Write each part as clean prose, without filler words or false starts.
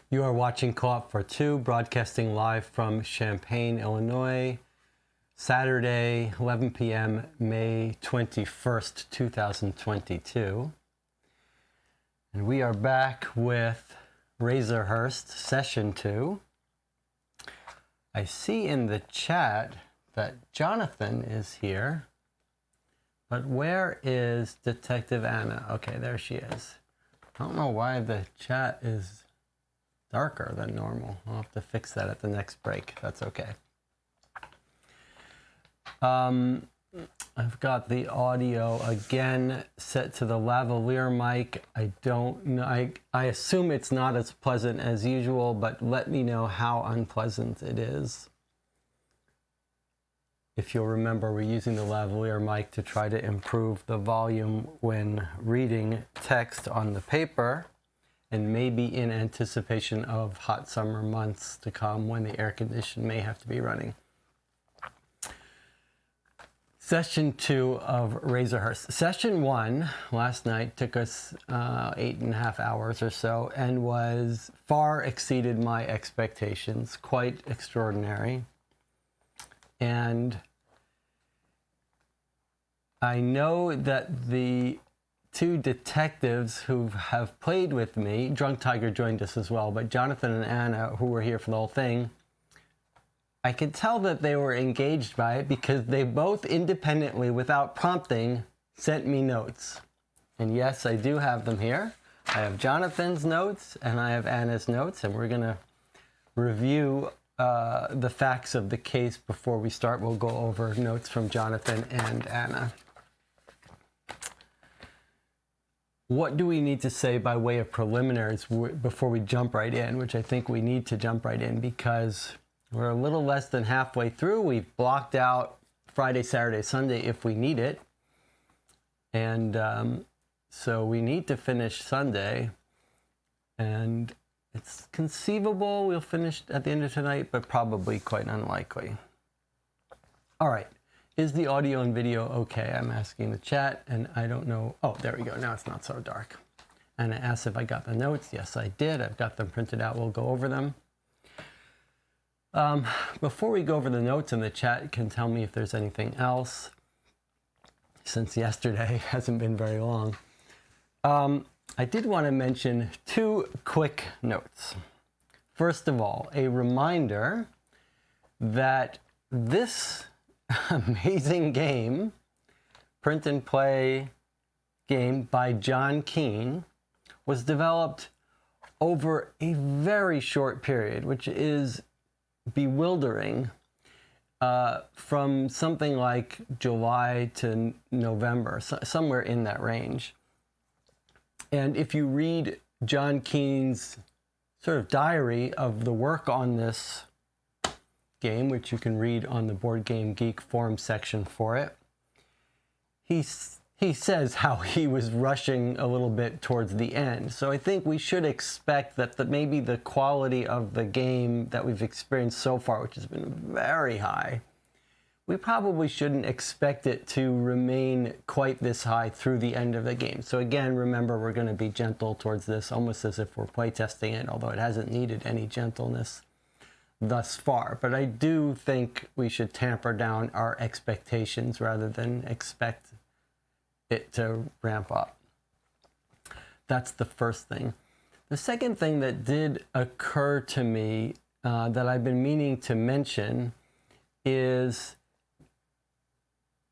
You are watching Co-op for Two, broadcasting live from Champaign, Illinois, Saturday, 11 p.m., May 21st, 2022. And we are back with Razorhurst, Session 2. I see in the chat that Jonathan is here, but where is Detective Anna? Okay, there she is. I don't know why the chat is darker than normal. I'll have to fix that at the next break. That's okay. I've got the audio again set to the lavalier mic. I don't know. I assume it's not as pleasant as usual, but let me know how unpleasant it is. If you'll remember, we're using the lavalier mic to try to improve the volume when reading text on the paper, and maybe in anticipation of hot summer months to come when the air condition may have to be running. Session 2 of Razorhurst. Session 1 last night took us 8.5 hours or so and was far exceeded my expectations, quite extraordinary. And I know that the two detectives who have played with me, Drunk Tiger joined us as well, but Jonathan and Anna, who were here for the whole thing, I could tell that they were engaged by it because they both independently, without prompting, sent me notes. And yes, I do have them here. I have Jonathan's notes and I have Anna's notes, and we're going to review the facts of the case before we start. We'll go over notes from Jonathan and Anna. What do we need to say by way of preliminaries before we jump right in, which I think we need to jump right in because we're a little less than halfway through. We've blocked out Friday, Saturday, Sunday if we need it. And so we need to finish Sunday. And it's conceivable we'll finish at the end of tonight, but probably quite unlikely. All right. Is the audio and video okay? I'm asking the chat, and I don't know. Oh, there we go. Now it's not so dark. And I asked if I got the notes. Yes, I did. I've got them printed out. We'll go over them. Before we go over the notes, in the chat can tell me if there's anything else, since yesterday hasn't been very long. I did want to mention two quick notes. First of all, a reminder that this amazing game, print and play game by John Kean, was developed over a very short period, which is bewildering, from something like July to November, somewhere in that range. And if you read John Kean's sort of diary of the work on this game, which you can read on the Board Game Geek forum section for it. He says how he was rushing a little bit towards the end. So I think we should expect that maybe the quality of the game that we've experienced so far, which has been very high, we probably shouldn't expect it to remain quite this high through the end of the game. So again, remember, we're going to be gentle towards this, almost as if we're playtesting it, although it hasn't needed any gentleness thus far. But I do think we should tamper down our expectations rather than expect it to ramp up. That's the first thing. The second thing that did occur to me that I've been meaning to mention is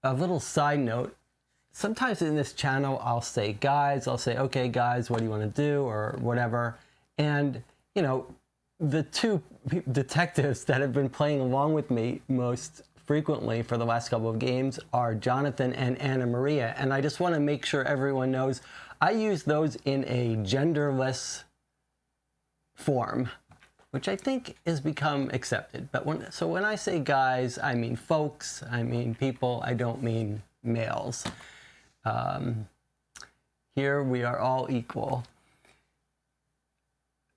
a little side note. Sometimes in this channel, I'll say, guys, okay, guys, what do you want to do, or whatever. And, you know, the two detectives that have been playing along with me most frequently for the last couple of games are Jonathan and Anna Maria. And I just want to make sure everyone knows I use those in a genderless form, which I think has become accepted. But when I say guys, I mean folks, I mean people, I don't mean males. Here we are all equal.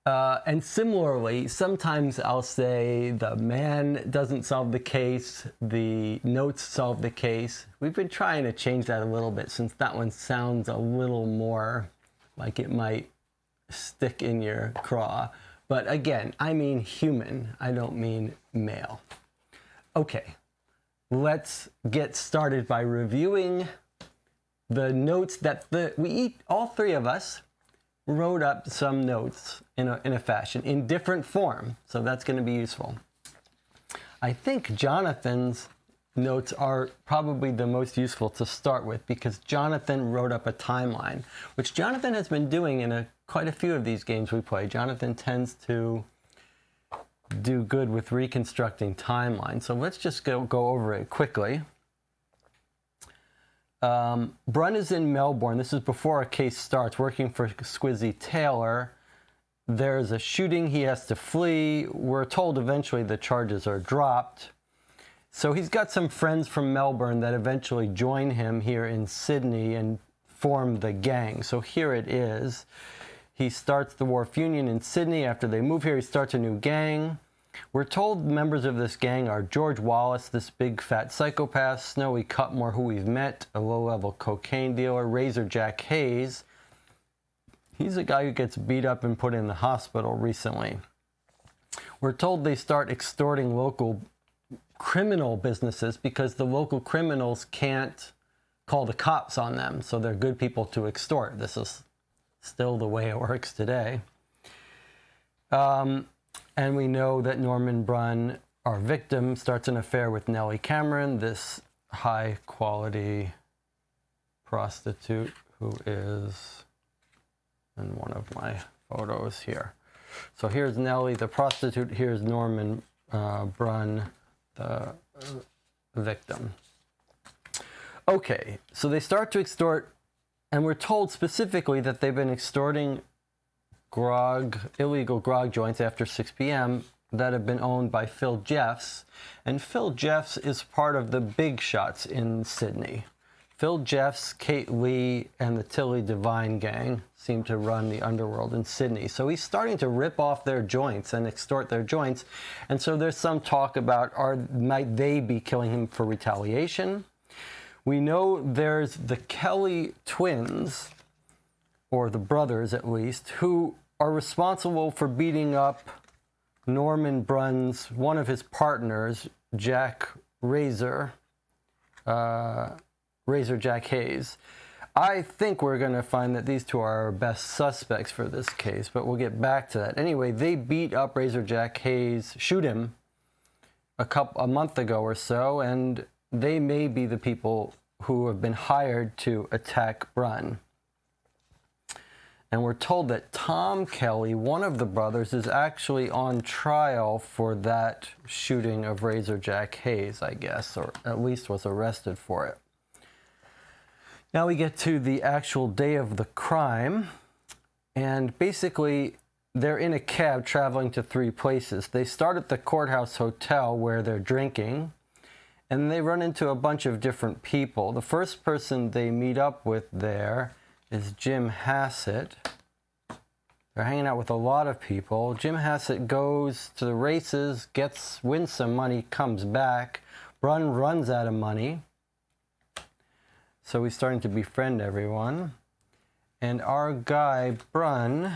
And similarly, sometimes I'll say the man doesn't solve the case, the notes solve the case. We've been trying to change that a little bit since that one sounds a little more like it might stick in your craw. But again, I mean human, I don't mean male. Okay, let's get started by reviewing the notes that all three of us wrote up some notes in a fashion, in different form, so that's going to be useful. I think Jonathan's notes are probably the most useful to start with, because Jonathan wrote up a timeline, which Jonathan has been doing in quite a few of these games we play. Jonathan tends to do good with reconstructing timelines, so let's just go over it quickly. Brun is in Melbourne. This is before a case starts, working for Squizzy Taylor. There's a shooting. He has to flee. We're told eventually the charges are dropped. So he's got some friends from Melbourne that eventually join him here in Sydney and form the gang. So here it is. He starts the Wharf Union in Sydney. After they move here, he starts a new gang. We're told members of this gang are George Wallace, this big fat psychopath, Snowy Cutmore, who we've met, a low-level cocaine dealer, Razor Jack Hayes. He's a guy who gets beat up and put in the hospital recently. We're told they start extorting local criminal businesses because the local criminals can't call the cops on them, so they're good people to extort. This is still the way it works today. And we know that Norman Brun, our victim, starts an affair with Nellie Cameron, this high-quality prostitute who is in one of my photos here. So here's Nellie, the prostitute. Here's Norman Brun, the victim. Okay, so they start to extort, and we're told specifically that they've been extorting illegal grog joints after 6 p.m. that have been owned by Phil Jeffs. And Phil Jeffs is part of the big shots in Sydney. Phil Jeffs, Kate Lee, and the Tilly Devine gang seem to run the underworld in Sydney. So he's starting to rip off their joints and extort their joints. And so there's some talk about might they be killing him for retaliation? We know there's the Kelly twins, or the brothers at least, who are responsible for beating up Norman Brun's, one of his partners, Jack Razor Jack Hayes. I think we're going to find that these two are our best suspects for this case, but we'll get back to that. Anyway, they beat up Razor Jack Hayes, shoot him a month ago or so, and they may be the people who have been hired to attack Brun. And we're told that Tom Kelly, one of the brothers, is actually on trial for that shooting of Razor Jack Hayes, I guess, or at least was arrested for it. Now we get to the actual day of the crime, and basically they're in a cab traveling to 3 places. They start at the Courthouse Hotel where they're drinking, and they run into a bunch of different people. The first person they meet up with there is Jim Hassett. They're hanging out with a lot of people. Jim Hassett goes to the races, wins some money, comes back. Brun runs out of money. So he's starting to befriend everyone. And our guy, Brun,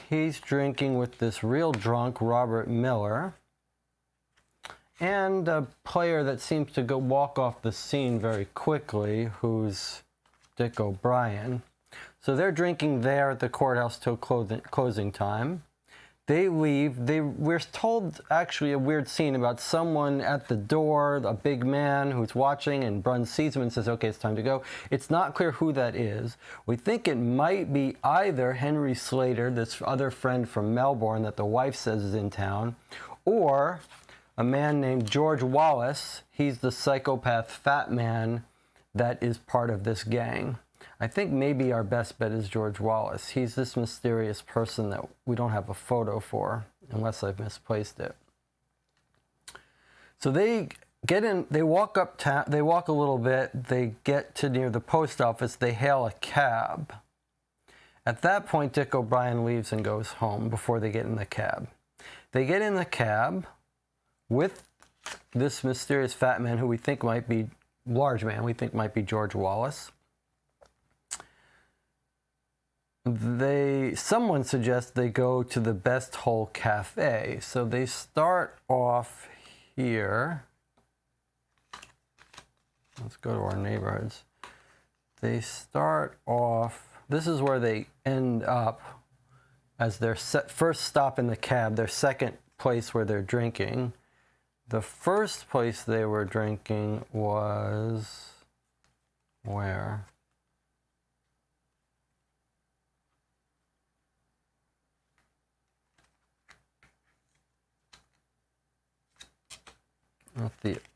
he's drinking with this real drunk Robert Miller. And a player that seems to walk off the scene very quickly, who's Dick O'Brien. So they're drinking there at the courthouse till closing time. They leave. We're told actually a weird scene about someone at the door, a big man who's watching, and Brun sees him and says, okay, it's time to go. It's not clear who that is. We think it might be either Henry Slater, this other friend from Melbourne that the wife says is in town, or a man named George Wallace. He's the psychopath fat man that is part of this gang. I think maybe our best bet is George Wallace. He's this mysterious person that we don't have a photo for, unless I've misplaced it. So they get in, they walk uptown, they walk a little bit, they get to near the post office, they hail a cab. At that point, Dick O'Brien leaves and goes home before they get in the cab. They get in the cab with this mysterious fat man who we think might be, large man, we think might be George Wallace. Someone suggests they go to the Best Hole Cafe. So they start off here. Let's go to our neighborhoods. They start off, this is where they end up as their first stop in the cab, their second place where they're drinking. The first place they were drinking was where?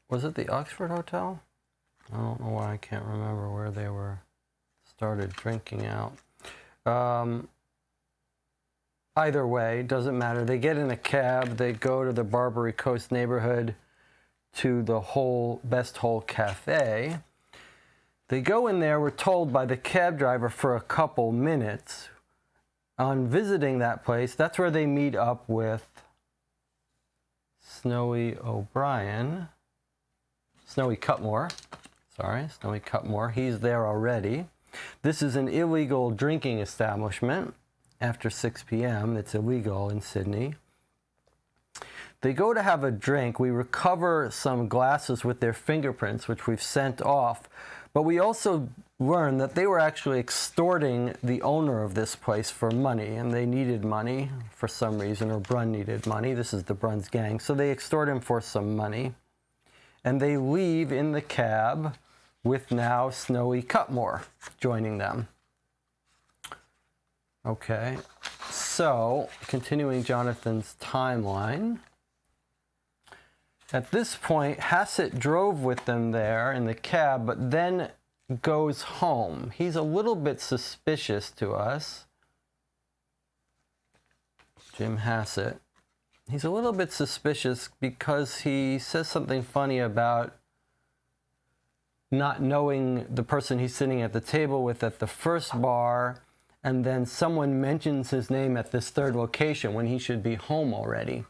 Was it the Oxford Hotel? I don't know why I can't remember where they started drinking out. Either way, doesn't matter. They get in a cab, they go to the Barbary Coast neighborhood to the Best Hole Cafe. They go in there, we're told by the cab driver, for a couple minutes. On visiting that place, that's where they meet up with Snowy Cutmore. Snowy Cutmore. He's there already. This is an illegal drinking establishment after 6 p.m. It's illegal in Sydney. They go to have a drink. We recover some glasses with their fingerprints, which we've sent off. But we also learn that they were actually extorting the owner of this place for money, and they needed money for some reason, or Brun needed money. This is the Brun's gang. So they extort him for some money. And they leave in the cab with now Snowy Cutmore joining them. Okay, so continuing Jonathan's timeline. At this point, Hassett drove with them there in the cab, but then goes home. He's a little bit suspicious to us. Jim Hassett. He's a little bit suspicious because he says something funny about not knowing the person he's sitting at the table with at the first bar, and then someone mentions his name at this third location when he should be home already.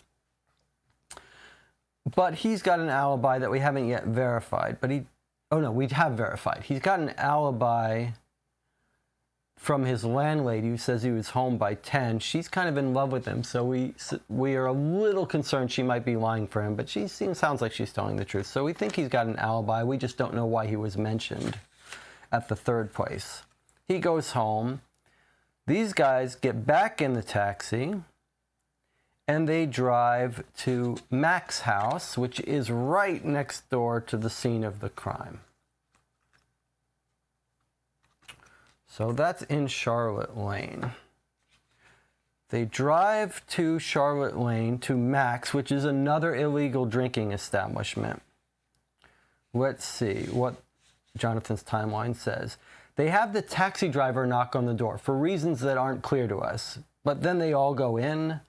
But he's got an alibi that we haven't yet verified. But we have verified. He's got an alibi from his landlady who says he was home by 10. She's kind of in love with him, so we are a little concerned she might be lying for him, but sounds like she's telling the truth. So we think he's got an alibi. We just don't know why he was mentioned at the third place. He goes home. These guys get back in the taxi, and they drive to Mac's house, which is right next door to the scene of the crime. So that's in Charlotte Lane. They drive to Charlotte Lane to Mac's, which is another illegal drinking establishment. Let's see what Jonathan's timeline says. They have the taxi driver knock on the door for reasons that aren't clear to us. but then they all go in.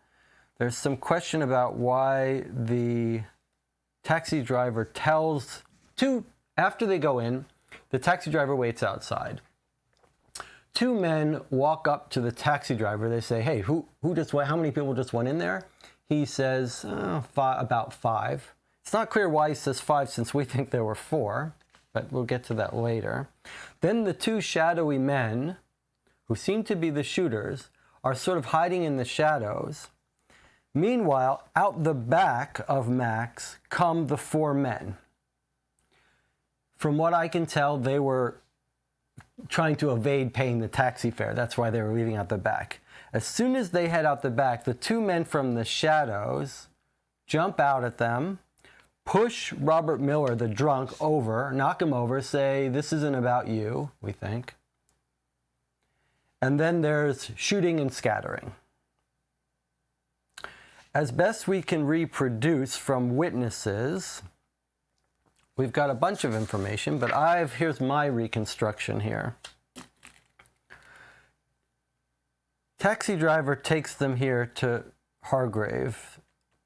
There's some question about why the taxi driver tells after they go in, the taxi driver waits outside. Two men walk up to the taxi driver. They say, hey, how many people just went in there? He says, about 5. It's not clear why he says 5 since we think there were 4, but we'll get to that later. Then the 2 shadowy men, who seem to be the shooters, are sort of hiding in the shadows. Meanwhile, out the back of Max come the 4 men. From what I can tell, they were trying to evade paying the taxi fare. That's why they were leaving out the back. As soon as they head out the back, the 2 men from the shadows jump out at them, push Robert Miller, the drunk, over, knock him over, say, this isn't about you, we think. And then there's shooting and scattering. As best we can reproduce from witnesses, we've got a bunch of information, but here's my reconstruction here. Taxi driver takes them here to Hargrave,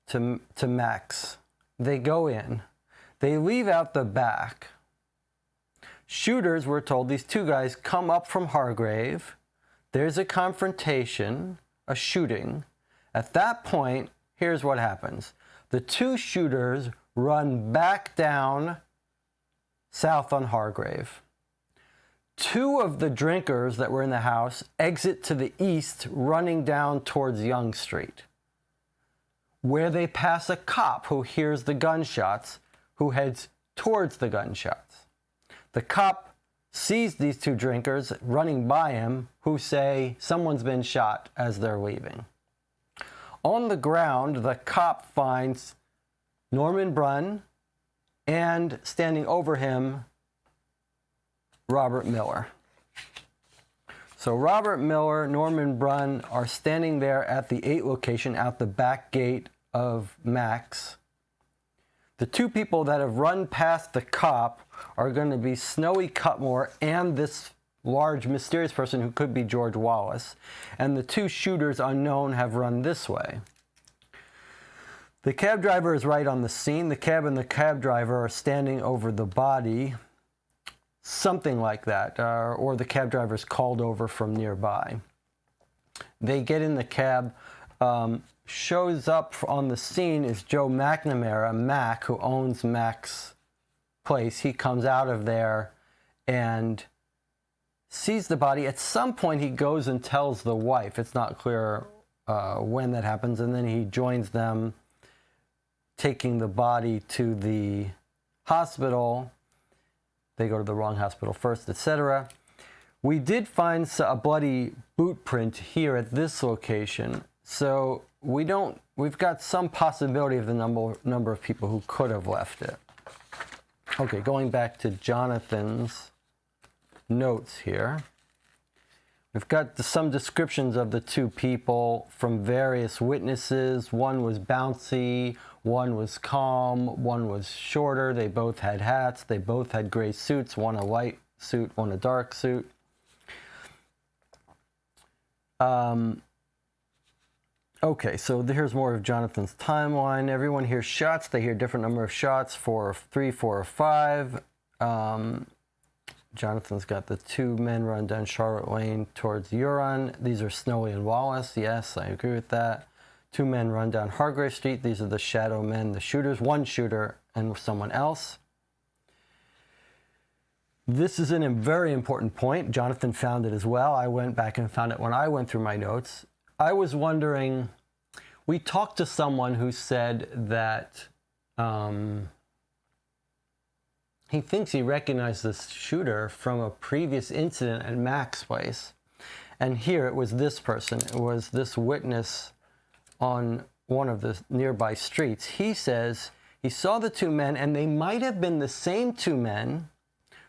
to Max. They go in. They leave out the back. Shooters, we're told, these 2 guys come up from Hargrave. There's a confrontation, a shooting. At that point, here's what happens. The 2 shooters run back down south on Hargrave. 2 of the drinkers that were in the house exit to the east, running down towards Yonge Street, where they pass a cop who hears the gunshots, who heads towards the gunshots. The cop sees these 2 drinkers running by him, who say someone's been shot as they're leaving. On the ground, the cop finds Norman Brunn, and standing over him, Robert Miller. So Robert Miller, Norman Brunn are standing there at the 8 location out the back gate of Max. The 2 people that have run past the cop are going to be Snowy Cutmore and this large mysterious person who could be George Wallace. And the 2 shooters unknown have run this way. The cab driver is right on the scene. The cab and the cab driver are standing over the body, something like that, or the cab driver is called over from nearby. They get in the cab. Shows up on the scene is Joe McNamara, Mac, who owns Mac's place. He comes out of there and sees the body. At some point, he goes and tells the wife. It's not clear when that happens, and then he joins them, taking the body to the hospital. They go to the wrong hospital first, etc. We did find a bloody boot print here at this location, so we've got some possibility of the number of people who could have left it. Okay, going back to Jonathan's notes here. We've got some descriptions of the 2 people from various witnesses. One was bouncy, one was calm, one was shorter. They both had hats. They both had gray suits, one a light suit, one a dark suit. Okay, so here's more of Jonathan's timeline. Everyone hears shots. They hear different number of shots, 4 or 3, 4 or 5. Jonathan's got the 2 men run down Charlotte Lane towards Huron. These are Snowy and Wallace. Yes, I agree with that. 2 men run down Hargrave Street. These are the shadow men, the shooters. 1 shooter and someone else. This is a very important point. Jonathan found it as well. I went back and found it when I went through my notes. I was wondering, we talked to someone who said that he thinks he recognized this shooter from a previous incident at Mac's place. And here it was this person. It was this witness on one of the nearby streets. He says he saw the 2 men, and they might have been the same 2 men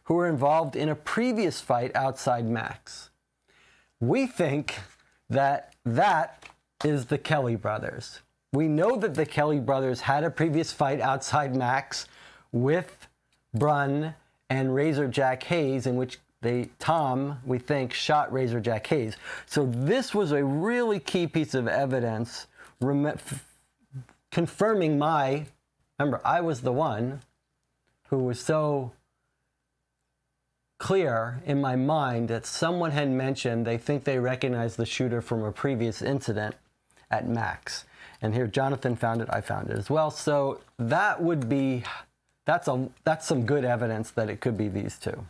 who were involved in a previous fight outside Mac's. We think that is the Kelly brothers. We know that the Kelly brothers had a previous fight outside Mac's with Brunn and Razor Jack Hayes, in which Tom, we think, shot Razor Jack Hayes. So this was a really key piece of evidence confirming remember, I was the one who was so clear in my mind that someone had mentioned they think they recognized the shooter from a previous incident at Max. And here Jonathan found it, I found it as well. So that would be, that's some good evidence that it could be these two.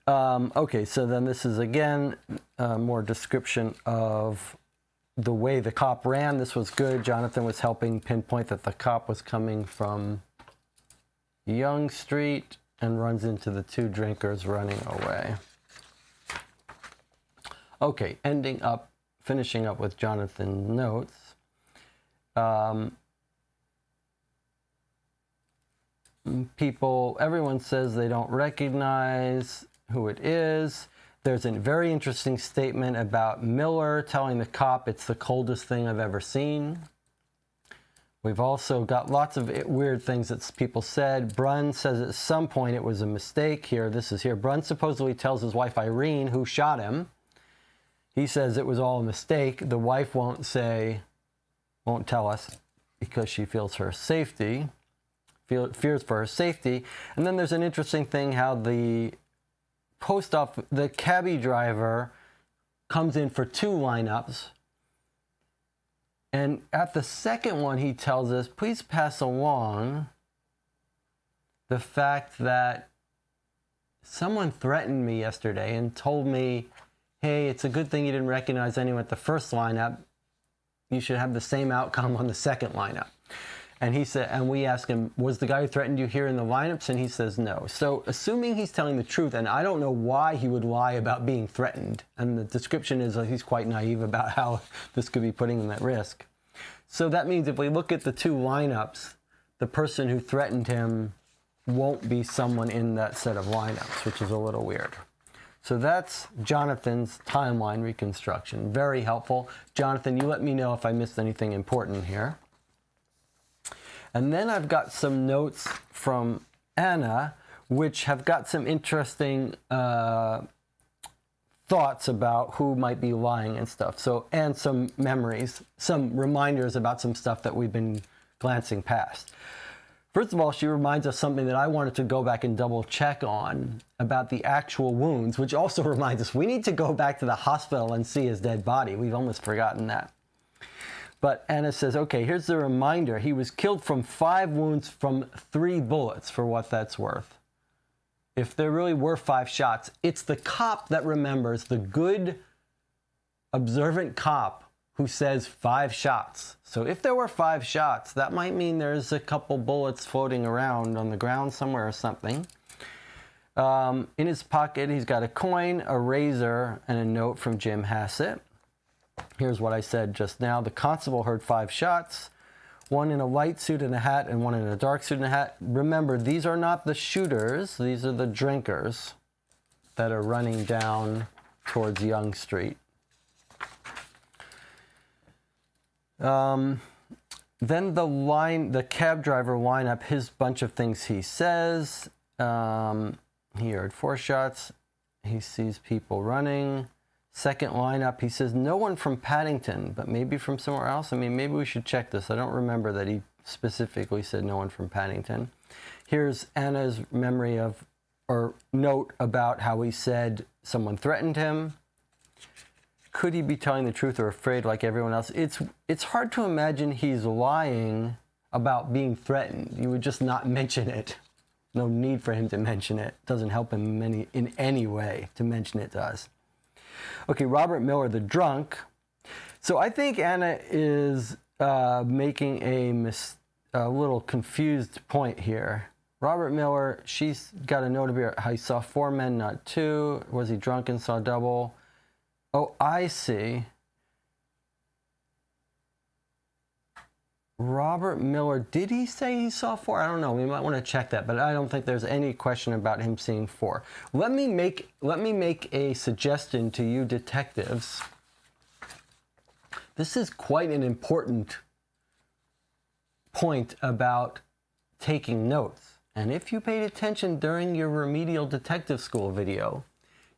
Okay, so then this is again more description of the way the cop ran. This was good. Jonathan was helping pinpoint that the cop was coming from Young Street and runs into the two drinkers running away. Okay, finishing up with Jonathan's notes. Everyone says they don't recognize who it is. There's a very interesting statement about Miller telling the cop it's the coldest thing I've ever seen. We've also got lots of weird things that people said. Brunn says at some point it was a mistake. Here. Brunn supposedly tells his wife Irene, who shot him. He says it was all a mistake. The wife won't tell us because she fears for her safety. And then there's an interesting thing how the cabbie driver comes in for 2 lineups. And at the second one, he tells us, please pass along the fact that someone threatened me yesterday and told me, hey, it's a good thing you didn't recognize anyone at the first lineup. You should have the same outcome on the second lineup. And he said, and we asked him, was the guy who threatened you here in the lineups? And he says no. So assuming he's telling the truth, and I don't know why he would lie about being threatened. And the description is he's quite naive about how this could be putting him at risk. So that means if we look at the 2 lineups, the person who threatened him won't be someone in that set of lineups, which is a little weird. So that's Jonathan's timeline reconstruction. Very helpful. Jonathan, you let me know if I missed anything important here. And then I've got some notes from Anna, which have got some interesting thoughts about who might be lying and stuff. So, and some memories, some reminders about some stuff that we've been glancing past. First of all, she reminds us something that I wanted to go back and double check on about the actual wounds, which also reminds us we need to go back to the hospital and see his dead body. We've almost forgotten that. But Anna says, okay, here's the reminder. He was killed from 5 wounds from 3 bullets, for what that's worth. If there really were 5 shots, it's the cop that remembers, the good, observant cop who says 5 shots. So if there were 5 shots, that might mean there's a couple bullets floating around on the ground somewhere or something. In his pocket, he's got a coin, a razor, and a note from Jim Hassett. Here's what I said just now. The constable heard 5 shots, 1 in a light suit and a hat and 1 in a dark suit and a hat. Remember, these are not the shooters. These are the drinkers that are running down towards Young Street. Then the cab driver line up his bunch of things he says. He heard 4 shots. He sees people running. Second lineup, he says no one from Paddington, but maybe from somewhere else. I mean, maybe we should check this. I don't remember that he specifically said no one from Paddington. Here's Anna's memory of, or note about how he said someone threatened him. Could he be telling the truth or afraid like everyone else? It's hard to imagine he's lying about being threatened. You would just not mention it. No need for him to mention it. Doesn't help him in any way to mention it to us. Okay, Robert Miller, the drunk. So I think Anna is making a little confused point here. Robert Miller, she's got a note about how he saw 4 men, not 2. Was he drunk and saw double? Oh, I see. Robert Miller, did he say he saw 4? I don't know. We might want to check that, but I don't think there's any question about him seeing 4. Let me make a suggestion to you detectives. This is quite an important point about taking notes And if you paid attention during your remedial detective school video,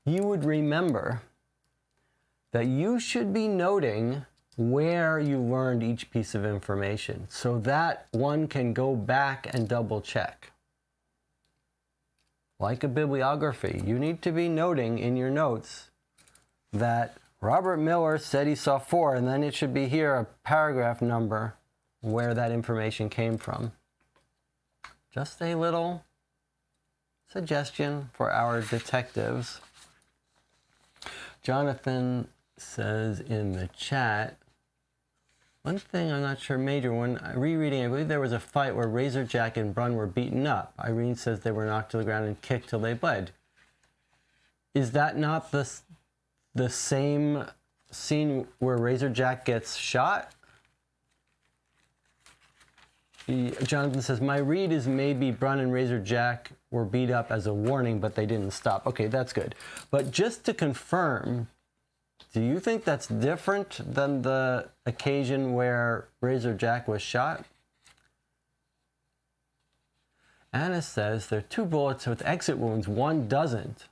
you would remember that you should be noting where you learned each piece of information so that one can go back and double check. Like a bibliography, you need to be noting in your notes that Robert Miller said he saw 4, and then it should be here a paragraph number where that information came from. Just a little suggestion for our detectives. Jonathan says in the chat, one thing I'm not sure, Major, when rereading, I believe there was a fight where Razorjack and Brun were beaten up. Irene says they were knocked to the ground and kicked till they bled. Is that not the same scene where Razorjack gets shot? Jonathan says, my read is maybe Brun and Razorjack were beat up as a warning, but they didn't stop. Okay, that's good. But just to confirm, do you think that's different than the occasion where Razorjack was shot? Anna says there are 2 bullets with exit wounds, 1 doesn't.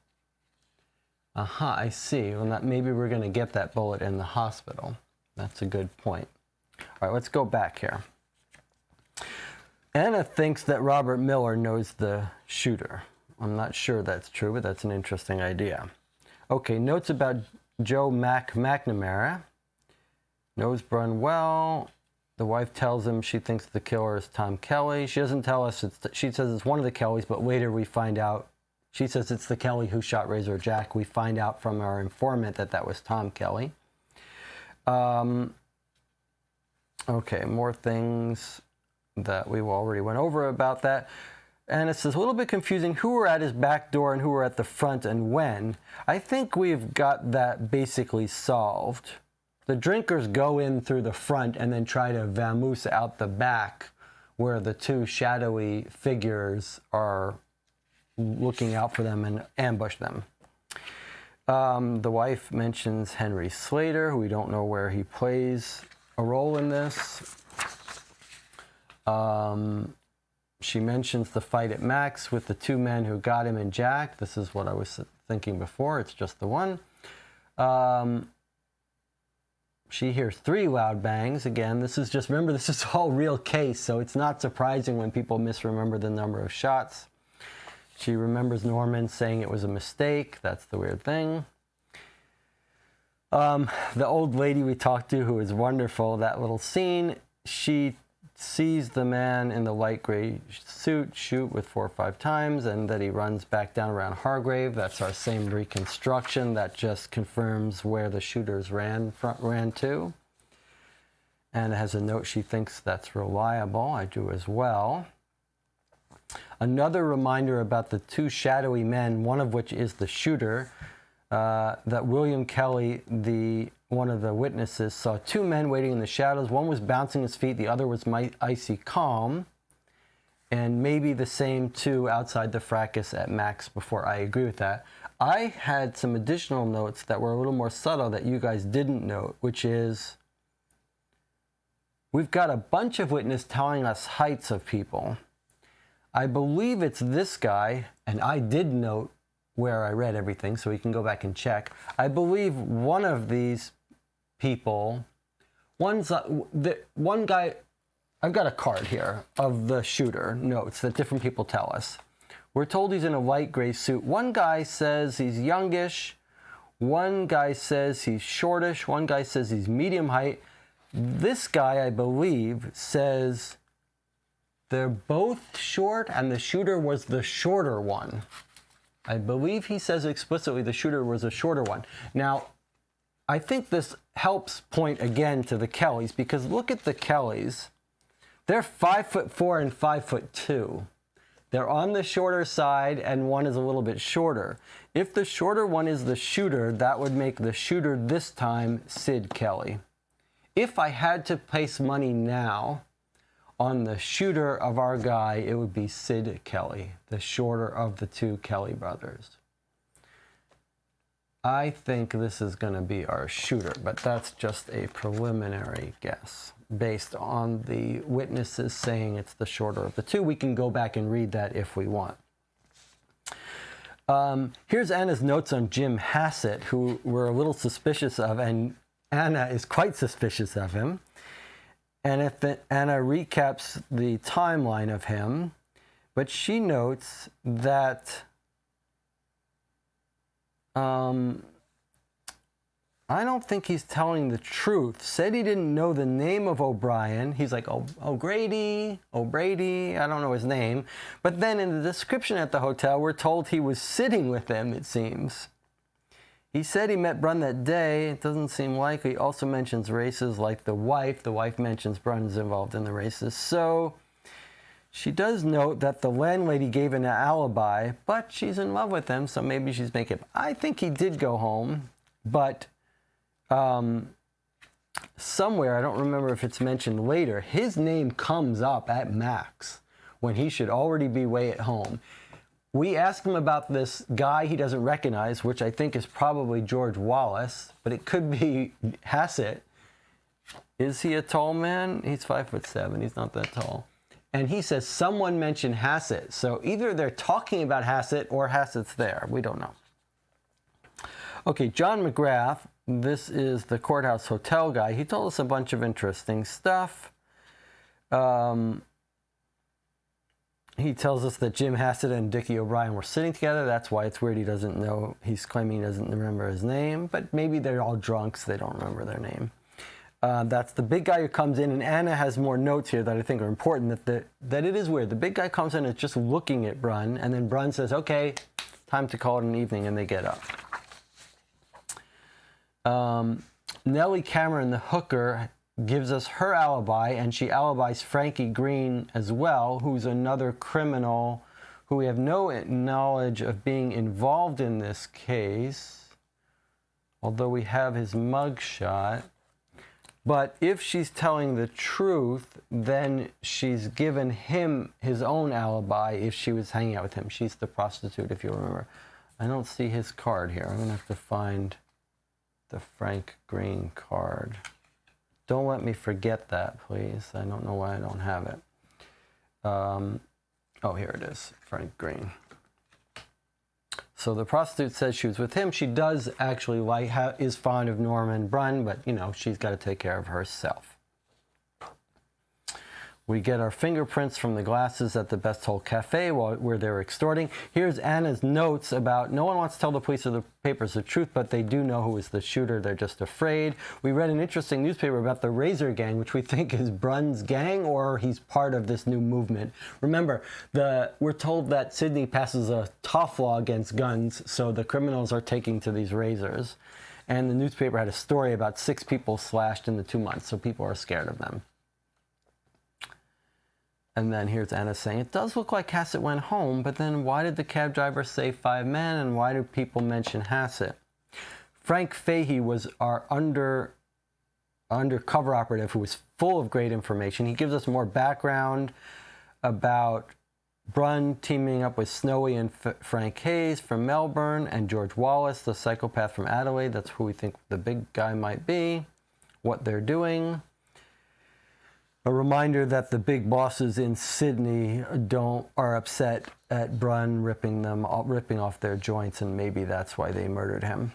Aha, I see. Well, maybe we're going to get that bullet in the hospital. That's a good point. All right, let's go back here. Anna thinks that Robert Miller knows the shooter. I'm not sure that's true, but that's an interesting idea. Okay, notes about Joe McNamara. Knows Brun well. The wife tells him she thinks the killer is Tom Kelly. She doesn't tell us, she says it's one of the Kellys, but later we find out, she says it's the Kelly who shot Razorjack. We find out from our informant that that was Tom Kelly. Okay, more things that we already went over about that. And it's a little bit confusing who were at his back door and who were at the front and when. I think we've got that basically solved. The drinkers go in through the front and then try to vamoose out the back where the 2 shadowy figures are looking out for them and ambush them. The wife mentions Henry Slater, who we don't know where he plays a role in this. She mentions the fight at Max with the 2 men who got him and Jack. This is what I was thinking before. It's just the one. She hears 3 loud bangs. Again, this is just, remember, this is all real case, so it's not surprising when people misremember the number of shots. She remembers Norman saying it was a mistake. That's the weird thing. The old lady we talked to, who is wonderful, that little scene, she sees the man in the light gray suit shoot with 4 or 5 times, and that he runs back down around Hargrave. That's our same reconstruction that just confirms where the shooters ran to. And it has a note she thinks that's reliable. I do as well. Another reminder about the 2 shadowy men, one of which is the shooter, that William Kelly, one of the witnesses, saw 2 men waiting in the shadows. One was bouncing his feet, the other was icy calm. And maybe the same 2 outside the fracas at Max before. I agree with that. I had some additional notes that were a little more subtle that you guys didn't note, which is we've got a bunch of witnesses telling us heights of people. I believe it's this guy, and I did note where I read everything, so we can go back and check. I believe one of these people, one guy, I've got a card here of the shooter notes that different people tell us. We're told he's in a light gray suit. One guy says he's youngish. One guy says he's shortish. One guy says he's medium height. This guy, I believe, says they're both short and the shooter was the shorter one. I believe he says explicitly the shooter was a shorter one. Now, I think this helps point again to the Kellys, because look at the Kellys. They're 5'4" and 5'2". They're on the shorter side and one is a little bit shorter. If the shorter one is the shooter, that would make the shooter this time Sid Kelly. If I had to place money now on the shooter of our guy, it would be Sid Kelly, the shorter of the 2 Kelly brothers. I think this is going to be our shooter, but that's just a preliminary guess based on the witnesses saying it's the shorter of the two. We can go back and read that if we want. Here's Anna's notes on Jim Hassett, who we're a little suspicious of, and Anna is quite suspicious of him. And Anna recaps the timeline of him, but she notes that I don't think he's telling the truth. Said he didn't know the name of O'Brien. He's like, O'Grady, I don't know his name. But then in the description at the hotel, we're told he was sitting with them, it seems. He said he met Brun that day. It doesn't seem likely. He also mentions races like the wife. The wife mentions Brun's involved in the races. So she does note that the landlady gave an alibi, but she's in love with him, so maybe she's making... I think he did go home, but somewhere, I don't remember if it's mentioned later, his name comes up at Max when he should already be way at home. We asked him about this guy he doesn't recognize, which I think is probably George Wallace, but it could be Hassett. Is he a tall man? He's 5'7". He's not that tall. And he says someone mentioned Hassett. So either they're talking about Hassett or Hassett's there. We don't know. Okay, John McGrath. This is the courthouse hotel guy. He told us a bunch of interesting stuff. He tells us that Jim Hassett and Dickie O'Brien were sitting together. That's why it's weird he doesn't know. He's claiming he doesn't remember his name, but maybe they're all drunks. They don't remember their name. That's the big guy who comes in, and Anna has more notes here that I think are important, that it is weird. The big guy comes in and is just looking at Brun, and then Brun says, okay, time to call it an evening, and they get up. Nellie Cameron, the hooker, gives us her alibi, and she alibis Frankie Green as well, who's another criminal who we have no knowledge of being involved in this case, although we have his mugshot. But if she's telling the truth, then she's given him his own alibi if she was hanging out with him. She's the prostitute, if you remember. I don't see his card here. I'm going to have to find the Frank Green card. Don't let me forget that, please. I don't know why I don't have it. Oh, here it is, Frank Green. So the prostitute says she was with him. She does actually is fond of Norman Brun, but, you know, she's got to take care of herself. We get our fingerprints from the glasses at the Best Hole Cafe where they were extorting. Here's Anna's notes about no one wants to tell the police or the papers the truth, but they do know who is the shooter. They're just afraid. We read an interesting newspaper about the Razor Gang, which we think is Brun's gang, or he's part of this new movement. Remember, we're told that Sydney passes a tough law against guns, so the criminals are taking to these razors. And the newspaper had a story about 6 people slashed in the 2 months, so people are scared of them. And then here's Anna saying, it does look like Hassett went home, but then why did the cab driver say 5 men, and why do people mention Hassett? Frank Fahey was our undercover operative who was full of great information. He gives us more background about Brun teaming up with Snowy and Frank Hayes from Melbourne, and George Wallace, the psychopath from Adelaide. That's who we think the big guy might be, what they're doing. A reminder that the big bosses in Sydney are upset at Brun ripping off their joints, and maybe that's why they murdered him.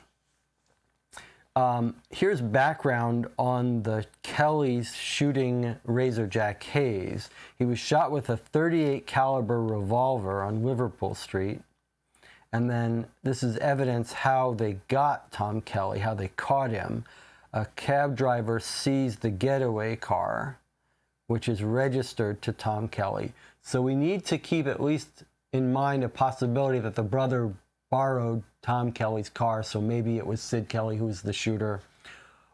Here's background on the Kellys shooting Razor Jack Hayes. He was shot with a .38 caliber revolver on Liverpool Street. And then this is evidence how they got Tom Kelly, how they caught him. A cab driver seized the getaway car, which is registered to Tom Kelly. So we need to keep at least in mind a possibility that the brother borrowed Tom Kelly's car, so maybe it was Sid Kelly who was the shooter.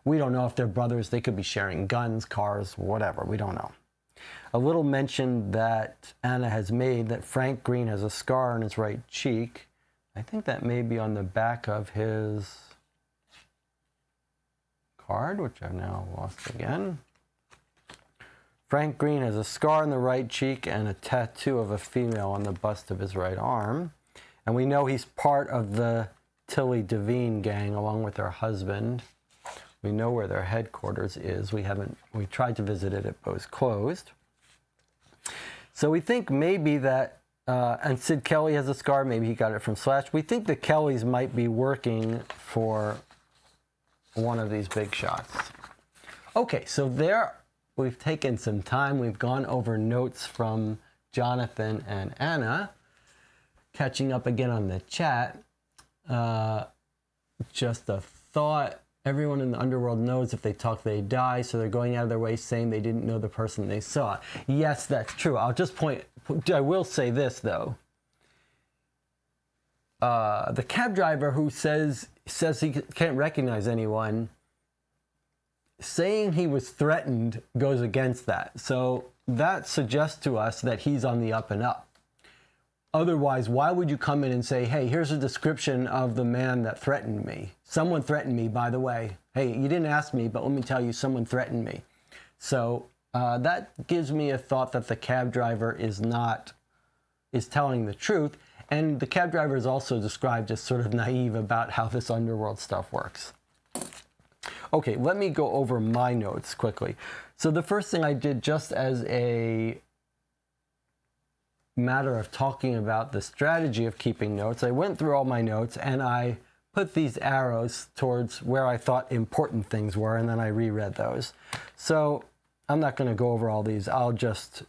We don't know if they're brothers. They could be sharing guns, cars, whatever. We don't know. A little mention that Anna has made that Frank Green has a scar on his right cheek. I think that may be on the back of his card, which I've now lost again. Frank Green has a scar on the right cheek and a tattoo of a female on the bust of his right arm. And we know he's part of the Tilly Devine gang along with her husband. We know where their headquarters is. We tried to visit it, but it was closed. So we think maybe that, and Sid Kelly has a scar, maybe he got it from Slash. We think the Kellys might be working for one of these big shots. Okay, so there we've taken some time. We've gone over notes from Jonathan and Anna. Catching up again on the chat. Just a thought. Everyone in the underworld knows if they talk, they die, so they're going out of their way saying they didn't know the person they saw. Yes, that's true. I will say this, though. The cab driver who says he can't recognize anyone, saying he was threatened goes against that. So that suggests to us that he's on the up and up. Otherwise, why would you come in and say, hey, here's a description of the man that threatened me. Someone threatened me, by the way. Hey, you didn't ask me, but let me tell you, someone threatened me. So that gives me a thought that the cab driver is telling the truth. And the cab driver is also described as sort of naive about how this underworld stuff works. Okay, let me go over my notes quickly. So the first thing I did, just as a matter of talking about the strategy of keeping notes, I went through all my notes and I put these arrows towards where I thought important things were, and then I reread those. So I'm not going to go over all these. I'll just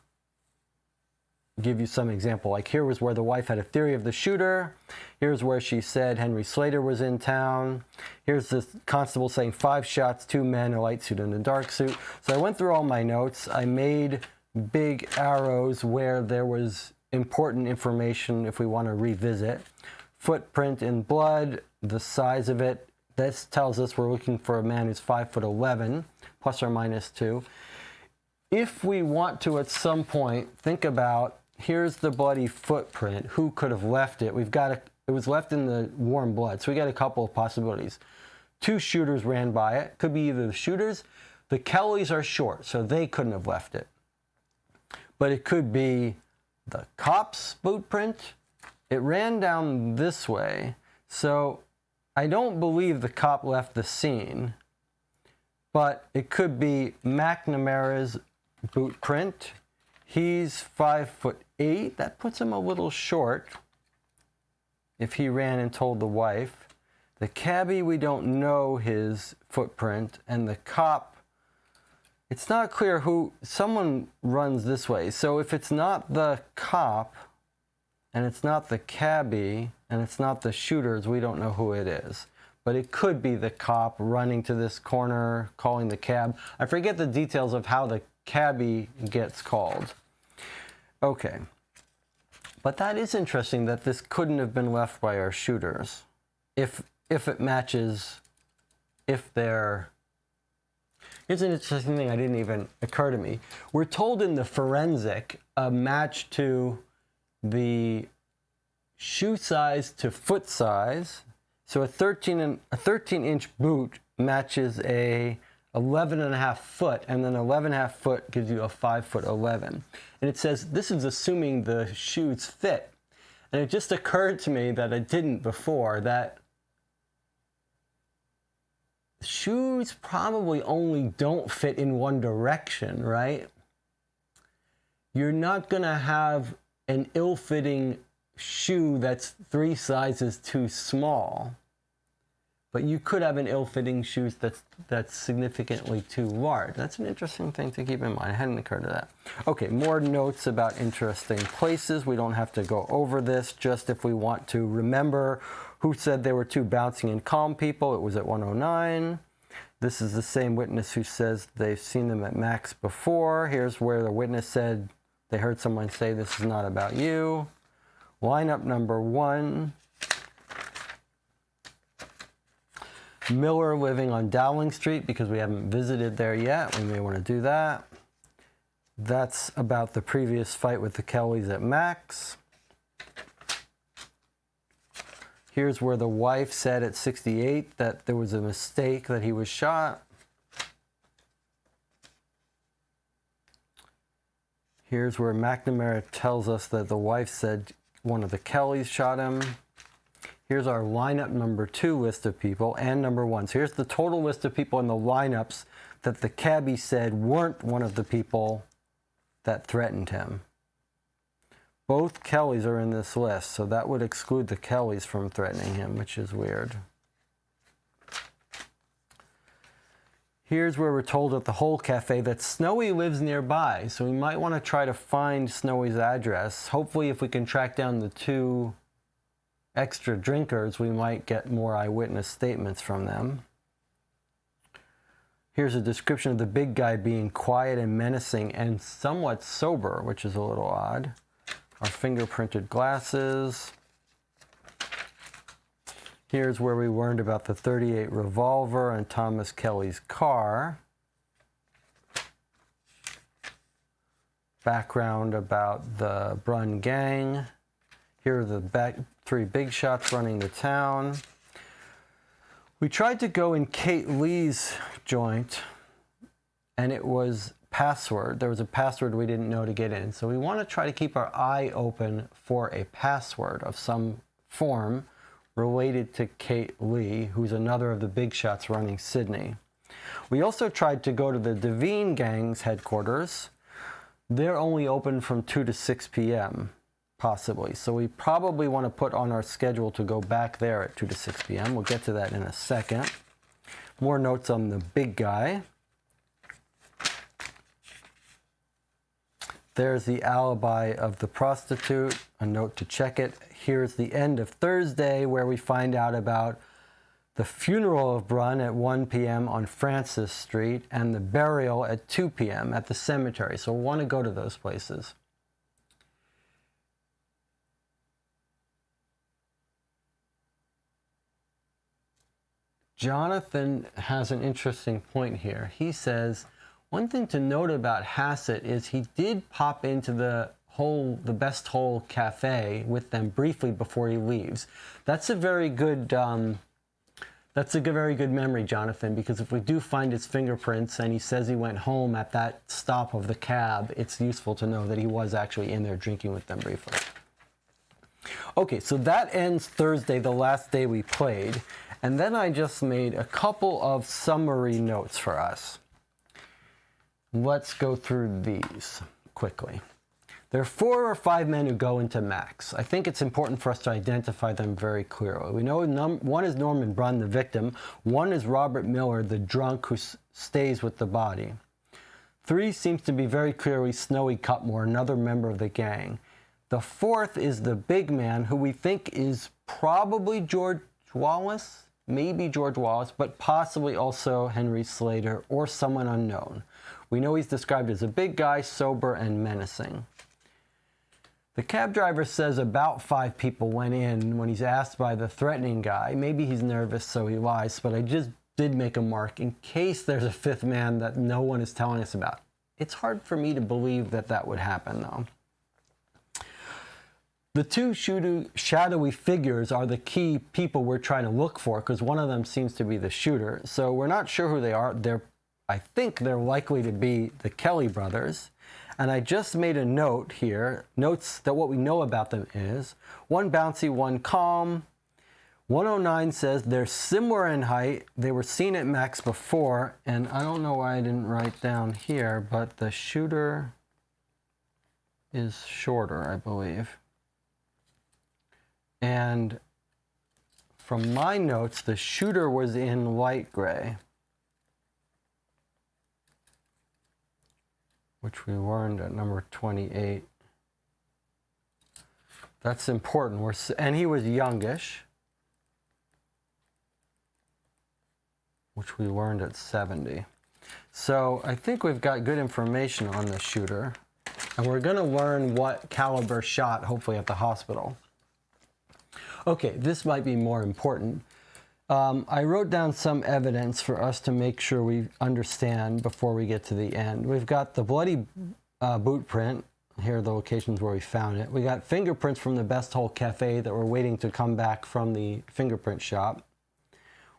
give you some example. Like here was where the wife had a theory of the shooter. Here's where she said Henry Slater was in town. Here's the constable saying 5 shots, 2 men, a light suit and a dark suit. So I went through all my notes. I made big arrows where there was important information if we want to revisit. Footprint in blood, the size of it. This tells us we're looking for a man who's 5'11", plus or minus 2. If we want to at some point think about, here's the bloody footprint, who could have left it? It was left in the warm blood, so we got a couple of possibilities. 2 shooters ran by it. Could be either the shooters. The Kellys are short, so they couldn't have left it. But it could be the cop's boot print. It ran down this way, so I don't believe the cop left the scene, but it could be McNamara's boot print. He's 5'8". That puts him a little short if he ran and told the wife. The cabbie, we don't know his footprint, and the cop, it's not clear who, someone runs this way. So if it's not the cop, and it's not the cabbie, and it's not the shooters, we don't know who it is. But it could be the cop running to this corner, calling the cab. I forget the details of how the cabbie gets called. Okay. But that is interesting that this couldn't have been left by our shooters. If it matches, if they're... Here's an interesting thing that didn't even occur to me. We're told in the forensic a match to the shoe size to foot size. So a 13-inch boot matches a 11.5 foot, and then 11.5 foot gives you a 5'11". And it says this is assuming the shoes fit. And it just occurred to me that it didn't before, that shoes probably only don't fit in one direction, right? You're not going to have an ill-fitting shoe that's 3 sizes too small, but you could have an ill-fitting shoe that's significantly too large. That's an interesting thing to keep in mind. I hadn't occurred to that. Okay, more notes about interesting places. We don't have to go over this, just if we want to remember who said there were 2 bouncing and calm people. It was at 109. This is the same witness who says they've seen them at Max before. Here's where the witness said they heard someone say, this is not about you. Lineup number 1. Miller living on Dowling Street, because we haven't visited there yet. We may want to do that. That's about the previous fight with the Kellys at Max. Here's where the wife said at 68 that there was a mistake, that he was shot. Here's where McNamara tells us that the wife said one of the Kellys shot him. Here's our lineup number 2 list of people and number 1. So here's the total list of people in the lineups that the cabbie said weren't one of the people that threatened him. Both Kellys are in this list, so that would exclude the Kellys from threatening him, which is weird. Here's where we're told at the Hole Cafe that Snowy lives nearby, so we might want to try to find Snowy's address. Hopefully, if we can track down the 2 extra drinkers, we might get more eyewitness statements from them. Here's a description of the big guy being quiet and menacing and somewhat sober, which is a little odd. Our fingerprinted glasses. Here's where we learned about the .38 revolver and Thomas Kelly's car. Background about the Brun gang. Here are the 3 big shots running the town. We tried to go in Kate Lee's joint, and it was password. There was a password we didn't know to get in. So we want to try to keep our eye open for a password of some form related to Kate Lee, who's another of the big shots running Sydney. We also tried to go to the Devine gang's headquarters. They're only open from 2 to 6 p.m., possibly. So we probably want to put on our schedule to go back there at 2 to 6 p.m. We'll get to that in a second. More notes on the big guy. There's the alibi of the prostitute, a note to check it. Here's the end of Thursday, where we find out about the funeral of Brun at 1 p.m. on Francis Street and the burial at 2 p.m. at the cemetery. So we'll want to go to those places. Jonathan has an interesting point here. He says, one thing to note about Hassett is he did pop into the Best Hole Cafe with them briefly before he leaves. That's a very good memory, Jonathan, because if we do find his fingerprints and he says he went home at that stop of the cab, it's useful to know that he was actually in there drinking with them briefly. Okay, so that ends Thursday, the last day we played, and then I just made a couple of summary notes for us. Let's go through these quickly. There are 4 or 5 men who go into Max. I think it's important for us to identify them very clearly. We know one is Norman Brun, the victim. 1 is Robert Miller, the drunk who stays with the body. 3 seems to be very clearly Snowy Cutmore, another member of the gang. The 4th is the big man, who we think is probably George Wallace, maybe George Wallace, but possibly also Henry Slater or someone unknown. We know he's described as a big guy, sober, and menacing. The cab driver says about 5 people went in when he's asked by the threatening guy. Maybe he's nervous, so he lies, but I just did make a mark in case there's a 5th man that no one is telling us about. It's hard for me to believe that that would happen, though. The 2 shadowy figures are the key people we're trying to look for, because one of them seems to be the shooter. So we're not sure who they are. I think they're likely to be the Kelly brothers. And I just made a note here, notes that what we know about them is 1 bouncy, 1 calm. 109 says they're similar in height. They were seen at Max before, and I don't know why I didn't write down here, but the shooter is shorter, I believe. And from my notes, the shooter was in light gray, which we learned at number 28. That's important. And he was youngish, which we learned at 70. So I think we've got good information on the shooter. And we're going to learn what caliber shot, hopefully, at the hospital. Okay, this might be more important. I wrote down some evidence for us to make sure we understand before we get to the end. We've got the bloody boot print. Here are the locations where we found it. We got fingerprints from the Best Hole Cafe that were waiting to come back from the fingerprint shop.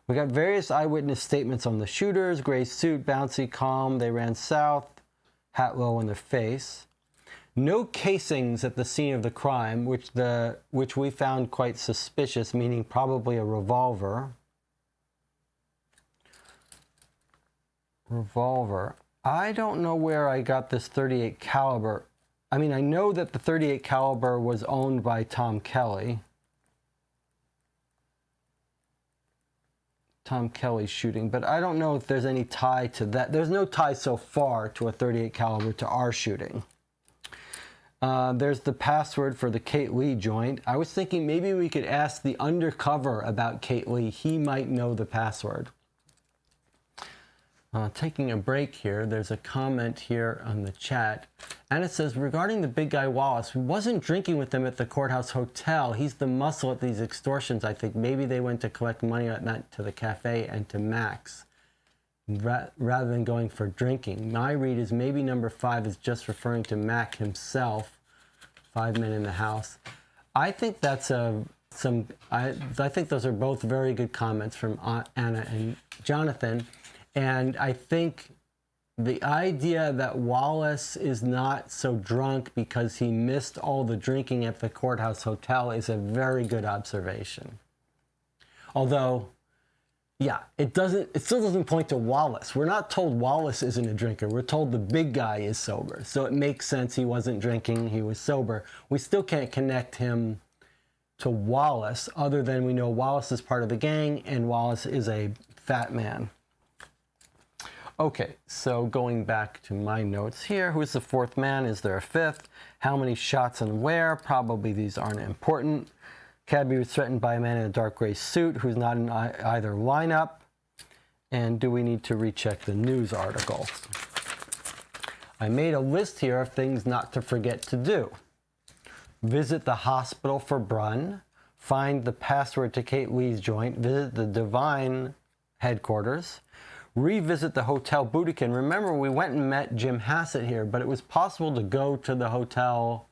We got various eyewitness statements on the shooters: gray suit, bouncy, calm, they ran south, hat low in the face. No casings at the scene of the crime, which we found quite suspicious, meaning probably a revolver. I don't know where I got this .38 caliber. I mean, I know that the .38 caliber was owned by Tom Kelly. Tom Kelly's shooting, but I don't know if there's any tie to that. There's no tie so far to a .38 caliber to our shooting. There's the password for the Kate Lee joint. I was thinking maybe we could ask the undercover about Kate Lee. He might know the password. Taking a break here, there's a comment here on the chat, and it says, regarding the big guy Wallace, we wasn't drinking with him at the courthouse hotel. He's the muscle at these extortions. I think maybe they went to collect money at night to the cafe and to Max, rather than going for drinking. My read is maybe number 5 is just referring to Mac himself, 5 men in the house. I think that's I think those are both very good comments from Anna and Jonathan. And I think the idea that Wallace is not so drunk because he missed all the drinking at the courthouse hotel is a very good observation. Although, yeah, it still doesn't point to Wallace. We're not told Wallace isn't a drinker. We're told the big guy is sober. So it makes sense he wasn't drinking, he was sober. We still can't connect him to Wallace, other than we know Wallace is part of the gang and Wallace is a fat man. Okay, so going back to my notes here, who's the 4th man? Is there a 5th? How many shots and where? Probably these aren't important. Cadby was threatened by a man in a dark gray suit who's not in either lineup. And do we need to recheck the news article? I made a list here of things not to forget to do. Visit the hospital for Brunn. Find the password to Kate Lee's joint. Visit the Divine headquarters. Revisit the Hotel Boutiquin. Remember, we went and met Jim Hassett here, but it was possible to go to the hotel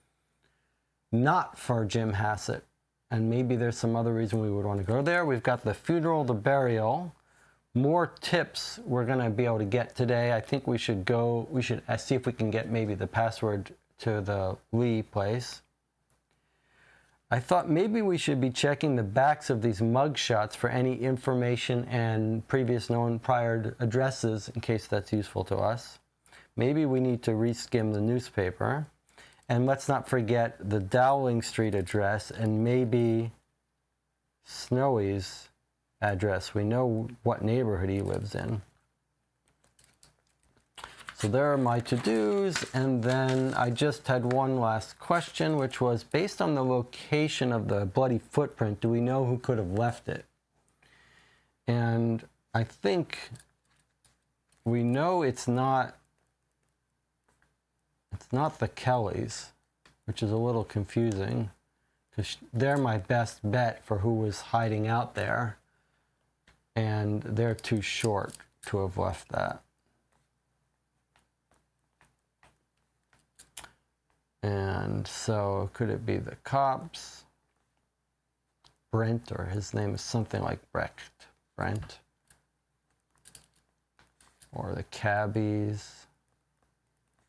not for Jim Hassett. And maybe there's some other reason we would want to go there. We've got the funeral, the burial. More tips we're going to be able to get today. I think we should see if we can get maybe the password to the Lee place. I thought maybe we should be checking the backs of these mug shots for any information and previous known prior addresses in case that's useful to us. Maybe we need to reskim the newspaper. And let's not forget the Dowling Street address and maybe Snowy's address. We know what neighborhood he lives in. So there are my to-dos, and then I just had one last question, which was, based on the location of the bloody footprint, do we know who could have left it? And I think we know it's not the Kellys, which is a little confusing, because they're my best bet for who was hiding out there, and they're too short to have left that. And so could it be the cops? Brent, or his name is something like Brecht. Brent. Or the cabbies.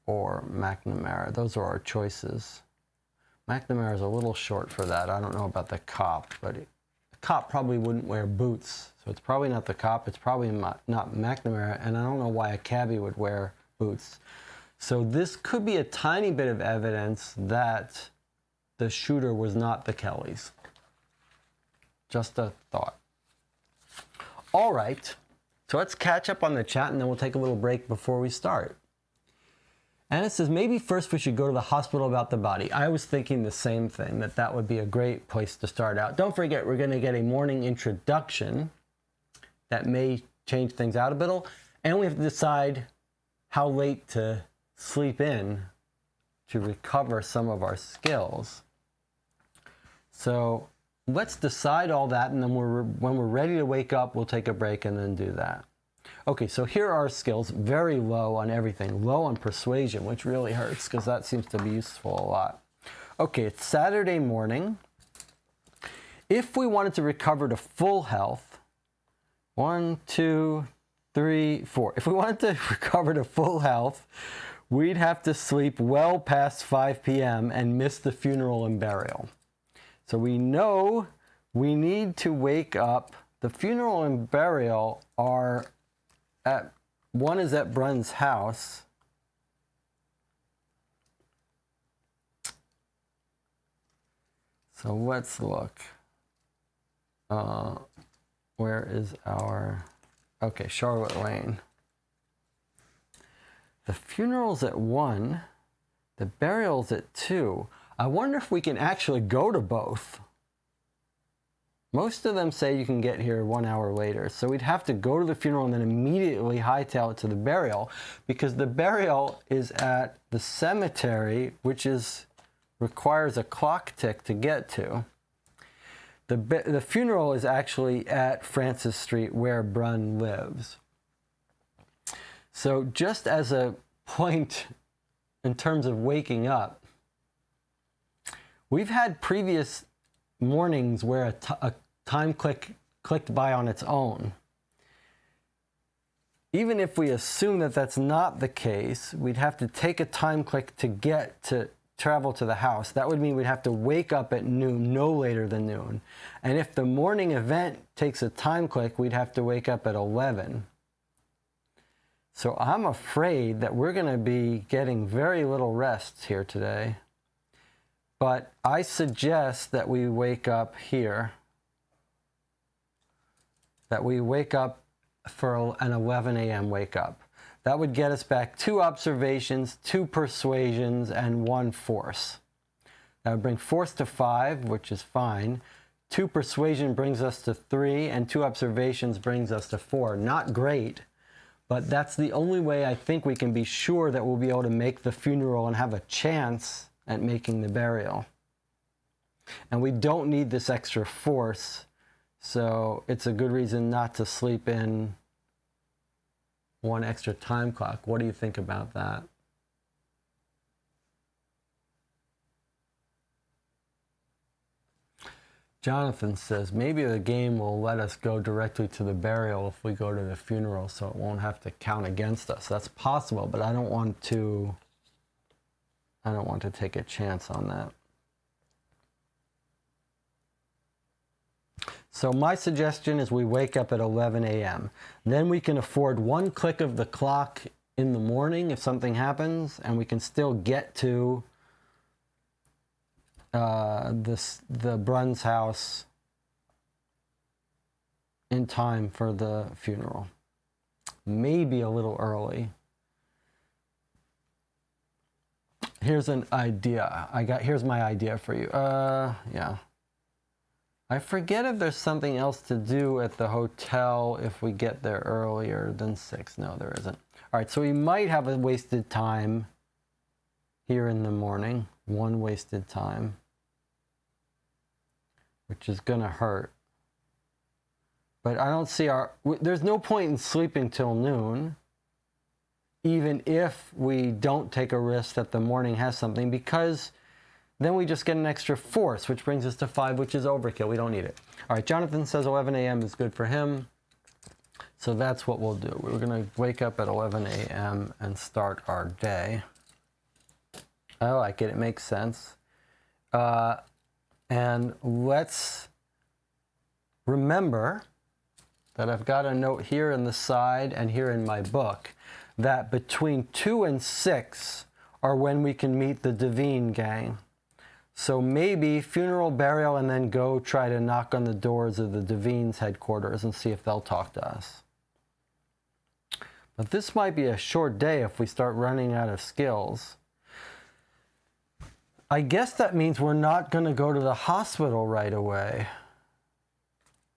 Or McNamara. Those are our choices. McNamara is a little short for that. I don't know about the cop, but the cop probably wouldn't wear boots. So it's probably not the cop. It's probably not McNamara. And I don't know why a cabbie would wear boots. So this could be a tiny bit of evidence that the shooter was not the Kellys. Just a thought. All right, so let's catch up on the chat and then we'll take a little break before we start. And it says, maybe first we should go to the hospital about the body. I was thinking the same thing, that would be a great place to start out. Don't forget, we're going to get a morning introduction that may change things out a bit. And we have to decide how late to sleep in to recover some of our skills. So let's decide all that, and then when we're ready to wake up, we'll take a break and then do that. Okay, so here are our skills. Very low on everything. Low on persuasion, which really hurts because that seems to be useful a lot. Okay, it's Saturday morning. If we wanted to recover to full health, 1, 2, 3, 4. If we wanted to recover to full health, we'd have to sleep well past 5 p.m. and miss the funeral and burial. So we know we need to wake up. The funeral and burial are at, one is at Brun's house. So let's look. Where is our, okay, Charlotte Lane. The funeral's at 1, the burial's at 2. I wonder if we can actually go to both. Most of them say you can get here 1 hour later. So we'd have to go to the funeral and then immediately hightail it to the burial, because the burial is at the cemetery, which requires a clock tick to get to. The funeral is actually at Francis Street, where Brun lives. So just as a point in terms of waking up, we've had previous mornings where a time clicked by on its own. Even if we assume that that's not the case, we'd have to take a time click to travel to the house. That would mean we'd have to wake up at noon, no later than noon. And if the morning event takes a time click, we'd have to wake up at 11. So I'm afraid that we're going to be getting very little rest here today. But I suggest that we wake up here, that we wake up for an 11 a.m. wake up. That would get us back 2 observations, 2 persuasions, and 1 force. That would bring force to 5, which is fine. 2 persuasion brings us to 3, and 2 observations brings us to 4. Not great, but that's the only way I think we can be sure that we'll be able to make the funeral and have a chance at making the burial. And we don't need this extra force, so it's a good reason not to sleep in 1 extra time clock. What do you think about that? Jonathan says, maybe the game will let us go directly to the burial if we go to the funeral, so it won't have to count against us. That's possible, but I don't want to take a chance on that. So my suggestion is we wake up at 11 a.m. Then we can afford 1 click of the clock in the morning if something happens, and we can still get to the Brun's house in time for the funeral. Maybe a little early. Here's an idea. Here's my idea for you. Yeah. I forget if there's something else to do at the hotel if we get there earlier than 6. No, there isn't. All right, so we might have a wasted time here in the morning. 1 wasted time, which is gonna hurt. But I don't see there's no point in sleeping till noon, even if we don't take a risk that the morning has something, because then we just get an extra force, which brings us to 5, which is overkill. We don't need it. All right, Jonathan says 11 a.m. is good for him. So that's what we'll do. We're going to wake up at 11 a.m. and start our day. I like it. It makes sense. And let's remember that I've got a note here in the side and here in my book that between 2 and 6 are when we can meet the Devine gang. So maybe funeral, burial, and then go try to knock on the doors of the Devine's headquarters and see if they'll talk to us. But this might be a short day if we start running out of skills. I guess that means we're not going to go to the hospital right away.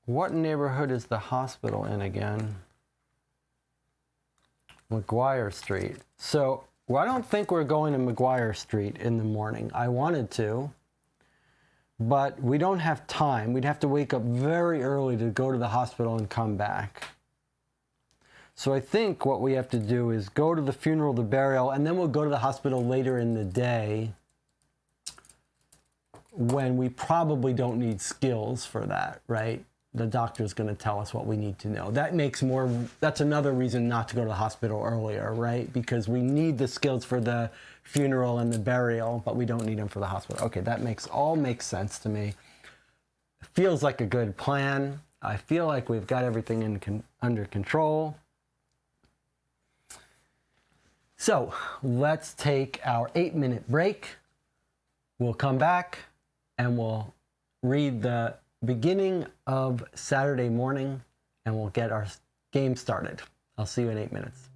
What neighborhood is the hospital in again? McGuire Street. So well, I don't think we're going to McGuire Street in the morning. I wanted to, but we don't have time. We'd have to wake up very early to go to the hospital and come back. So I think what we have to do is go to the funeral, the burial, and then we'll go to the hospital later in the day when we probably don't need skills for that, right? the doctor's going to tell us what we need to know. That's another reason not to go to the hospital earlier, right? Because we need the skills for the funeral and the burial, but we don't need them for the hospital. Okay, that all makes sense to me. Feels like a good plan. I feel like we've got everything under control. So let's take our 8-minute break. We'll come back and we'll read the beginning of Saturday morning and we'll get our game started. I'll see you in 8 minutes.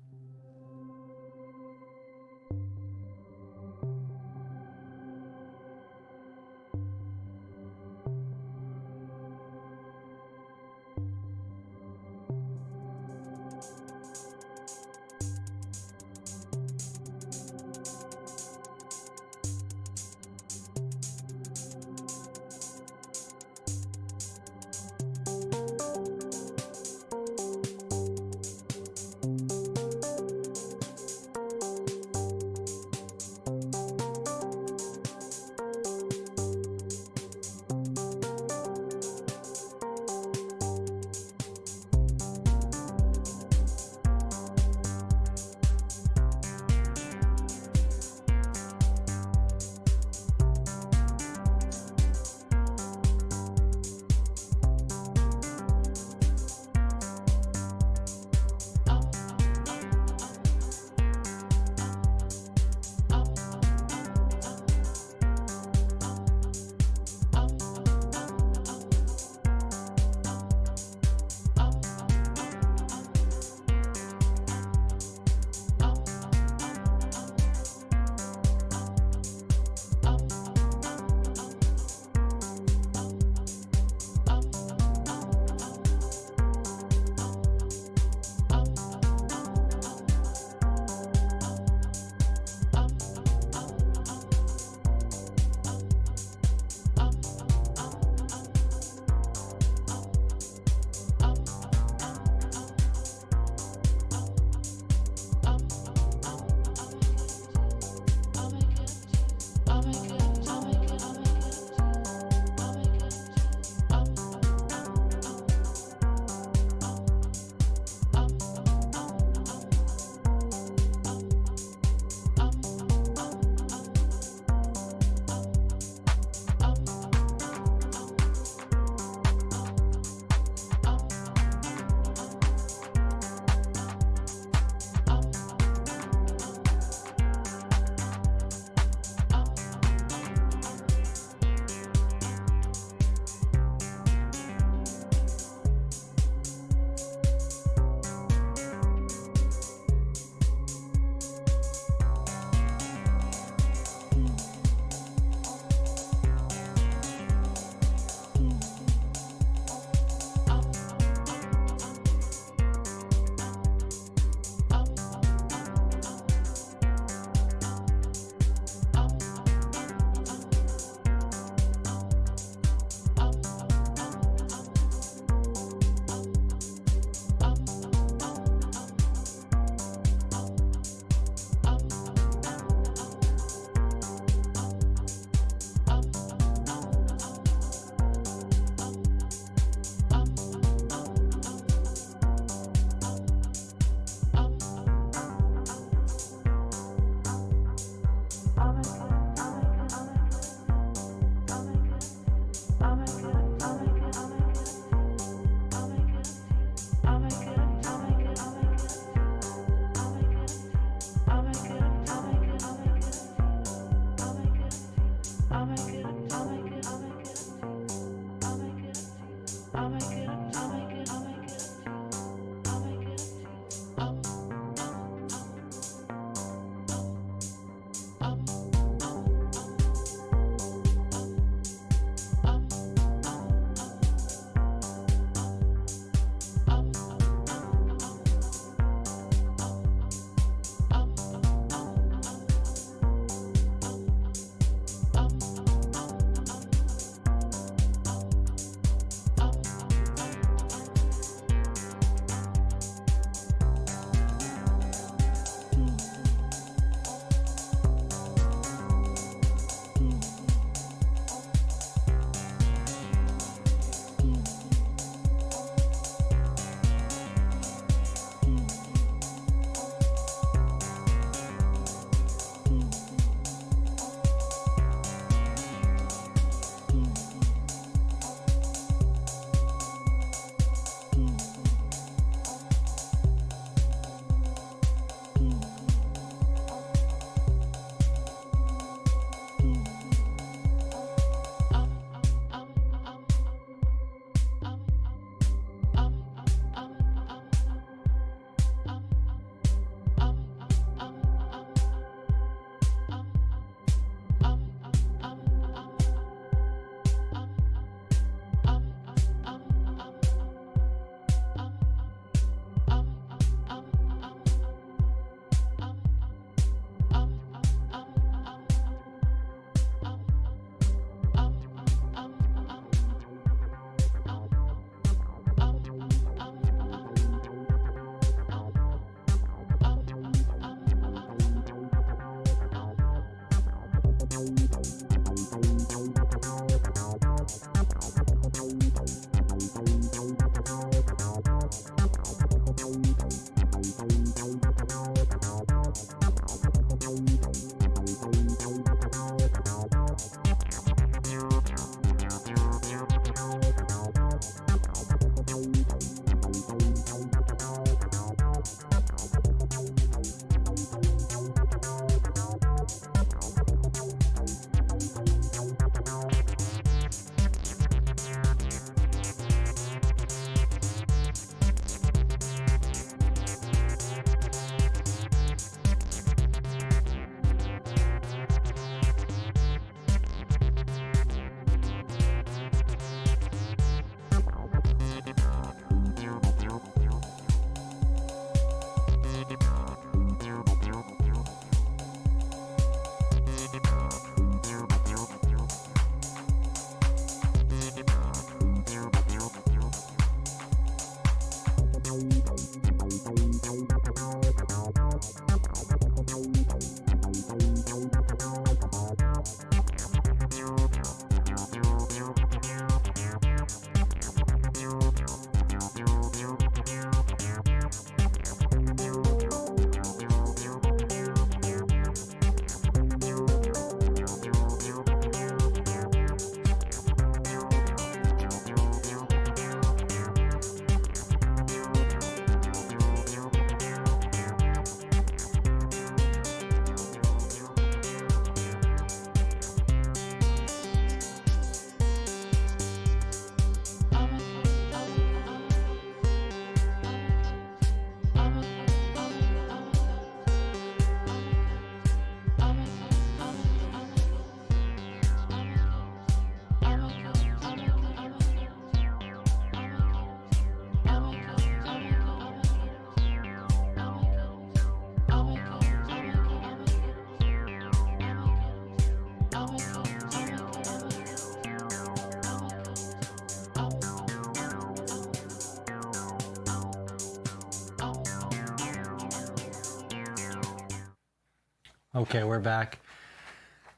Okay, we're back.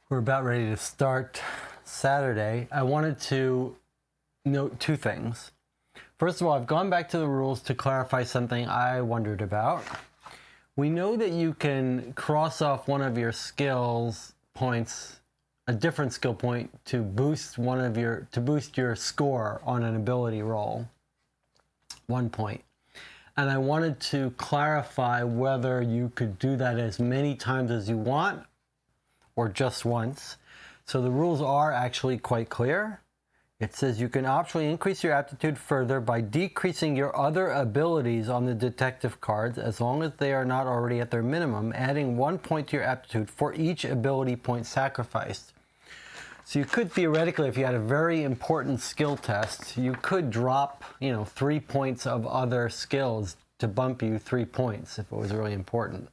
We're about ready to start Saturday. I wanted to note two things. First of all, I've gone back to the rules to clarify something I wondered about. We know that you can cross off one of your skills points, a different skill point, to boost your score on an ability roll. 1 point. And I wanted to clarify whether you could do that as many times as you want or just once. So the rules are actually quite clear. It says you can optionally increase your aptitude further by decreasing your other abilities on the detective cards as long as they are not already at their minimum, adding 1 point to your aptitude for each ability point sacrificed. So you could theoretically, if you had a very important skill test, you could drop, 3 points of other skills to bump you 3 points if it was really important.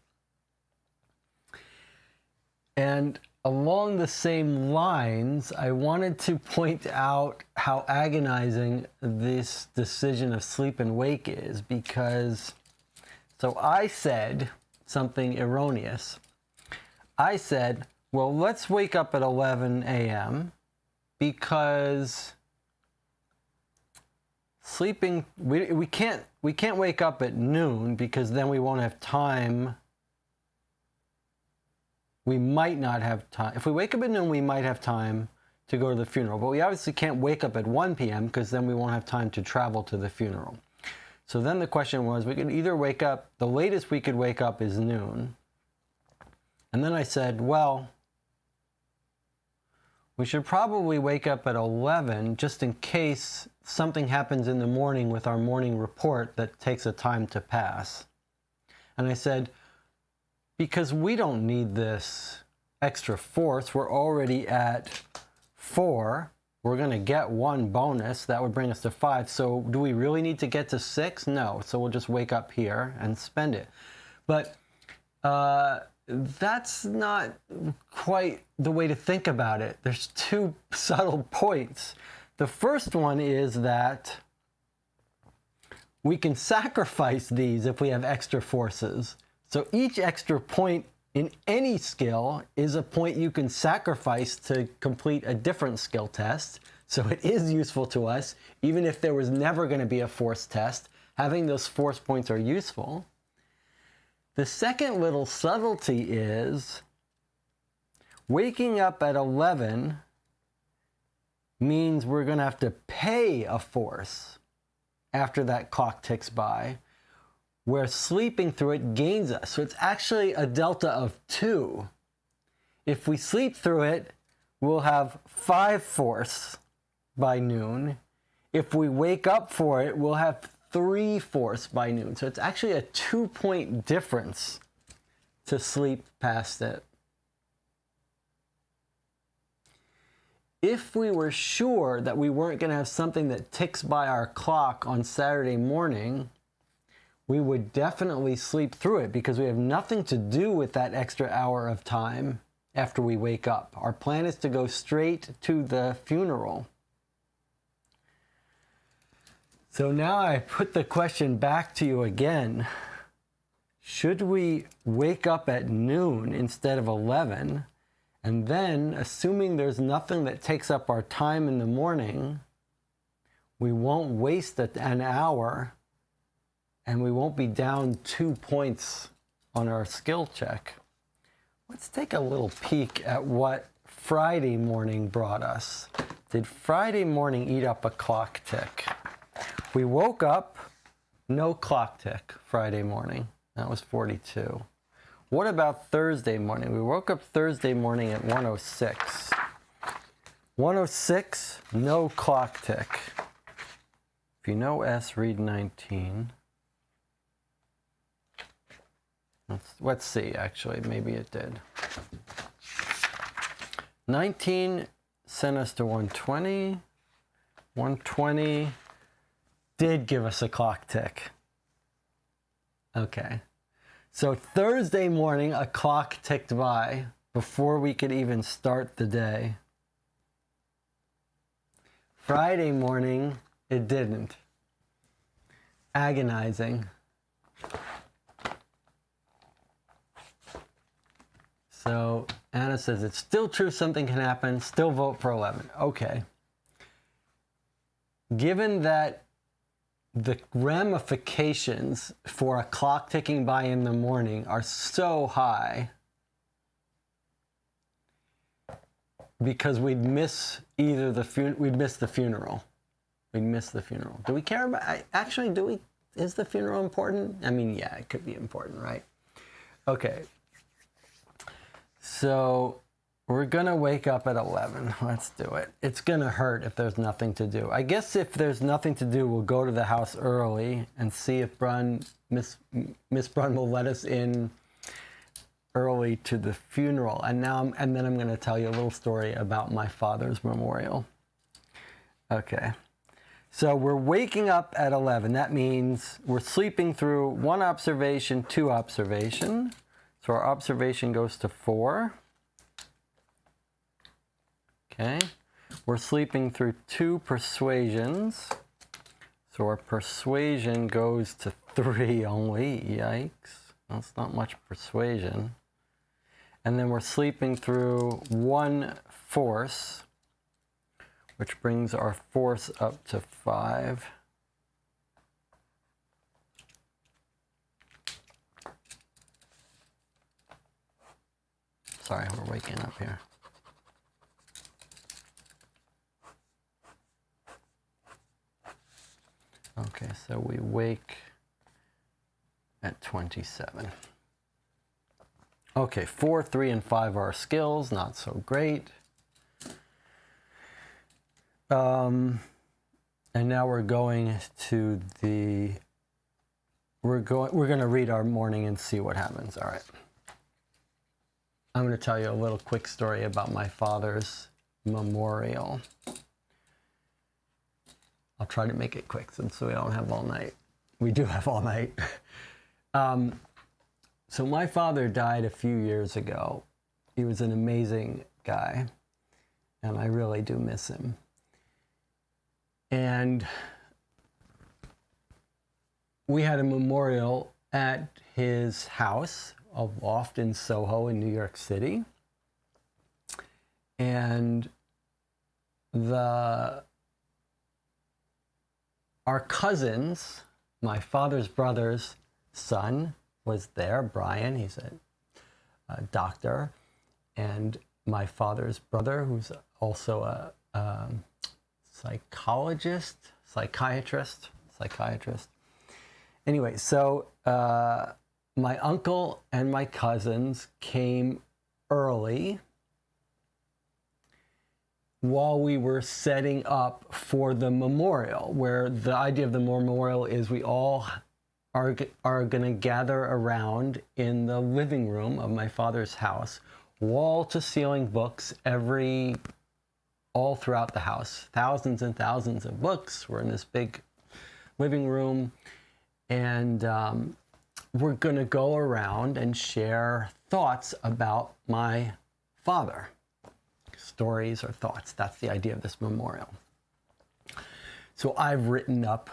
And along the same lines, I wanted to point out how agonizing this decision of sleep and wake is, because, so I said something erroneous. I said, well, let's wake up at 11 a.m. because sleeping, we can't wake up at noon because then we won't have time. We might not have time. If we wake up at noon, we might have time to go to the funeral. But we obviously can't wake up at 1 p.m. because then we won't have time to travel to the funeral. So then the question was, we could either wake up, the latest we could wake up is noon. And then I said, well, we should probably wake up at 11 just in case something happens in the morning with our morning report that takes a time to pass. And I said, because we don't need this extra force, we're already at 4. We're going to get 1 bonus. That would bring us to 5. So do we really need to get to 6? No. So we'll just wake up here and spend it. But that's not quite the way to think about it. There's 2 subtle points. The first one is that we can sacrifice these if we have extra forces. So each extra point in any skill is a point you can sacrifice to complete a different skill test. So it is useful to us, even if there was never going to be a force test. Having those force points are useful. The second little subtlety is waking up at 11 means we're going to have to pay a force after that clock ticks by, where sleeping through it gains us. So it's actually a delta of 2. If we sleep through it, we'll have 5 force by noon. If we wake up for it, we'll have 3 force by noon. So it's actually a 2-point difference to sleep past it. If we were sure that we weren't going to have something that ticks by our clock on Saturday morning, we would definitely sleep through it because we have nothing to do with that extra hour of time after we wake up. Our plan is to go straight to the funeral. So now I put the question back to you again. Should we wake up at noon instead of 11? And then, assuming there's nothing that takes up our time in the morning, we won't waste an hour and we won't be down 2 points on our skill check. Let's take a little peek at what Friday morning brought us. Did Friday morning eat up a clock tick? We woke up, no clock tick Friday morning. That was 42. What about Thursday morning? We woke up Thursday morning at 106. 106, no clock tick. If you know S, read 19. Let's see, actually, maybe it did. 19 sent us to 120. 120 did give us a clock tick. Okay. So Thursday morning, a clock ticked by before we could even start the day. Friday morning, it didn't. Agonizing. So Anna says, it's still true something can happen, still vote for 11. Okay. Given that the ramifications for a clock ticking by in the morning are so high because we'd miss either we'd miss the funeral. We'd miss the funeral. Do we care about, actually, is the funeral important? I mean, yeah, it could be important, right? Okay. So we're gonna wake up at 11. Let's do it. It's gonna hurt if there's nothing to do. I guess if there's nothing to do, we'll go to the house early and see if Miss Brun will let us in early to the funeral. And then I'm gonna tell you a little story about my father's memorial. Okay. So we're waking up at 11. That means we're sleeping through 1 observation, 2 observation. So our observation goes to 4. Okay, we're sleeping through 2 persuasions. So our persuasion goes to 3 only. Yikes, that's not much persuasion. And then we're sleeping through 1 force, which brings our force up to 5. Sorry, we're waking up here. Okay, so we wake at 27. Okay, 4, 3, and 5 are our skills, not so great. And now we're going to we're going to read our morning and see what happens. All right. I'm going to tell you a little quick story about my father's memorial. I'll try to make it quick since we don't have all night. We do have all night. So my father died a few years ago. He was an amazing guy, and I really do miss him. And we had a memorial at his house a loft in Soho in New York City. And our cousins, my father's brother's son was there, Brian, he's a doctor, and my father's brother, who's also a psychiatrist. Anyway, so my uncle and my cousins came early while we were setting up for the memorial, where the idea of the memorial is we all are going to gather around in the living room of my father's house, wall to ceiling books all throughout the house. Thousands and thousands of books. We're in this big living room, and we're going to go around and share thoughts about my father. Stories or thoughts. That's the idea of this memorial. So I've written up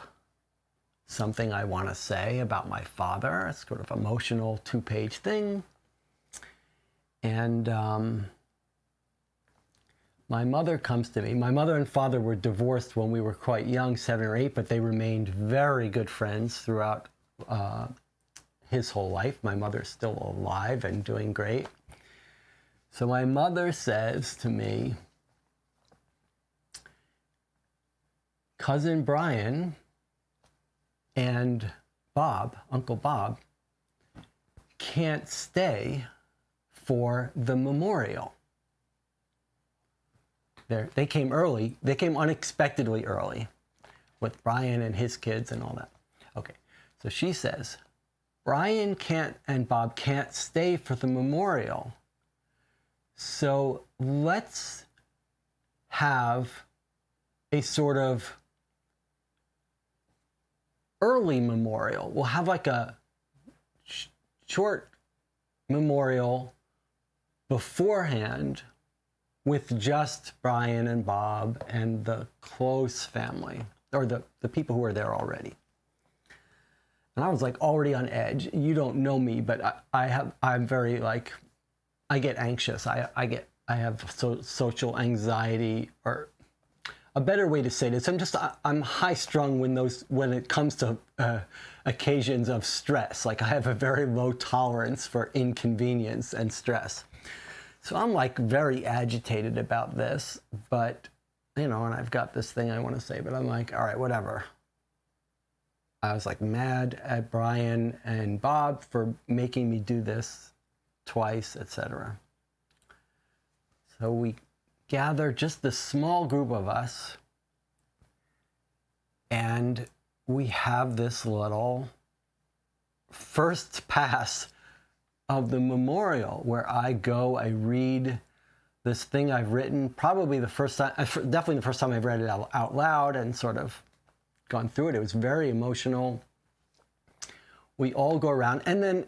something I want to say about my father. It's sort of emotional 2-page thing. And my mother comes to me. My mother and father were divorced when we were quite young, 7 or 8, but they remained very good friends throughout his whole life. My mother's still alive and doing great. So my mother says to me, Cousin Brian and Bob, Uncle Bob, can't stay for the memorial. They came early. They came unexpectedly early with Brian and his kids and all that. Okay, so she says, Brian and Bob can't stay for the memorial. So let's have a sort of early memorial. We'll have like a short memorial beforehand with just Brian and Bob and the close family, or the people who are there already. And I was like already on edge. You don't know me, but I'm very like, I get anxious. I have social anxiety, or a better way to say this, I'm high strung when it comes to occasions of stress. Like I have a very low tolerance for inconvenience and stress. So I'm like very agitated about this, but and I've got this thing I want to say, but I'm like, all right, whatever. I was like mad at Brian and Bob for making me do this twice, etc. So we gather just this small group of us, and we have this little first pass of the memorial where I read this thing I've written, probably the first time, definitely the first time I've read it out loud and sort of gone through it. It was very emotional. We all go around, and then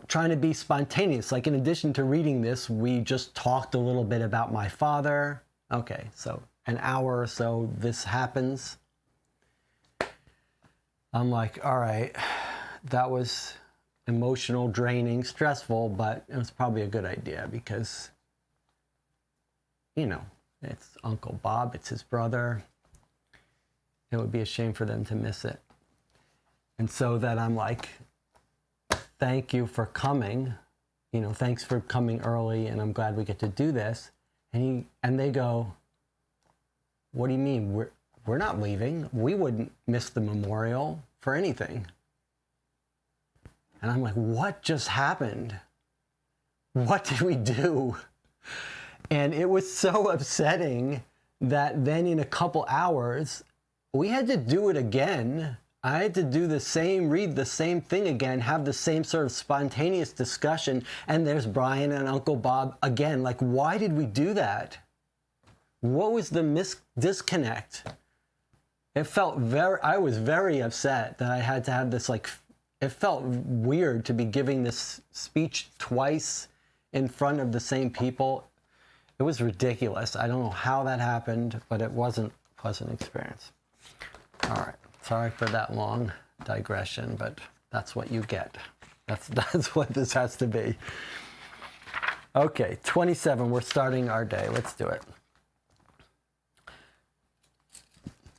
trying to be spontaneous. Like in addition to reading this, we just talked a little bit about my father. Okay, so an hour or so this happens. I'm like, all right, that was emotional, draining, stressful, but it was probably a good idea because, it's Uncle Bob, it's his brother. It would be a shame for them to miss it. And so that I'm like, thank you for coming. Thanks for coming early, and I'm glad we get to do this. And they go, what do you mean? We're not leaving. We wouldn't miss the memorial for anything. And I'm like, what just happened? What did we do? And it was so upsetting that then in a couple hours, we had to do it again. I had to do read the same thing again, have the same sort of spontaneous discussion. And there's Brian and Uncle Bob again. Like, why did we do that? What was the disconnect? I was very upset that I had to have this, it felt weird to be giving this speech twice in front of the same people. It was ridiculous. I don't know how that happened, but it wasn't a pleasant experience. All right. Sorry for that long digression, but that's what you get. That's what this has to be. Okay, 27, we're starting our day. Let's do it.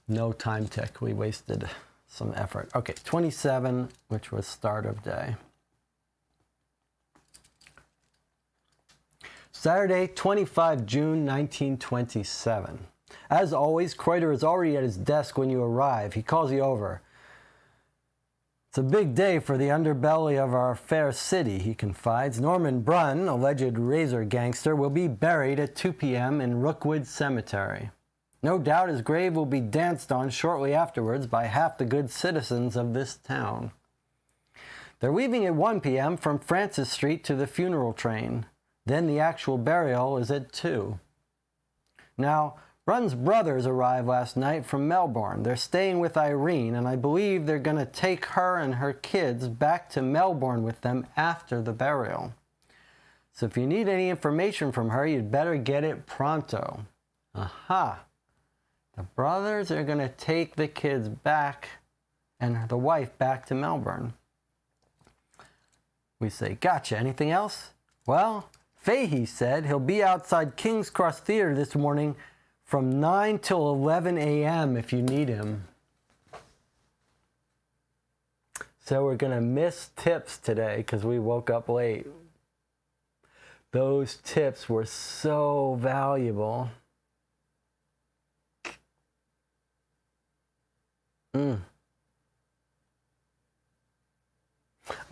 No time tick, we wasted some effort. Okay, 27, which was start of day. Saturday, 25 June 1927. As always, Kreuter is already at his desk when you arrive. He calls you over. It's a big day for the underbelly of our fair city, he confides. Norman Brunn, alleged razor gangster, will be buried at 2 p.m. in Rookwood Cemetery. No doubt his grave will be danced on shortly afterwards by half the good citizens of this town. They're leaving at 1 p.m. from Francis Street to the funeral train. Then the actual burial is at 2. Now, Brunn's brothers arrived last night from Melbourne. They're staying with Irene, and I believe they're going to take her and her kids back to Melbourne with them after the burial. So if you need any information from her, you'd better get it pronto. Aha! The brothers are going to take the kids back and the wife back to Melbourne. We say, gotcha. Anything else? Well, Fahey said he'll be outside King's Cross Theatre this morning from 9 till 11 a.m. if you need him. So we're going to miss tips today because we woke up late. Those tips were so valuable.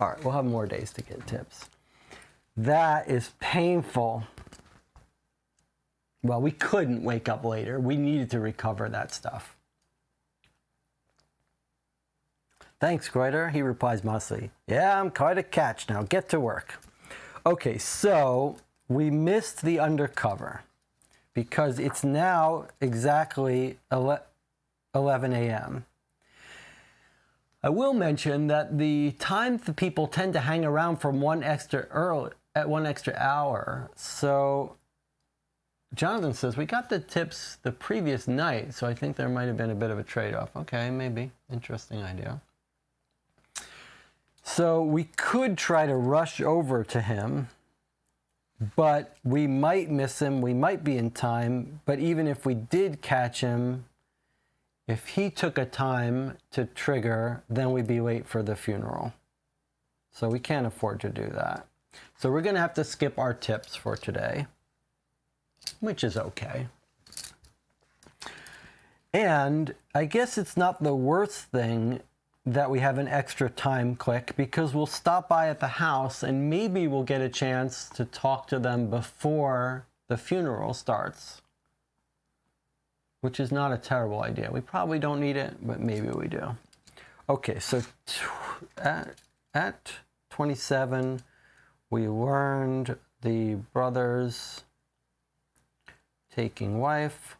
All right, we'll have more days to get tips. That is painful. Well, we couldn't wake up later. We needed to recover that stuff. Thanks, Kreuter, he replies modestly. Yeah, I'm quite a catch now. Get to work. Okay, so we missed the undercover because it's now exactly 11 a.m. I will mention that the time the people tend to hang around for one extra hour. So Jonathan says, we got the tips the previous night, so I think there might have been a bit of a trade-off. Okay, maybe. Interesting idea. So we could try to rush over to him, but we might miss him. We might be in time, but even if we did catch him, if he took a time to trigger, then we'd be late for the funeral. So we can't afford to do that. So we're going to have to skip our tips for today, which is okay. And I guess it's not the worst thing that we have an extra time click because we'll stop by at the house and maybe we'll get a chance to talk to them before the funeral starts. Which is not a terrible idea. We probably don't need it, but maybe we do. Okay, so at 27, we learned the brothers taking wife,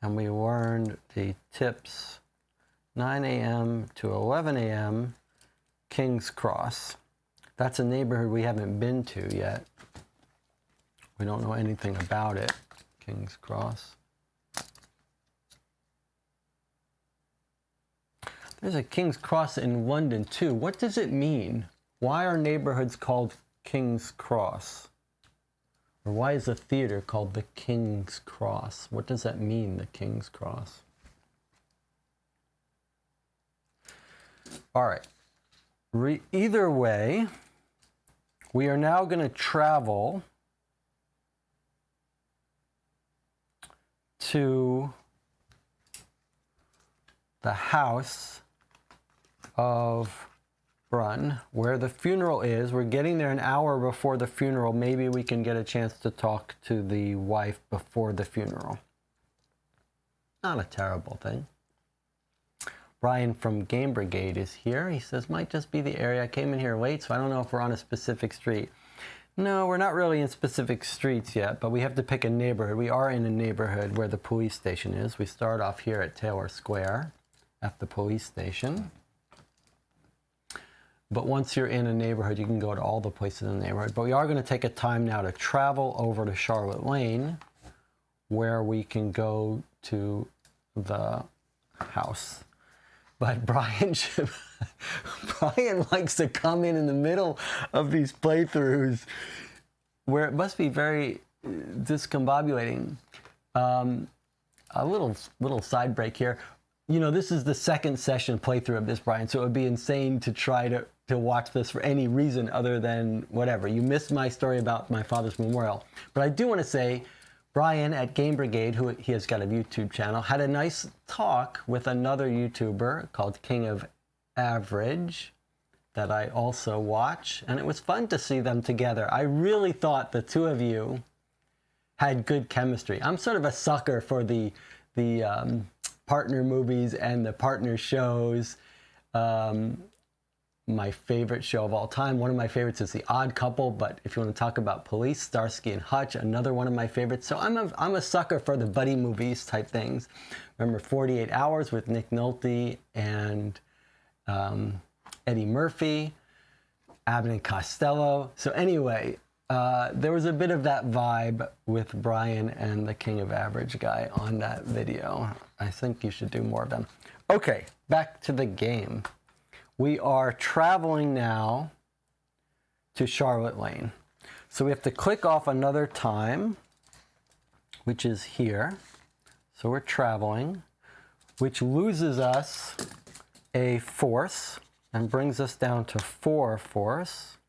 and we learned the tips 9 a.m. to 11 a.m. King's Cross. That's a neighborhood we haven't been to yet. We don't know anything about it, King's Cross. There's a King's Cross in London too. What does it mean? Why are neighborhoods called King's Cross? Or why is a theater called the King's Cross? What does that mean, the King's Cross? All right. Either way, we are now going to travel to the house of Brunn, where the funeral is. We're getting there an hour before the funeral. Maybe we can get a chance to talk to the wife before the funeral. Not a terrible thing. Brian from Game Brigade is here. He says, might just be the area. I came in here late, so I don't know if we're on a specific street. No, we're not really in specific streets yet, but we have to pick a neighborhood. We are in a neighborhood where the police station is. We start off here at Taylor Square at the police station. But once you're in a neighborhood, you can go to all the places in the neighborhood. But we are going to take a time now to travel over to Charlotte Lane, where we can go to the house. but Brian Brian likes to come in the middle of these playthroughs where it must be very discombobulating. A little side break here. You know, this is the second session playthrough of this, Brian, so it would be insane to try to watch this for any reason other than whatever. You missed my story about my father's memorial. But I do want to say, Brian at Game Brigade, who he has got a YouTube channel, had a nice talk with another YouTuber called King of Average that I also watch, and it was fun to see them together. I really thought the two of you had good chemistry. I'm sort of a sucker for the partner movies and the partner shows. My favorite show of all time, one of my favorites is The Odd Couple, but if you want to talk about police, Starsky and Hutch, another one of my favorites. So I'm a sucker for the buddy movies type things. Remember 48 Hours with Nick Nolte and Eddie Murphy, Abbott and Costello. So anyway, there was a bit of that vibe with Brian and the King of Average guy on that video. I think you should do more of them. Okay, back to the game. We are traveling now to Charlotte Lane. So we have to click off another time, which is here. So we're traveling, which loses us a force and brings us down to 4 force.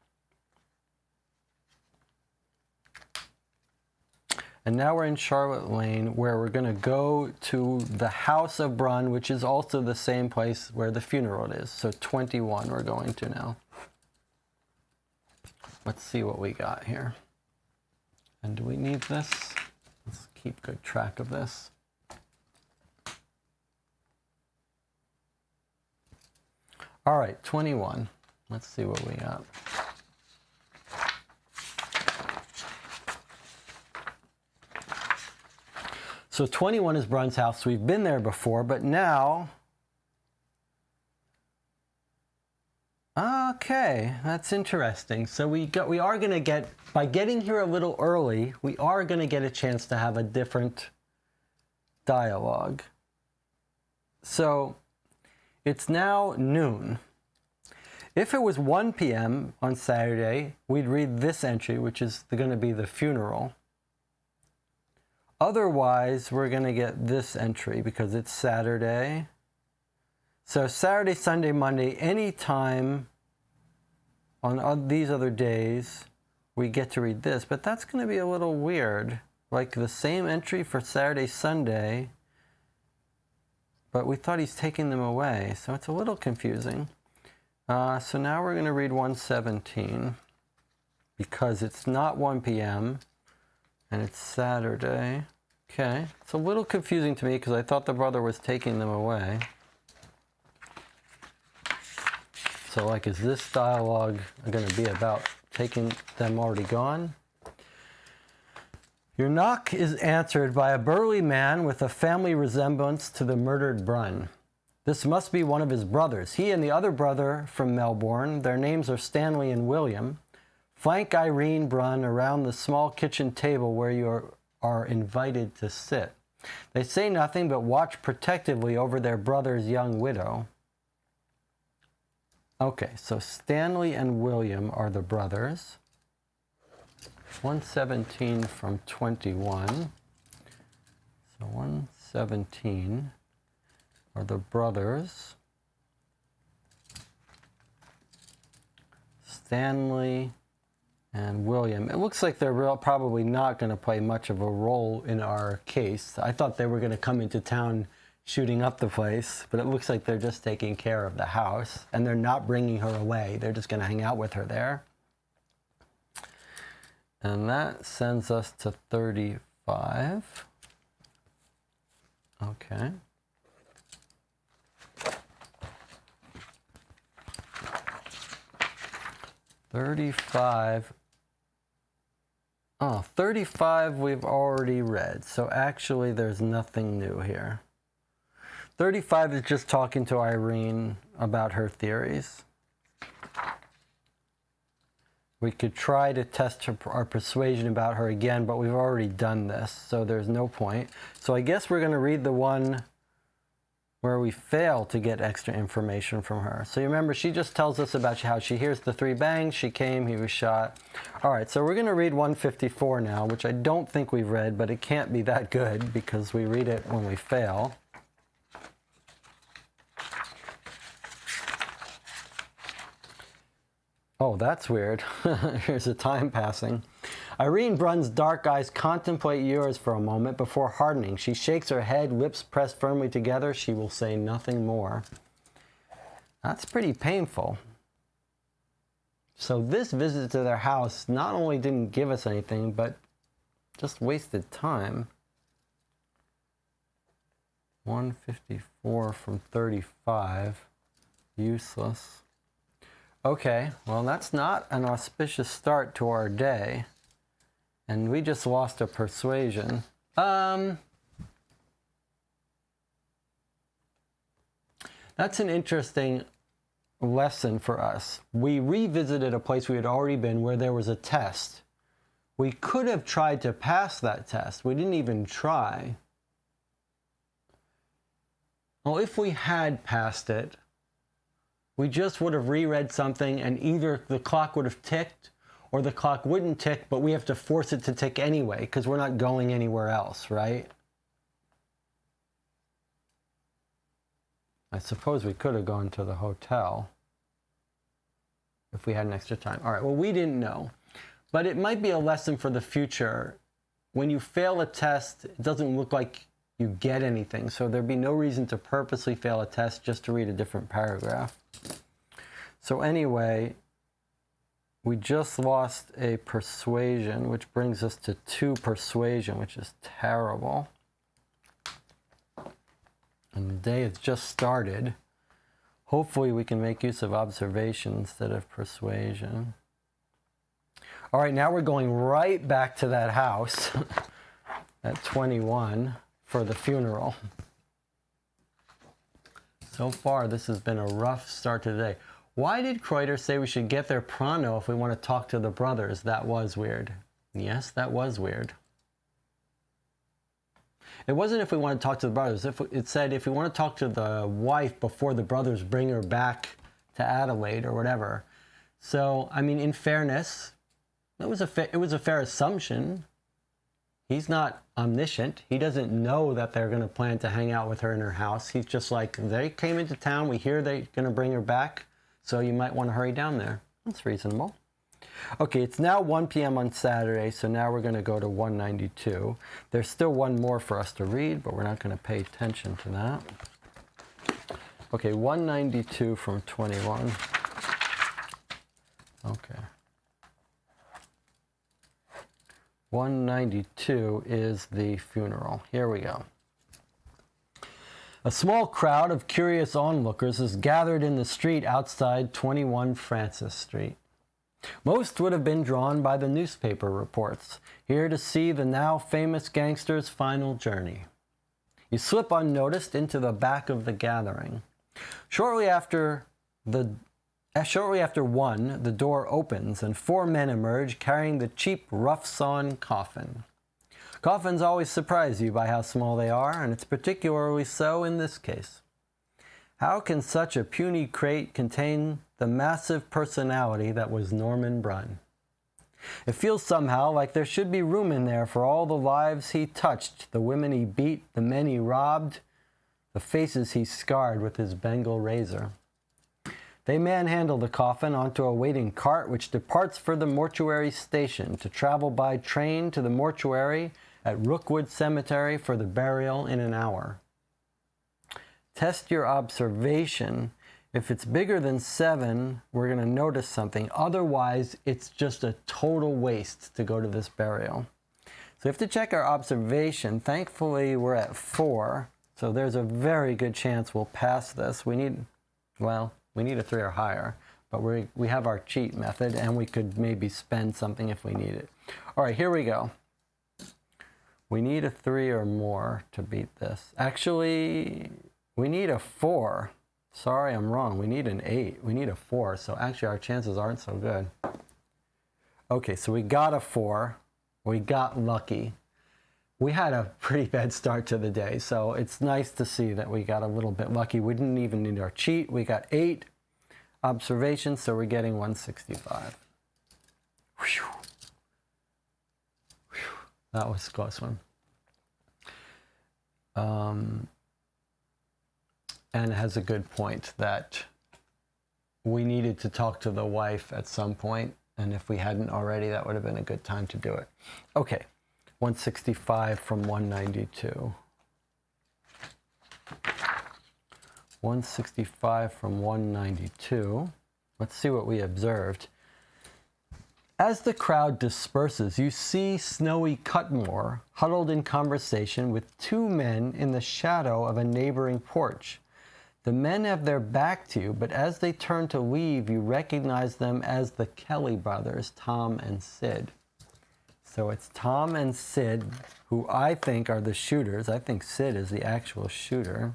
And now we're in Charlotte Lane, where we're going to go to the House of Brun, which is also the same place where the funeral is. So 21 we're going to now. Let's see what we got here. And do we need this? Let's keep good track of this. All right, 21. Let's see what we got. So 21 is Brun's house. We've been there before, but now... Okay, that's interesting. So we are going to get, by getting here a little early, we are going to get a chance to have a different dialogue. So it's now noon. If it was 1 p.m. on Saturday, we'd read this entry, which is going to be the funeral. Otherwise, we're going to get this entry because it's Saturday. So Saturday, Sunday, Monday, anytime on these other days, we get to read this. But that's going to be a little weird. Like the same entry for Saturday, Sunday, but we thought he's taking them away. So it's a little confusing. So now we're going to read 117 because it's not 1 p.m. and it's Saturday. Okay, it's a little confusing to me because I thought the brother was taking them away. So like, is this dialogue going to be about taking them already gone? Your knock is answered by a burly man with a family resemblance to the murdered Brun. This must be one of his brothers. He and the other brother from Melbourne, their names are Stanley and William, flank Irene Brun around the small kitchen table where you are invited to sit. They say nothing but watch protectively over their brother's young widow. Okay, so Stanley and William are the brothers. 117 from 21. So 117 are the brothers. Stanley and William. It looks like they're probably not going to play much of a role in our case. I thought they were going to come into town shooting up the place, but it looks like they're just taking care of the house, and they're not bringing her away. They're just going to hang out with her there. And that sends us to 35. Okay. Oh, 35 we've already read, so actually there's nothing new here. 35 is just talking to Irene about her theories. We could try to test our persuasion about her again, but we've already done this, so there's no point. So I guess we're going to read the one where we fail to get extra information from her. So you remember, she just tells us about how she hears the 3 bangs, she came, he was shot. All right, so we're going to read 154 now, which I don't think we've read, but it can't be that good because we read it when we fail. Oh, that's weird. Here's the time passing. Irene Brunn's dark eyes contemplate yours for a moment before hardening. She shakes her head, lips pressed firmly together. She will say nothing more. That's pretty painful. So this visit to their house not only didn't give us anything, but just wasted time. 154 from 35. Useless. Okay, well, that's not an auspicious start to our day. And we just lost a persuasion. That's an interesting lesson for us. We revisited a place we had already been where there was a test. We could have tried to pass that test. We didn't even try. Well, if we had passed it, we just would have reread something and either the clock would have ticked or the clock wouldn't tick, but we have to force it to tick anyway because we're not going anywhere else, right? I suppose we could have gone to the hotel if we had an extra time. All right, well, we didn't know. But it might be a lesson for the future. When you fail a test, it doesn't look like you get anything. So there'd be no reason to purposely fail a test just to read a different paragraph. So anyway, we just lost a persuasion, which brings us to 2 persuasion, which is terrible. And the day has just started. Hopefully we can make use of observation instead of persuasion. All right, now we're going right back to that house at 21 for the funeral. So far, this has been a rough start to the day. Why did Kreuter say we should get there pronto if we want to talk to the brothers? That was weird. Yes, that was weird. It wasn't if we want to talk to the brothers. It said if we want to talk to the wife before the brothers bring her back to Adelaide or whatever. So, I mean, in fairness, it was a fair assumption. He's not omniscient. He doesn't know that they're going to plan to hang out with her in her house. He's just like, they came into town. We hear they're going to bring her back. So you might want to hurry down there. That's reasonable. Okay, it's now 1 p.m. on Saturday, so now we're going to go to 192. There's still one more for us to read, but we're not going to pay attention to that. Okay, 192 from 21. Okay. 192 is the funeral. Here we go. A small crowd of curious onlookers is gathered in the street outside 21 Francis Street. Most would have been drawn by the newspaper reports, here to see the now famous gangster's final journey. You slip unnoticed into the back of the gathering. Shortly after 1, the door opens and 4 men emerge carrying the cheap, rough-sawn coffin. Coffins always surprise you by how small they are, and it's particularly so in this case. How can such a puny crate contain the massive personality that was Norman Brunn? It feels somehow like there should be room in there for all the lives he touched, the women he beat, the men he robbed, the faces he scarred with his Bengal razor. They manhandle the coffin onto a waiting cart which departs for the mortuary station to travel by train to the mortuary at Rookwood Cemetery for the burial in an hour. Test your observation. If it's bigger than 7, we're going to notice something. Otherwise, it's just a total waste to go to this burial. So we have to check our observation. Thankfully, we're at 4, so there's a very good chance we'll pass this. We need a 3 or higher, but we have our cheat method, and we could maybe spend something if we need it. All right, here we go. We need a 3 or more to beat this. Actually, we need a 4. Sorry, I'm wrong. We need an 8. We need a 4, so actually our chances aren't so good. Okay, so we got a 4. We got lucky. we had a pretty bad start to the day, so it's nice to see that we got a little bit lucky. We didn't even need our cheat. We got 8 observations, so we're getting 165. Whew. Whew. That was a close one. And it has a good point that we needed to talk to the wife at some point, and if we hadn't already, that would have been a good time to do it. Okay, 165 from 192. 165 from 192. Let's see what we observed. As the crowd disperses, you see Snowy Cutmore huddled in conversation with 2 men in the shadow of a neighboring porch. The men have their back to you, but as they turn to leave, you recognize them as the Kelly brothers, Tom and Sid. So it's Tom and Sid, who I think are the shooters. I think Sid is the actual shooter.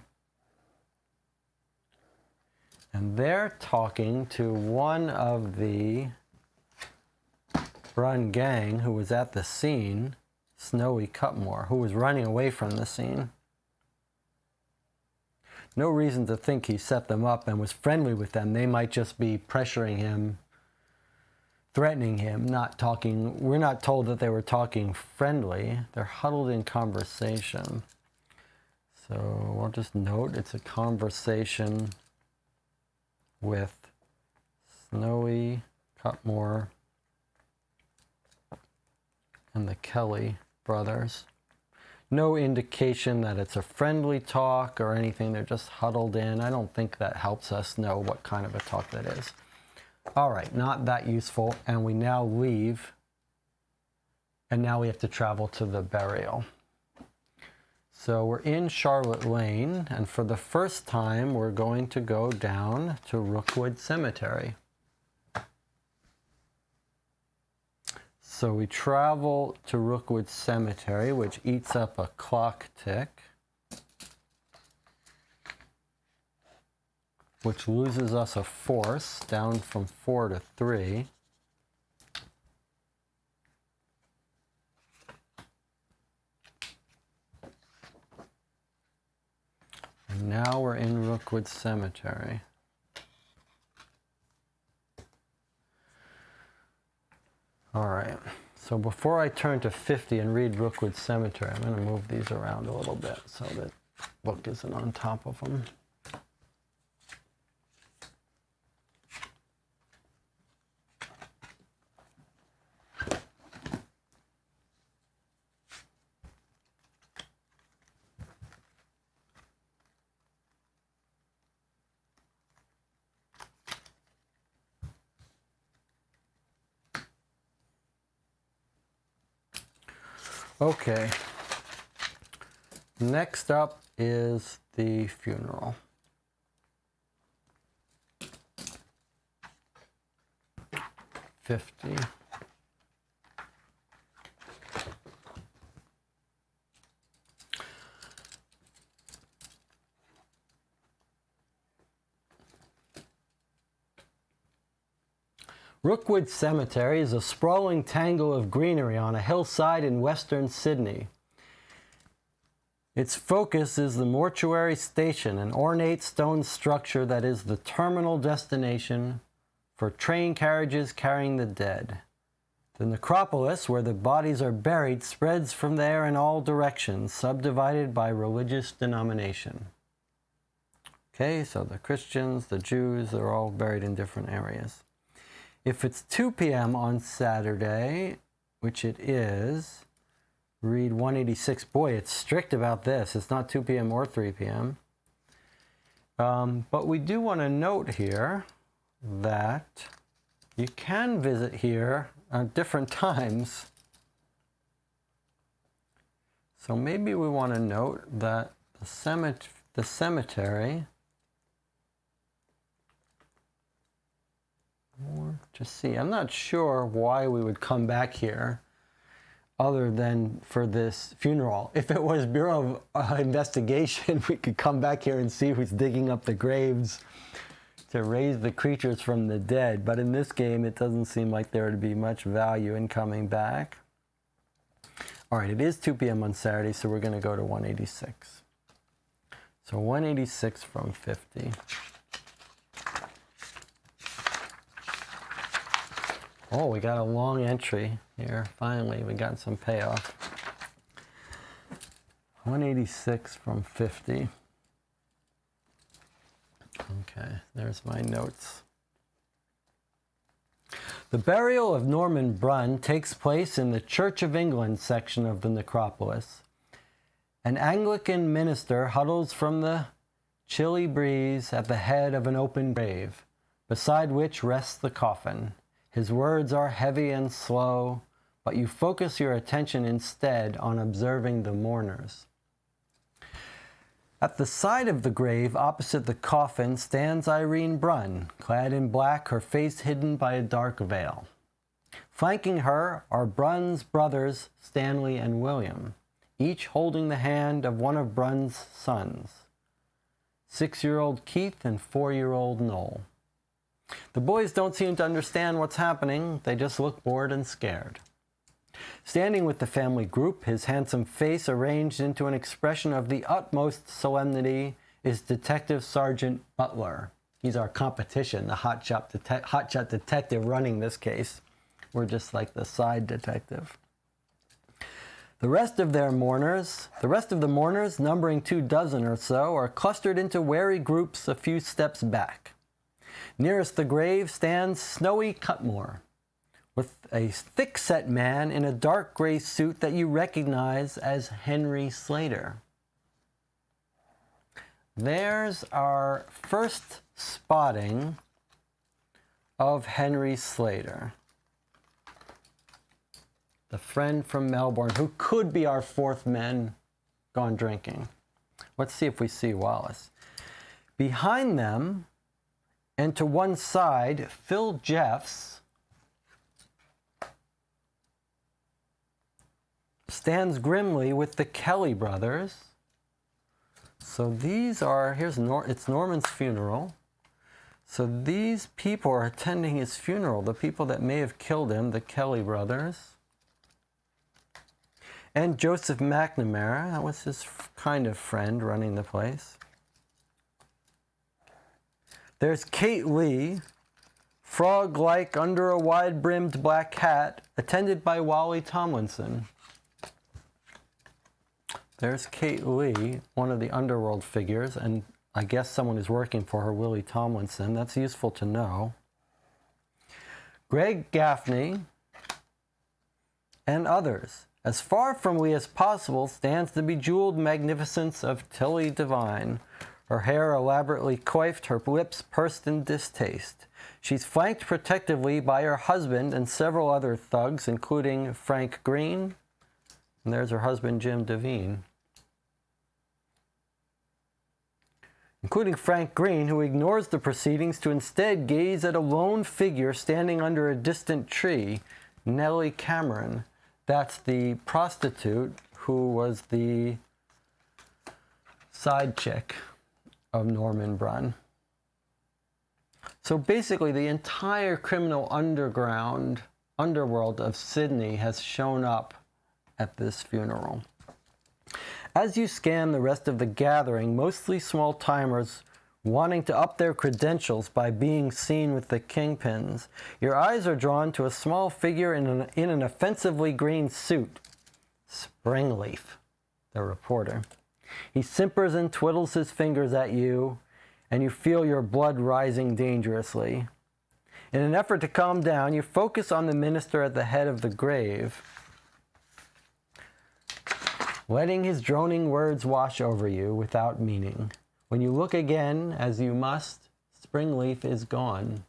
And they're talking to one of the run gang who was at the scene, Snowy Cutmore, who was running away from the scene. No reason to think he set them up and was friendly with them. They might just be pressuring him, threatening him, not talking. We're not told that they were talking friendly. They're huddled in conversation. So we'll just note it's a conversation with Snowy Cutmore and the Kelly brothers. No indication that it's a friendly talk or anything. They're just huddled in. I don't think that helps us know what kind of a talk that is. All right, not that useful. And we now leave. And now we have to travel to the burial. So we're in Charlotte Lane. And for the first time, we're going to go down to Rookwood Cemetery. So we travel to Rookwood Cemetery, which eats up a clock tick, which loses us a force down from 4 to 3. And now we're in Rookwood Cemetery. All right, so before I turn to 50 and read Rookwood Cemetery, I'm going to move these around a little bit so that book isn't on top of them. Okay, next up is the funeral. $50. Rookwood Cemetery is a sprawling tangle of greenery on a hillside in western Sydney. Its focus is the mortuary station, an ornate stone structure that is the terminal destination for train carriages carrying the dead. The necropolis, where the bodies are buried, spreads from there in all directions, subdivided by religious denomination. Okay, so the Christians, the Jews, they're all buried in different areas. If it's 2 p.m. on Saturday, which it is, read 186. Boy, it's strict about this. It's not 2 p.m. or 3 p.m. But we do want to note here that you can visit here at different times. So maybe we want to note that the cemetery, or just see, I'm not sure why we would come back here other than for this funeral. If it was Bureau of Investigation, we could come back here and see who's digging up the graves to raise the creatures from the dead. But in this game, it doesn't seem like there would be much value in coming back. All right, it is 2 p.m. on Saturday, so we're going to go to 186. So 186 from 50. Oh, we got a long entry here. Finally, we got some payoff. 186 from 50. Okay, there's my notes. The burial of Norman Brunn takes place in the Church of England section of the necropolis. An Anglican minister huddles from the chilly breeze at the head of an open grave, beside which rests the coffin. His words are heavy and slow, but you focus your attention instead on observing the mourners. At the side of the grave, opposite the coffin, stands Irene Brunn, clad in black, her face hidden by a dark veil. Flanking her are Brunn's brothers, Stanley and William, each holding the hand of one of Brunn's sons, 6-year-old Keith and 4-year-old Noel. The boys don't seem to understand what's happening. They just look bored and scared. Standing with the family group, his handsome face arranged into an expression of the utmost solemnity, is Detective Sergeant Butler. He's our competition, the hotshot detective running this case. We're just like the side detective. The rest of the mourners, numbering 24 or so, are clustered into wary groups a few steps back. Nearest the grave stands Snowy Cutmore, with a thick-set man in a dark gray suit that you recognize as Henry Slater. There's our first spotting of Henry Slater, the friend from Melbourne, who could be our fourth man gone drinking. Let's see if we see Wallace. Behind them, and to one side, Phil Jeffs stands grimly with the Kelly brothers. So these are, it's Norman's funeral. So these people are attending his funeral, the people that may have killed him, the Kelly brothers. And Joseph McNamara, that was his kind of friend running the place. There's Kate Lee, frog-like under a wide-brimmed black hat, attended by Wally Tomlinson. There's Kate Lee, one of the underworld figures, and I guess someone is working for her, Willie Tomlinson. That's useful to know. Greg Gaffney and others. As far from Lee as possible stands the bejeweled magnificence of Tilly Devine, her hair elaborately coiffed, her lips pursed in distaste. She's flanked protectively by her husband and several other thugs, including Frank Green, and there's her husband, Jim Devine. Including Frank Green, who ignores the proceedings to instead gaze at a lone figure standing under a distant tree, Nellie Cameron. That's the prostitute who was the side chick of Norman Brunn. So basically the entire criminal underworld of Sydney has shown up at this funeral. As you scan the rest of the gathering, mostly small-timers wanting to up their credentials by being seen with the kingpins, your eyes are drawn to a small figure in an offensively green suit. Springleaf, the reporter. He simpers and twiddles his fingers at you, and you feel your blood rising dangerously. In an effort to calm down, you focus on the minister at the head of the grave, letting his droning words wash over you without meaning. When you look again, as you must, Springleaf is gone.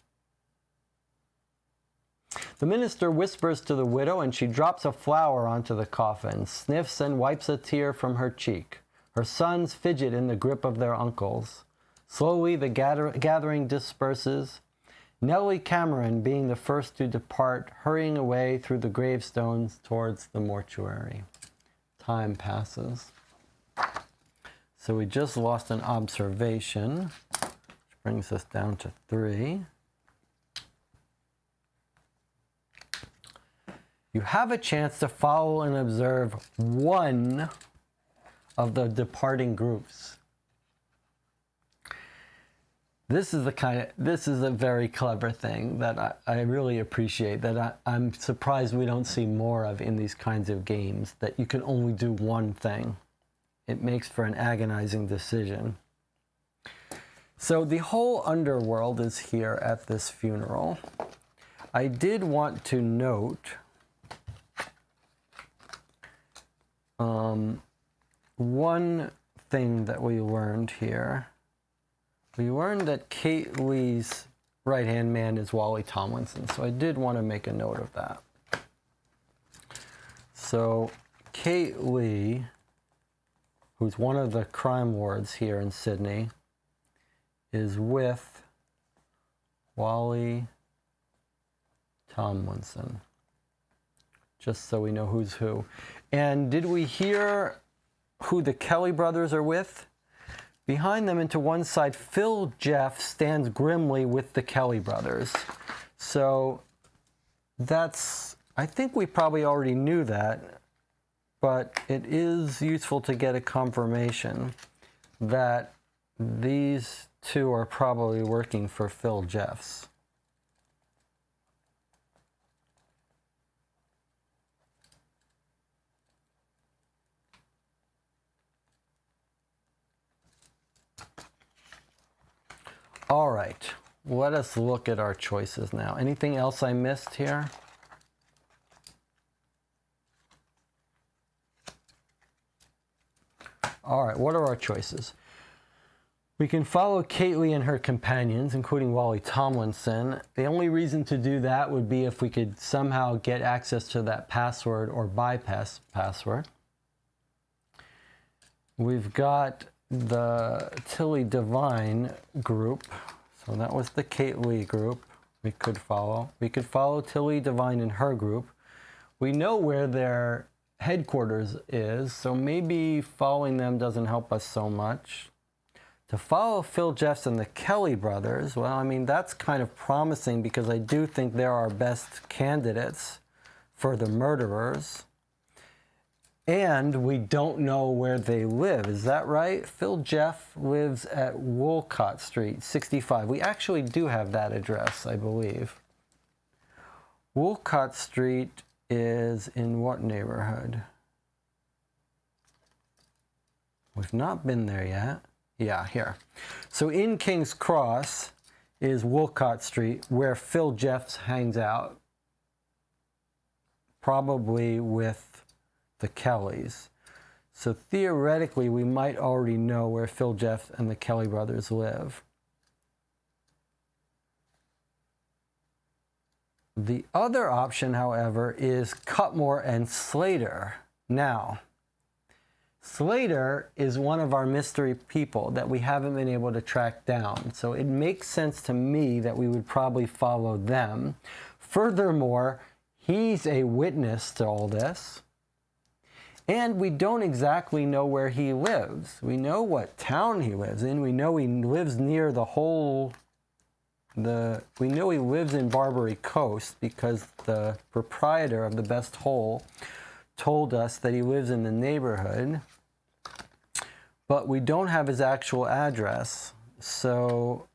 The minister whispers to the widow, and she drops a flower onto the coffin, sniffs and wipes a tear from her cheek. Her sons fidget in the grip of their uncles. Slowly the gathering disperses, Nellie Cameron being the first to depart, hurrying away through the gravestones towards the mortuary. Time passes. So we just lost an observation, which brings us down to 3. You have a chance to follow and observe one of the departing groups. This is a very clever thing that I really appreciate, that I'm surprised we don't see more of in these kinds of games, that you can only do one thing. It makes for an agonizing decision. So the whole underworld is here at this funeral. I did want to note one thing that we learned here. We learned that Kate Lee's right-hand man is Wally Tomlinson, so I did want to make a note of that. So Kate Lee, who's one of the crime lords here in Sydney, is with Wally Tomlinson, just so we know who's who. And did we hear who the Kelly brothers are with? Behind them and to one side, Phil Jeff stands grimly with the Kelly brothers. So that's, I think we probably already knew that, but it is useful to get a confirmation that these two are probably working for Phil Jeffs. All right, let us look at our choices now. Anything else I missed here? All right, what are our choices? We can follow Kate Lee and her companions, including Wally Tomlinson. The only reason to do that would be if we could somehow get access to that password or bypass password. We've got the Tilly Devine group. So that was the Kate Lee group we could follow. We could follow Tilly Devine and her group. We know where their headquarters is, so maybe following them doesn't help us so much. To follow Phil Jeffs and the Kelly brothers, well, I mean, that's kind of promising because I do think they're our best candidates for the murderers. And we don't know where they live. Is that right? Phil Jeff lives at Wolcott Street, 65. We actually do have that address, I believe. Wolcott Street is in what neighborhood? We've not been there yet. Yeah, here. So in King's Cross is Wolcott Street, where Phil Jeffs hangs out. Probably with the Kellys. So theoretically, we might already know where Phil Jeff and the Kelly brothers live. The other option, however, is Cutmore and Slater. Now, Slater is one of our mystery people that we haven't been able to track down. So it makes sense to me that we would probably follow them. Furthermore, he's a witness to all this. And we don't exactly know where he lives. We know what town he lives in. We know he lives near we know he lives in Barbary Coast because the proprietor of the Best Hole told us that he lives in the neighborhood. But we don't have his actual address. So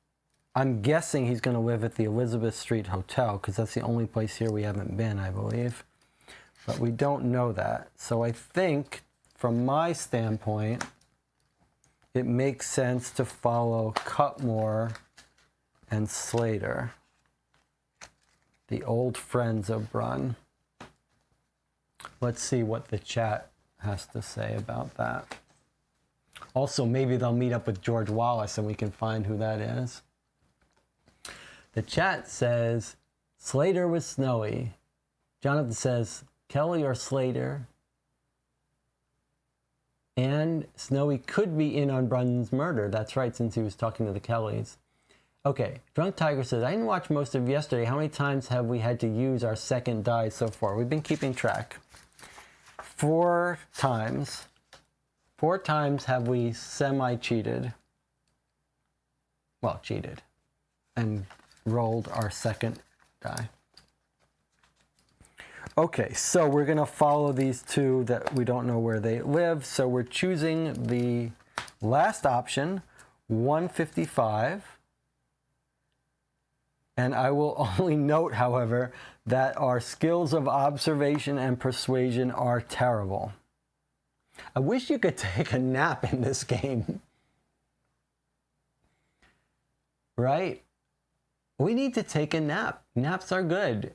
I'm guessing he's going to live at the Elizabeth Street Hotel because that's the only place here we haven't been, I believe. But we don't know that. So I think, from my standpoint, it makes sense to follow Cutmore and Slater, the old friends of Brun. Let's see what the chat has to say about that. Also, maybe they'll meet up with George Wallace and we can find who that is. The chat says, Slater was Snowy. Jonathan says, Kelly or Slater. And Snowy could be in on Brun's murder. That's right, since he was talking to the Kellys. Okay, Drunk Tiger says, I didn't watch most of yesterday. How many times have we had to use our second die so far? We've been keeping track. 4 times. 4 times have we semi-cheated. Well, cheated. And rolled our second die. Okay, so we're going to follow these two that we don't know where they live. So we're choosing the last option, 155. And I will only note, however, that our skills of observation and persuasion are terrible. I wish you could take a nap in this game. Right? We need to take a nap. Naps are good.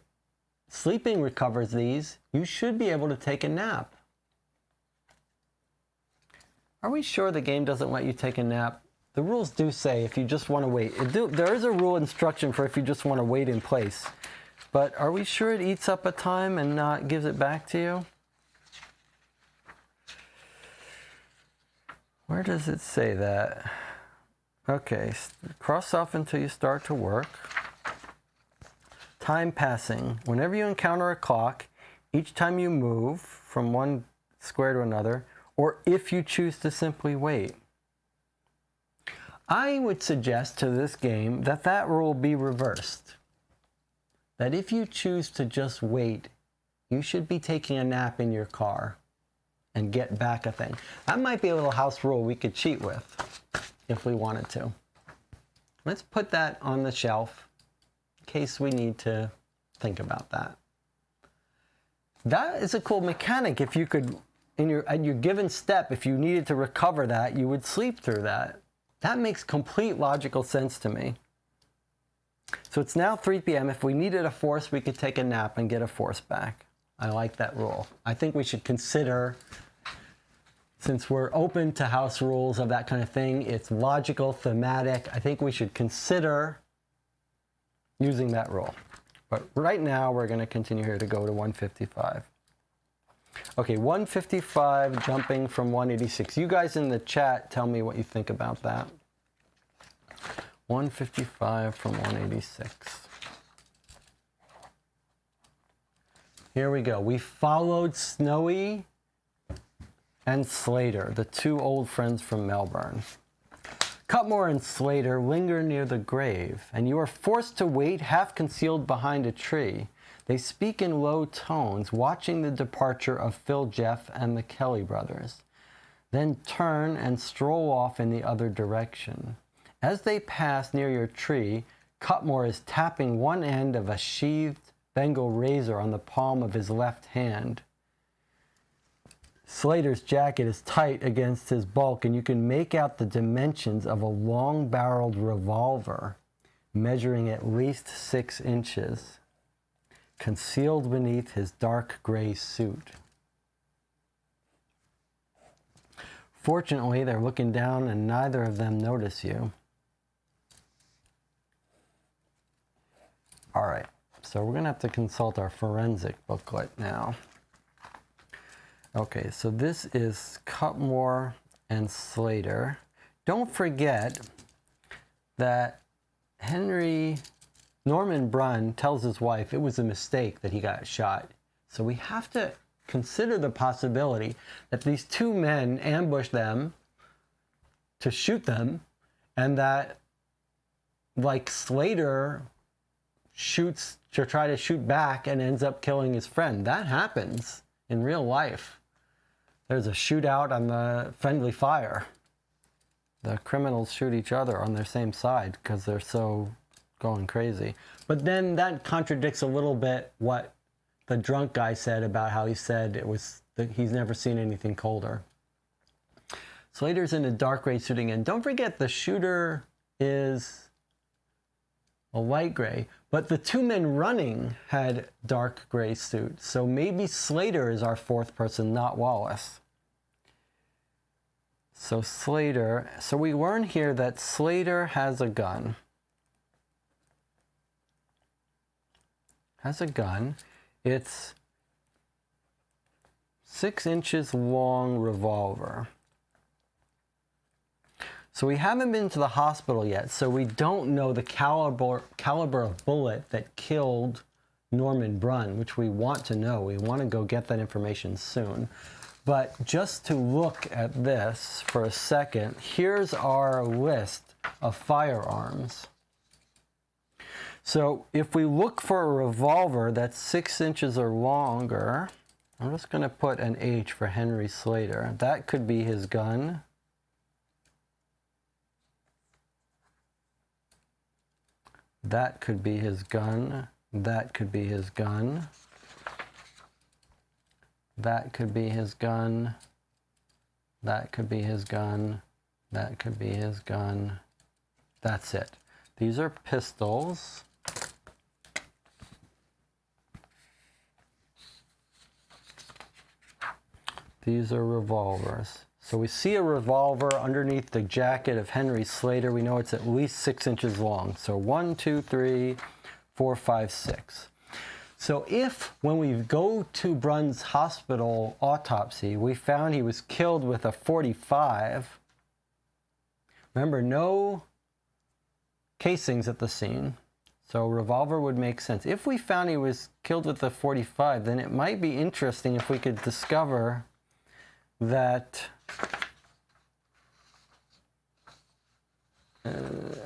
Sleeping recovers these. You should be able to take a nap. Are we sure the game doesn't let you take a nap? The rules do say if you just want to wait. There is a rule instruction for if you just want to wait in place. But are we sure it eats up a time and not gives it back to you? Where does it say that? Okay, cross off until you start to work. Time passing. Whenever you encounter a clock, each time you move from one square to another, or if you choose to simply wait. I would suggest to this game that that rule be reversed. That if you choose to just wait, you should be taking a nap in your car and get back a thing. That might be a little house rule we could cheat with if we wanted to. Let's put that on the shelf in case we need to think about that. That is a cool mechanic. If you could, at your given step, if you needed to recover that, you would sleep through that. That makes complete logical sense to me. So it's now 3 p.m. If we needed a force, we could take a nap and get a force back. I like that rule. I think we should consider, since we're open to house rules of that kind of thing, it's logical, thematic, I think we should consider using that rule. But right now, we're going to continue here to go to 155. Okay, 155 jumping from 186. You guys in the chat tell me what you think about that. 155 from 186. Here we go. We followed Snowy and Slater, the two old friends from Melbourne. Cutmore and Slater linger near the grave, and you are forced to wait half concealed behind a tree. They speak in low tones, watching the departure of Phil, Jeff, and the Kelly brothers, then turn and stroll off in the other direction. As they pass near your tree, Cutmore is tapping one end of a sheathed Bengal razor on the palm of his left hand. Slater's jacket is tight against his bulk, and you can make out the dimensions of a long-barreled revolver measuring at least 6 inches. Concealed beneath his dark gray suit. Fortunately, they're looking down and neither of them notice you. All right, so we're gonna have to consult our forensic booklet now. Okay, so this is Cutmore and Slater. Don't forget that Norman Brunn tells his wife it was a mistake that he got shot. So we have to consider the possibility that these two men ambushed them to shoot them, and that, like, Slater shoots to try to shoot back and ends up killing his friend. That happens in real life. There's a shootout on the friendly fire. The criminals shoot each other on their same side because they're so going crazy. But then that contradicts a little bit what the drunk guy said about how he said it was that he's never seen anything colder. Slater's in a dark gray suit again. Don't forget the shooter is a light gray, but the two men running had dark gray suits. So maybe Slater is our fourth person, not Wallace. So Slater, so we learn here that Slater has a gun. Has a gun. It's 6 inches long revolver. So we haven't been to the hospital yet, so we don't know the caliber of bullet that killed Norman Brunn, which we want to know. We want to go get that information soon. But just to look at this for a second, here's our list of firearms. So if we look for a revolver that's 6 inches or longer, I'm just going to put an H for Henry Slater. That could be his gun. That could be his gun. That could be his gun. That could be his gun. That could be his gun. That could be his gun. That's it. These are pistols. These are revolvers. So we see a revolver underneath the jacket of Henry Slater. We know it's at least 6 inches long. So 1, 2, 3, 4, 5, 6. So if, when we go to Brunn's hospital autopsy, we found he was killed with a .45, remember, no casings at the scene, so revolver would make sense. If we found he was killed with a .45, then it might be interesting if we could discover that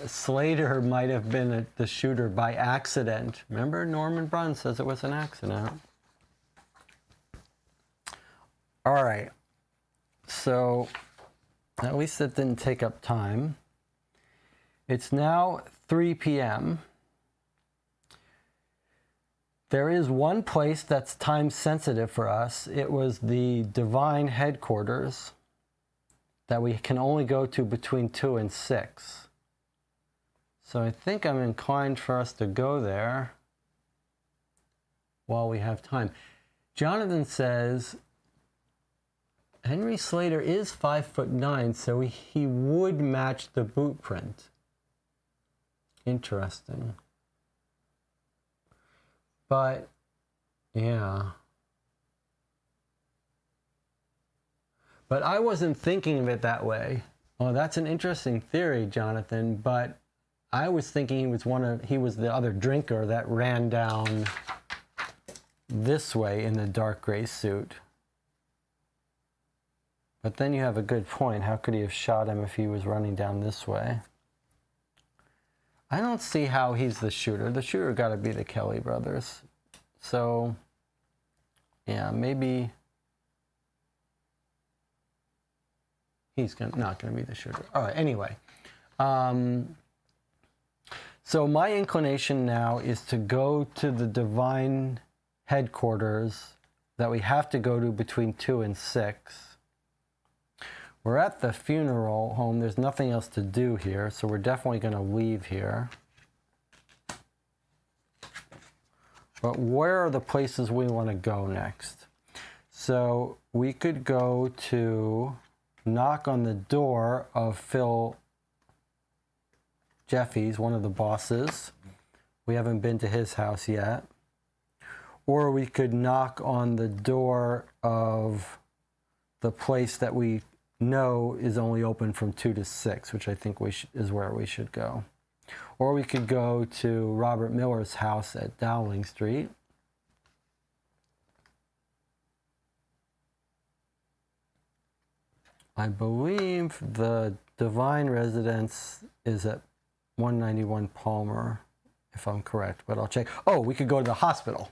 Slater might have been the shooter by accident. Remember, Norman Brunn says it was an accident. All right, so at least it didn't take up time. It's now 3 p.m. There is one place that's time sensitive for us. It was the Divine headquarters that we can only go to between 2 and 6. So I think I'm inclined for us to go there while we have time. Jonathan says Henry Slater is 5'9", so he would match the boot print. Interesting. But, yeah. But I wasn't thinking of it that way. Oh, that's an interesting theory, Jonathan, but I was thinking he was the other drinker that ran down this way in the dark gray suit. But then you have a good point. How could he have shot him if he was running down this way? I don't see how he's the shooter. The shooter got to be the Kelly brothers. So, yeah, maybe he's not going to be the shooter. All right, anyway. So my inclination now is to go to the Divine headquarters that we have to go to between 2 and 6. We're at the funeral home. There's nothing else to do here, so we're definitely going to leave here. But where are the places we want to go next? So we could go to knock on the door of Phil Jeffy's, one of the bosses. We haven't been to his house yet. Or we could knock on the door of the place that we know is only open from 2 to 6, which I think is where we should go. Or we could go to Robert Miller's house at Dowling Street. I believe the Divine residence is at 191 Palmer, if I'm correct, but I'll check. Oh, we could go to the hospital.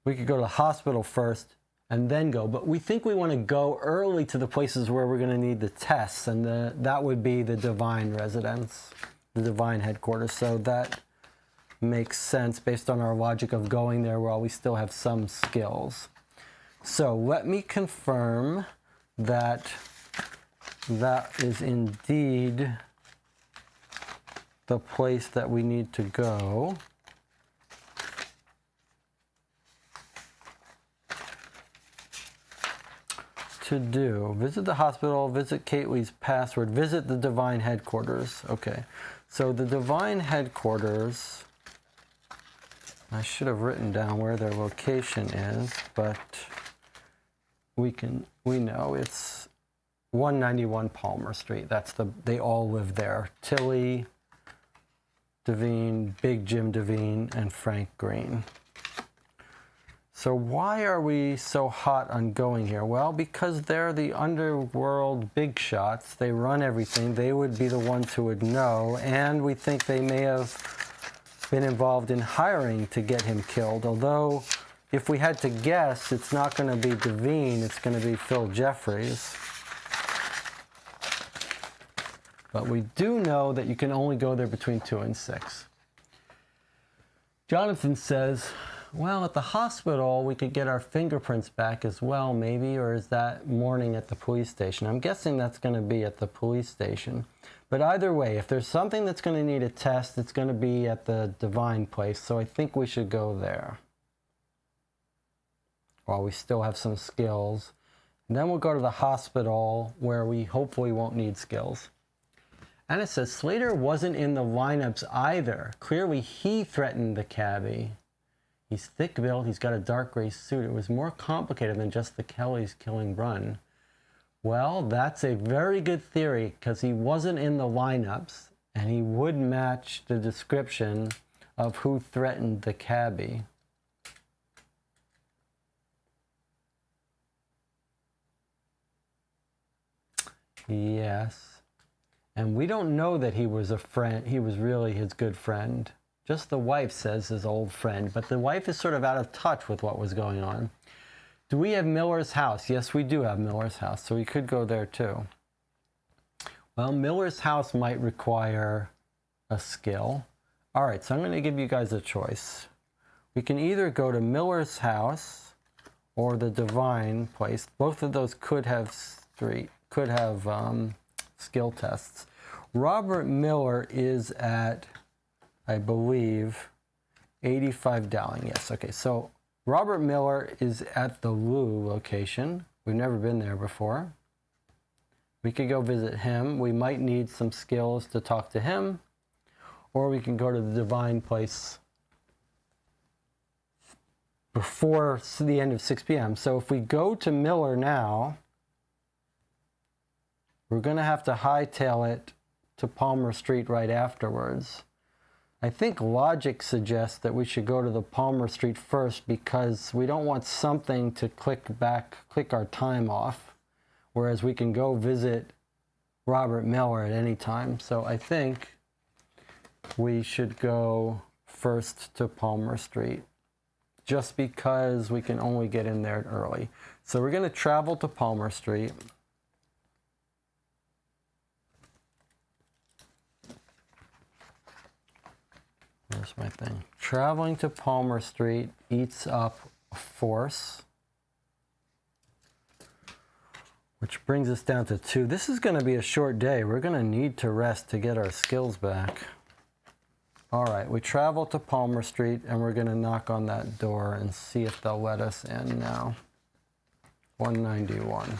We could go to the hospital first and then go, but we think we want to go early to the places where we're going to need the tests, and that would be the Divine residence, the Divine headquarters. So that makes sense based on our logic of going there while we still have some skills. So let me confirm that that is indeed the place that we need to go. To do, visit the hospital, visit Kately's password, visit the Divine headquarters. Okay, so the Divine headquarters, I should have written down where their location is, but we know it's 191 Palmer Street. They all live there. Tilly Devine, Big Jim Devine, and Frank Green. So why are we so hot on going here? Well, because they're the underworld big shots. They run everything. They would be the ones who would know. And we think they may have been involved in hiring to get him killed. Although, if we had to guess, it's not going to be Devine. It's going to be Phil Jeffries. But we do know that you can only go there between 2 and 6. Jonathan says, well, at the hospital, we could get our fingerprints back as well, maybe, or is that morning at the police station? I'm guessing that's going to be at the police station. But either way, if there's something that's going to need a test, it's going to be at the Devine place, so I think we should go there while we still have some skills. And then we'll go to the hospital where we hopefully won't need skills. And it says Slater wasn't in the lineups either. Clearly, he threatened the cabbie. He's thick-built, he's got a dark gray suit. It was more complicated than just the Kellys killing Run. Well, that's a very good theory, because he wasn't in the lineups, and he would match the description of who threatened the cabbie. Yes. And we don't know that he was a friend, he was really his good friend. Just the wife says his old friend, but the wife is sort of out of touch with what was going on. Do we have Miller's house? Yes, we do have Miller's house, so we could go there too. Well, Miller's house might require a skill. All right, so I'm going to give you guys a choice. We can either go to Miller's house or the Devine place. Both of those could have skill tests. Robert Miller is at, I believe, 85 Dowling. Yes, okay, so Robert Miller is at the Lou location. We've never been there before. We could go visit him. We might need some skills to talk to him. Or we can go to the Devine place before the end of 6 p.m. So if we go to Miller now, we're going to have to hightail it to Palmer Street right afterwards. I think logic suggests that we should go to the Palmer Street first because we don't want something to click our time off, whereas we can go visit Robert Miller at any time. So I think we should go first to Palmer Street just because we can only get in there early. So we're going to travel to Palmer Street. Where's my thing? Traveling to Palmer Street eats up a force, which brings us down to 2. This is going to be a short day. We're going to need to rest to get our skills back. All right, we travel to Palmer Street, and we're going to knock on that door and see if they'll let us in now. 191.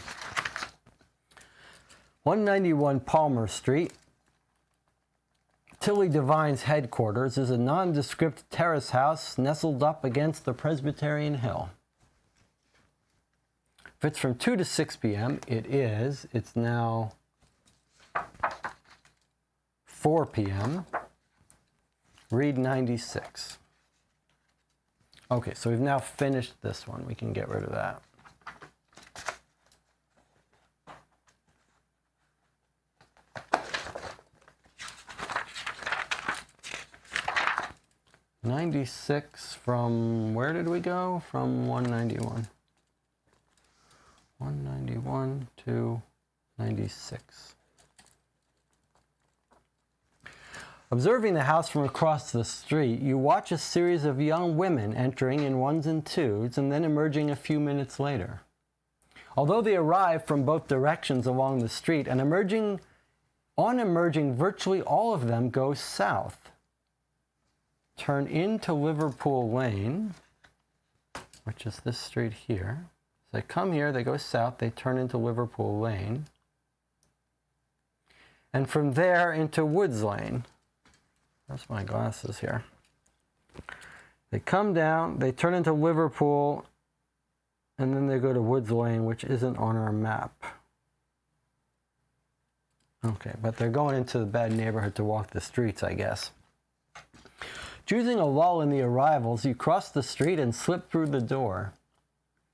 191 Palmer Street. Tilly Devine's headquarters is a nondescript terrace house nestled up against the Presbyterian Hill. If it's from 2 to 6 p.m., it is. It's now 4 p.m. Read 96. Okay, so we've now finished this one. We can get rid of that. '96 from, where did we go? From 191. 191 to 96. Observing the house from across the street, you watch a series of young women entering in 1s and 2s and then emerging a few minutes later. Although they arrive from both directions along the street, and emerging, virtually all of them go south. Turn into Liverpool Lane, which is this street here. So they come here, they go south, they turn into Liverpool Lane. And from there into Woods Lane. Where's my glasses here? They come down, they turn into Liverpool, and then they go to Woods Lane, which isn't on our map. Okay, but they're going into the bad neighborhood to walk the streets, I guess. Choosing a lull in the arrivals, you cross the street and slip through the door.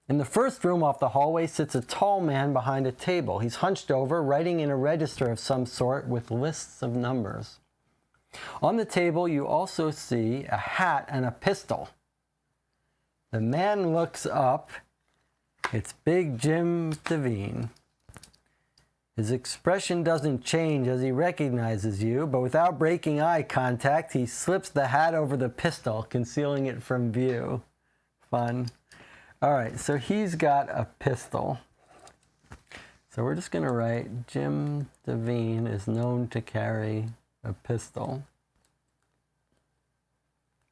In the first room off the hallway sits a tall man behind a table. He's hunched over, writing in a register of some sort with lists of numbers. On the table, you also see a hat and a pistol. The man looks up. It's Big Jim Devine. His expression doesn't change as he recognizes you, but without breaking eye contact, he slips the hat over the pistol, concealing it from view. Fun. All right, so he's got a pistol. So we're just going to write Jim Devine is known to carry a pistol.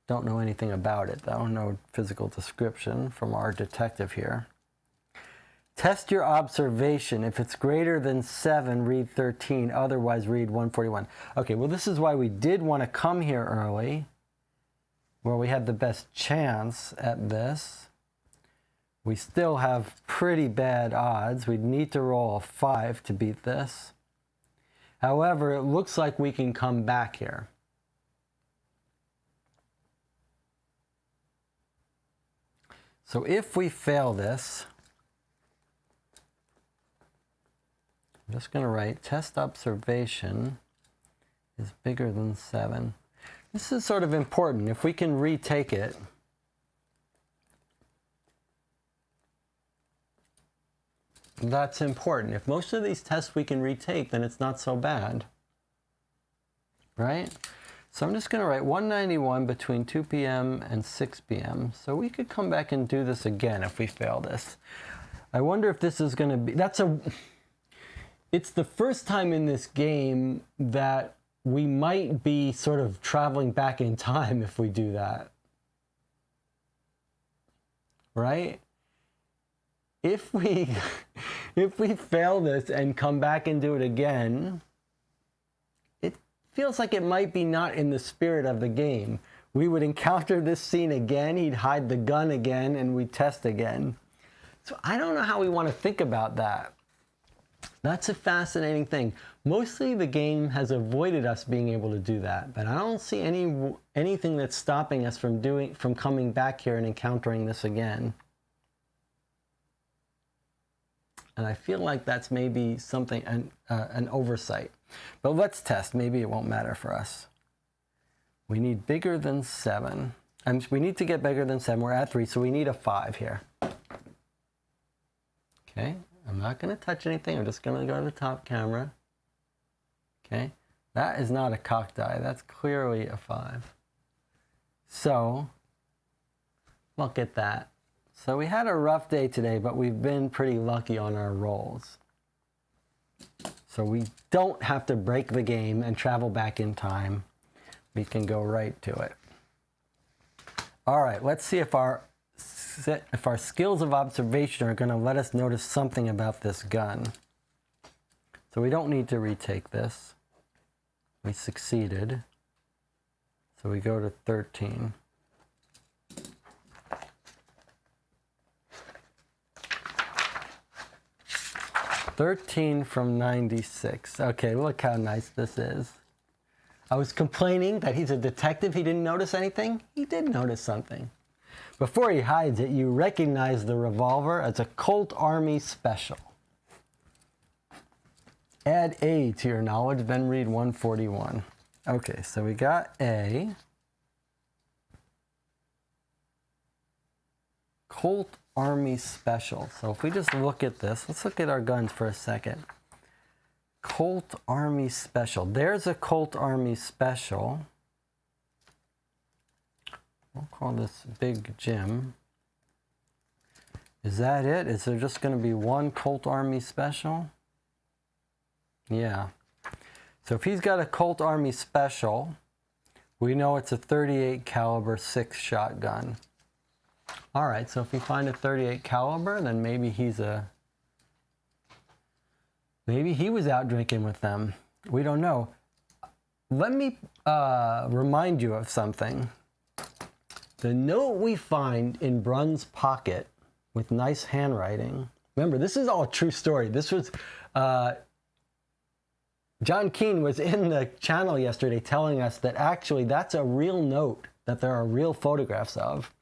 Don't know anything about it, though. No physical description from our detective here. Test your observation. If it's greater than 7, read 13. Otherwise, read 141. Okay, well, this is why we did want to come here early, where we had the best chance at this. We still have pretty bad odds. We'd need to roll a 5 to beat this. However, it looks like we can come back here. So if we fail this, I'm just going to write test observation is bigger than 7. This is sort of important. If we can retake it, that's important. If most of these tests we can retake, then it's not so bad, right? So I'm just going to write 191 between 2 p.m. and 6 p.m. So we could come back and do this again if we fail this. I wonder if this is going to be, it's the first time in this game that we might be sort of traveling back in time if we do that, right? If we fail this and come back and do it again, it feels like it might be not in the spirit of the game. We would encounter this scene again, he'd hide the gun again, and we'd test again. So I don't know how we want to think about that. That's a fascinating thing. Mostly the game has avoided us being able to do that, but I don't see anything that's stopping us from coming back here and encountering this again. And I feel like that's maybe something, an oversight. But let's test. Maybe it won't matter for us. We need bigger than 7. We need to get bigger than 7. We're at 3, so we need a 5 here. Okay, I'm not going to touch anything. I'm just going to go to the top camera. Okay, that is not a cocked die. That's clearly a 5. So, look at that. So we had a rough day today, but we've been pretty lucky on our rolls. So we don't have to break the game and travel back in time. We can go right to it. All right, let's see if our skills of observation are going to let us notice something about this gun. So we don't need to retake this. We succeeded. So we go to 13. 13 from 96. Okay, look how nice this is. I was complaining that he's a detective, he didn't notice anything. He did notice something. Before he hides it, you recognize the revolver as a Colt Army Special. Add A to your knowledge, then read 141. Okay, so we got A. Colt Army Special. So if we just look at this, let's look at our guns for a second. Colt Army Special. There's a Colt Army Special. We'll call this Big Jim. Is that it? Is there just going to be one Colt Army Special? Yeah. So if he's got a Colt Army Special, we know it's a 38 caliber 6 shotgun. All right, so if we find a 38 caliber, then maybe he was out drinking with them. We don't know. Let me remind you of something. The note we find in Brun's pocket with nice handwriting. Remember, this is all a true story. This was, John Kean was in the channel yesterday telling us that actually that's a real note that there are real photographs of.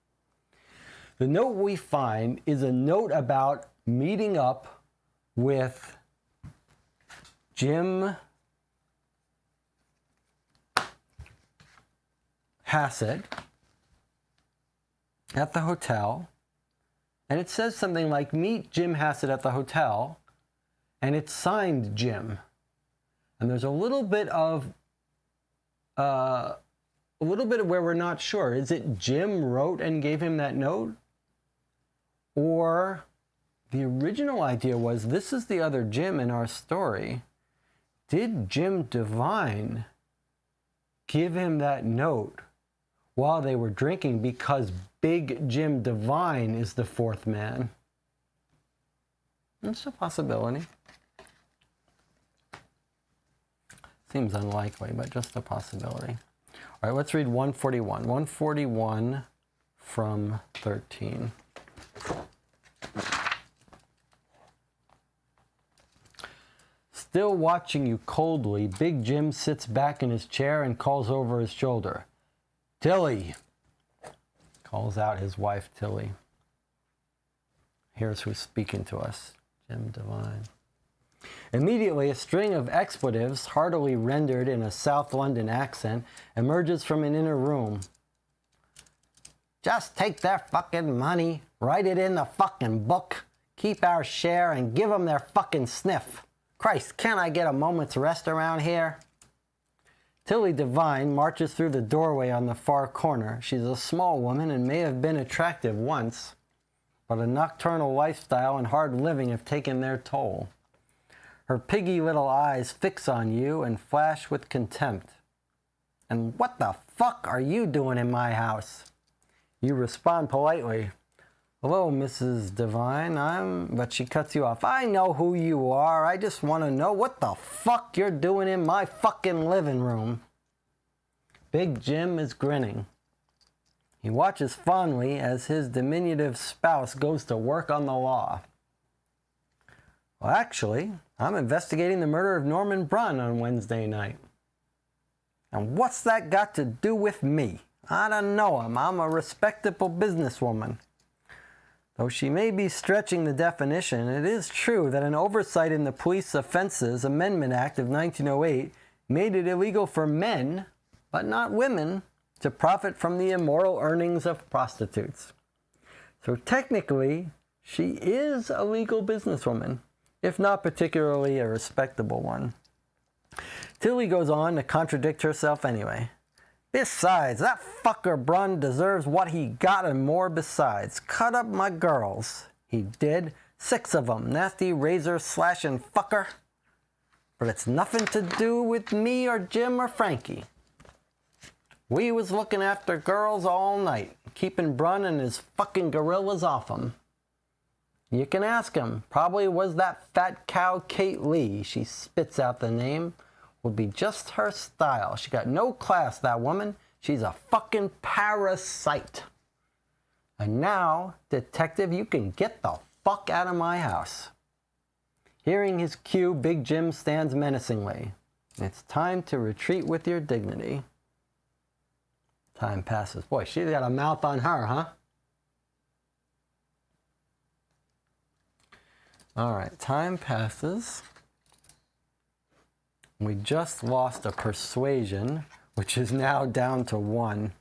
The note we find is a note about meeting up with Jim Hassett at the hotel. And it says something like, meet Jim Hassett at the hotel. And it's signed Jim. And there's a little bit of where we're not sure. Is it Jim wrote and gave him that note? Or the original idea was, this is the other Jim in our story. Did Jim Devine give him that note while they were drinking because Big Jim Devine is the fourth man? It's a possibility. Seems unlikely, but just a possibility. All right, let's read 141. 141 from 13. Still watching you coldly, Big Jim sits back in his chair and calls over his shoulder. Tilly! Calls out his wife, Tilly. Here's who's speaking to us, Jim Devine. Immediately, a string of expletives, heartily rendered in a South London accent, emerges from an inner room. Just take their fucking money, write it in the fucking book, keep our share, and give them their fucking sniff. Christ, can't I get a moment's rest around here? Tilly Devine marches through the doorway on the far corner. She's a small woman and may have been attractive once, but a nocturnal lifestyle and hard living have taken their toll. Her piggy little eyes fix on you and flash with contempt. And what the fuck are you doing in my house? You respond politely. Hello, Mrs. Devine, but she cuts you off. I know who you are. I just want to know what the fuck you're doing in my fucking living room. Big Jim is grinning. He watches fondly as his diminutive spouse goes to work on the law. Well, actually, I'm investigating the murder of Norman Brunn on Wednesday night. And what's that got to do with me? I don't know him. I'm a respectable businesswoman. Though she may be stretching the definition, it is true that an oversight in the Police Offences Amendment Act of 1908 made it illegal for men, but not women, to profit from the immoral earnings of prostitutes. So technically, she is a legal businesswoman, if not particularly a respectable one. Tilly goes on to contradict herself anyway. Besides, that fucker Brunn deserves what he got and more besides. Cut up my girls. He did. 6 of them. Nasty razor-slashing fucker. But it's nothing to do with me or Jim or Frankie. We was looking after girls all night, keeping Brunn and his fucking gorillas off them. You can ask him. Probably was that fat cow Kate Lee. She spits out the name. Would be just her style. She got no class, that woman. She's a fucking parasite. And now, detective, you can get the fuck out of my house. Hearing his cue, Big Jim stands menacingly. It's time to retreat with your dignity. Time passes. Boy, she's got a mouth on her, huh? All right, time passes. We just lost a persuasion, which is now down to 1.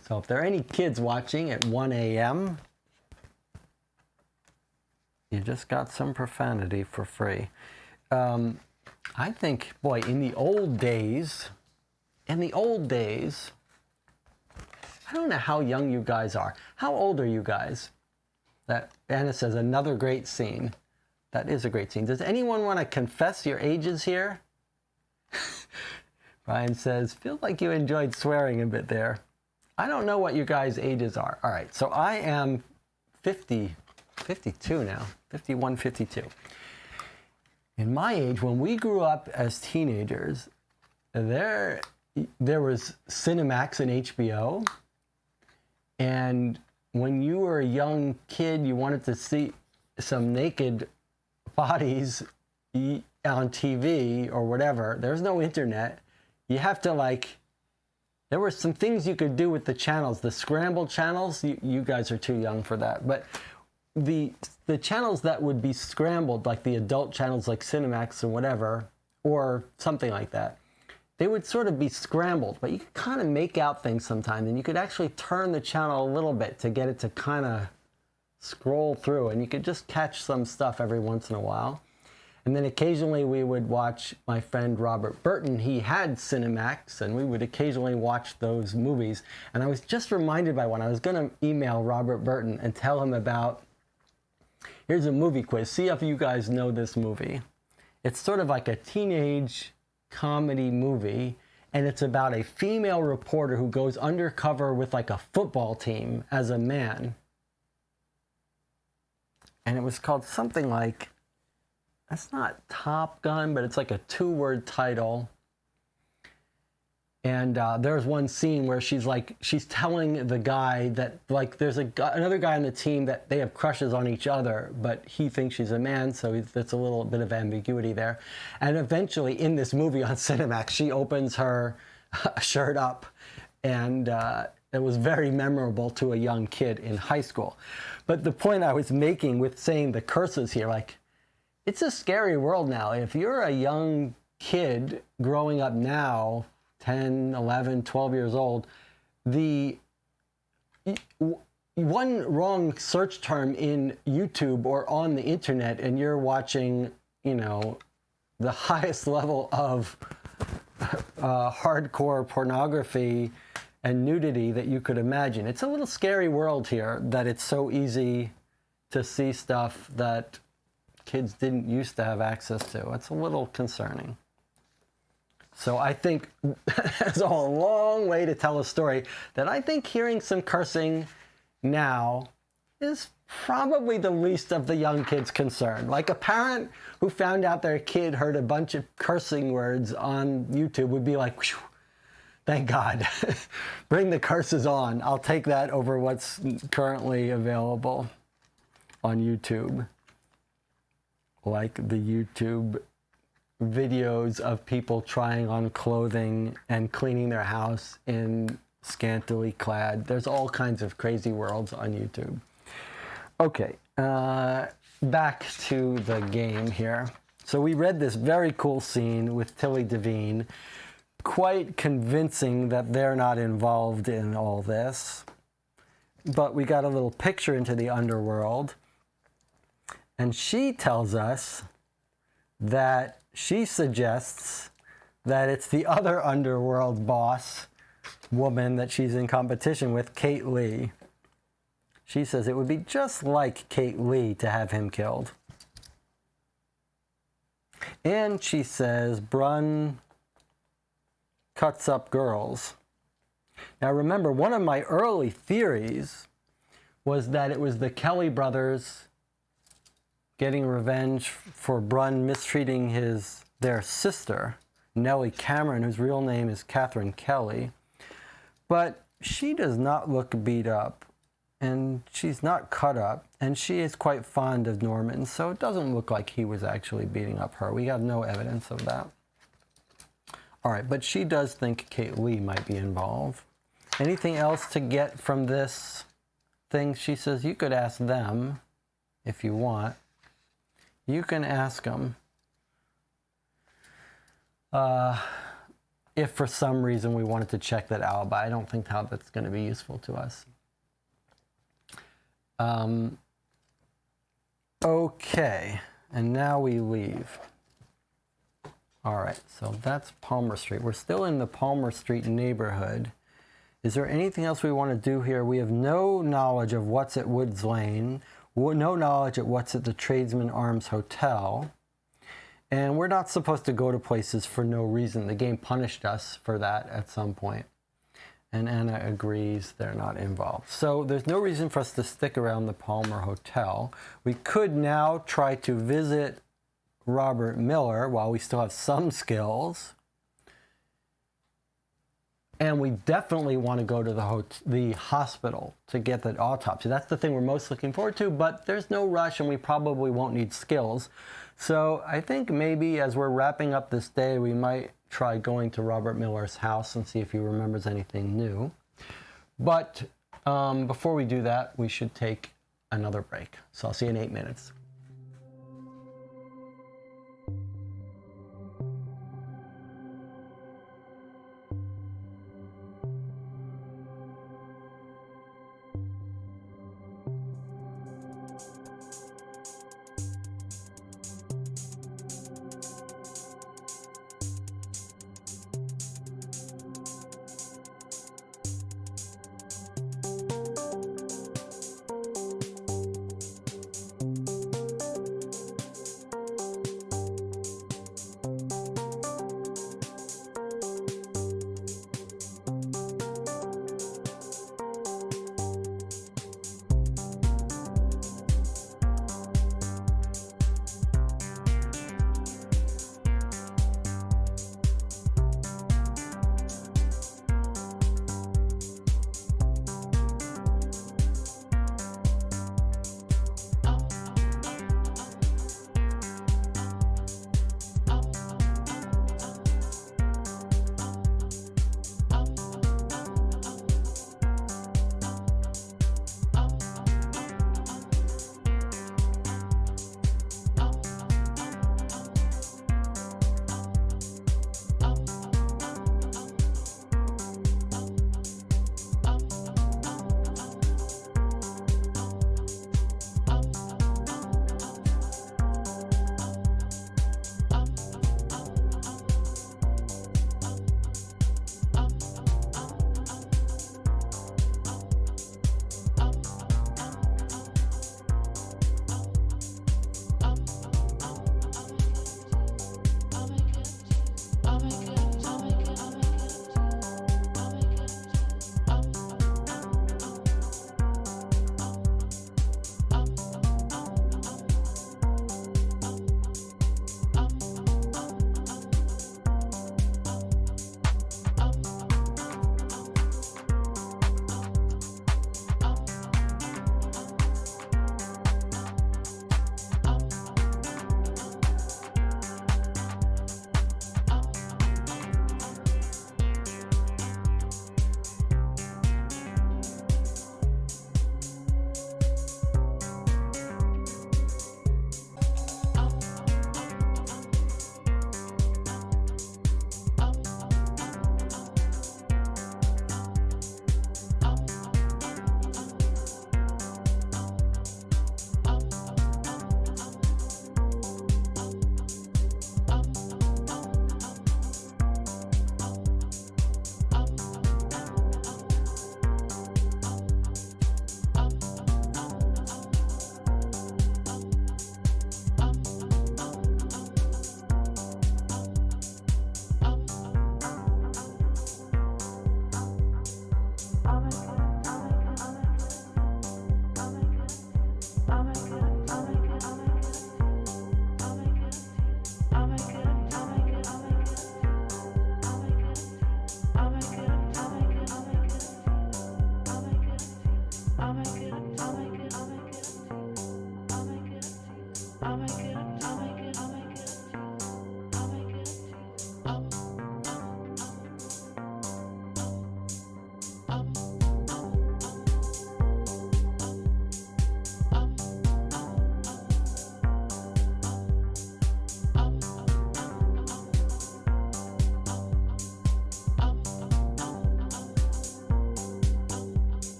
So if there are any kids watching at 1 a.m., you just got some profanity for free. I think, boy, in the old days, I don't know how young you guys are. How old are you guys? That Anna says, another great scene. That is a great scene. Does anyone want to confess your ages here? Ryan says, feels like you enjoyed swearing a bit there. I don't know what you guys' ages are. All right, so I am 52 now, 51, 52. In my age, when we grew up as teenagers, there was Cinemax and HBO. And when you were a young kid, you wanted to see some naked bodies on TV or whatever. There's no internet. you have to like, there were some things you could do with the channels, the scrambled channels. You guys are too young for that, but the channels that would be scrambled, like the adult channels like Cinemax or whatever, or something like that, they would sort of be scrambled, but you could kind of make out things sometimes, and you could actually turn the channel a little bit to get it to kind of scroll through, and you could just catch some stuff every once in a while. And then occasionally we would watch my friend Robert Burton. He had Cinemax, and we would occasionally watch those movies. And I was just reminded by one. I was going to email Robert Burton and tell him about, here's a movie quiz. See if you guys know this movie. It's sort of like a teenage comedy movie, and it's about a female reporter who goes undercover with like a football team as a man. And it was called something like, it's not Top Gun, but it's like a 2-word title. And there's one scene where she's telling the guy that like there's another guy on the team that they have crushes on each other, but he thinks she's a man, so that's a little bit of ambiguity there. And eventually in this movie on Cinemax, she opens her shirt up, and it was very memorable to a young kid in high school. But the point I was making with saying the curses here, like, it's a scary world now. If you're a young kid growing up now, 10, 11, 12 years old, the one wrong search term in YouTube or on the internet, and you're watching, you know, the highest level of hardcore pornography and nudity that you could imagine. It's a little scary world here that it's so easy to see stuff that kids didn't used to have access to. It's a little concerning. So I think that's a long way to tell a story that I think hearing some cursing now is probably the least of the young kids' concern. Like a parent who found out their kid heard a bunch of cursing words on YouTube would be like, whew, thank God. Bring the curses on. I'll take that over what's currently available on YouTube. Like the YouTube videos of people trying on clothing and cleaning their house in scantily clad. There's all kinds of crazy worlds on YouTube. Okay, back to the game here. So we read this very cool scene with Tilly Devine, quite convincing that they're not involved in all this. But we got a little picture into the underworld. And she tells us that she suggests that it's the other underworld boss woman that she's in competition with, Kate Lee. She says it would be just like Kate Lee to have him killed. And she says Brunn cuts up girls. Now remember, one of my early theories was that it was the Kelly brothers getting revenge for Brunn mistreating their sister, Nellie Cameron, whose real name is Catherine Kelly. But she does not look beat up, and she's not cut up, and she is quite fond of Norman, so it doesn't look like he was actually beating up her. We have no evidence of that. All right, but she does think Kate Lee might be involved. Anything else to get from this thing? She says you could ask them if you want. You can ask them if for some reason we wanted to check that alibi. I don't think how that's going to be useful to us. Okay, and now we leave. All right, so that's Palmer Street. We're still in the Palmer Street neighborhood. Is there anything else we want to do here? We have no knowledge of what's at Woods Lane. No knowledge of what's at the Tradesman Arms Hotel. And we're not supposed to go to places for no reason. The game punished us for that at some point. And Anna agrees they're not involved. So there's no reason for us to stick around the Palmer Hotel. We could now try to visit Robert Miller while we still have some skills. And we definitely want to go to the hospital to get that autopsy. That's the thing we're most looking forward to, but there's no rush and we probably won't need skills. So I think maybe as we're wrapping up this day, we might try going to Robert Miller's house and see if he remembers anything new. But before we do that, we should take another break. So I'll see you in 8 minutes.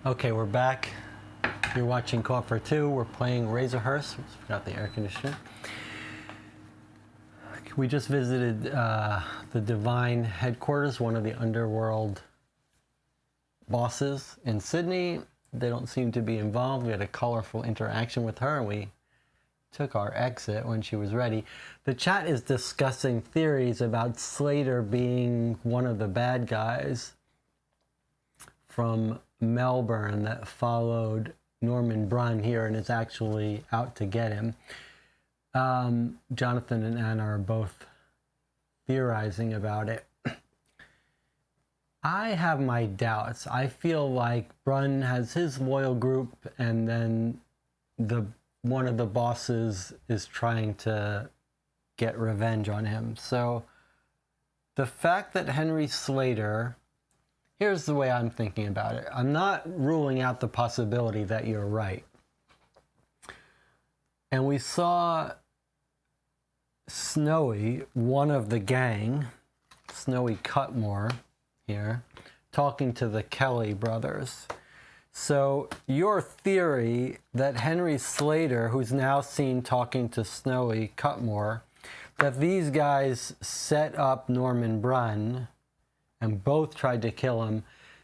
Okay, we're back. You're watching Caught for Two. We're playing Razorhurst. Forgot the air conditioner. We just visited the Divine headquarters, one of the underworld bosses in Sydney. They don't seem to be involved. We had a colorful interaction with her, and we took our exit when she was ready. The chat is discussing theories about Slater being one of the bad guys from Melbourne that followed Norman Brunn here and is actually out to get him. Jonathan and Anna are both theorizing about it. I have my doubts. I feel like Brunn has his loyal group, and then one of the bosses is trying to get revenge on him. So the fact that Henry Slater, here's the way I'm thinking about it. I'm not ruling out the possibility that you're right. And we saw Snowy, one of the gang, Snowy Cutmore here, talking to the Kelly brothers. So your theory that Henry Slater, who's now seen talking to Snowy Cutmore, that these guys set up Norman Brunn and both tried to kill him,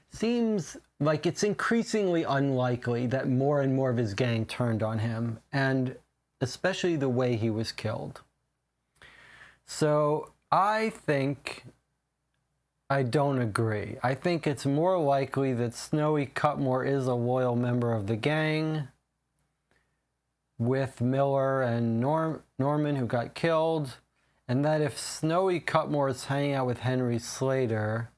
seems like it's increasingly unlikely that more and more of his gang turned on him, and especially the way he was killed. So I think I don't agree. I think it's more likely that Snowy Cutmore is a loyal member of the gang with Miller and Norman, who got killed, and that if Snowy Cutmore is hanging out with Henry Slater,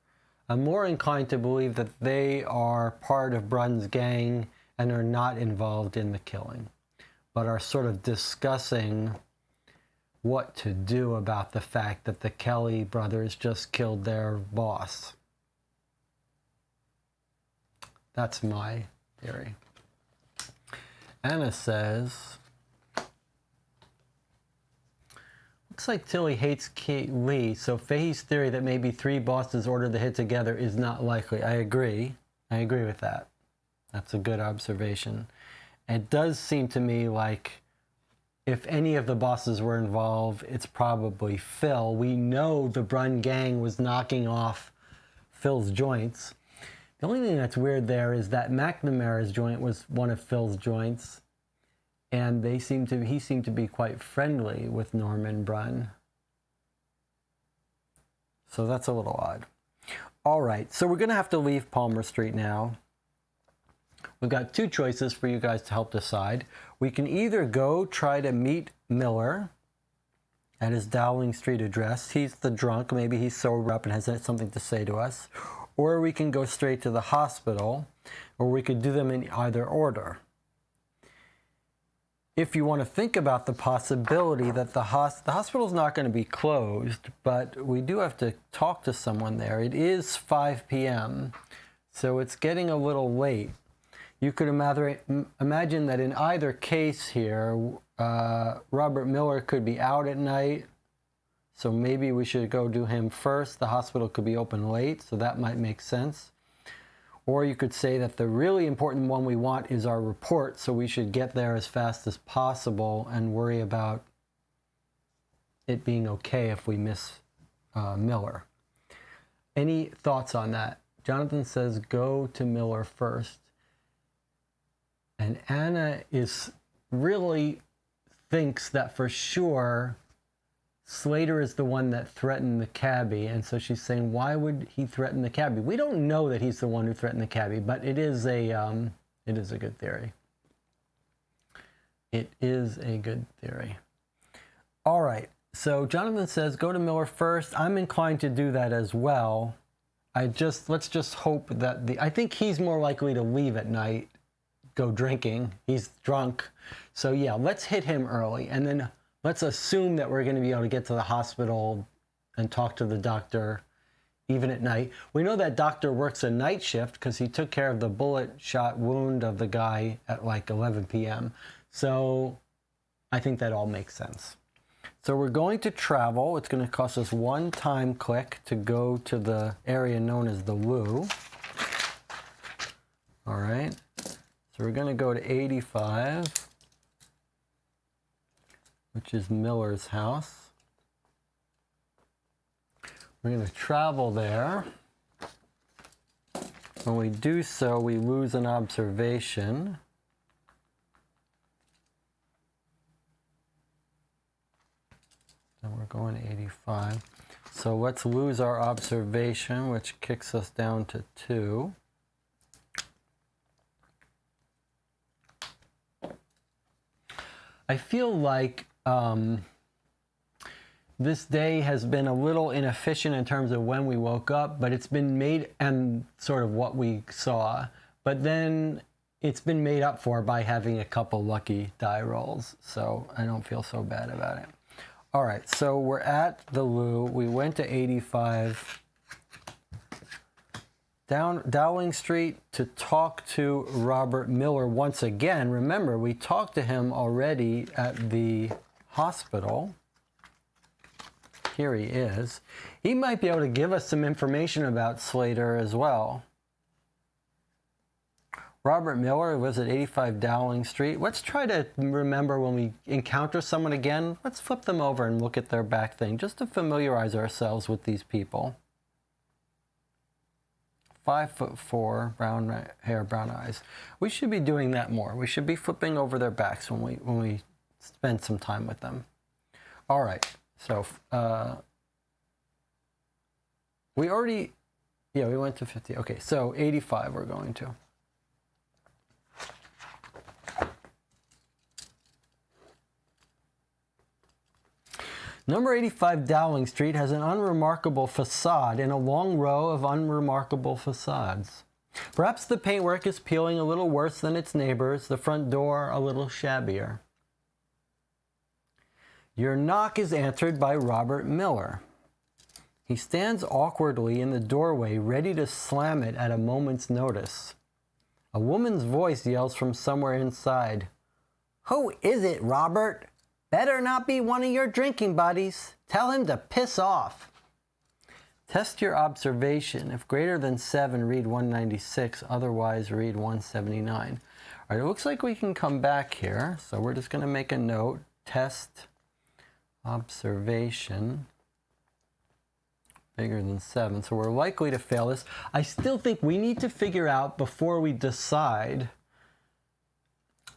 I'm more inclined to believe that they are part of Brunn's gang and are not involved in the killing, but are sort of discussing what to do about the fact that the Kelly brothers just killed their boss. That's my theory. Anna says, looks like Tilly hates Kate Lee, so Fahey's theory that maybe three bosses ordered the hit together is not likely. I agree. I agree with that. That's a good observation. It does seem to me like if any of the bosses were involved, it's probably Phil. We know the Brunn gang was knocking off Phil's joints. The only thing that's weird there is that McNamara's joint was one of Phil's joints, and he seemed to be quite friendly with Norman Brunn. So that's a little odd. All right, so we're going to have to leave Palmer Street now. We've got two choices for you guys to help decide. We can either go try to meet Miller at his Dowling Street address. He's the drunk. Maybe he's sober up and has something to say to us. Or we can go straight to the hospital, or we could do them in either order. If you want to think about the possibility that the hospital is not going to be closed, but we do have to talk to someone there. It is 5 p.m., so it's getting a little late. You could imagine that in either case here, Robert Miller could be out at night, so maybe we should go do him first. The hospital could be open late, so that might make sense. Or you could say that the really important one we want is our report, so we should get there as fast as possible and worry about it being okay if we miss Miller. Any thoughts on that? Jonathan says go to Miller first. And Anna really thinks that for sure Slater is the one that threatened the cabbie, and so she's saying, why would he threaten the cabbie? We don't know that he's the one who threatened the cabbie, but it is a good theory. It is a good theory. All right, so Jonathan says go to Miller first. I'm inclined to do that as well. Let's just hope that I think he's more likely to leave at night, go drinking. He's drunk. So yeah, let's hit him early, and then let's assume that we're going to be able to get to the hospital and talk to the doctor even at night. We know that doctor works a night shift because he took care of the bullet shot wound of the guy at like 11 p.m. So I think that all makes sense. So we're going to travel. It's going to cost us one time click to go to the area known as the Loo. All right, so we're going to go to 85, which is Miller's house. We're going to travel there. When we do so, we lose an observation. So we're going to 85. So let's lose our observation, which kicks us down to 2. I feel like this day has been a little inefficient in terms of when we woke up, but it's been made, and sort of what we saw, but then it's been made up for by having a couple lucky die rolls, so I don't feel so bad about it. All right, so we're at the loo. We went to 85, down Dowling Street to talk to Robert Miller once again. Remember, we talked to him already at the hospital. Here he is. He might be able to give us some information about Slater as well. Robert Miller lives at 85 Dowling Street. Let's try to remember when we encounter someone again, let's flip them over and look at their back thing just to familiarize ourselves with these people. 5'4", brown hair, brown eyes. We should be doing that more. We should be flipping over their backs when we spend some time with them. All right. So we already, yeah, we went to 50. Okay, so 85 we're going to. Number 85 Dowling Street has an unremarkable facade in a long row of unremarkable facades. Perhaps the paintwork is peeling a little worse than its neighbors, the front door a little shabbier. Your knock is answered by Robert Miller. He stands awkwardly in the doorway, ready to slam it at a moment's notice. A woman's voice yells from somewhere inside. "Who is it, Robert? Better not be one of your drinking buddies. Tell him to piss off." Test your observation. If greater than 7, read 196. Otherwise, read 179. All right, it looks like we can come back here. So we're just going to make a note. Test observation. Bigger than 7. So we're likely to fail this. I still think we need to figure out before we decide.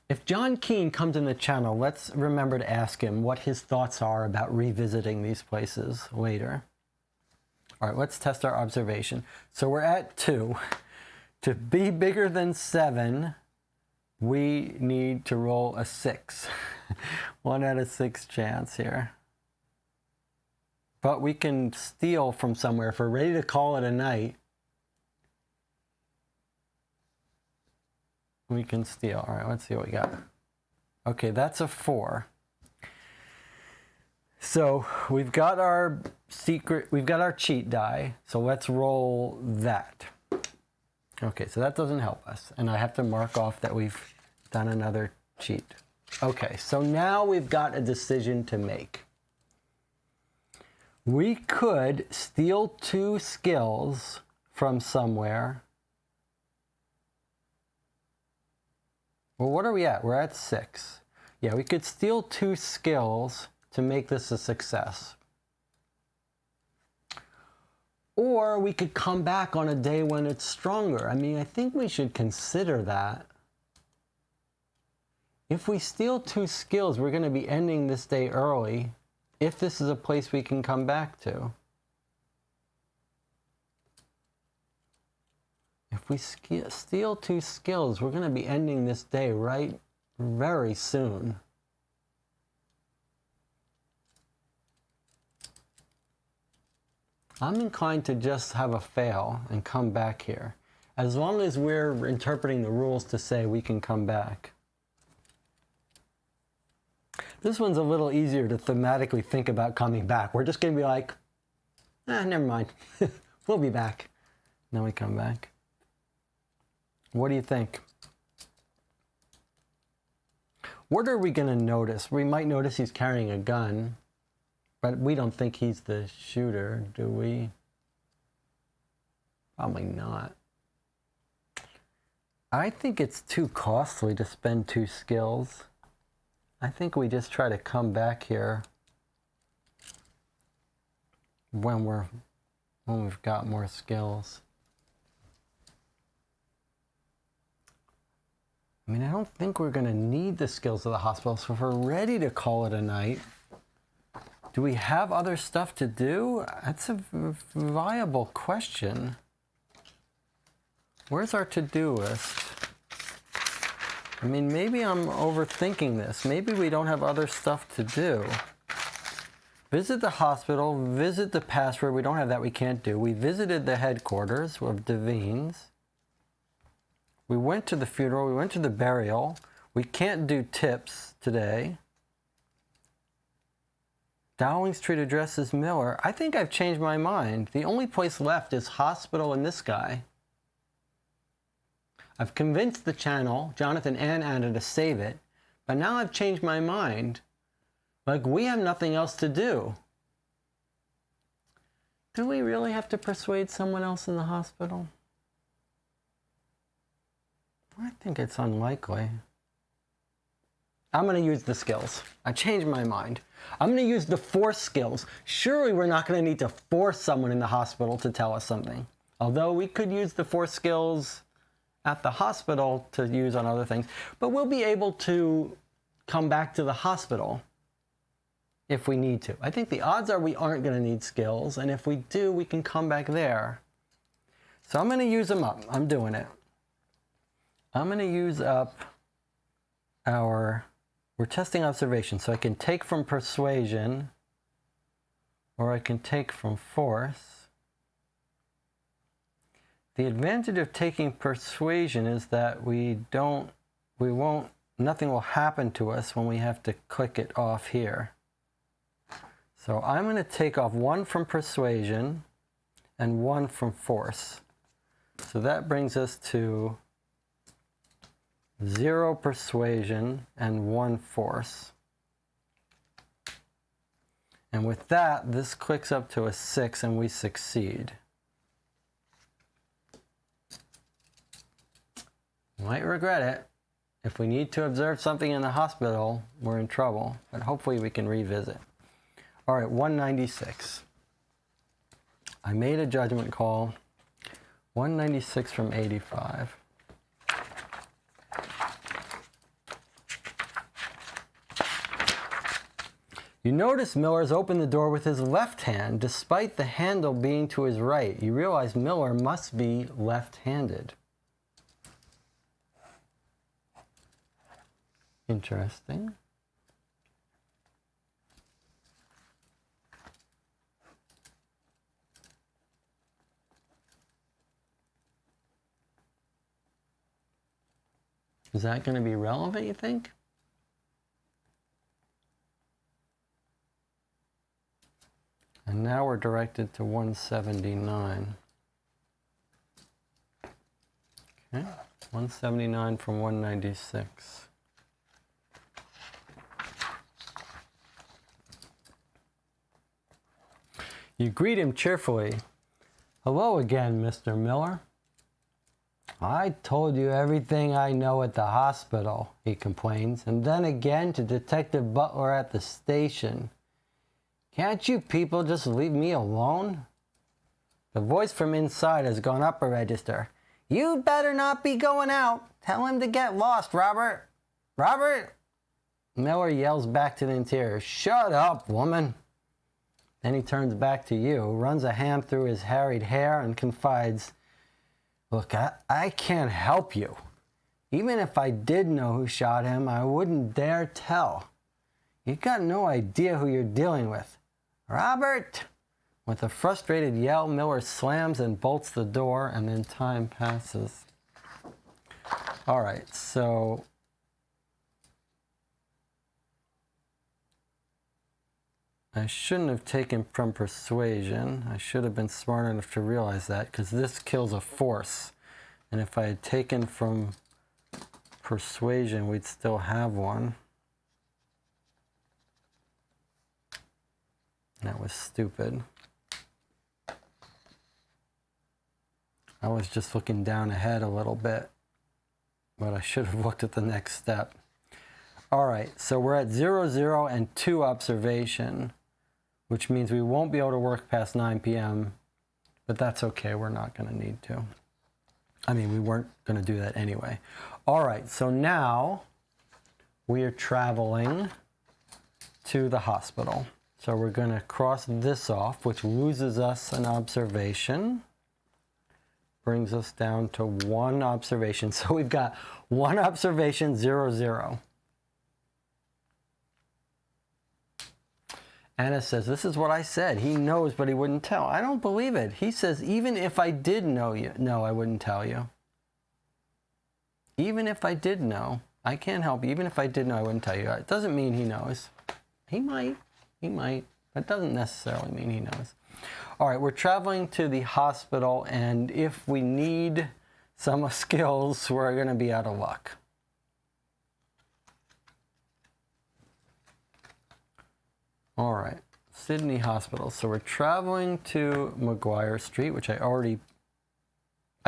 If John Kean comes in the channel, let's remember to ask him what his thoughts are about revisiting these places later. All right, let's test our observation. So we're at 2. To be bigger than 7, we need to roll a 6. 1 out of 6 chance here. But we can steal from somewhere. If we're ready to call it a night, we can steal. All right, let's see what we got. Okay, that's a 4. So we've got our secret, we've got our cheat die. So let's roll that. Okay, so that doesn't help us. And I have to mark off that we've done another cheat. Okay, so now we've got a decision to make. We could steal 2 skills from somewhere. Well, what are we at? We're at 6. Yeah, we could steal 2 skills to make this a success. Or we could come back on a day when it's stronger. I mean, I think we should consider that. If we steal 2 skills, we're going to be ending this day early, if this is a place we can come back to. If we steal 2 skills, we're going to be ending this day very soon. I'm inclined to just have a fail and come back here, as long as we're interpreting the rules to say we can come back. This one's a little easier to thematically think about coming back. We're just going to be like, never mind. We'll be back. Then we come back. What do you think? What are we going to notice? We might notice he's carrying a gun, but we don't think he's the shooter, do we? Probably not. I think it's too costly to spend 2 skills. I think we just try to come back here when we've got more skills. I mean, I don't think we're going to need the skills of the hospital, so if we're ready to call it a night, do we have other stuff to do? That's a viable question. Where's our to-do list? I mean, maybe I'm overthinking this. Maybe we don't have other stuff to do. Visit the hospital, visit the password. We don't have that, we can't do. We visited the headquarters of Devines. We went to the funeral, we went to the burial. We can't do tips today. Dowling Street address is Miller. I think I've changed my mind. The only place left is hospital and this guy. I've convinced the channel, Jonathan and Anna, to save it, but now I've changed my mind. Like, we have nothing else to do. Do we really have to persuade someone else in the hospital? I think it's unlikely. I'm going to use the skills. I changed my mind. I'm going to use the force skills. Surely we're not going to need to force someone in the hospital to tell us something. Although we could use the force skills at the hospital to use on other things. But we'll be able to come back to the hospital if we need to. I think the odds are we aren't going to need skills. And if we do, we can come back there. So I'm going to use them up. I'm doing it. I'm going to use up we're testing observation. So I can take from persuasion, or I can take from force. The advantage of taking persuasion is that nothing will happen to us when we have to click it off here. So I'm going to take off 1 from persuasion and 1 from force. So that brings us to 0 persuasion and 1 force. And with that, this clicks up to a 6 and we succeed. Might regret it. If we need to observe something in the hospital, we're in trouble, but hopefully we can revisit. All right, 196. I made a judgment call. 196 from 85. You notice Miller's opened the door with his left hand, despite the handle being to his right. You realize Miller must be left-handed. Interesting. Is that going to be relevant, you think? And now we're directed to 179. Okay, 179 from 196. You greet him cheerfully. Hello again, Mr. Miller. I told you everything I know at the hospital, he complains, and then again to Detective Butler at the station. Can't you people just leave me alone? The voice from inside has gone up a register. You'd better not be going out. Tell him to get lost, Robert. Robert! Miller yells back to the interior. Shut up, woman. Then he turns back to you, runs a hand through his harried hair, and confides, Look, I can't help you. Even if I did know who shot him, I wouldn't dare tell. You've got no idea who you're dealing with. Robert! With a frustrated yell, Miller slams and bolts the door, and then time passes. All right, so I shouldn't have taken from persuasion. I should have been smart enough to realize that, because this kills a force. And if I had taken from persuasion, we'd still have one. That was stupid. I was just looking down ahead a little bit. but I should have looked at the next step. All right, so we're at 0, 0, and 2 observation, which means we won't be able to work past 9 p.m., but that's okay. We're not going to need to. I mean, we weren't going to do that anyway. All right, so now we are traveling to the hospital. So we're going to cross this off, which loses us an observation. Brings us down to 1 observation. So we've got 1 observation, 0, 0. Anna says, this is what I said. He knows, but he wouldn't tell. I don't believe it. He says, even if I did know you, no, I wouldn't tell you. Even if I did know, I can't help you. Even if I did know, I wouldn't tell you. It doesn't mean he knows. He might. But it doesn't necessarily mean he knows. All right, we're traveling to the hospital, and if we need some skills, we're going to be out of luck. All right, Sydney Hospital. So we're traveling to McGuire Street, which I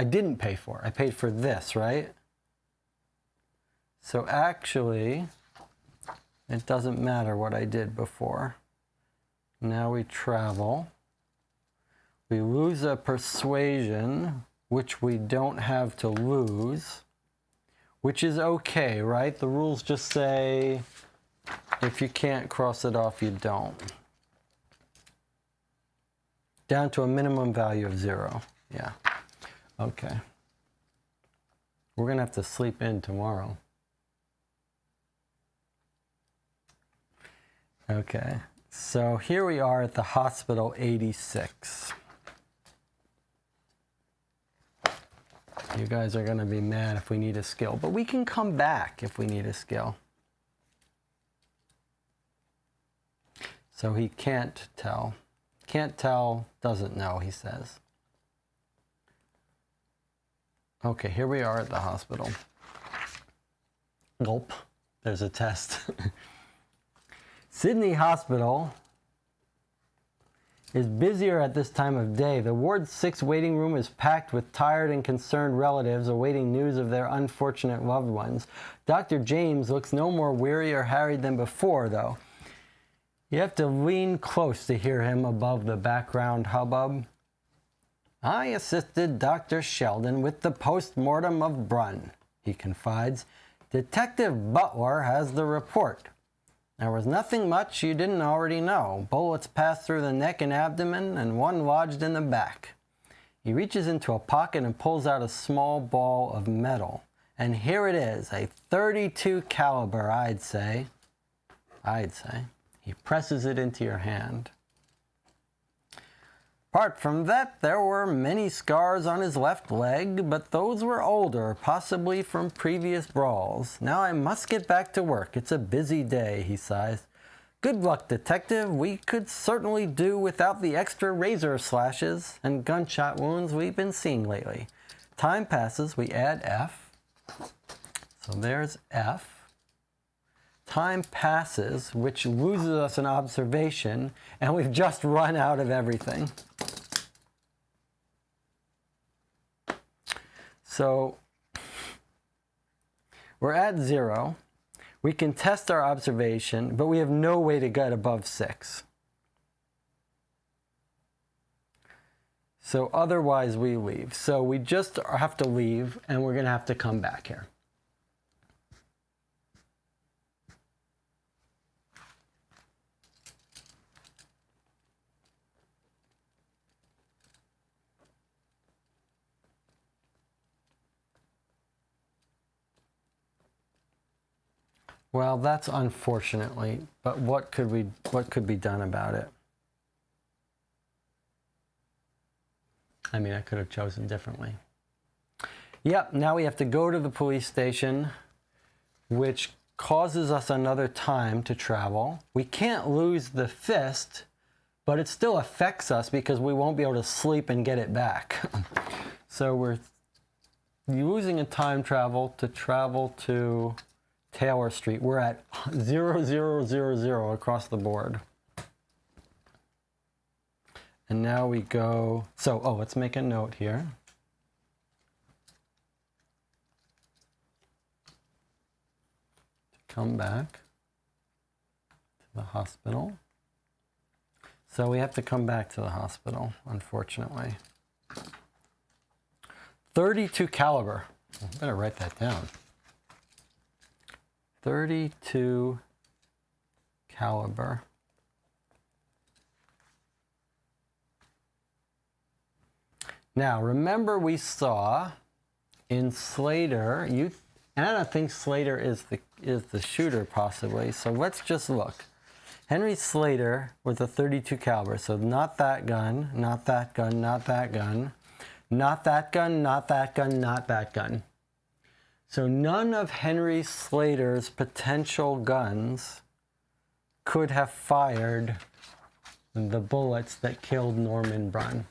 didn't pay for. I paid for this, right? So actually, it doesn't matter what I did before. Now we travel. We lose a persuasion, which we don't have to lose, which is okay, right? The rules just say, if you can't cross it off, you don't. Down to a minimum value of 0. Yeah. Okay. We're going to have to sleep in tomorrow. Okay. So here we are at the hospital 86. You guys are going to be mad if we need a skill, but we can come back if we need a skill. So he can't tell. Can't tell, doesn't know, he says. Okay, here we are at the hospital. Gulp. There's a test. Sydney Hospital is busier at this time of day. The Ward 6 waiting room is packed with tired and concerned relatives awaiting news of their unfortunate loved ones. Dr. James looks no more weary or harried than before, though. You have to lean close to hear him above the background hubbub. I assisted Dr. Sheldon with the post-mortem of Brunn, he confides. Detective Butler has the report. There was nothing much you didn't already know. Bullets passed through the neck and abdomen, and one lodged in the back. He reaches into a pocket and pulls out a small ball of metal. And here it is, a .32 caliber, I'd say. He presses it into your hand. Apart from that, there were many scars on his left leg, but those were older, possibly from previous brawls. Now I must get back to work. It's a busy day, he sighs. Good luck, detective. We could certainly do without the extra razor slashes and gunshot wounds we've been seeing lately. Time passes, we add F. So there's F. Time passes, which loses us an observation, and we've just run out of everything. So we're at 0. We can test our observation, but we have no way to get above 6. So otherwise we leave. So we just have to leave, and we're going to have to come back here. Well, that's unfortunately, but what could be done about it? I mean, I could have chosen differently. Yep, now we have to go to the police station, which causes us another time to travel. We can't lose the fist, but it still affects us because we won't be able to sleep and get it back. So we're using a time travel to Taylor Street. We're at 0000 across the board. And now we go, let's make a note here. come back to the hospital. So we have to come back to the hospital, unfortunately. 32 caliber. I better write that down. 32 caliber. Now, remember we saw in Slater, and I don't think Slater is the shooter possibly, so let's just look. Henry Slater was a 32 caliber, so not that gun, not that gun, not that gun, not that gun, not that gun, not that gun. So none of Henry Slater's potential guns could have fired the bullets that killed Norman Brunn.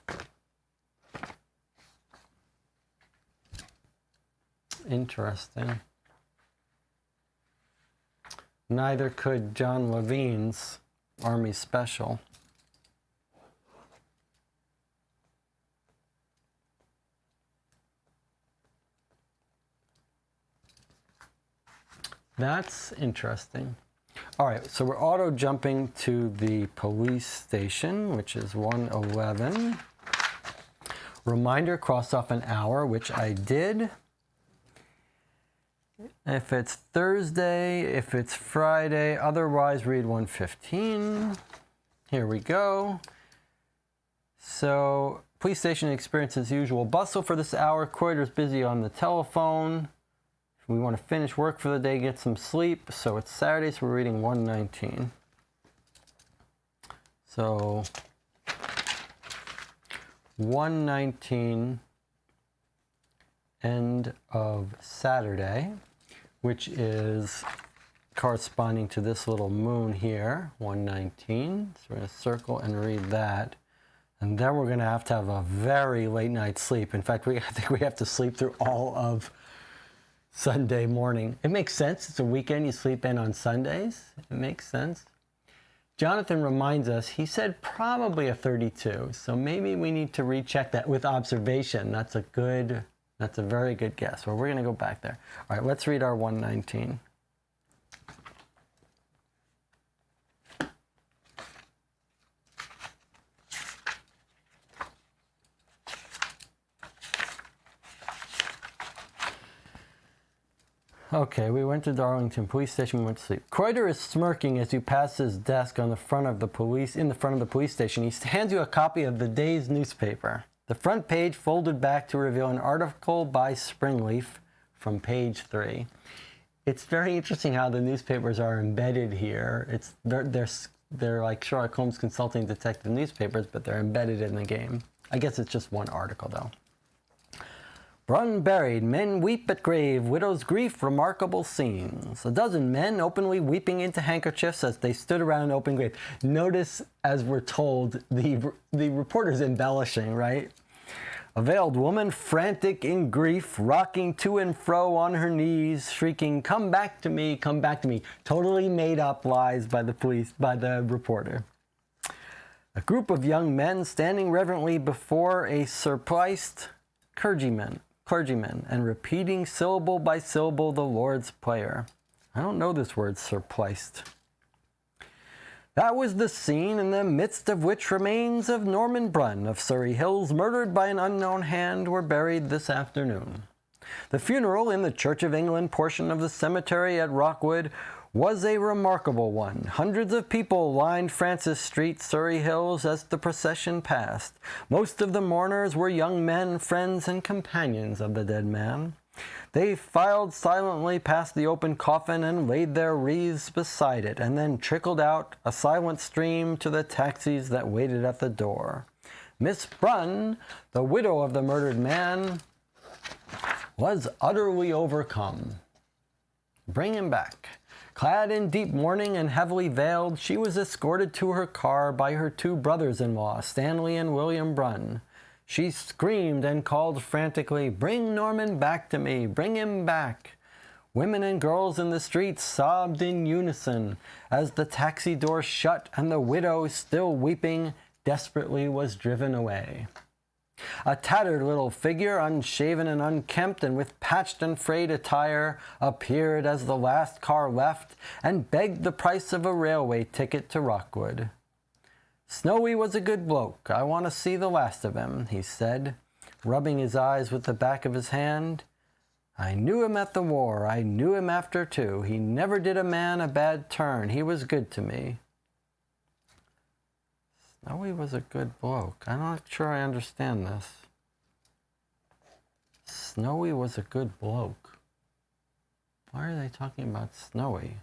Interesting. Neither could John Levine's Army Special. That's interesting. All right, so we're auto jumping to the police station, which is 111. Reminder, cross off an hour, which I did. If it's Thursday, if it's Friday, otherwise read 115. Here we go. So, police station experiences usual bustle for this hour. Croyder's busy on the telephone. We want to finish work for the day, get some sleep. So it's Saturday, so we're reading 119. So 119, end of Saturday, which is corresponding to this little moon here, 119. So we're going to circle and read that. And then we're going to have a very late night sleep. In fact, I think we have to sleep through all of Sunday morning. It makes sense. It's a weekend. You sleep in on Sundays. It makes sense. Jonathan reminds us, he said probably a 32. So maybe we need to recheck that with observation. That's a very good guess. Well, we're going to go back there. All right, let's read our 119. Okay, we went to Darlington Police Station, we went to sleep. Croyder is smirking as you pass his desk in the front of the police station. He hands you a copy of the day's newspaper. The front page folded back to reveal an article by Springleaf from page 3. It's very interesting how the newspapers are embedded here. They're like Sherlock Holmes consulting detective newspapers, but they're embedded in the game. I guess it's just one article though. Brunn buried, men weep at grave, widow's grief, remarkable scenes. A dozen men openly weeping into handkerchiefs as they stood around an open grave. Notice, as we're told, the reporter's embellishing, right? A veiled woman, frantic in grief, rocking to and fro on her knees, shrieking, "Come back to me, come back to me." Totally made up lies by the reporter. A group of young men standing reverently before a surpliced clergyman and repeating syllable by syllable the Lord's Prayer. I don't know this word, surpliced. That was the scene in the midst of which remains of Norman Brunn of Surrey Hills, murdered by an unknown hand, were buried this afternoon. The funeral in the Church of England portion of the cemetery at Rockwood was a remarkable one. Hundreds of people lined Francis Street, Surrey Hills, as the procession passed. Most of the mourners were young men, friends, and companions of the dead man. They filed silently past the open coffin and laid their wreaths beside it, and then trickled out, a silent stream, to the taxis that waited at the door. Miss Brunn, the widow of the murdered man, was utterly overcome. Bring him back. Clad in deep mourning and heavily veiled, she was escorted to her car by her two brothers-in-law, Stanley and William Brunn. She screamed and called frantically, "Bring Norman back to me! Bring him back!" Women and girls in the streets sobbed in unison as the taxi door shut and the widow, still weeping, desperately was driven away. A tattered little figure, unshaven and unkempt, and with patched and frayed attire, appeared as the last car left, and begged the price of a railway ticket to Rockwood. Snowy was a good bloke. I want to see the last of him, he said, rubbing his eyes with the back of his hand. I knew him at the war. I knew him after, too. He never did a man a bad turn. He was good to me. Snowy was a good bloke. I'm not sure I understand this. Snowy was a good bloke. Why are they talking about Snowy?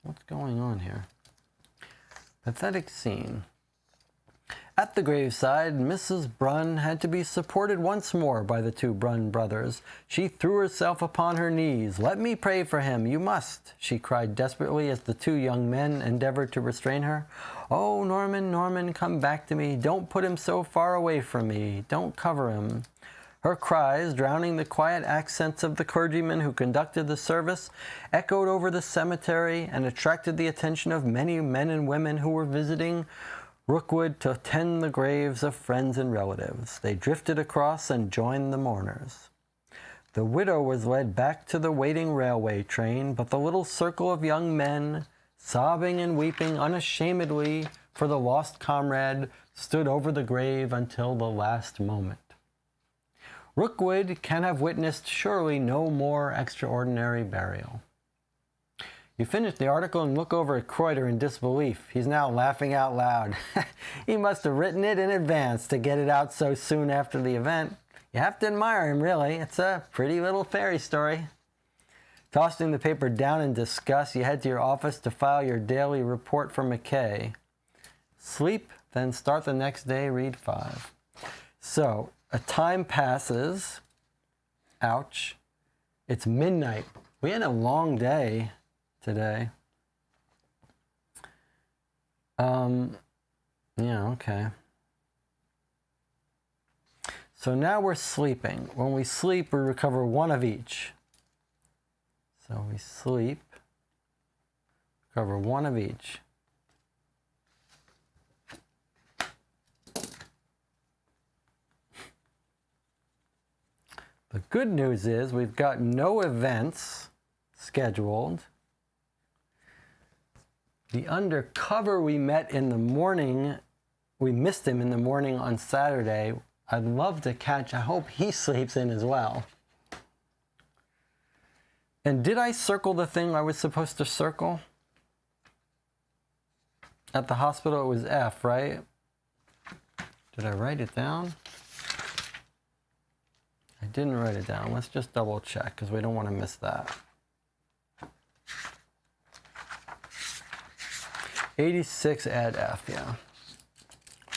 What's going on here? Pathetic scene. At the graveside, Mrs. Brunn had to be supported once more by the two Brunn brothers. She threw herself upon her knees. Let me pray for him. You must, she cried desperately as the two young men endeavored to restrain her. Oh, Norman, Norman, come back to me. Don't put him so far away from me. Don't cover him. Her cries, drowning the quiet accents of the clergyman who conducted the service, echoed over the cemetery and attracted the attention of many men and women who were visiting Rookwood to tend the graves of friends and relatives. They drifted across and joined the mourners. The widow was led back to the waiting railway train, but the little circle of young men, sobbing and weeping unashamedly for the lost comrade, stood over the grave until the last moment. Rookwood can have witnessed surely no more extraordinary burial. You finish the article and look over at Kreuter in disbelief. He's now laughing out loud. He must have written it in advance to get it out so soon after the event. You have to admire him, really. It's a pretty little fairy story. Tossing the paper down in disgust, you head to your office to file your daily report for McKay. Sleep, then start the next day, read 5. So, a time passes. Ouch. It's midnight. We had a long day today. Yeah, okay. So now we're sleeping. When we sleep, we recover one of each. So we sleep, recover one of each. The good news is we've got no events scheduled. The undercover we met in the morning, we missed him in the morning on Saturday. I'd love to catch, I hope he sleeps in as well. And did I circle the thing I was supposed to circle? At the hospital it was F, right? Did I write it down? I didn't write it down. Let's just double check because we don't want to miss that. 86 add F, yeah.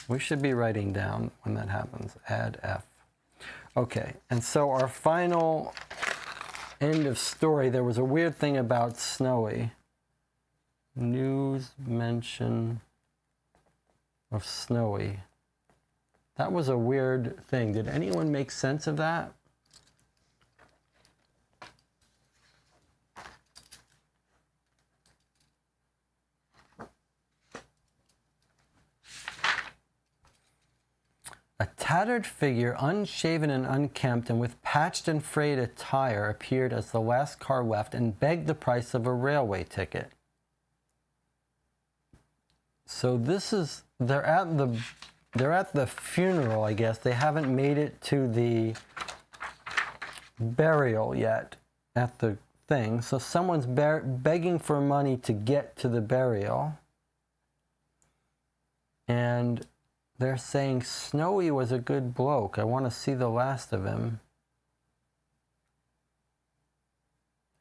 We should be writing down when that happens, add F. Okay, and so our final end of story, there was a weird thing about Snowy. News mention of Snowy. That was a weird thing. Did anyone make sense of that? A tattered figure, unshaven and unkempt, and with patched and frayed attire, appeared as the last car left and begged the price of a railway ticket. So this is, they're at the funeral, I guess. They haven't made it to the burial yet at the thing. So someone's begging for money to get to the burial. And they're saying, Snowy was a good bloke. I want to see the last of him.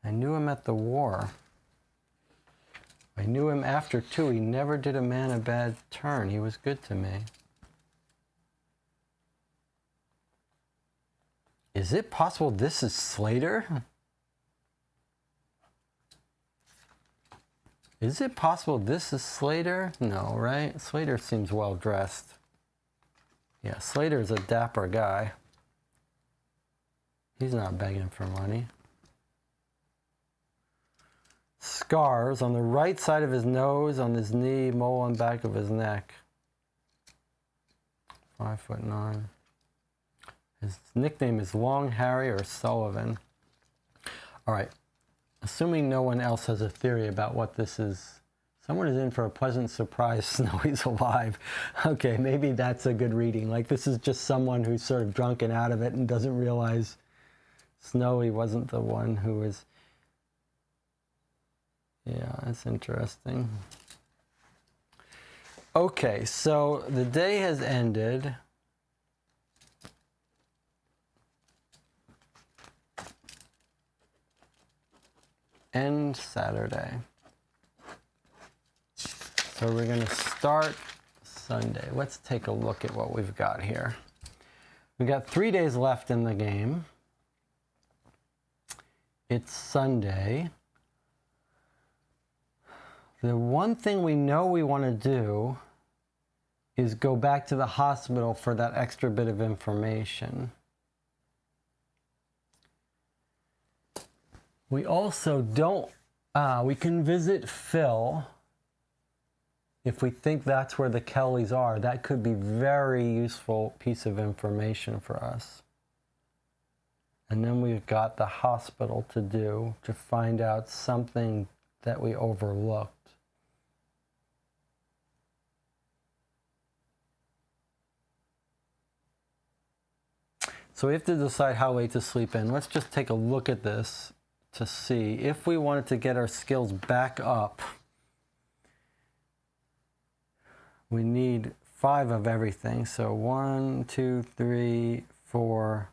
I knew him at the war. I knew him after, too. He never did a man a bad turn. He was good to me. Is it possible this is Slater? Is it possible this is Slater? No, right? Slater seems well dressed. Yeah, Slater's a dapper guy. He's not begging for money. Scars on the right side of his nose, on his knee, mole on back of his neck. 5'9". His nickname is Long Harry or Sullivan. All right. Assuming no one else has a theory about what this is, someone is in for a pleasant surprise. Snowy's alive. Okay, maybe that's a good reading. Like this is just someone who's sort of drunken out of it and doesn't realize Snowy wasn't the one who was. Yeah, that's interesting. Okay, so the day has ended. End Saturday. So we're going to start Sunday. Let's take a look at what we've got here. We've got 3 days left in the game. It's Sunday. The one thing we know we want to do is go back to the hospital for that extra bit of information. We also don't, we can visit Phil if we think that's where the Kellys are. That could be very useful piece of information for us. And then we've got the hospital to do to find out something that we overlooked. So we have to decide how late to sleep in. Let's just take a look at this to see if we wanted to get our skills back up. We need 5 of everything. So 1, 2, 3, 4.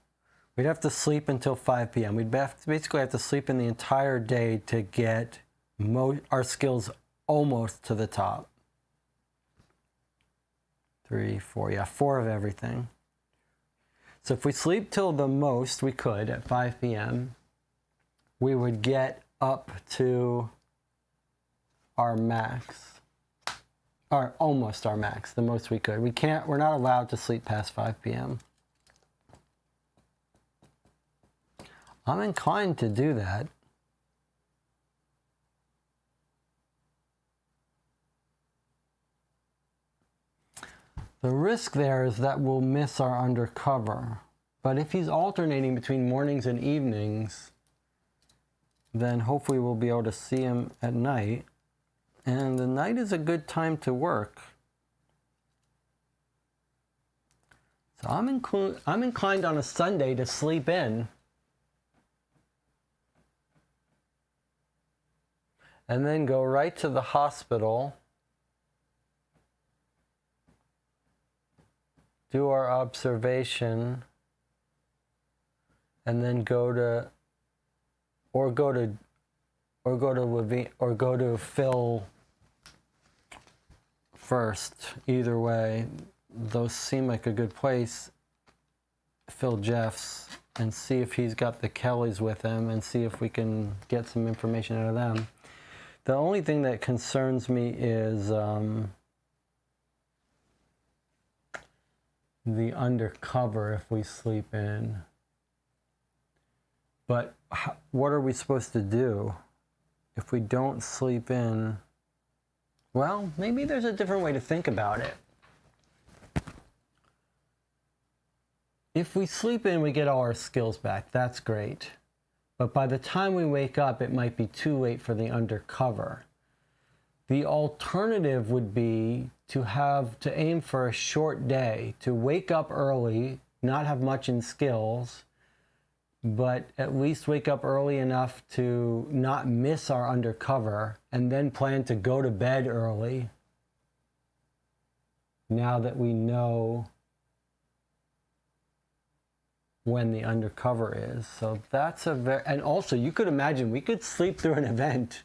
We'd have to sleep until 5 p.m. We'd basically have to sleep in the entire day to get our skills almost to the top. 3, 4, yeah, 4 of everything. So if we sleep till the most we could at 5 p.m., we would get up to our max, or almost our max, the most we could. We're not allowed to sleep past 5 p.m. I'm inclined to do that. The risk there is that we'll miss our undercover. But if he's alternating between mornings and evenings, then hopefully we'll be able to see him at night. And the night is a good time to work. So I'm inclined on a Sunday to sleep in. And then go right to the hospital. Do our observation. And then go to Phil first. Either way, those seem like a good place. Phil Jeffs, and see if he's got the Kellys with him, and see if we can get some information out of them. The only thing that concerns me is the undercover if we sleep in. But what are we supposed to do if we don't sleep in? Well, maybe there's a different way to think about it. If we sleep in, we get all our skills back. That's great. But by the time we wake up, it might be too late for the undercover. The alternative would be to aim for a short day, to wake up early, not have much in skills, but at least wake up early enough to not miss our undercover, and then plan to go to bed early now that we know when the undercover is. So that's and also you could imagine we could sleep through an event.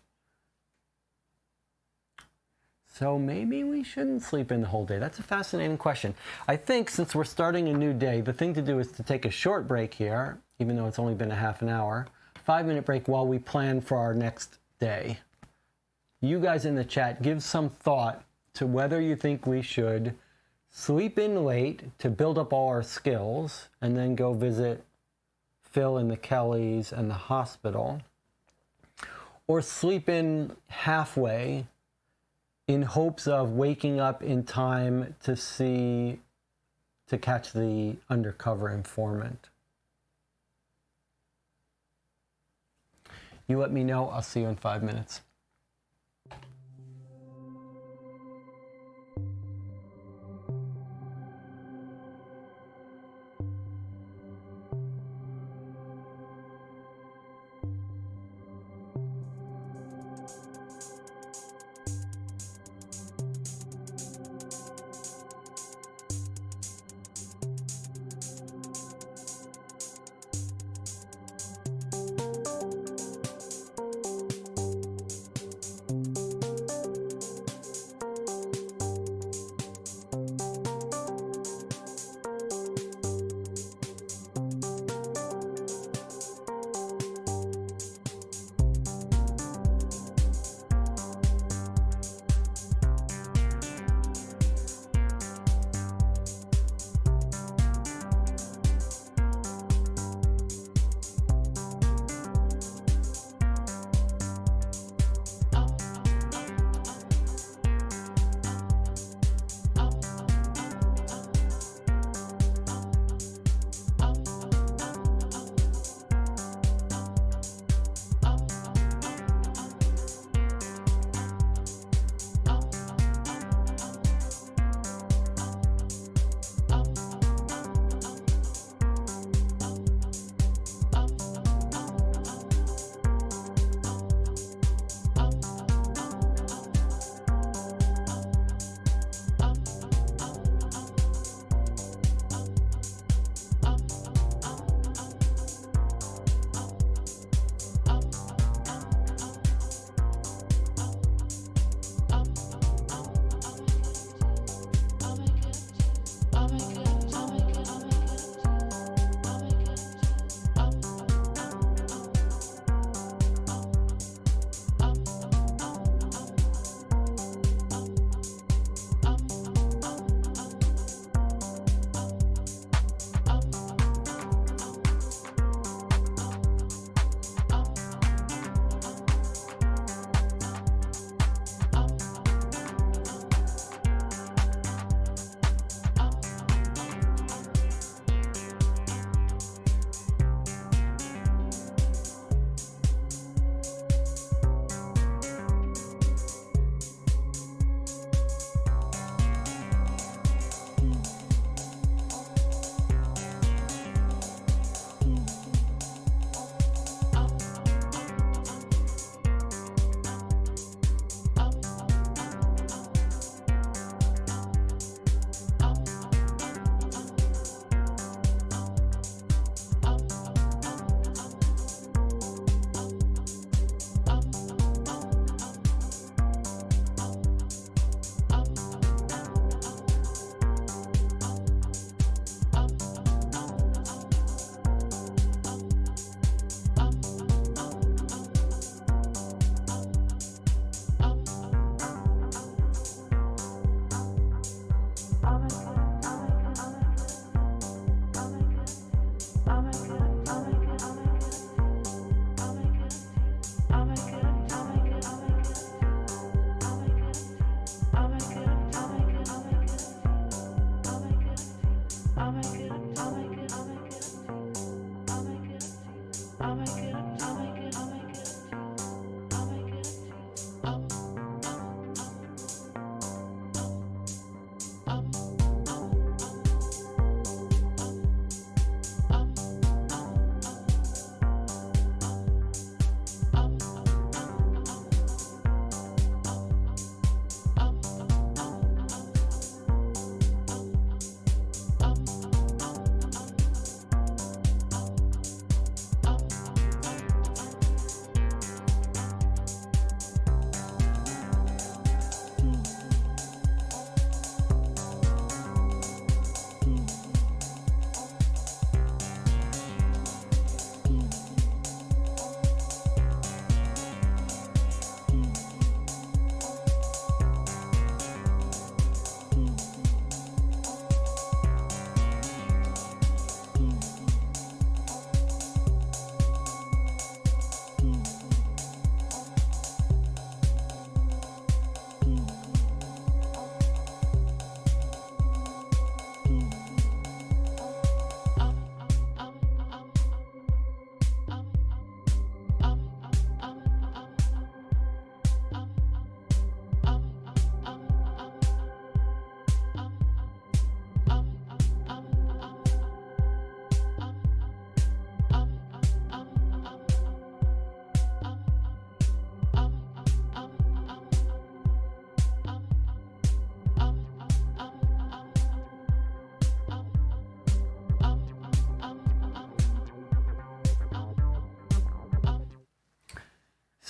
So maybe we shouldn't sleep in the whole day. That's a fascinating question. I think since we're starting a new day, the thing to do is to take a short break here, even though it's only been a half an hour, 5-minute break while we plan for our next day. You guys in the chat, give some thought to whether you think we should sleep in late to build up all our skills and then go visit Phil and the Kellys and the hospital, or sleep in halfway in hopes of waking up in time to see to catch the undercover informant. You let me know. I'll see you in 5 minutes.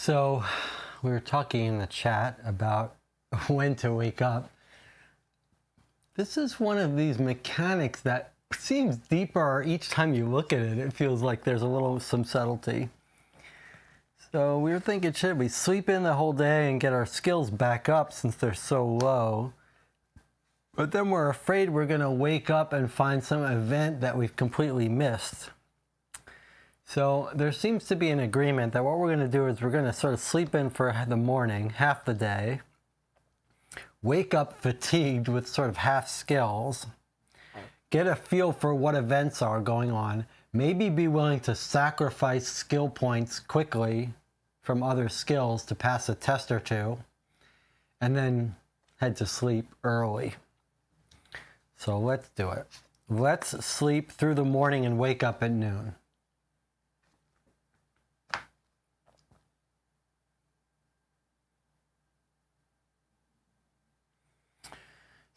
So we were talking in the chat about when to wake up. This is one of these mechanics that seems deeper each time you look at it. It feels like there's some subtlety. So we were thinking, should we sleep in the whole day and get our skills back up since they're so low? But then we're afraid we're going to wake up and find some event that we've completely missed. So there seems to be an agreement that what we're going to do is we're going to sort of sleep in for the morning, half the day, wake up fatigued with sort of half skills, get a feel for what events are going on, maybe be willing to sacrifice skill points quickly from other skills to pass a test or two, and then head to sleep early. So let's do it. Let's sleep through the morning and wake up at noon.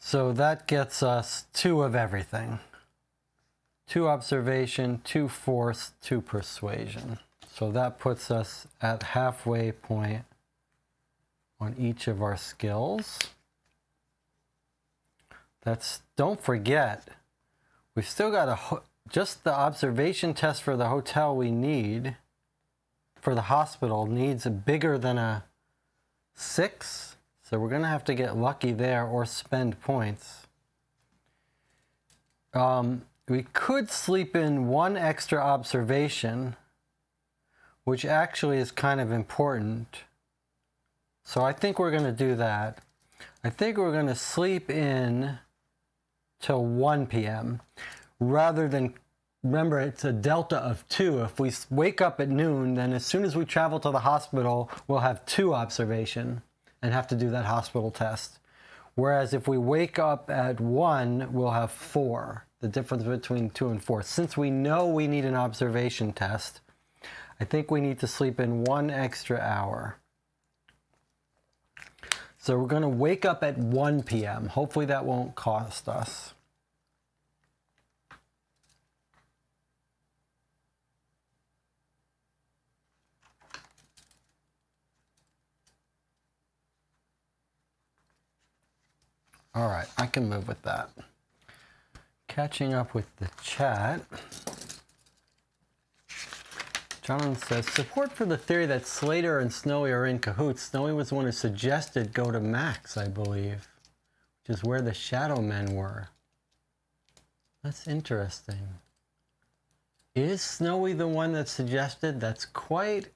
So that gets us 2 of everything. 2 observation, 2 force, 2 persuasion. So that puts us at halfway point on each of our skills. Don't forget, we've still got just the observation test for the hotel we need, for the hospital, needs bigger than a 6. So we're going to have to get lucky there or spend points. We could sleep in 1 extra observation, which actually is kind of important. So I think we're going to do that. I think we're going to sleep in till 1 p.m. rather than, remember, it's a delta of 2. If we wake up at noon, then as soon as we travel to the hospital, we'll have 2 observation and have to do that hospital test. Whereas if we wake up at 1, we'll have 4, the difference between 2 and 4. Since we know we need an observation test, I think we need to sleep in 1 extra hour. So we're going to wake up at 1 p.m. Hopefully that won't cost us. All right, I can live with that. Catching up with the chat. John says, support for the theory that Slater and Snowy are in cahoots. Snowy was the one who suggested go to Max, I believe, which is where the Shadow Men were. That's interesting. Is Snowy the one that suggested? That's quite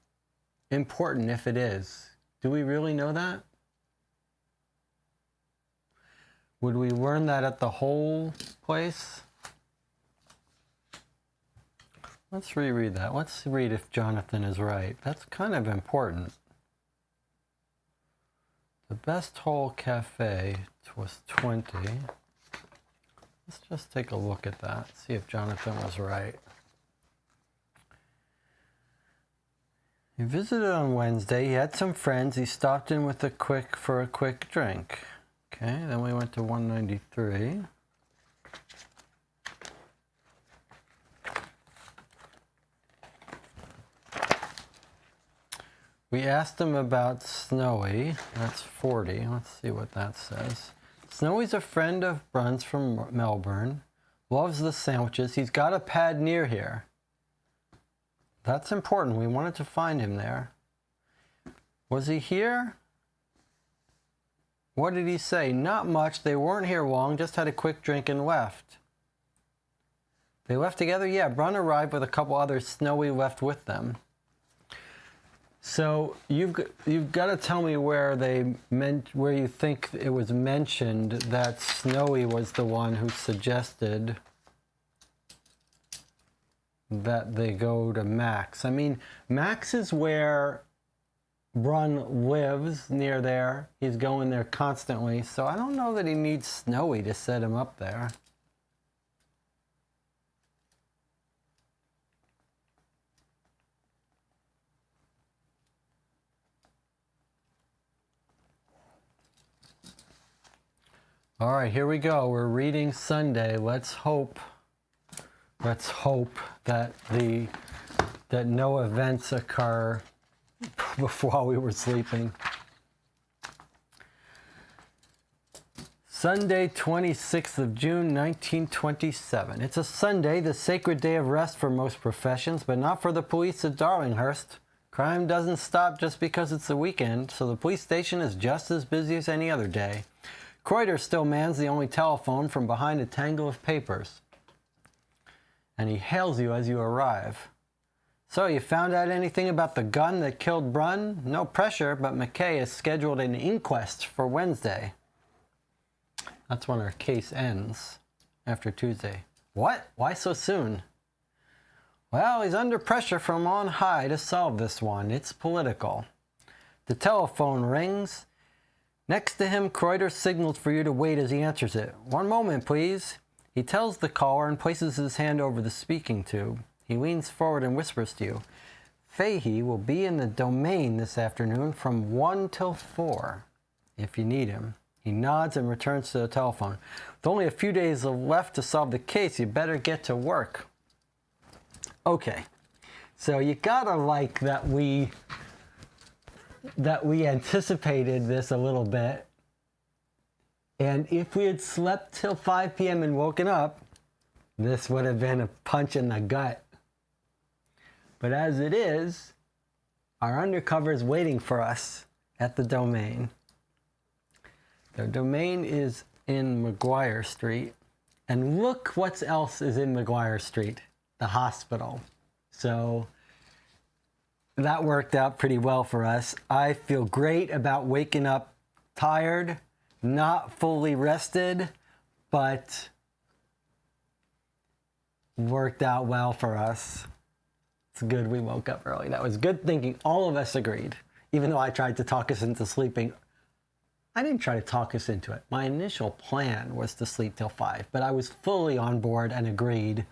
important if it is. Do we really know that? Would we learn that at the whole place? Let's reread that. Let's read if Jonathan is right. That's kind of important. The best whole cafe was 20. Let's just take a look at that, see if Jonathan was right. He visited on Wednesday. He had some friends. He stopped in with for a quick drink. Okay, then we went to 193. We asked him about Snowy. That's 40. Let's see what that says. Snowy's a friend of Brun's from Melbourne. Loves the sandwiches. He's got a pad near here. That's important. We wanted to find him there. Was he here? What did he say? Not much. They weren't here long. Just had a quick drink and left. They left together? Yeah, Brun arrived with a couple others. Snowy left with them. So you've got to tell me where where you think it was mentioned that Snowy was the one who suggested that they go to Max. I mean, Max is where Brun lives, near there. He's going there constantly, so I don't know that he needs Snowy to set him up there. All right, here we go. We're reading Sunday. Let's hope that no events occur while we were sleeping. Sunday, 26th of June, 1927. It's a Sunday, the sacred day of rest for most professions, but not for the police at Darlinghurst. Crime doesn't stop just because it's the weekend, so the police station is just as busy as any other day. Kreuter still mans the only telephone from behind a tangle of papers. And he hails you as you arrive. So, you found out anything about the gun that killed Brunn? No pressure, but McKay has scheduled an inquest for Wednesday. That's when our case ends, after Tuesday. What? Why so soon? Well, he's under pressure from on high to solve this one. It's political. The telephone rings. Next to him, Kreuter signals for you to wait as he answers it. "One moment, please." He tells the caller and places his hand over the speaking tube. He leans forward and whispers to you. "Fahey will be in the Domain this afternoon from 1 till 4, if you need him." He nods and returns to the telephone. "With only a few days left to solve the case, you better get to work." Okay, so you gotta like that we anticipated this a little bit. And if we had slept till 5 p.m. and woken up, this would have been a punch in the gut. But as it is, our undercover is waiting for us at the Domain. The Domain is in McGuire Street. And look what else is in McGuire Street. The hospital. So that worked out pretty well for us. I feel great about waking up tired, not fully rested, but worked out well for us. It's good we woke up early. That was good thinking. All of us agreed. Even though I tried to talk us into sleeping, I didn't try to talk us into it. My initial plan was to sleep till 5, but I was fully on board and agreed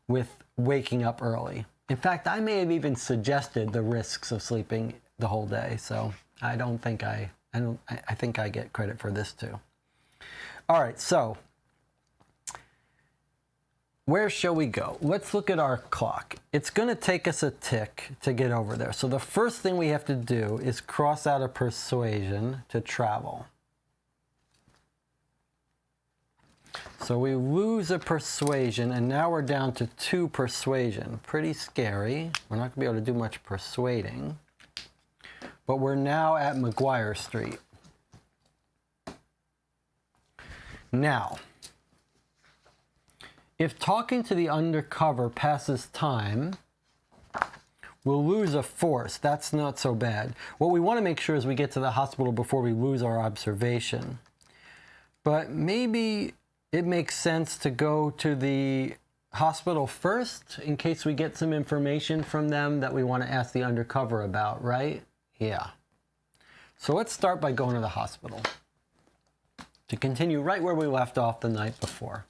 with waking up early. In fact, I may have even suggested the risks of sleeping the whole day. So I think I get credit for this too. All right, so where shall we go? Let's look at our clock. It's going to take us a tick to get over there. So the first thing we have to do is cross out a persuasion to travel. So we lose a persuasion, and now we're down to 2 persuasion. Pretty scary. We're not going to be able to do much persuading. But we're now at McGuire Street. Now, if talking to the undercover passes time, we'll lose a force. That's not so bad. What we want to make sure is we get to the hospital before we lose our observation. But maybe it makes sense to go to the hospital first in case we get some information from them that we want to ask the undercover about, right? Yeah. So let's start by going to the hospital to continue right where we left off the night before.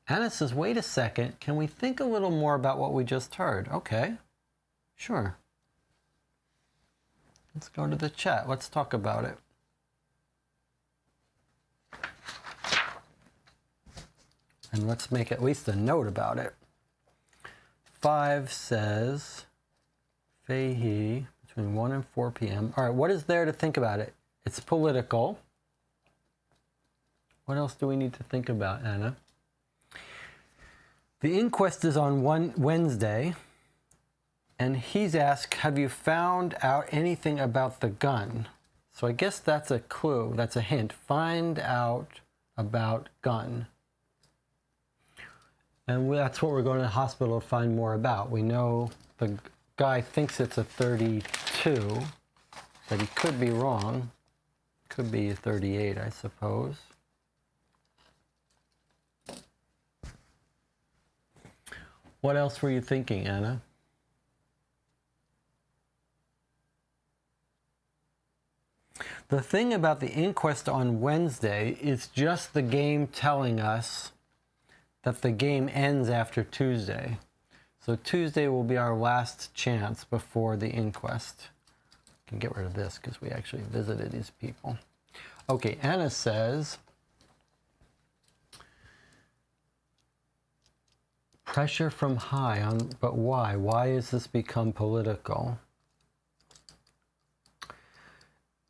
Anna says, wait a second, can we think a little more about what we just heard? Okay, sure. Let's go to the chat. Let's talk about it. And let's make at least a note about it. 5 says, Fahey, between 1 and 4 p.m. All right, what is there to think about it? It's political. What else do we need to think about, Anna? The inquest is on Wednesday, and he's asked, have you found out anything about the gun? So I guess that's a clue, that's a hint. Find out about gun. And that's what we're going to the hospital to find more about. We know the guy thinks it's a 32, but he could be wrong. Could be a 38, I suppose. What else were you thinking, Anna? The thing about the inquest on Wednesday is just the game telling us that the game ends after Tuesday. So Tuesday will be our last chance before the inquest. I can get rid of this because we actually visited these people. Okay, Anna says, Pressure from high on, but why? Why has this become political?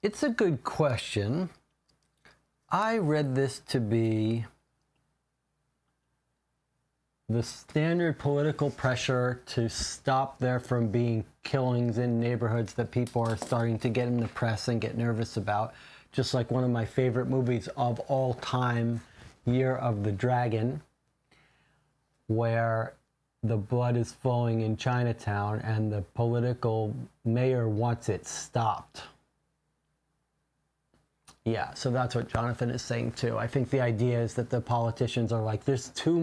It's a good question. I read this to be the standard political pressure to stop there from being killings in neighborhoods that people are starting to get in the press and get nervous about. Just like one of my favorite movies of all time, Year of the Dragon, where the blood is flowing in Chinatown and the political mayor wants it stopped. Yeah, so that's what Jonathan is saying too. I think the idea is that the politicians are like, there's too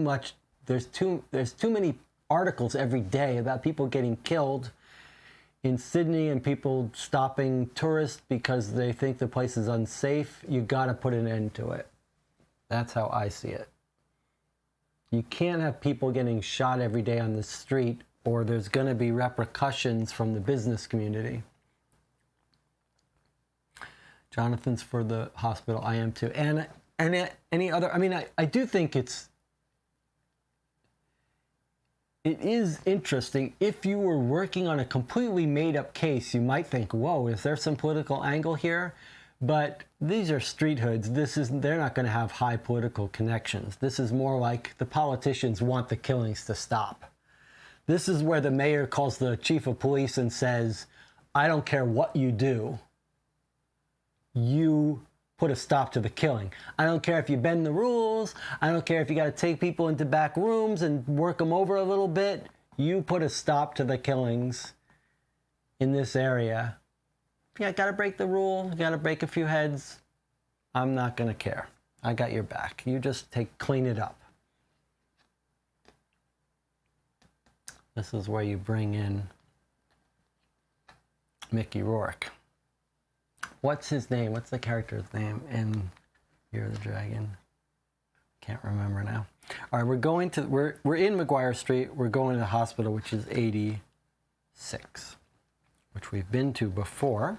many articles every day about people getting killed in Sydney and people stopping tourists because they think the place is unsafe. You got to put an end to it. That's how I see it. You can't have people getting shot every day on the street, or there's going to be repercussions from the business community. Jonathan's for the hospital. I am too. And any other, I mean, I do think it is interesting. If you were working on a completely made-up case, you might think, whoa, is there some political angle here? But these are street hoods. They're not going to have high political connections. This is more like the politicians want the killings to stop. This is where the mayor calls the chief of police and says, I don't care what you do. You put a stop to the killing. I don't care if you bend the rules. I don't care if you got to take people into back rooms and work them over a little bit. You put a stop to the killings in this area. Yeah, got to break the rule. Got to break a few heads. I'm not going to care. I got your back. You just clean it up. This is where you bring in Mickey Rourke. What's his name? What's the character's name in Year of the Dragon? Can't remember now. All right, we're in McGuire Street. We're going to the hospital, which is 86, which we've been to before.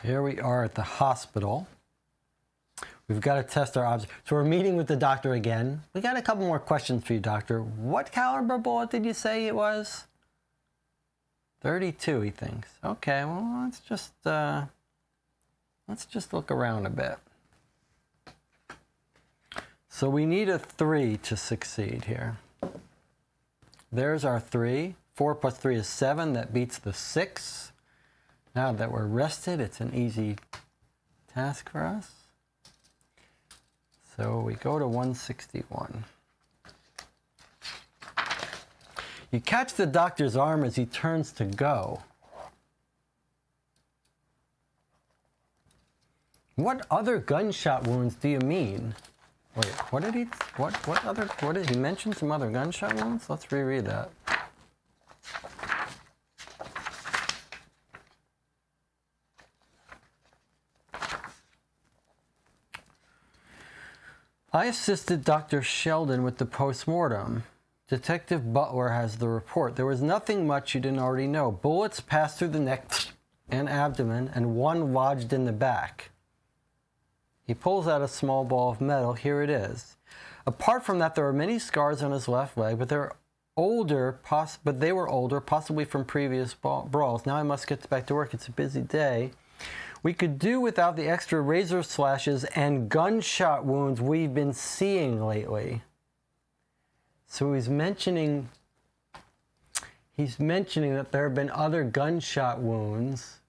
Here we are at the hospital. We've got to test our object. So we're meeting with the doctor again. We got a couple more questions for you, doctor. What caliber bullet did you say it was? 32, he thinks. Okay, well, let's just look around a bit. So we need a 3 to succeed here. There's our 3. 4 plus 3 is 7. That beats the 6. Now that we're rested, it's an easy task for us. So we go to 161. You catch the doctor's arm as he turns to go. What other gunshot wounds do you mean? Wait, what did he mention some other gunshot wounds? Let's reread that. I assisted Dr. Sheldon with the post-mortem. Detective Butler has the report. There was nothing much you didn't already know. Bullets passed through the neck and abdomen, and one lodged in the back. He pulls out a small ball of metal. Here it is. Apart from that, there are many scars on his left leg, but they were older, possibly from previous brawls. Now I must get back to work. It's a busy day. We could do without the extra razor slashes and gunshot wounds we've been seeing lately. So he's mentioning that there have been other gunshot wounds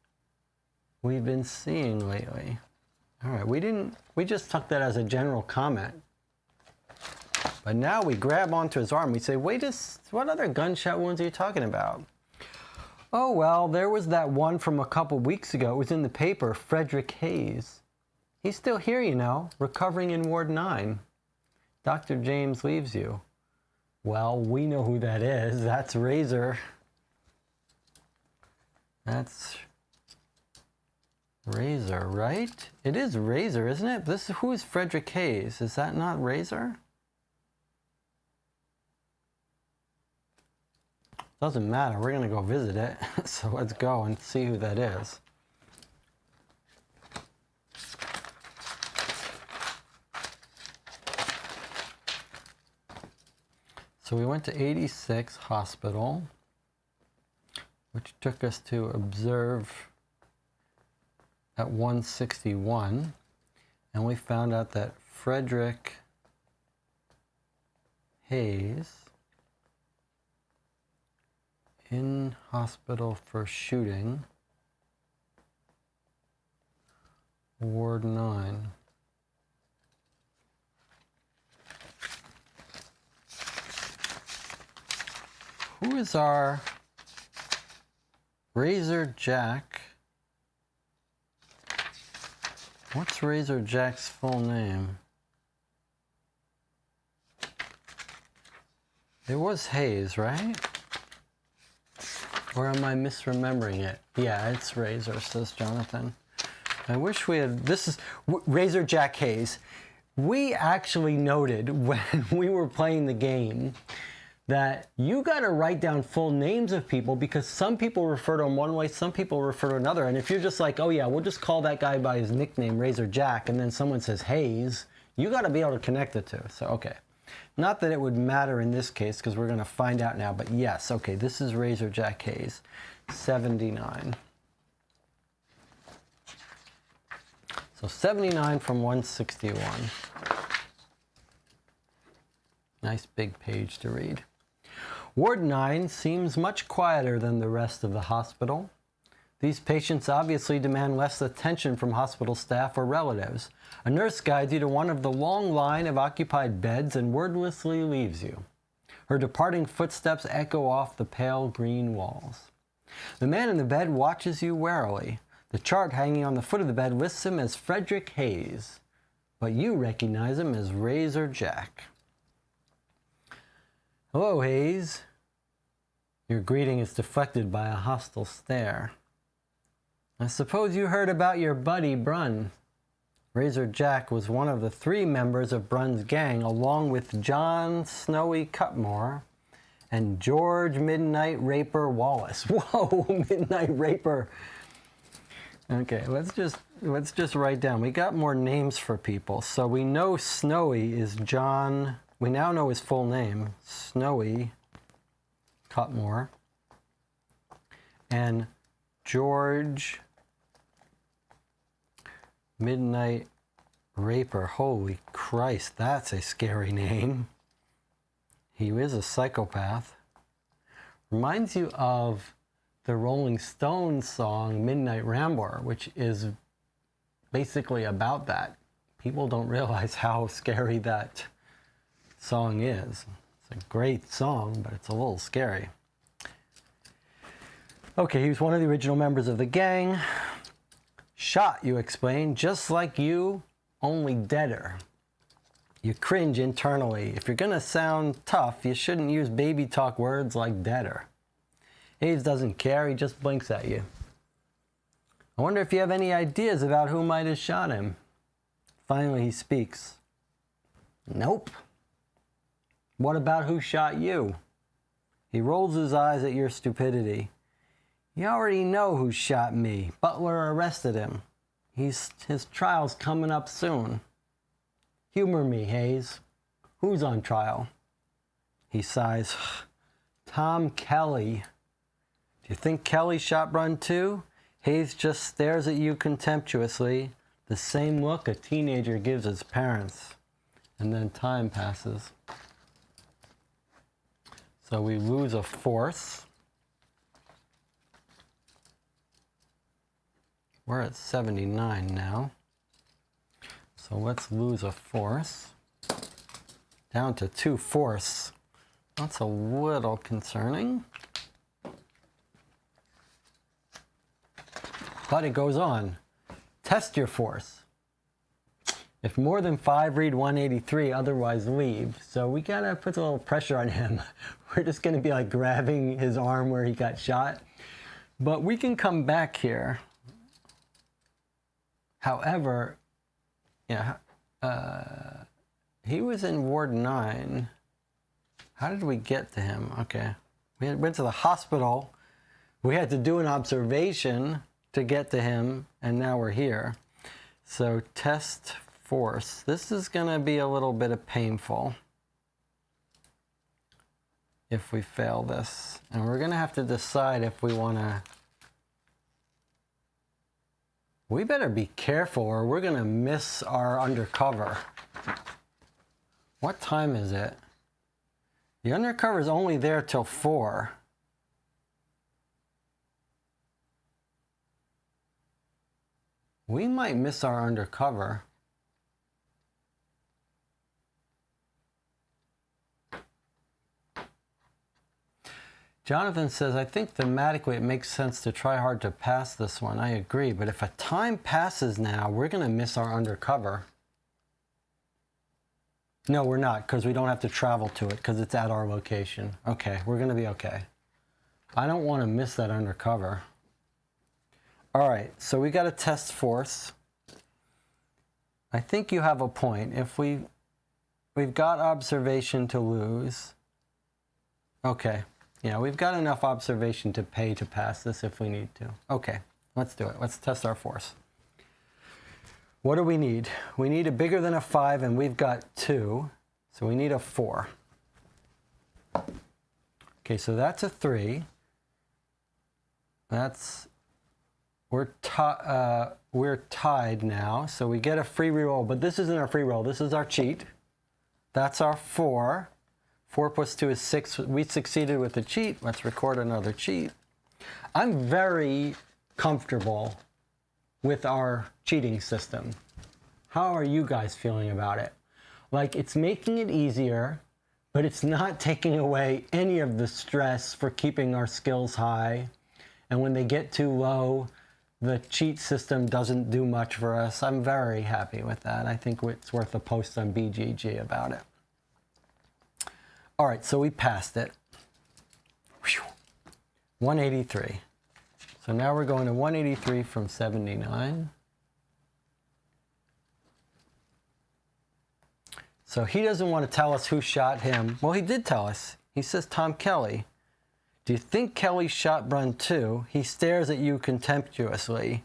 we've been seeing lately. All right, we just took that as a general comment. But now we grab onto his arm. We say, wait, what other gunshot wounds are you talking about? Oh, well, there was that one from a couple weeks ago. It was in the paper, Frederick Hayes. He's still here, you know, recovering in Ward 9. Dr. James leaves you. Well, we know who that is. That's Razor. That's Razor, right? It is Razor, isn't it? Who is Frederick Hayes? Is that not Razor? Doesn't matter. We're going to go visit it. So let's go and see who that is. So we went to 86 hospital, which took us to observe at 161, and we found out that Frederick Hayes in hospital for shooting, Ward 9. Who is our Razor Jack? What's Razor Jack's full name? It was Hayes, right? Or am I misremembering it? Yeah, it's Razor, says Jonathan. I wish we had, this is Razor Jack Hayes. We actually noted when we were playing the game that you got to write down full names of people, because some people refer to them one way, some people refer to another. And if you're just like, oh yeah, we'll just call that guy by his nickname, Razor Jack, and then someone says Hayes, you got to be able to connect the two. So, okay. Not that it would matter in this case, because we're going to find out now, but yes, okay, this is Razor Jack Hayes, 79. So 79 from 161. Nice big page to read. Ward 9 seems much quieter than the rest of the hospital. These patients obviously demand less attention from hospital staff or relatives. A nurse guides you to one of the long line of occupied beds and wordlessly leaves you. Her departing footsteps echo off the pale green walls. The man in the bed watches you warily. The chart hanging on the foot of the bed lists him as Frederick Hayes, but you recognize him as Razor Jack. Hello, Hayes. Your greeting is deflected by a hostile stare. I suppose you heard about your buddy, Brun. Razor Jack was one of the 3 members of Brun's gang, along with John Snowy Cutmore and George Midnight Raper Wallace. Whoa, Midnight Raper. Okay, let's just write down. We got more names for people. So we know Snowy is John. We now know his full name, Snowy Cutmore, and George Midnight Raper. Holy Christ, that's a scary name. He is a psychopath. Reminds you of the Rolling Stones song Midnight Rambler, which is basically about that. People don't realize how scary that song is. It's a great song, but it's a little scary. Okay, he was one of the original members of the gang. Shot, you explain, just like you, only deader. You cringe internally. If you're gonna sound tough, you shouldn't use baby talk words like deader. Hayes doesn't care, he just blinks at you. I wonder if you have any ideas about who might have shot him. Finally, he speaks. Nope. What about who shot you? He rolls his eyes at your stupidity. You already know who shot me. Butler arrested him. His trial's coming up soon. Humor me, Hayes. Who's on trial? He sighs. Tom Kelly. Do you think Kelly shot Brun too? Hayes just stares at you contemptuously, the same look a teenager gives his parents. And then time passes. So we lose a 4th. We're at 79 now. So let's lose a 4th. Down to 2/4. That's a little concerning. But it goes on. Test your force. If more than 5, read 183, otherwise leave. So we gotta put a little pressure on him. We're just gonna be like grabbing his arm where he got shot. But we can come back here. However, yeah, he was in Ward 9. How did we get to him? Okay, we went to the hospital. We had to do an observation to get to him, and now we're here. So test force. This is gonna be a little bit of painful. if we fail this. And we're going to have to decide if we want to... We better be careful or we're going to miss our undercover. What time is it? The undercover is only there till 4. We might miss our undercover. Jonathan says, I think thematically it makes sense to try hard to pass this one. I agree, but if a time passes now, we're going to miss our undercover. No, we're not, because we don't have to travel to it, because it's at our location. Okay, we're going to be okay. I don't want to miss that undercover. All right, so we got to test force. I think you have a point. If we've got observation to lose. Okay. Yeah, we've got enough observation to pay to pass this if we need to. Okay, let's do it. Let's test our force. What do we need? We need a bigger than a 5, and we've got 2. So we need a 4. Okay, so that's a 3. We're tied now, so we get a free reroll. But this isn't our free roll. This is our cheat. That's our 4. 4 plus 2 is 6. We succeeded with the cheat. Let's record another cheat. I'm very comfortable with our cheating system. How are you guys feeling about it? Like, it's making it easier, but it's not taking away any of the stress for keeping our skills high. And when they get too low, the cheat system doesn't do much for us. I'm very happy with that. I think it's worth a post on BGG about it. All right, so we passed it. Whew. 183. So now we're going to 183 from 79. So he doesn't want to tell us who shot him. Well, he did tell us. He says, Tom Kelly. Do you think Kelly shot Brun too? He stares at you contemptuously.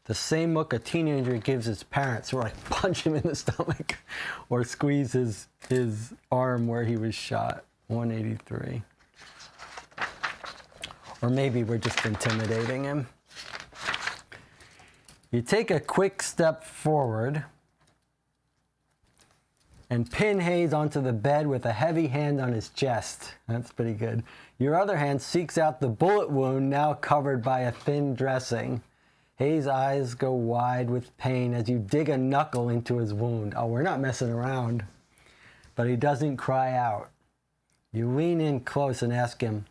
The same look a teenager gives his parents, who like punch him in the stomach or squeeze his arm where he was shot. 183. Or maybe we're just intimidating him. You take a quick step forward and pin Hayes onto the bed with a heavy hand on his chest. That's pretty good. Your other hand seeks out the bullet wound now covered by a thin dressing. Hayes' eyes go wide with pain as you dig a knuckle into his wound. Oh, we're not messing around. But he doesn't cry out. You lean in close and ask him,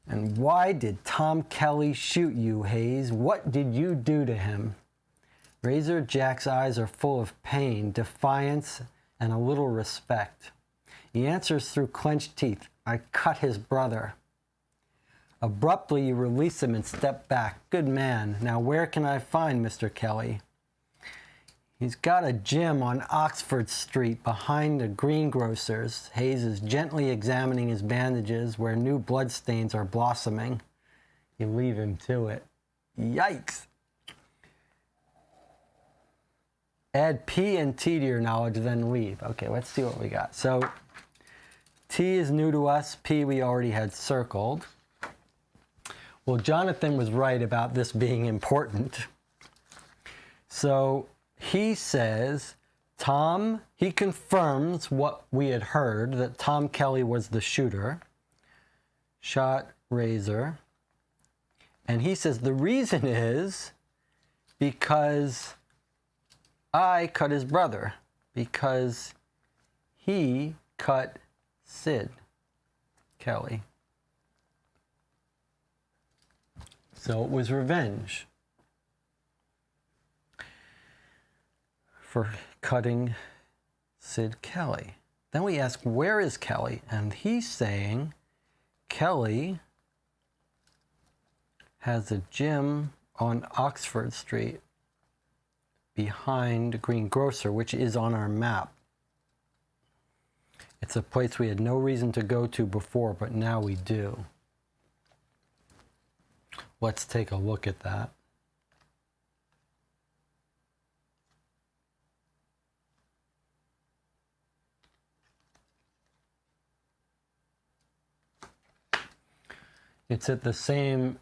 and why did Tom Kelly shoot you, Hayes? What did you do to him? Razor Jack's eyes are full of pain, defiance, and a little respect. He answers through clenched teeth, I cut his brother. Abruptly, you release him and step back. Good man. Now, where can I find Mr. Kelly? He's got a gym on Oxford Street behind the greengrocer's. Hayes is gently examining his bandages where new bloodstains are blossoming. You leave him to it. Yikes. Add P and T to your knowledge, then leave. Okay, let's see what we got. So, T is new to us. P we already had circled. Well, Jonathan was right about this being important. So he says, he confirms what we had heard, that Tom Kelly was the shooter, shot Razor. And he says the reason is because I cut his brother, because he cut Sid Kelly. So it was revenge for cutting Sid Kelly. Then we ask, where is Kelly? And he's saying Kelly has a gym on Oxford Street behind Greengrocer, which is on our map. It's a place we had no reason to go to before, but now we do. Let's take a look at that. It's at the same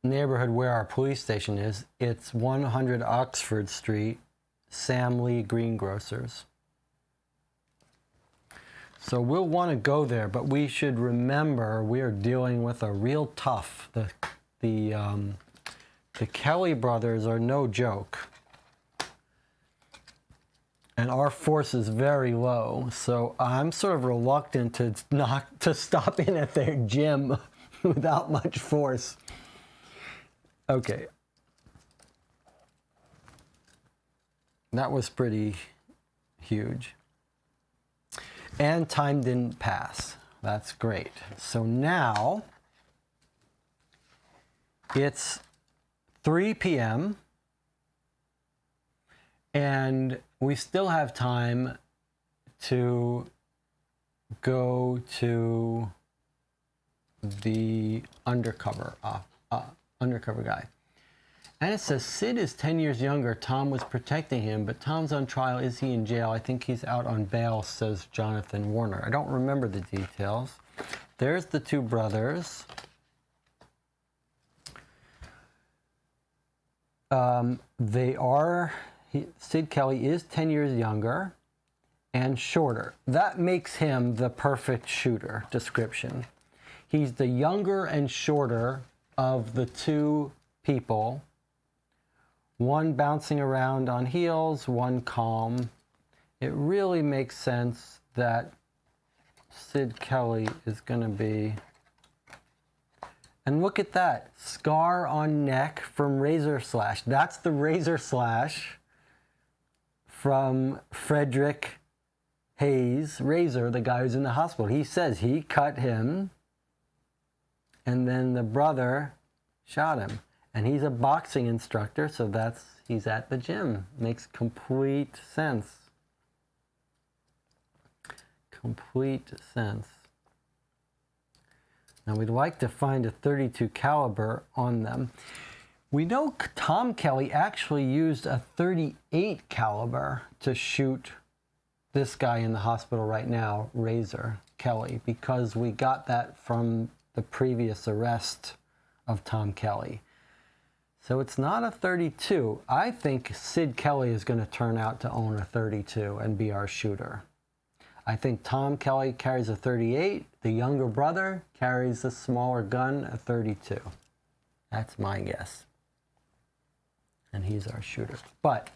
neighborhood where our police station is. It's 100 Oxford Street, Sam Lee Greengrocers. So we'll want to go there, but we should remember we are dealing with a real tough. The Kelly brothers are no joke. And our force is very low, so I'm sort of reluctant to stop in at their gym without much force. Okay. That was pretty huge. And time didn't pass. That's great. So now it's 3 p.m. and we still have time to go to the undercover guy. And it says, Sid is 10 years younger. Tom was protecting him, but Tom's on trial. Is he in jail? I think he's out on bail, says Jonathan Warner. I don't remember the details. There's the two brothers. Sid Kelly is 10 years younger and shorter. That makes him the perfect shooter description. He's the younger and shorter of the two people. One bouncing around on heels, one calm. It really makes sense that Sid Kelly is going to be... And look at that, scar on neck from razor slash. That's the razor slash from Frederick Hayes, Razor, the guy who's in the hospital. He says he cut him, and then the brother shot him. And he's a boxing instructor, so he's at the gym. Makes complete sense. Complete sense. Now we'd like to find a .32 caliber on them. We know Tom Kelly actually used a .38 caliber to shoot this guy in the hospital right now, Razor Kelly, because we got that from the previous arrest of Tom Kelly. So it's not a .32. I think Sid Kelly is going to turn out to own a .32 and be our shooter. I think Tom Kelly carries a .38. The younger brother carries a smaller gun, a .32. That's my guess. And he's our shooter. But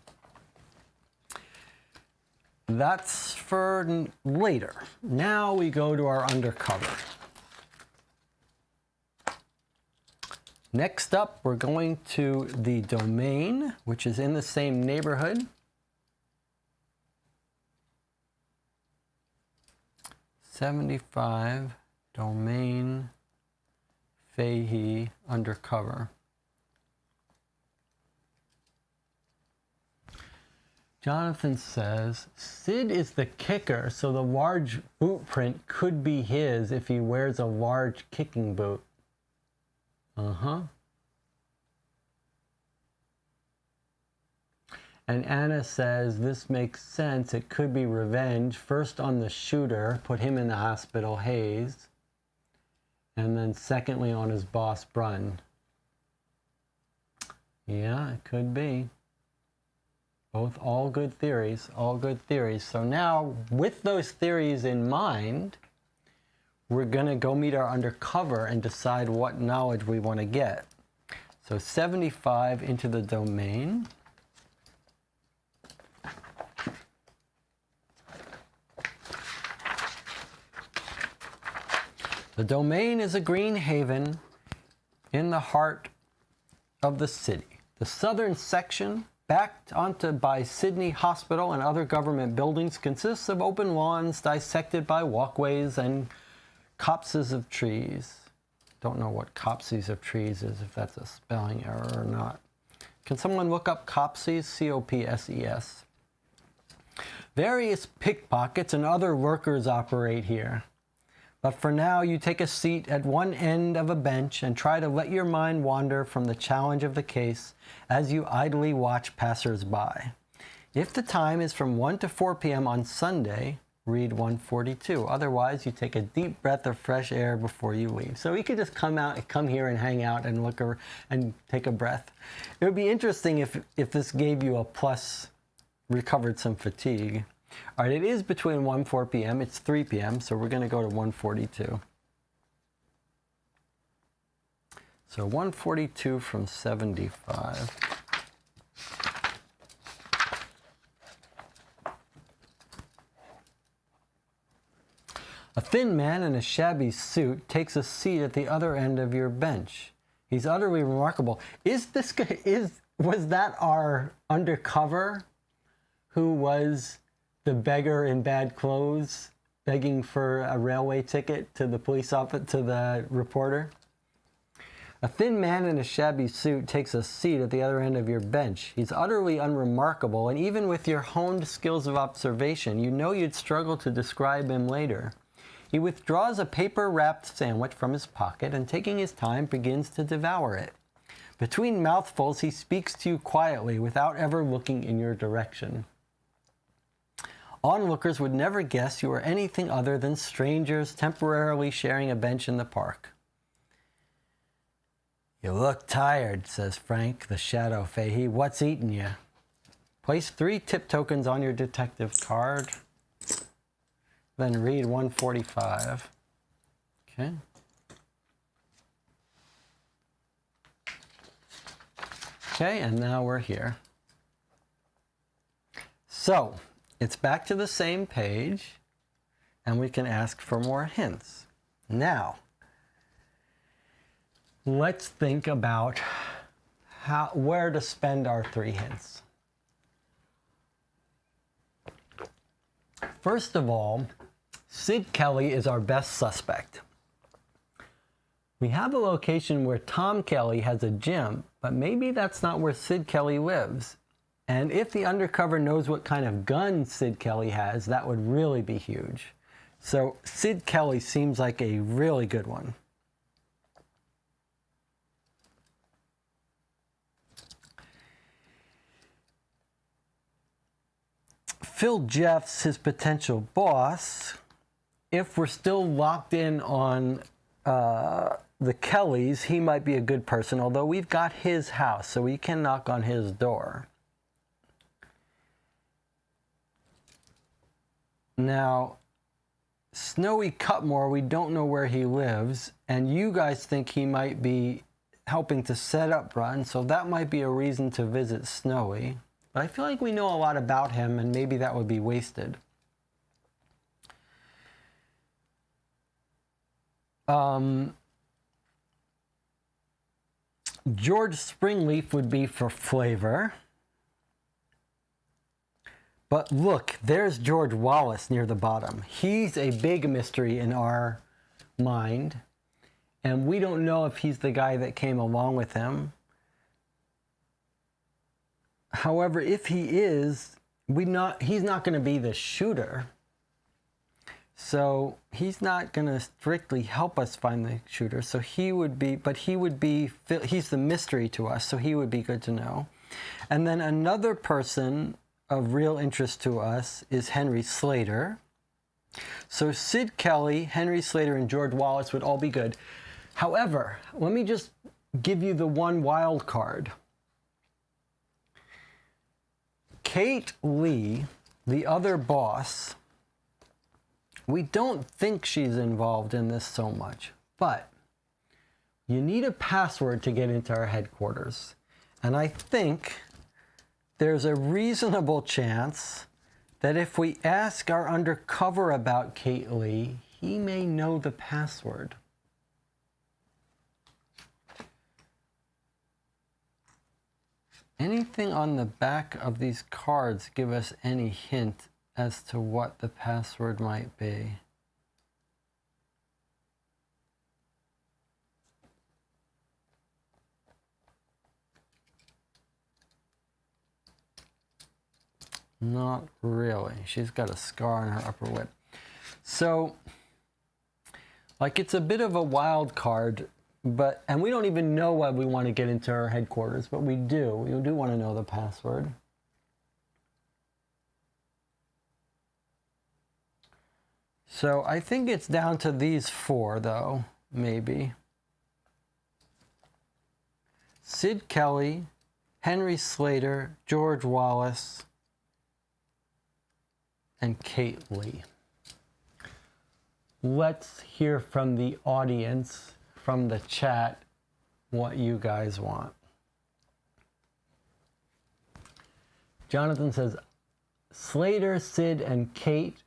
that's for later. Now we go to our undercover. Next up, we're going to the Domain, which is in the same neighborhood. .75 Domain Fahey undercover. Jonathan says, Sid is the kicker, so the large boot print could be his if he wears a large kicking boot. Uh-huh. And Anna says, this makes sense. It could be revenge. First on the shooter, put him in the hospital, Hayes. And then secondly on his boss, Brunn. Yeah, it could be. All good theories, all good theories. So now, with those theories in mind, we're going to go meet our undercover and decide what knowledge we want to get. So 75 into the Domain. The Domain is a green haven in the heart of the city. The southern section, backed onto by Sydney Hospital and other government buildings, consists of open lawns dissected by walkways and copses of trees. Don't know what copses of trees is, if that's a spelling error or not. Can someone look up copses? C-O-P-S-E-S. Various pickpockets and other workers operate here. But for now, you take a seat at one end of a bench and try to let your mind wander from the challenge of the case as you idly watch passers-by. If the time is from 1 to 4 p.m. on Sunday, read 142. Otherwise, you take a deep breath of fresh air before you leave. So you could just come here and hang out and look and take a breath. It would be interesting if this gave you a plus, recovered some fatigue. All right, it is between 1 and 4 p.m. It's 3 p.m., so we're going to go to 142. So 142 from 75. A thin man in a shabby suit takes a seat at the other end of your bench. He's utterly remarkable. Was that our undercover who was the beggar in bad clothes begging for a railway ticket to the police officer, to the reporter? A thin man in a shabby suit takes a seat at the other end of your bench. He's utterly unremarkable, and even with your honed skills of observation, you know you'd struggle to describe him later. He withdraws a paper-wrapped sandwich from his pocket and, taking his time, begins to devour it. Between mouthfuls, he speaks to you quietly without ever looking in your direction. Onlookers would never guess you are anything other than strangers temporarily sharing a bench in the park. "You look tired," says Frank, the shadow Fahey. "What's eating you?" Place 3 tip tokens on your detective card. Then read 145. Okay. Okay, and now we're here. So, it's back to the same page, and we can ask for more hints. Now, let's think about where to spend our 3 hints. First of all, Sid Kelly is our best suspect. We have a location where Tom Kelly has a gym, but maybe that's not where Sid Kelly lives. And if the undercover knows what kind of gun Sid Kelly has, that would really be huge. So Sid Kelly seems like a really good one. Phil Jeffs, his potential boss, if we're still locked in on the Kellys, he might be a good person, although we've got his house, so we can knock on his door. Now, Snowy Cutmore, we don't know where he lives, and you guys think he might be helping to set up Run, so that might be a reason to visit Snowy. But I feel like we know a lot about him, and maybe that would be wasted. George Springleaf would be for flavor. But look, there's George Wallace near the bottom. He's a big mystery in our mind, and we don't know if he's the guy that came along with him. However, if he is, he's not going to be the shooter. So he's not going to strictly help us find the shooter. So he would be, he's the mystery to us, so he would be good to know. And then another person of real interest to us is Henry Slater. So Sid Kelly, Henry Slater, and George Wallace would all be good. However, let me just give you the one wild card. Kate Lee, the other boss, we don't think she's involved in this so much, but you need a password to get into our headquarters. And I think there's a reasonable chance that if we ask our undercover about Kate Lee, he may know the password. Anything on the back of these cards give us any hint as to what the password might be? Not really. She's got a scar on her upper lip. So, like, it's a bit of a wild card, and we don't even know why we want to get into our headquarters, but we do. We do want to know the password. So I think it's down to these four, though, maybe. Sid Kelly, Henry Slater, George Wallace, and Kate Lee. Let's hear from the audience, from the chat, what you guys want. Jonathan says, Slater, Sid, and Kate.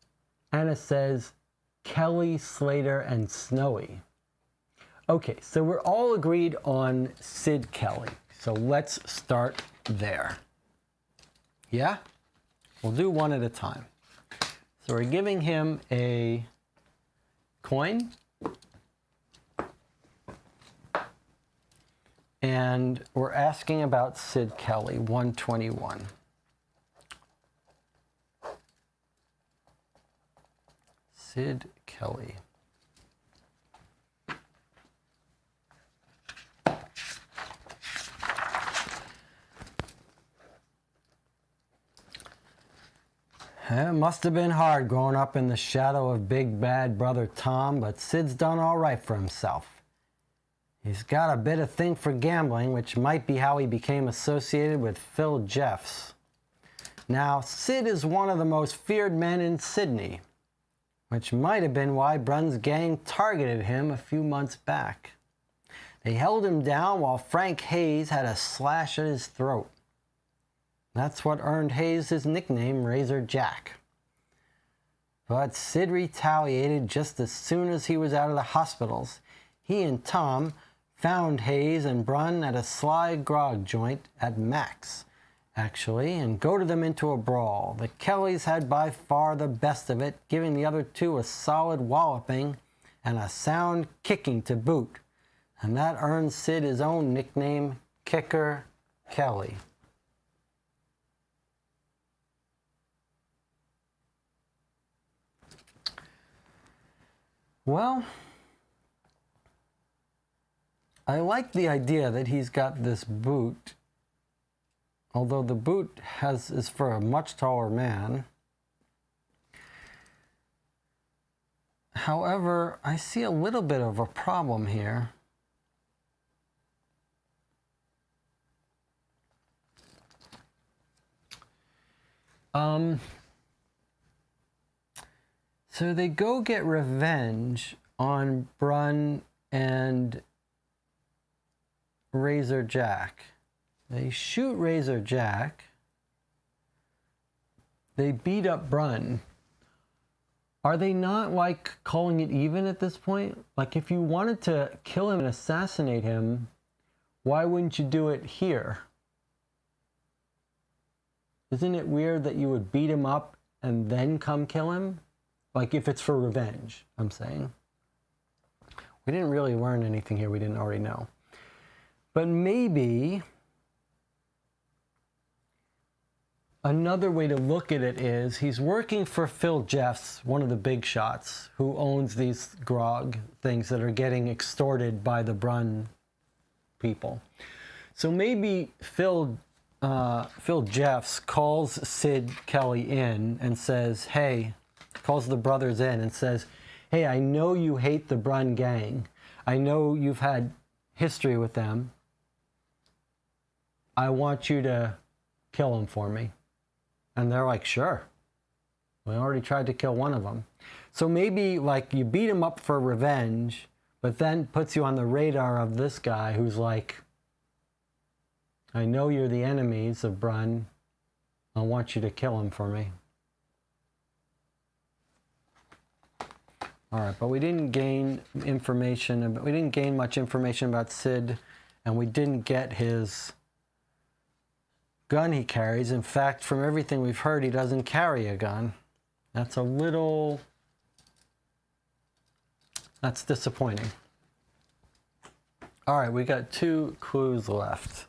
Anna says, Kelly, Slater, and Snowy. Okay, so we're all agreed on Sid Kelly. So let's start there. Yeah? We'll do one at a time. So we're giving him a coin. And we're asking about Sid Kelly, 121. Sid Kelly. It must have been hard growing up in the shadow of big bad brother Tom, but Sid's done all right for himself. He's got a bit of thing for gambling, which might be how he became associated with Phil Jeffs. Now, Sid is one of the most feared men in Sydney, which might have been why Brun's gang targeted him a few months back. They held him down while Frank Hayes had a slash at his throat. That's what earned Hayes his nickname, Razor Jack. But Sid retaliated just as soon as he was out of the hospitals. He and Tom found Hayes and Brun at a sly grog joint at Mac's, actually, and goaded them into a brawl. The Kellys had by far the best of it, giving the other two a solid walloping and a sound kicking to boot. And that earned Sid his own nickname, Kicker Kelly. Well, I like the idea that he's got this boot, although the boot is for a much taller man. However, I see a little bit of a problem here. So they go get revenge on Brun and Razor Jack. They shoot Razor Jack. They beat up Brun. Are they not like calling it even at this point? Like if you wanted to kill him and assassinate him, why wouldn't you do it here? Isn't it weird that you would beat him up and then come kill him? Like if it's for revenge, I'm saying. We didn't really learn anything here we didn't already know. But maybe another way to look at it is he's working for Phil Jeffs, one of the big shots, who owns these grog things that are getting extorted by the Brun people. So maybe Phil Jeffs calls Sid Kelly in and says, hey, calls the brothers in and says, hey, I know you hate the Brun gang. I know you've had history with them. I want you to kill them for me. And they're like, sure. We already tried to kill one of them. So maybe like you beat him up for revenge, but then puts you on the radar of this guy who's like, I know you're the enemies of Brun. I want you to kill him for me. All right, but we didn't gain information. We didn't gain much information about Sid, and we didn't get his gun he carries. In fact, from everything we've heard, he doesn't carry a gun. That's disappointing. All right, we got 2 clues left.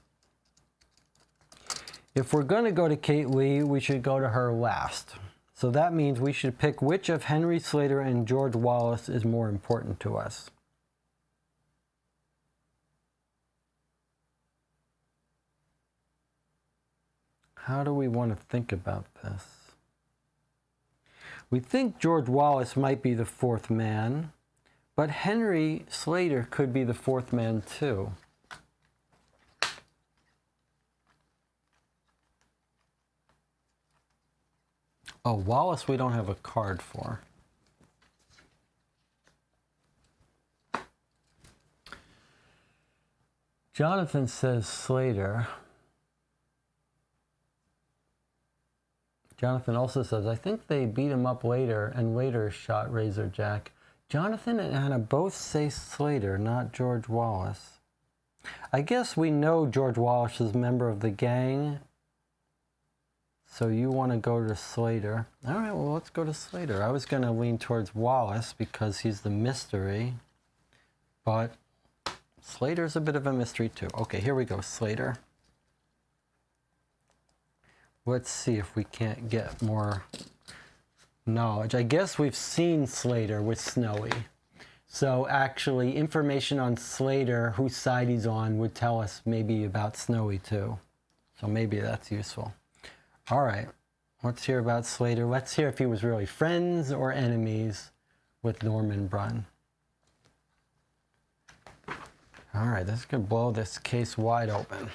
If we're going to go to Kate Lee, we should go to her last. So that means we should pick which of Henry Slater and George Wallace is more important to us. How do we want to think about this? We think George Wallace might be the fourth man, but Henry Slater could be the fourth man too. Oh, Wallace we don't have a card for. Jonathan says Slater. Jonathan also says, I think they beat him up later and later shot Razorjack. Jonathan and Anna both say Slater, not George Wallace. I guess we know George Wallace is a member of the gang. So you want to go to Slater. All right, well, let's go to Slater. I was going to lean towards Wallace because he's the mystery. But Slater's a bit of a mystery too. Okay, here we go, Slater. Let's see if we can't get more knowledge. I guess we've seen Slater with Snowy. So actually, information on Slater, whose side he's on, would tell us maybe about Snowy too. So maybe that's useful. All right, let's hear about Slater. Let's hear if he was really friends or enemies with Norman Brunn. All right, this could blow this case wide open.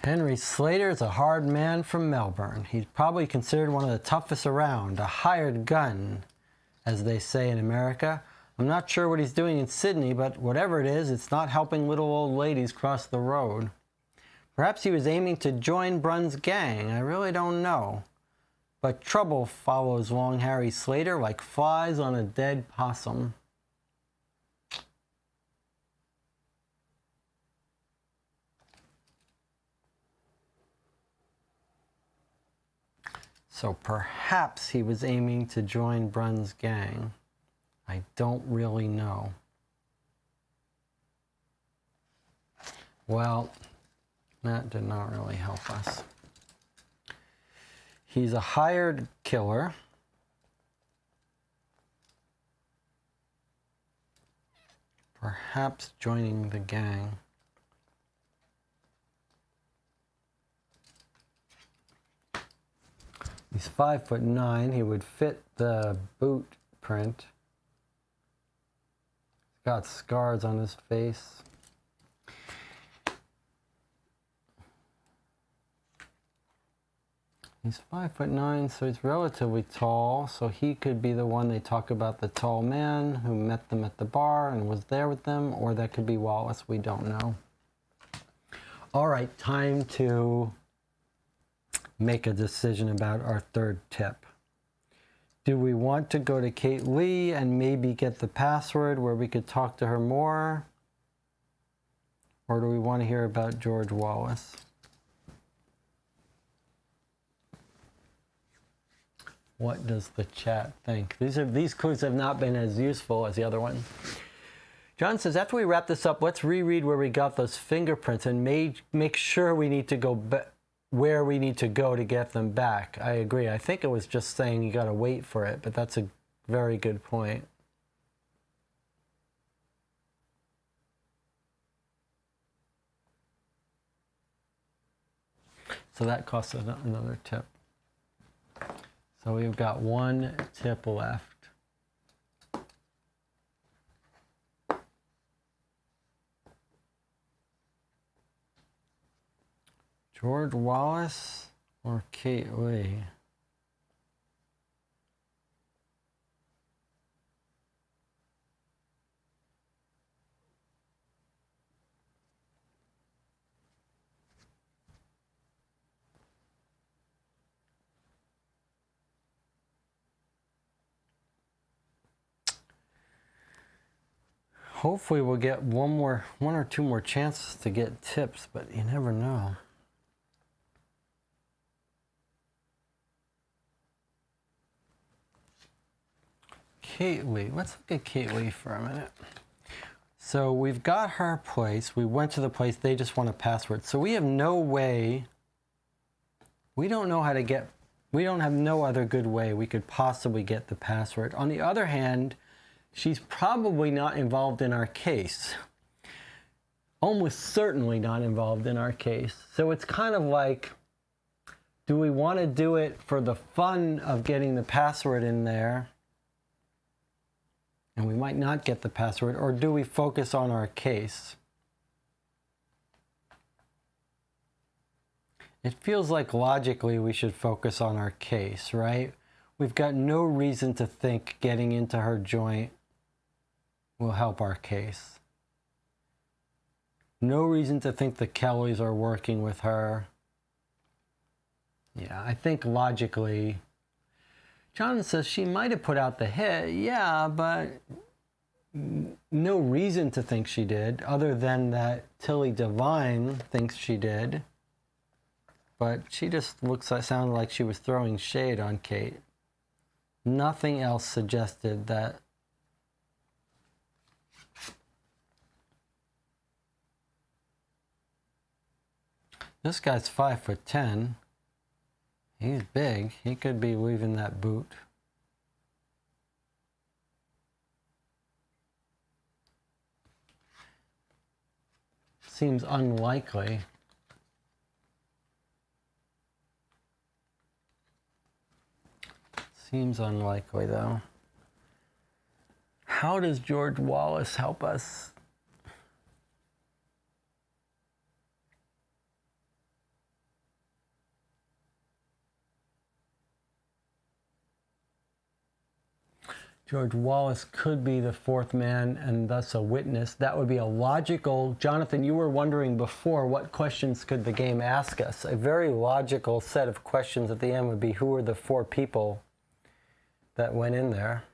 Henry Slater is a hard man from Melbourne. He's probably considered one of the toughest around, a hired gun, as they say in America. I'm not sure what he's doing in Sydney, but whatever it is, it's not helping little old ladies cross the road. Perhaps he was aiming to join Brunn's gang. I really don't know. But trouble follows Long Harry Slater like flies on a dead possum. So perhaps he was aiming to join Brunn's gang. I don't really know. Well, that did not really help us. He's a hired killer. Perhaps joining the gang. He's 5'9". He would fit the boot print. He's got scars on his face. He's 5'9", so he's relatively tall, so he could be the one they talk about, the tall man who met them at the bar and was there with them, or that could be Wallace, we don't know. All right, time to make a decision about our third tip. Do we want to go to Kate Lee and maybe get the password where we could talk to her more? Or do we want to hear about George Wallace? What does the chat think? These clues have not been as useful as the other one. John says, after we wrap this up, let's reread where we got those fingerprints and make sure we need to go where we need to go to get them back. I agree. I think it was just saying you got to wait for it, but that's a very good point. So that costs another tip. So we've got one tip left. George Wallace or Kate Lee? Hopefully we'll get one or two more chances to get tips, but you never know. Kate Lee. Let's look at Kate Lee for a minute. So we've got her place. We went to the place. They just want a password. So we have no way. We don't know how to get. We don't have no other good way we could possibly get the password. On the other hand, she's probably not involved in our case. Almost certainly not involved in our case. So it's kind of like do we want to do it for the fun of getting the password in there? And we might not get the password, or do we focus on our case? It feels like logically we should focus on our case, right? We've got no reason to think getting into her joint will help our case. No reason to think the Kellys are working with her. Yeah, I think logically, Jonathan says she might have put out the hit. Yeah, but no reason to think she did, other than that Tilly Devine thinks she did. But she just sounded like she was throwing shade on Kate. Nothing else suggested that. This guy's 5'10". He's big. He could be weaving that boot. Seems unlikely. Seems unlikely, though. How does George Wallace help us? George Wallace could be the fourth man and thus a witness. That would be a logical... Jonathan, you were wondering before, what questions could the game ask us? A very logical set of questions at the end would be, who are the four people that went in there?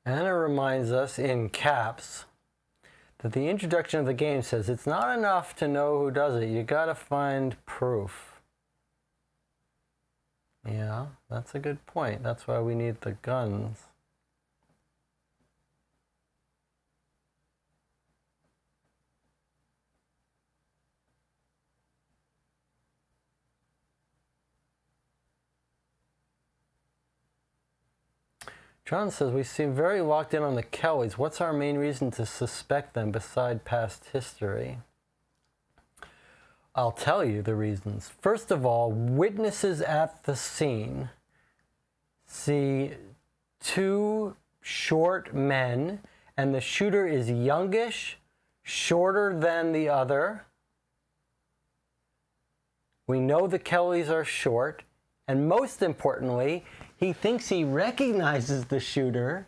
Anna reminds us in caps that the introduction of the game says it's not enough to know who does it. You got to find proof. Yeah, that's a good point. That's why we need the guns. John says, we seem very locked in on the Kellys. What's our main reason to suspect them beside past history? I'll tell you the reasons. First of all, witnesses at the scene see two short men, and the shooter is youngish, shorter than the other. We know the Kellys are short, and most importantly, he thinks he recognizes the shooter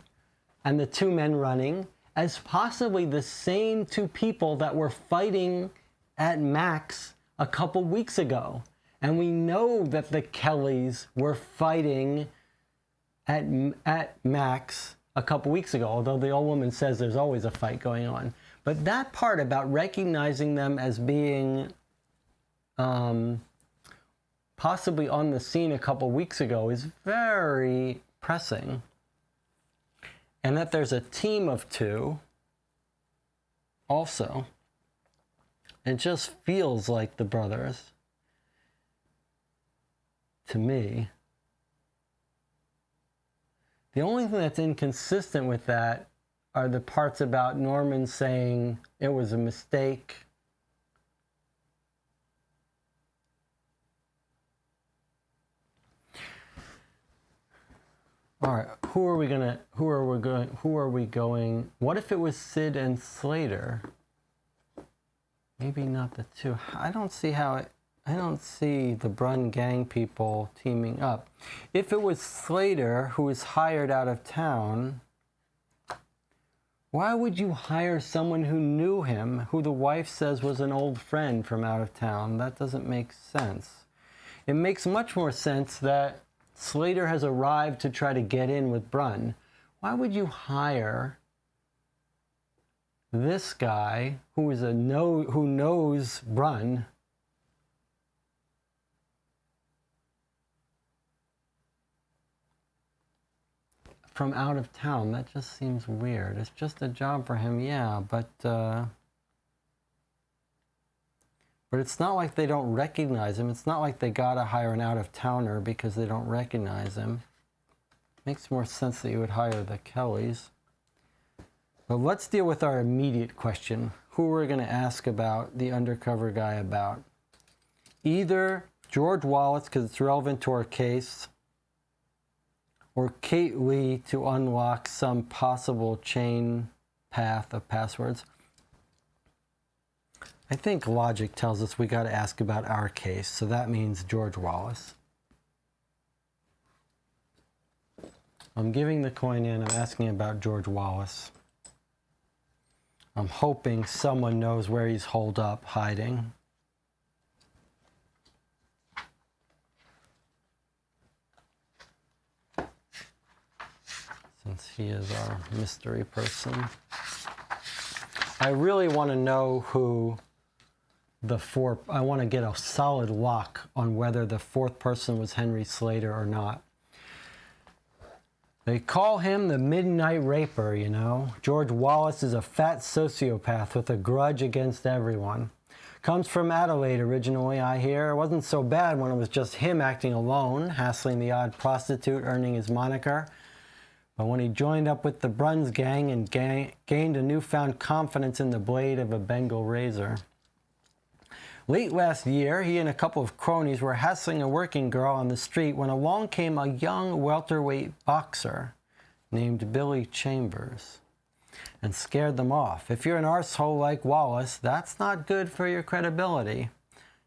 and the two men running as possibly the same two people that were fighting at Max a couple weeks ago. And we know that the Kellys were fighting at Max a couple weeks ago, although the old woman says there's always a fight going on. But that part about recognizing them as being possibly on the scene a couple weeks ago is very pressing. And that there's a team of two also. It just feels like the brothers to me. The only thing that's inconsistent with that are the parts about Norman saying it was a mistake. All right, who are we going? What if it was Sid and Slater? Maybe not the two. I don't see the Brun gang people teaming up. If it was Slater who was hired out of town, Why would you hire someone who knew him, who the wife says was an old friend from out of town? That doesn't make sense. It makes much more sense that Slater has arrived to try to get in with Brunn. Why would you hire this guy who knows Brunn from out of town? That just seems weird. It's just a job for him, yeah, but it's not like they don't recognize him. It's not like they gotta hire an out-of-towner because they don't recognize him. Makes more sense that you would hire the Kellys. But let's deal with our immediate question. Who we're gonna ask about the undercover guy about. Either George Wallace, because it's relevant to our case, or Kate Lee to unlock some possible chain path of passwords. I think logic tells us we got to ask about our case, so that means George Wallace. I'm giving the coin in, I'm asking about George Wallace. I'm hoping someone knows where he's holed up, hiding. Since he is our mystery person. I really want to know who I want to get a solid lock on whether the fourth person was Henry Slater or not. They call him the Midnight Raper, you know. George Wallace is a fat sociopath with a grudge against everyone. Comes from Adelaide originally, I hear. It wasn't so bad when it was just him acting alone, hassling the odd prostitute, earning his moniker. But when he joined up with the Brunn's gang and gained a newfound confidence in the blade of a Bengal razor. Late last year, he and a couple of cronies were hassling a working girl on the street when along came a young welterweight boxer named Billy Chambers and scared them off. If you're an arsehole like Wallace, that's not good for your credibility.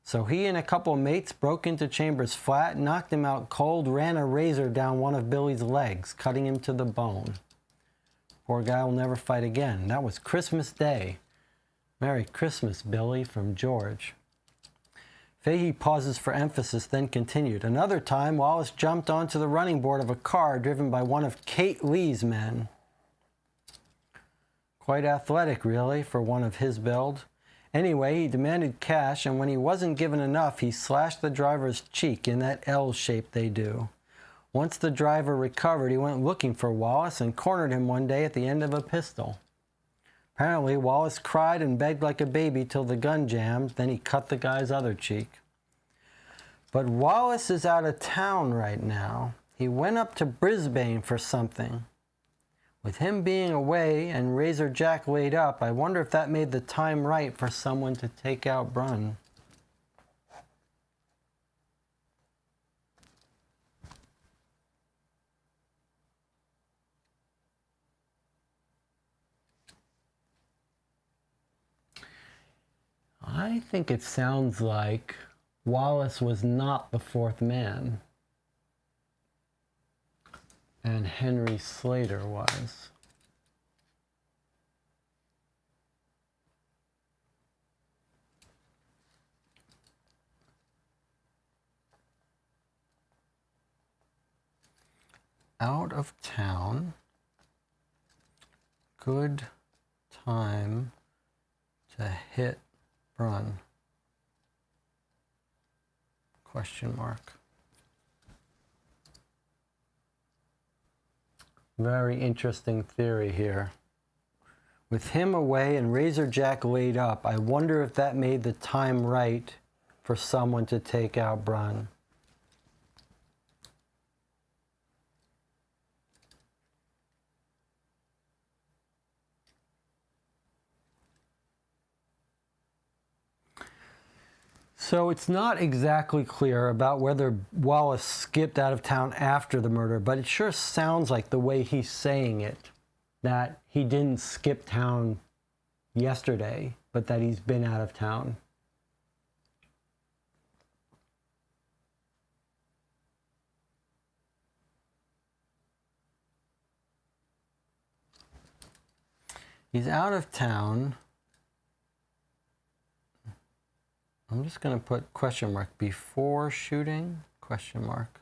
So he and a couple of mates broke into Chambers' flat, knocked him out cold, ran a razor down one of Billy's legs, cutting him to the bone. Poor guy will never fight again. That was Christmas Day. Merry Christmas, Billy, from George. Fahey pauses for emphasis, then continued. Another time, Wallace jumped onto the running board of a car driven by one of Kate Lee's men. Quite athletic, really, for one of his build. Anyway, he demanded cash, and when he wasn't given enough, he slashed the driver's cheek in that L shape they do. Once the driver recovered, he went looking for Wallace and cornered him one day at the end of a pistol. Apparently, Wallace cried and begged like a baby till the gun jammed, then he cut the guy's other cheek. But Wallace is out of town right now. He went up to Brisbane for something. With him being away and Razor Jack laid up, I wonder if that made the time right for someone to take out Brunn. I think it sounds like Wallace was not the fourth man, and Henry Slater was. Out of town, good time to hit Brunn? Question mark. Very interesting theory here. With him away and Razor Jack laid up, I wonder if that made the time right for someone to take out Brunn. So it's not exactly clear about whether Wallace skipped out of town after the murder, but it sure sounds like the way he's saying it, that he didn't skip town yesterday, but that he's been out of town. He's out of town. I'm just going to put question mark before shooting, question mark.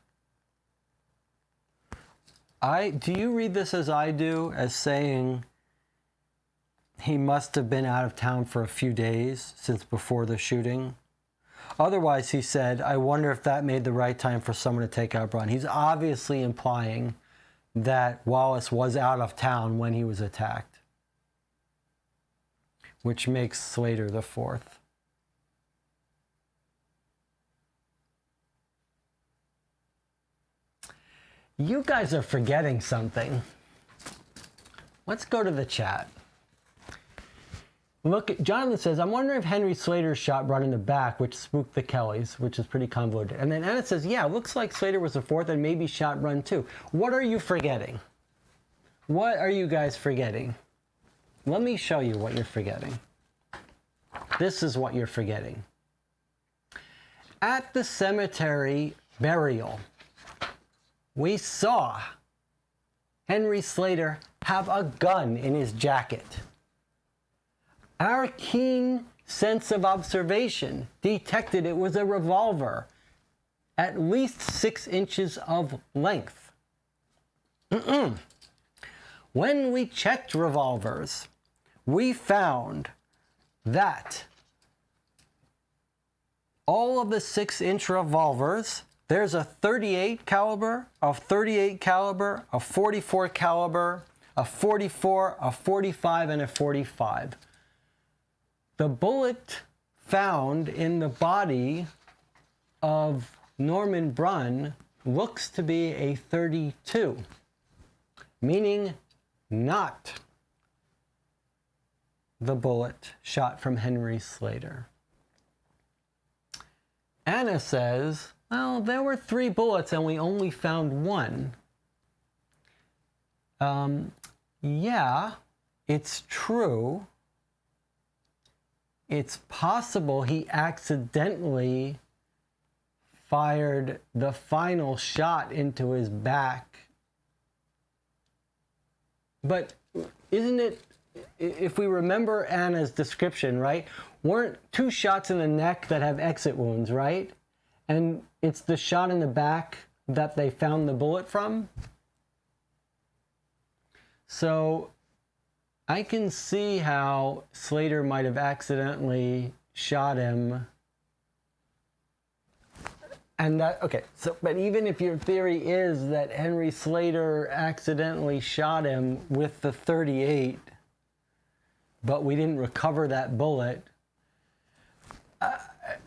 Do you read this as I do, as saying he must have been out of town for a few days since before the shooting? Otherwise, he said, I wonder if that made the right time for someone to take out Braun. He's obviously implying that Wallace was out of town when he was attacked, which makes Slater the fourth. You guys are forgetting something. Let's go to the chat. Look, Jonathan says, I'm wondering if Henry Slater shot Braun in the back, which spooked the Kellys, which is pretty convoluted. And then Anna says, yeah, looks like Slater was the fourth and maybe shot Braun too. What are you forgetting? What are you guys forgetting? Let me show you what you're forgetting. This is what you're forgetting. At the cemetery burial, we saw Henry Slater have a gun in his jacket. Our keen sense of observation detected it was a revolver, at least 6 inches of length. When we checked revolvers, we found that all of the 6-inch revolvers, there's a 38 caliber, a 38 caliber, a 44 caliber, a 44, a 45, and a 45. The bullet found in the body of Norman Braun looks to be a 32, meaning not the bullet shot from Henry Slater. Anna says, well, there were 3 bullets and we only found 1. Yeah, it's true. It's possible he accidentally fired the final shot into his back. But isn't it, if we remember Anna's description, right? Weren't 2 shots in the neck that have exit wounds, right? And it's the shot in the back that they found the bullet from. So I can see how Slater might have accidentally shot him. And that, okay, so, but even if your theory is that Henry Slater accidentally shot him with the 38, but we didn't recover that bullet.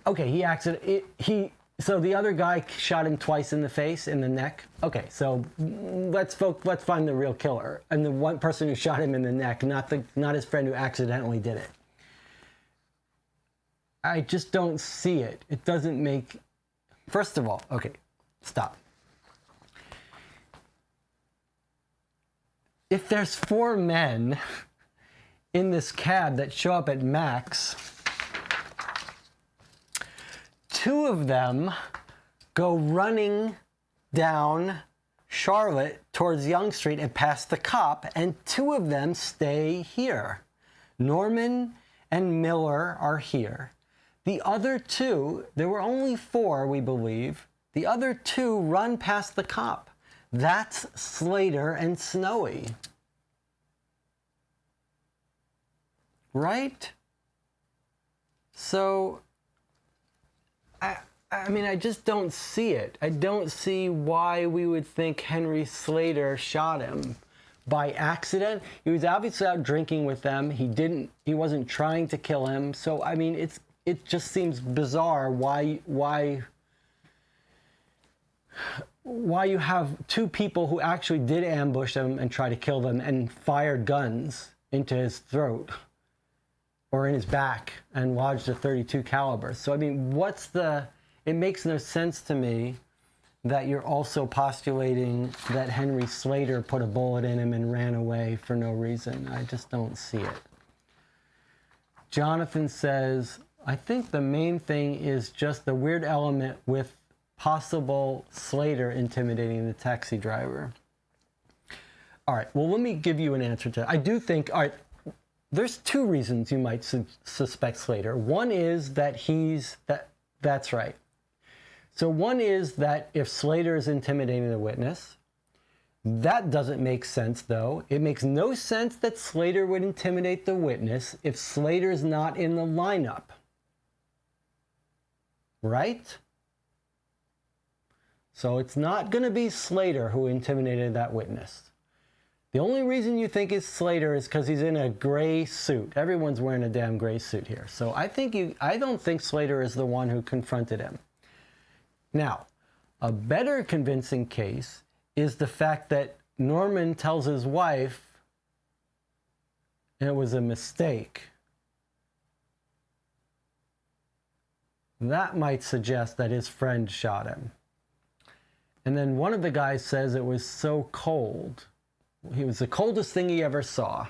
Okay, so the other guy shot him twice in the face, in the neck. Okay, so let's find the real killer, and the one person who shot him in the neck, not his friend who accidentally did it. I just don't see it. It doesn't make. First of all, okay, stop. If there's 4 men in this cab that show up at Max, 2 of them go running down Charlotte towards Yonge Street and past the cop, and 2 of them stay here. Norman and Miller are here. The other 2, there were only 4, we believe. The other 2 run past the cop. That's Slater and Snowy. Right? So, I mean, I just don't see it. I don't see why we would think Henry Slater shot him by accident. He was obviously out drinking with them. He wasn't trying to kill him. So, I mean, it just seems bizarre why you have 2 people who actually did ambush him and try to kill them and fired guns into his throat or in his back and lodged a 32 caliber. So, I mean, it makes no sense to me that you're also postulating that Henry Slater put a bullet in him and ran away for no reason. I just don't see it. Jonathan says, I think the main thing is just the weird element with possible Slater intimidating the taxi driver. All right, well, let me give you an answer to that. I do think, all right, there's two reasons you might suspect Slater. One is that that's right. So one is that if Slater is intimidating the witness, that doesn't make sense though. It makes no sense that Slater would intimidate the witness if Slater's not in the lineup. Right? So it's not going to be Slater who intimidated that witness. The only reason you think it's Slater is because he's in a gray suit. Everyone's wearing a damn gray suit here. So I don't think Slater is the one who confronted him. Now, a better convincing case is the fact that Norman tells his wife it was a mistake. That might suggest that his friend shot him. And then one of the guys says it was so cold. It was the coldest thing he ever saw,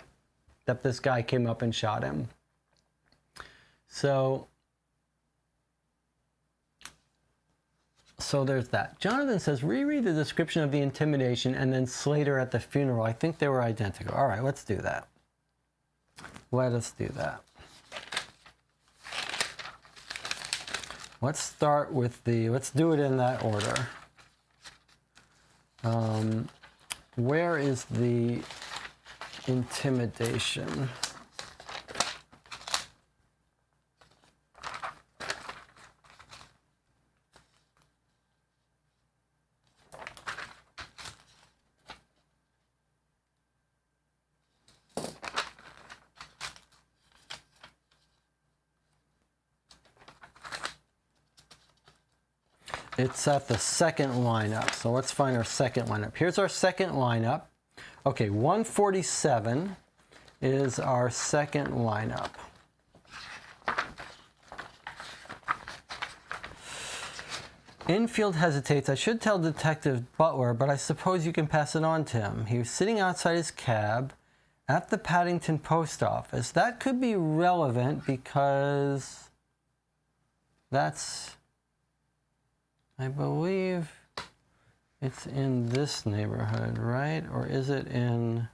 that this guy came up and shot him. So there's that. Jonathan says, reread the description of the intimidation and then Slater at the funeral. I think they were identical. All right, let's do that. Let us do that. Let's start with let's do it in that order. Where is the intimidation? It's at the second lineup. So let's find our second lineup. Here's our second lineup. Okay, 147 is our second lineup. Infield hesitates. I should tell Detective Butler, but I suppose you can pass it on to him. He was sitting outside his cab at the Paddington post office. That could be relevant because that's, I believe it's in this neighborhood, right? Or is it in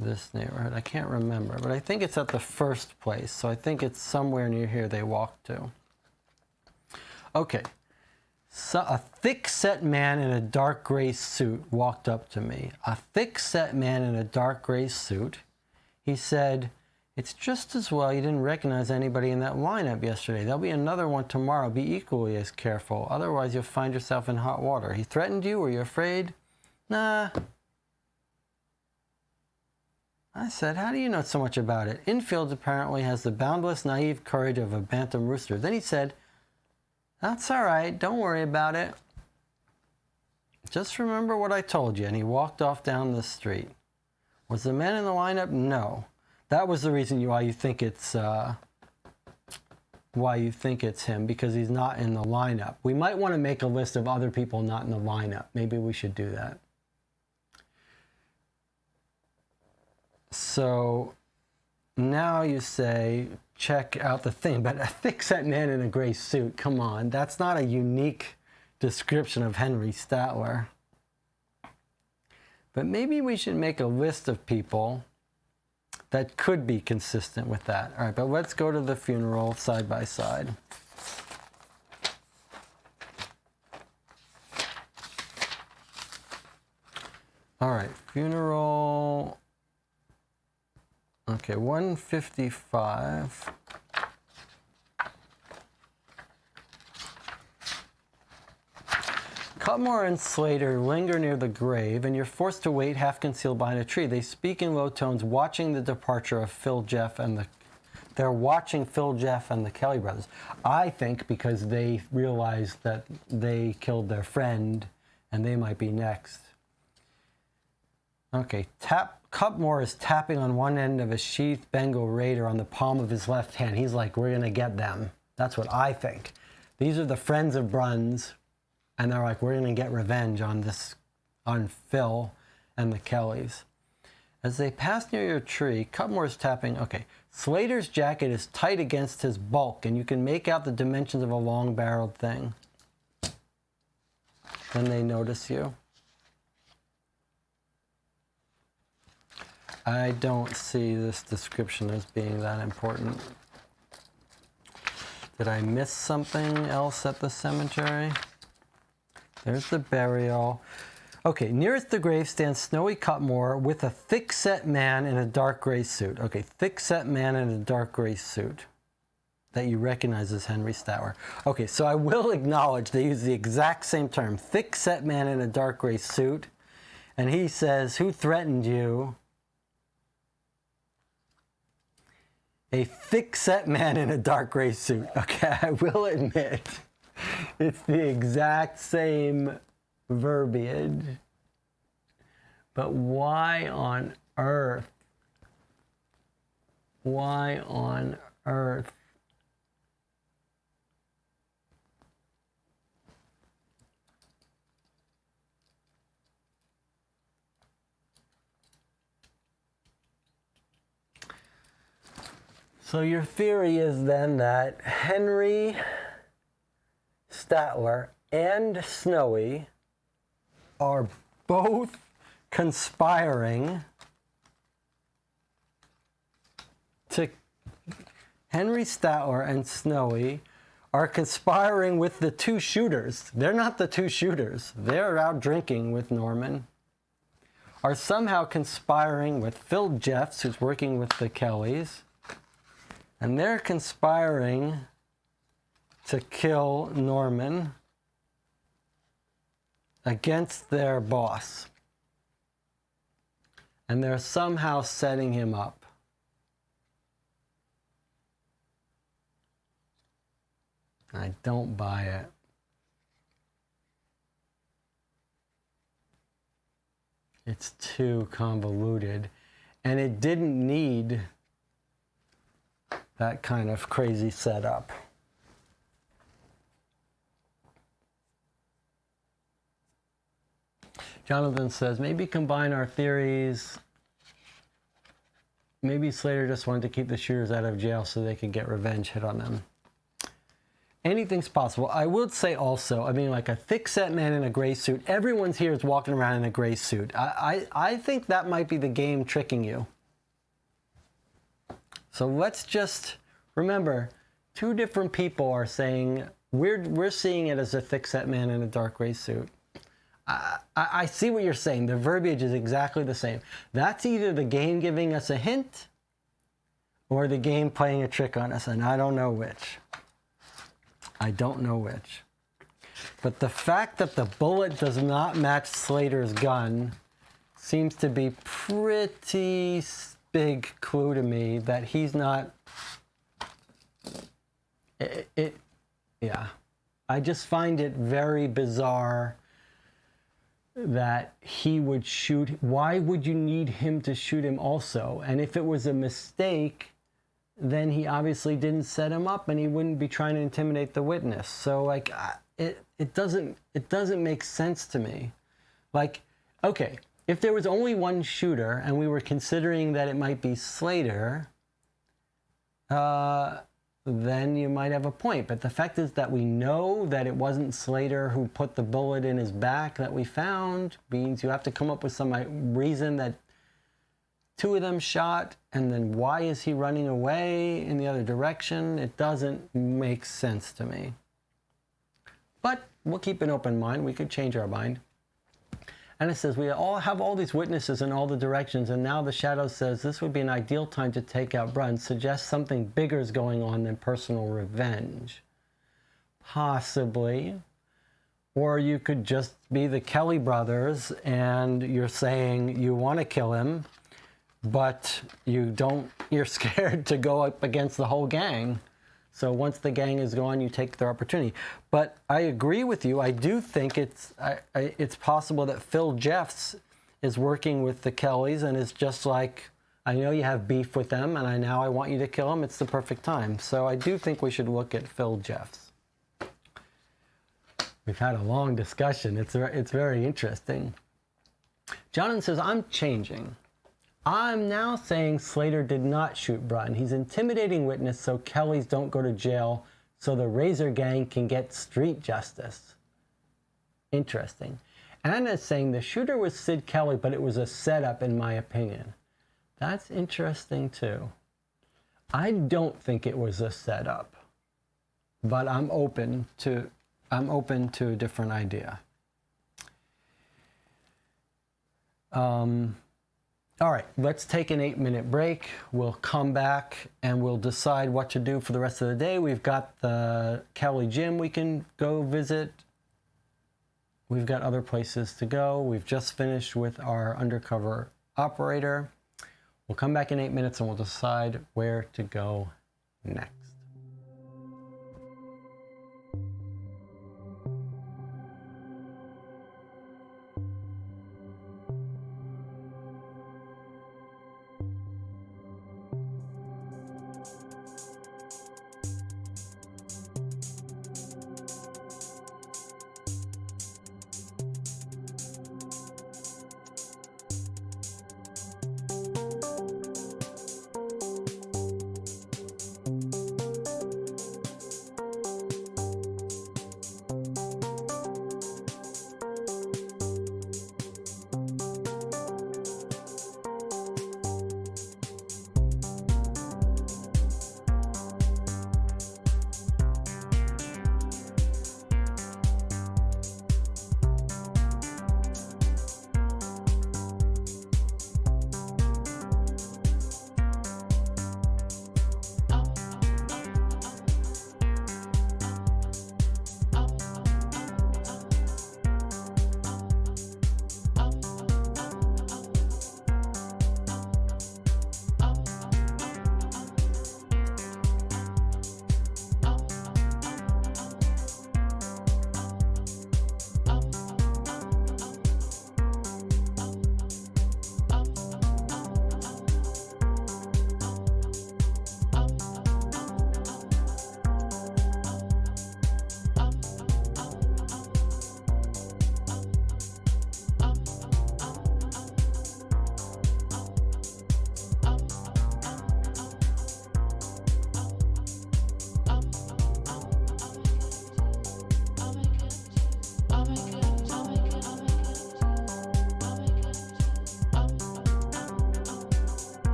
this neighborhood? I can't remember, but I think it's at the first place. So I think it's somewhere near here they walked to. Okay, so a thick-set man in a dark gray suit walked up to me. A thick-set man in a dark gray suit. He said, "It's just as well you didn't recognize anybody in that lineup yesterday. There'll be another one tomorrow. Be equally as careful. Otherwise, you'll find yourself in hot water." He threatened you? Were you afraid? Nah. I said, "How do you know so much about it?" Infield apparently has the boundless, naive courage of a bantam rooster. Then he said, "That's all right. Don't worry about it. Just remember what I told you." And he walked off down the street. Was the man in the lineup? No. That was the reason why you think it's him, because he's not in the lineup. We might want to make a list of other people not in the lineup. Maybe we should do that. So now you say, check out the thing, but a thick-set man in a gray suit, come on, that's not a unique description of Henry Statler. But maybe we should make a list of people that could be consistent with that. All right, but let's go to the funeral side by side. All right, funeral. Okay, 155. Cutmore and Slater linger near the grave, and you're forced to wait half concealed behind a tree. They speak in low tones, watching the departure of Phil, Jeff, and they're watching Phil, Jeff, and the Kelly brothers. I think because they realize that they killed their friend, and they might be next. Okay, Cutmore is tapping on one end of a sheathed Bengal Raider on the palm of his left hand. He's like, we're going to get them. That's what I think. These are the friends of Bruns, and they're like, we're going to get revenge on Phil and the Kellys. As they pass near your tree, Cutmore is tapping. Okay, Slater's jacket is tight against his bulk, and you can make out the dimensions of a long-barreled thing. Then they notice you. I don't see this description as being that important. Did I miss something else at the cemetery? There's the burial. Okay, nearest the grave stands Snowy Cutmore with a thick-set man in a dark gray suit. Okay, thick-set man in a dark gray suit that you recognize as Henry Stour. Okay, so I will acknowledge they use the exact same term, thick-set man in a dark gray suit. And he says, who threatened you? A thick-set man in a dark gray suit. Okay, I will admit, it's the exact same verbiage. But why on earth? Why on earth? So your theory is then that Henry Statler and Snowy are both conspiring to... Henry Statler and Snowy are conspiring with the two shooters. They're not the two shooters. They're out drinking with Norman. Are somehow conspiring with Phil Jeffs, who's working with the Kellys. And they're conspiring to kill Norman against their boss. And they're somehow setting him up. I don't buy it. It's too convoluted. And it didn't need that kind of crazy setup. Jonathan says, maybe combine our theories. Maybe Slater just wanted to keep the shooters out of jail so they could get revenge hit on them. Anything's possible. I would say also, I mean, like a thick-set man in a gray suit. Everyone's here is walking around in a gray suit. I think that might be the game tricking you. So let's just remember, two different people are saying, we're seeing it as a thick-set man in a dark gray suit. I see what you're saying. The verbiage is exactly the same. That's either the game giving us a hint or the game playing a trick on us, and I don't know which. I don't know which. But the fact that the bullet does not match Slater's gun seems to be pretty big clue to me that he's not... Yeah. I just find it very bizarre that he would shoot. Why would you need him to shoot him also? And if it was a mistake, then he obviously didn't set him up and he wouldn't be trying to intimidate the witness. So like it doesn't make sense to me. Like, okay, if there was only one shooter and we were considering that it might be Slater, then you might have a point. But the fact is that we know that it wasn't Slater who put the bullet in his back that we found means you have to come up with some reason that two of them shot, and then why is he running away in the other direction? It doesn't make sense to me. But we'll keep an open mind. We could change our mind. And it says, we all have all these witnesses in all the directions, and now the shadow says this would be an ideal time to take out Brun, suggests something bigger is going on than personal revenge. Possibly. Or you could just be the Kelly brothers, and you're saying you want to kill him, but you're scared to go up against the whole gang. So once the gang is gone, you take their opportunity. But I agree with you. I do think it's possible that Phil Jeffs is working with the Kellys and is just like, I know you have beef with them, and now I want you to kill him. It's the perfect time. So I do think we should look at Phil Jeffs. We've had a long discussion. It's very interesting. Jonathan says, I'm changing. I'm now saying Slater did not shoot Brun. He's intimidating witness so Kellys don't go to jail so the Razor Gang can get street justice. Interesting. Anna is saying the shooter was Sid Kelly, but it was a setup in my opinion. That's interesting too. I don't think it was a setup, but I'm open to a different idea. All right, let's take an 8-minute break. We'll come back and we'll decide what to do for the rest of the day. We've got the Cowley Gym we can go visit. We've got other places to go. We've just finished with our undercover operator. We'll come back in 8 minutes and we'll decide where to go next.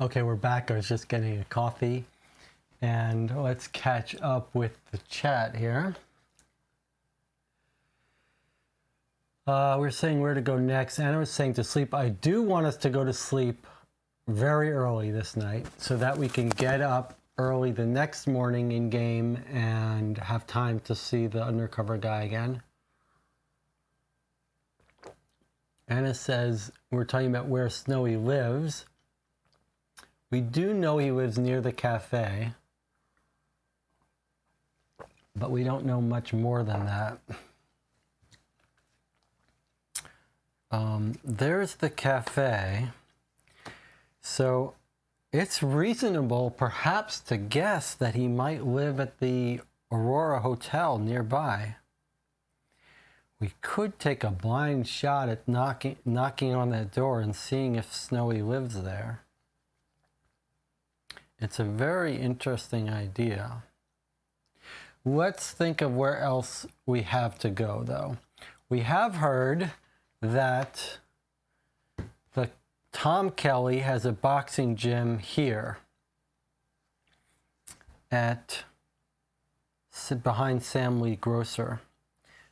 Okay, we're back. I was just getting a coffee. And let's catch up with the chat here. We're saying where to go next. Anna was saying to sleep. I do want us to go to sleep very early this night so that we can get up early the next morning in game and have time to see the undercover guy again. Anna says we're talking about where Snowy lives. We do know he lives near the cafe, but we don't know much more than that. There's the cafe. So it's reasonable perhaps to guess that he might live at the Aurora Hotel nearby. We could take a blind shot at knocking on that door and seeing if Snowy lives there. It's a very interesting idea. Let's think of where else we have to go, though. We have heard that the Tom Kelly has a boxing gym here behind Sam Lee Grocer.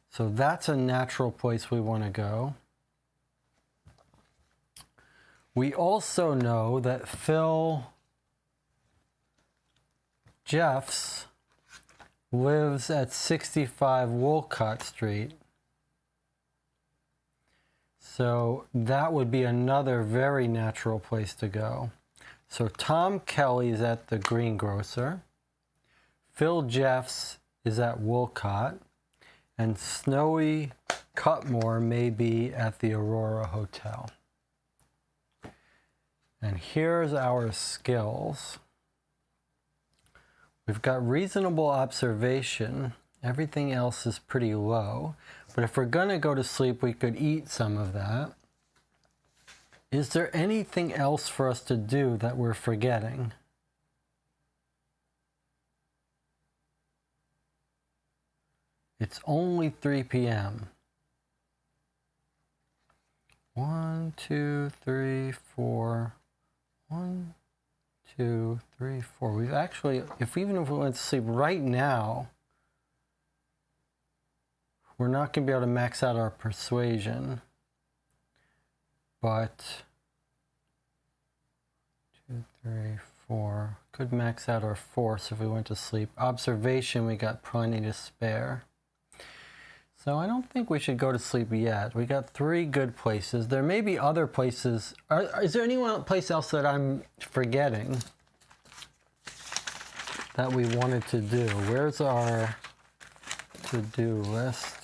So that's a natural place we want to go. We also know that Phil Jeffs lives at 65 Wolcott Street. So that would be another very natural place to go. So Tom Kelly's at the Greengrocer. Phil Jeffs is at Wolcott. And Snowy Cutmore may be at the Aurora Hotel. And here's our skills. We've got reasonable observation Everything else is pretty low. But if we're gonna go to sleep, we could eat some of that. Is there anything else for us to do that we're forgetting? It's only 3 p.m. 1, 2, 3, 4. 1, 2, 3, 4. We've actually, even if we went to sleep right now, we're not going to be able to max out our persuasion. But 2, 3, 4. Could max out our force if we went to sleep. Observation, we got plenty to spare. So I don't think we should go to sleep yet. We got 3 good places. There may be other places. Is there any place else that I'm forgetting that we wanted to do? Where's our to-do list?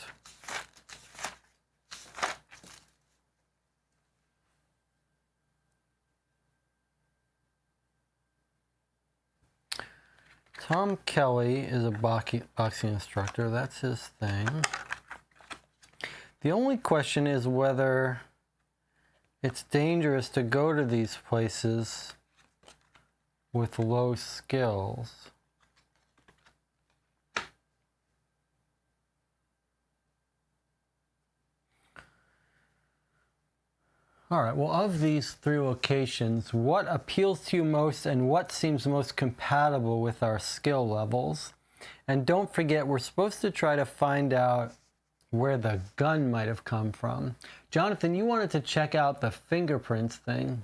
Tom Kelly is a boxing instructor. That's his thing. The only question is whether it's dangerous to go to these places with low skills. All right, well, of these 3 locations, what appeals to you most and what seems most compatible with our skill levels? And don't forget, we're supposed to try to find out where the gun might have come from. Jonathan, you wanted to check out the fingerprints thing.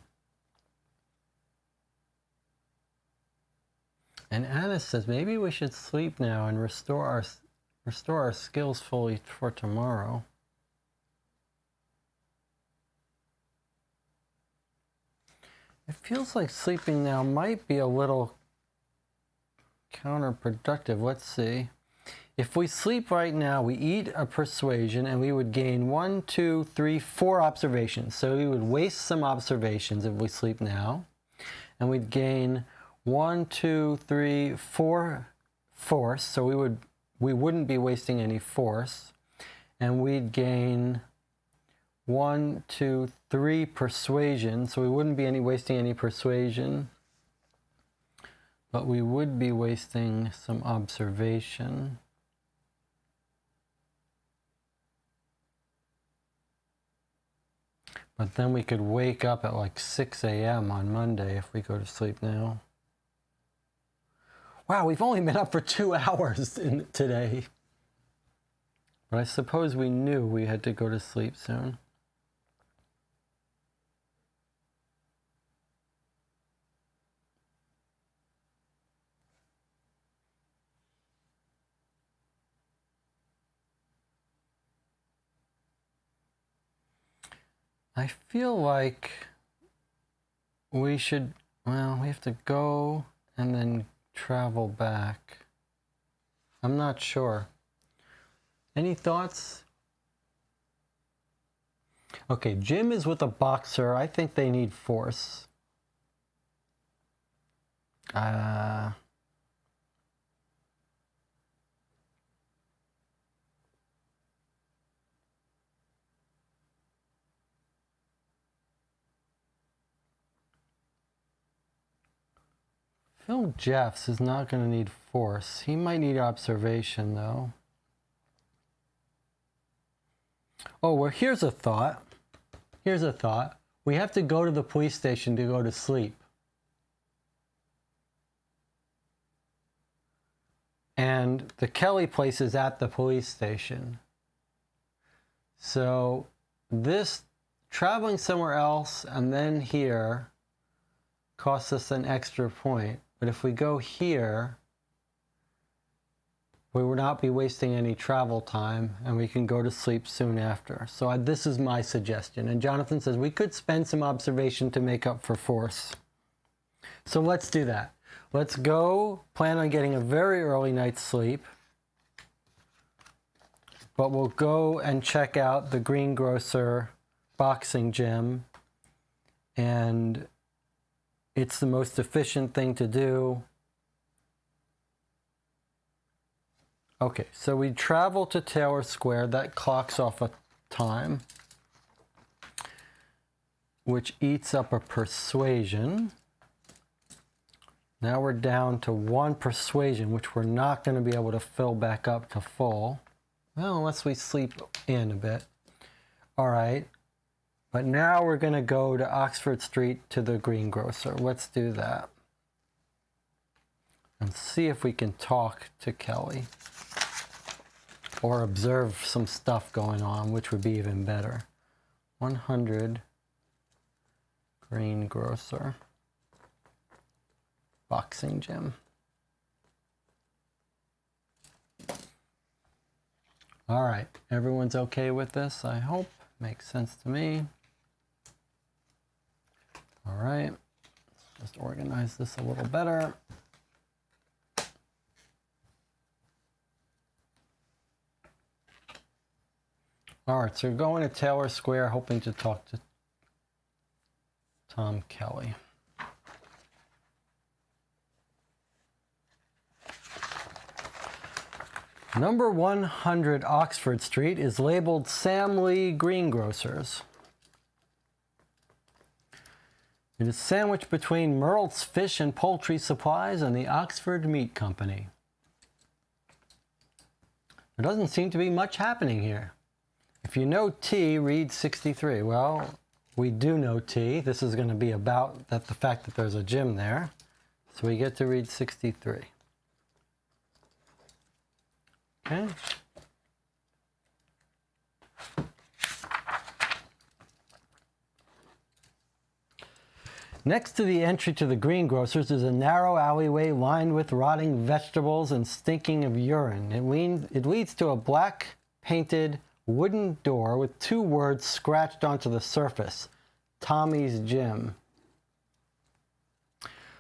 And Anna says maybe we should sleep now and restore our skills fully for tomorrow. It feels like sleeping now might be a little counterproductive. Let's see. If we sleep right now, we eat a persuasion and we would gain 1, 2, 3, 4 observations. So we would waste some observations if we sleep now. And we'd gain 1, 2, 3, 4 force. So we wouldn't be wasting any force. And we'd gain 1, 2, 3 persuasion. So we wouldn't be wasting any persuasion. But we would be wasting some observation. But then we could wake up at like 6 a.m. on Monday if we go to sleep now. Wow, we've only been up for 2 hours today. But I suppose we knew we had to go to sleep soon. I feel like we should, well, we have to go and then travel back. I'm not sure. Any thoughts? Okay, Jim is with a boxer. I think they need force. Phil Jeffs is not going to need force. He might need observation, though. Oh, well, here's a thought. Here's a thought. We have to go to the police station to go to sleep. And the Kelly place is at the police station. So this traveling somewhere else and then here costs us an extra point. But if we go here, we will not be wasting any travel time and we can go to sleep soon after. So this is my suggestion. And Jonathan says we could spend some observation to make up for force. So let's do that. Let's go plan on getting a very early night's sleep. But we'll go and check out the Greengrocer boxing gym. And it's the most efficient thing to do. Okay, so we travel to Taylor Square. That clocks off a time, which eats up a persuasion. Now we're down to 1 persuasion, which we're not going to be able to fill back up to full. Well, unless we sleep in a bit. All right. But now we're going to go to Oxford Street to the greengrocer. Let's do that. And see if we can talk to Kelly. Or observe some stuff going on, which would be even better. 100 greengrocer. Boxing gym. All right, everyone's okay with this, I hope. Makes sense to me. All right, let's just organize this a little better. All right, so we're going to Taylor Square, hoping to talk to Tom Kelly. Number 100 Oxford Street is labeled Sam Lee Greengrocers. It is sandwiched between Merle's Fish and Poultry Supplies and the Oxford Meat Company. There doesn't seem to be much happening here. If you know T, read 63. Well, we do know T. This is going to be about the fact that there's a gym there. So we get to read 63. Okay. Next to the entry to the greengrocers is a narrow alleyway lined with rotting vegetables and stinking of urine. It leads to a black painted wooden door with 2 words scratched onto the surface: Tommy's Gym.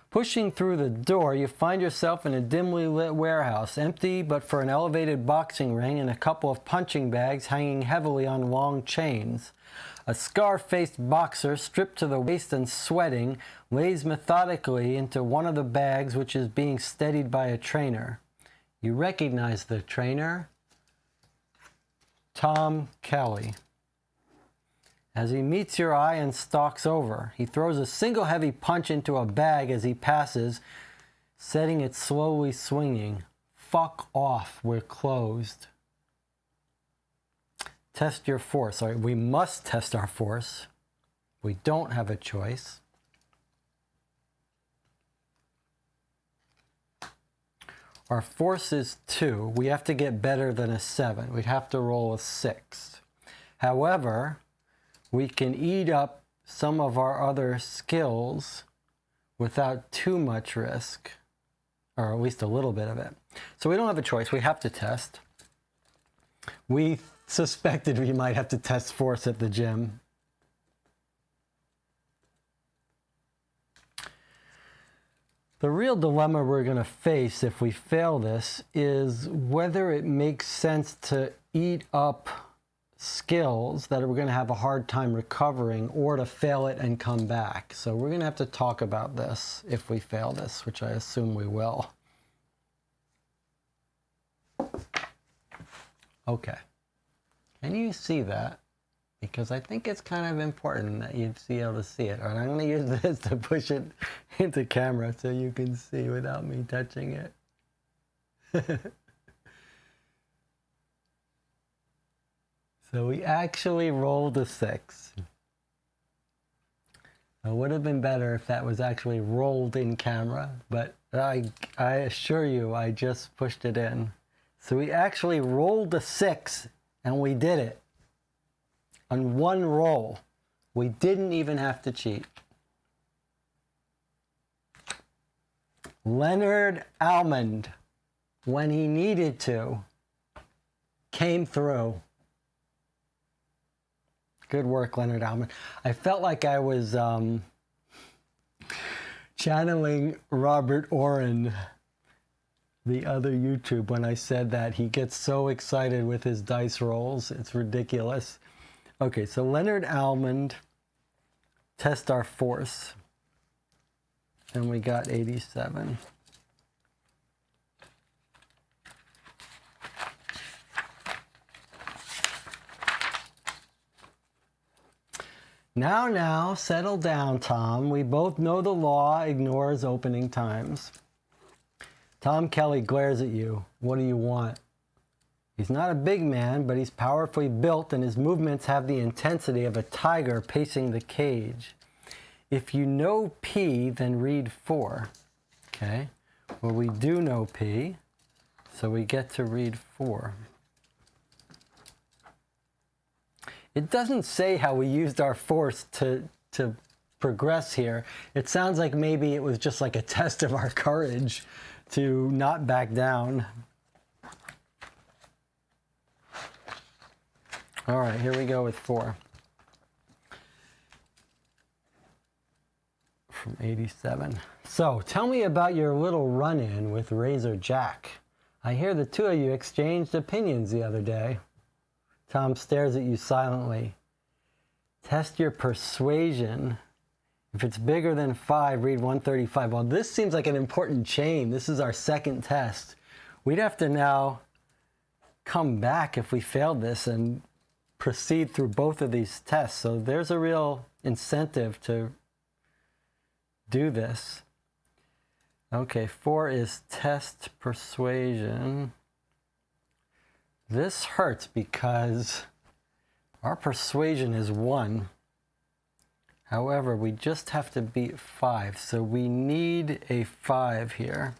Pushing through the door, you find yourself in a dimly lit warehouse, empty but for an elevated boxing ring and a couple of punching bags hanging heavily on long chains. A scar-faced boxer, stripped to the waist and sweating, lays methodically into one of the bags, which is being steadied by a trainer. You recognize the trainer? Tom Kelly. As he meets your eye and stalks over, he throws a single heavy punch into a bag as he passes, setting it slowly swinging. Fuck off, we're closed. Test your force. All right, we must test our force. We don't have a choice. Our force is 2. We have to get better than a 7. We'd have to roll a 6. However, we can eat up some of our other skills without too much risk, or at least a little bit of it. So we don't have a choice. We have to test. We suspected we might have to test force at the gym. The real dilemma we're going to face if we fail this is whether it makes sense to eat up skills that we're going to have a hard time recovering, or to fail it and come back. So we're going to have to talk about this if we fail this, which I assume we will. Okay. Can you see that? Because I think it's kind of important that you be able to see it. All right, I'm going to use this to push it into camera so you can see without me touching it. So we actually rolled a 6. It would have been better if that was actually rolled in camera, but I assure you I just pushed it in. So we actually rolled a 6 and we did it. On 1 roll. We didn't even have to cheat. Leonard Almond, when he needed to, came through. Good work, Leonard Almond. I felt like I was channeling Robert Oren, the other YouTube, when I said that he gets so excited with his dice rolls. It's ridiculous. Okay, so Leonard Almond, test our force. And we got 87. Now, settle down, Tom. We both know the law ignores opening times. Tom Kelly glares at you. What do you want? He's not a big man, but he's powerfully built and his movements have the intensity of a tiger pacing the cage. If you know P, then read 4. Okay, well, we do know P, so we get to read 4. It doesn't say how we used our force to progress here. It sounds like maybe it was just like a test of our courage to not back down. All right, here we go with 4. From 87. So, tell me about your little run-in with Razor Jack. I hear the two of you exchanged opinions the other day. Tom stares at you silently. Test your persuasion. If it's bigger than 5, read 135. Well, this seems like an important chain. This is our second test. We'd have to now come back if we failed this and proceed through both of these tests. So there's a real incentive to do this. Okay, 4 is test persuasion. This hurts because our persuasion is 1. However, we just have to beat 5, so we need a 5 here.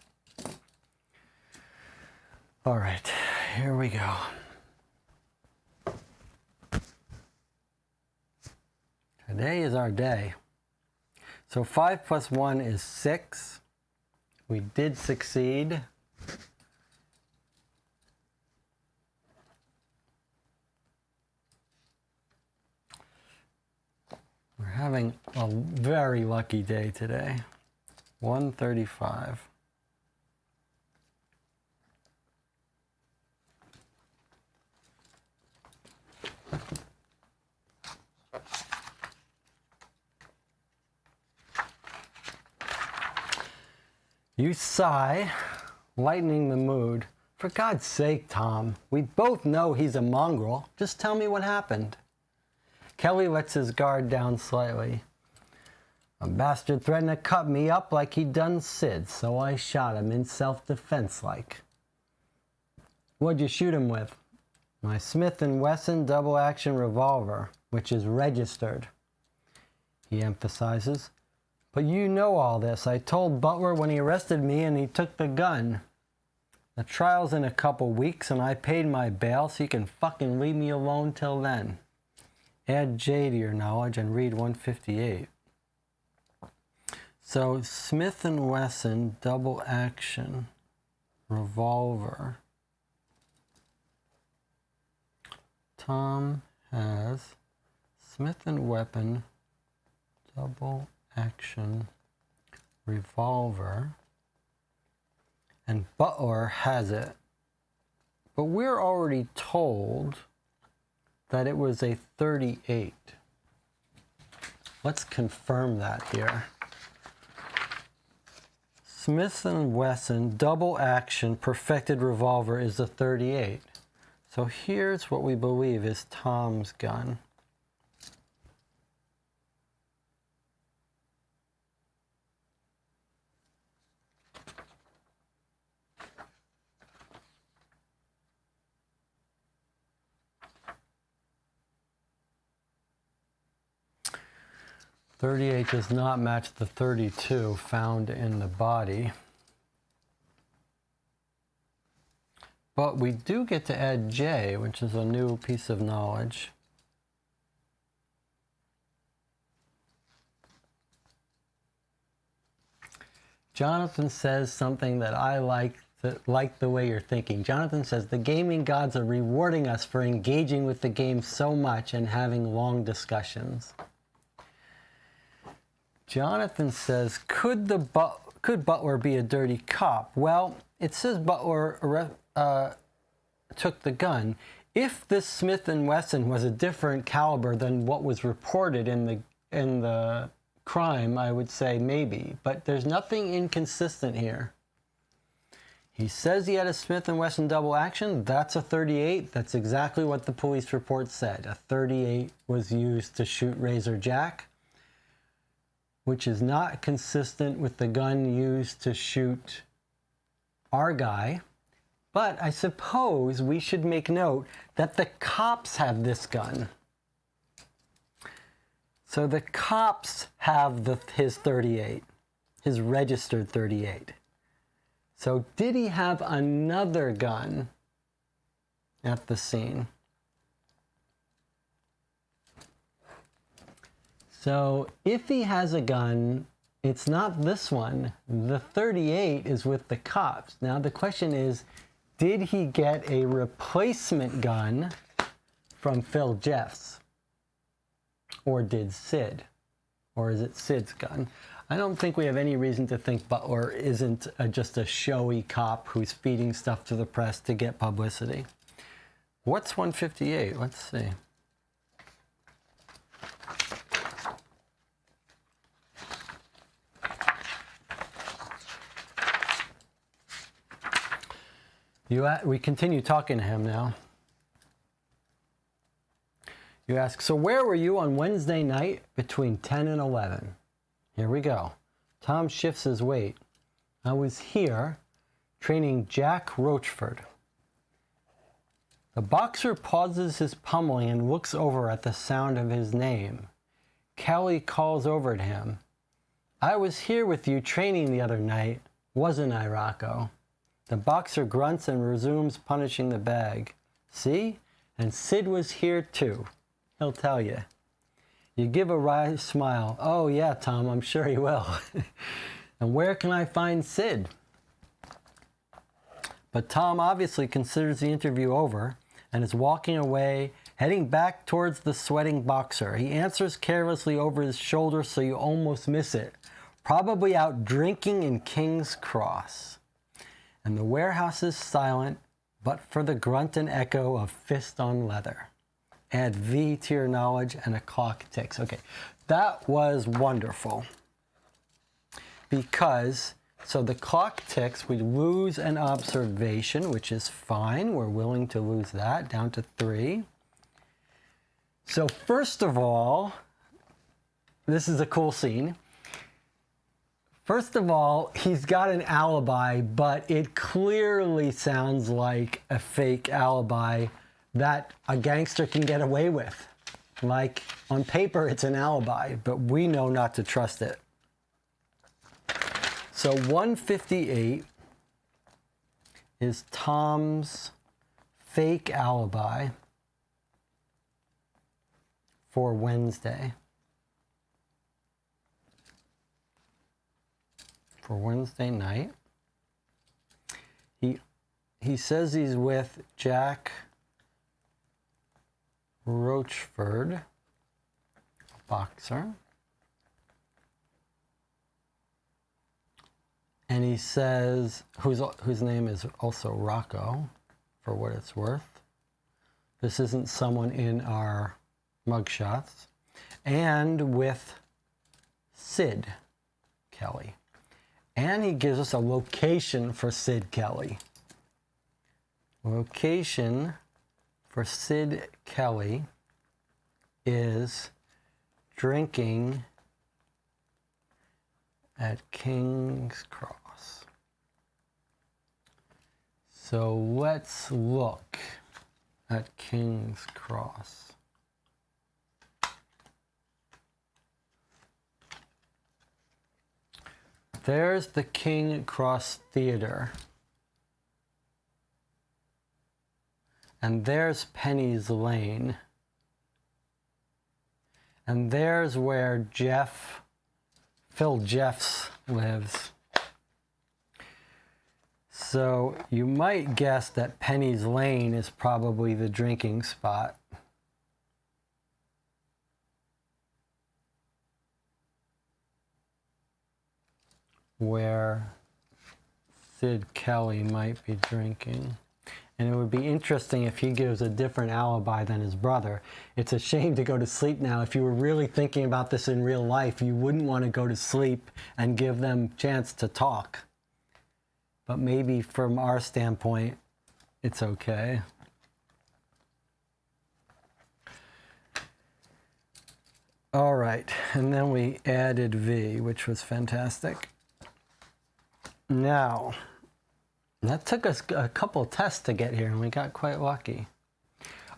All right, here we go. Today is our day. So 5 plus 1 is 6. We did succeed. We're having a very lucky day today. 135. You sigh, lightening the mood. For God's sake, Tom, we both know he's a mongrel. Just tell me what happened. Kelly lets his guard down slightly. A bastard threatened to cut me up like he'd done Sid, so I shot him in self-defense like. What'd you shoot him with? My Smith & Wesson double-action revolver, which is registered, he emphasizes. But you know all this. I told Butler when he arrested me and he took the gun. The trial's in a couple weeks and I paid my bail so you can fucking leave me alone till then. Add J to your knowledge and read 158. So Smith & Wesson double action revolver. Tom has Smith & Wesson double action revolver and Butler has it. But we're already told that it was a 38. Let's confirm that here. Smith & Wesson double action perfected revolver is a 38. So here's what we believe is Tom's gun. .38 does not match the .32 found in the body. But we do get to add J, which is a new piece of knowledge. Jonathan says something that I like the way you're thinking. Jonathan says, the gaming gods are rewarding us for engaging with the game so much and having long discussions. Jonathan says, could Butler be a dirty cop? Well, it says Butler took the gun. If this Smith & Wesson was a different caliber than what was reported in the crime, I would say maybe. But there's nothing inconsistent here. He says he had a Smith & Wesson double action. That's a 38. That's exactly what the police report said. A 38 was used to shoot Razor Jack, which is not consistent with the gun used to shoot our guy. But I suppose we should make note that the cops have this gun. So the cops have his 38, his registered 38. So did he have another gun at the scene? So if he has a gun, it's not this one. The 38 is with the cops. Now the question is, did he get a replacement gun from Phil Jeffs? Or did Sid? Or is it Sid's gun? I don't think we have any reason to think Butler isn't just a showy cop who's feeding stuff to the press to get publicity. What's 158? Let's see. We continue talking to him now. You ask, so where were you on Wednesday night between 10 and 11? Here we go. Tom shifts his weight. I was here training Jack Rochford. The boxer pauses his pummeling and looks over at the sound of his name. Kelly calls over to him. I was here with you training the other night, wasn't I, Rocco? The boxer grunts and resumes punishing the bag. See? And Sid was here too. He'll tell you. You give a wry smile. Oh yeah, Tom, I'm sure he will. And where can I find Sid? But Tom obviously considers the interview over and is walking away, heading back towards the sweating boxer. He answers carelessly over his shoulder so you almost miss it. Probably out drinking in King's Cross. And the warehouse is silent, but for the grunt and echo of fist on leather. Add V to your knowledge and a clock ticks. Okay, that was wonderful. Because, so the clock ticks, we lose an observation, which is fine. We're willing to lose that, down to 3. So first of all, this is a cool scene. First of all, he's got an alibi, but it clearly sounds like a fake alibi that a gangster can get away with. Like, on paper, it's an alibi, but we know not to trust it. So 158 is Tom's fake alibi for Wednesday. For Wednesday night. He says he's with Jack Rochford, a boxer. And he says, whose name is also Rocco, for what it's worth. This isn't someone in our mugshots. And with Sid Kelly. And he gives us a location for Sid Kelly. Location for Sid Kelly is drinking at King's Cross. So let's look at King's Cross. There's the King Cross Theater. And there's Penny's Lane. And there's where Phil Jeffs lives. So you might guess that Penny's Lane is probably the drinking spot. Where Sid Kelly might be drinking. And it would be interesting if he gives a different alibi than his brother. It's a shame to go to sleep now. If you were really thinking about this in real life, you wouldn't want to go to sleep and give them a chance to talk. but maybe from our standpoint, it's okay. All right, and then we added V, which was fantastic. Now, that took us a couple tests to get here, and we got quite lucky.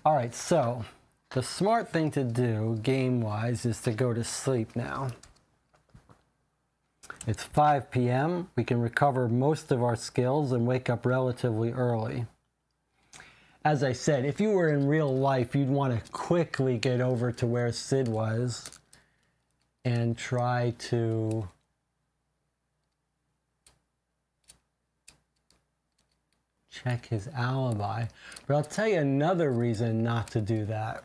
All right, so the smart thing to do, game-wise, is to go to sleep now. It's 5 p.m. We can recover most of our skills and wake up relatively early. As I said, if you were in real life, you'd want to quickly get over to where Sid was and try to check his alibi. But I'll tell you another reason not to do that.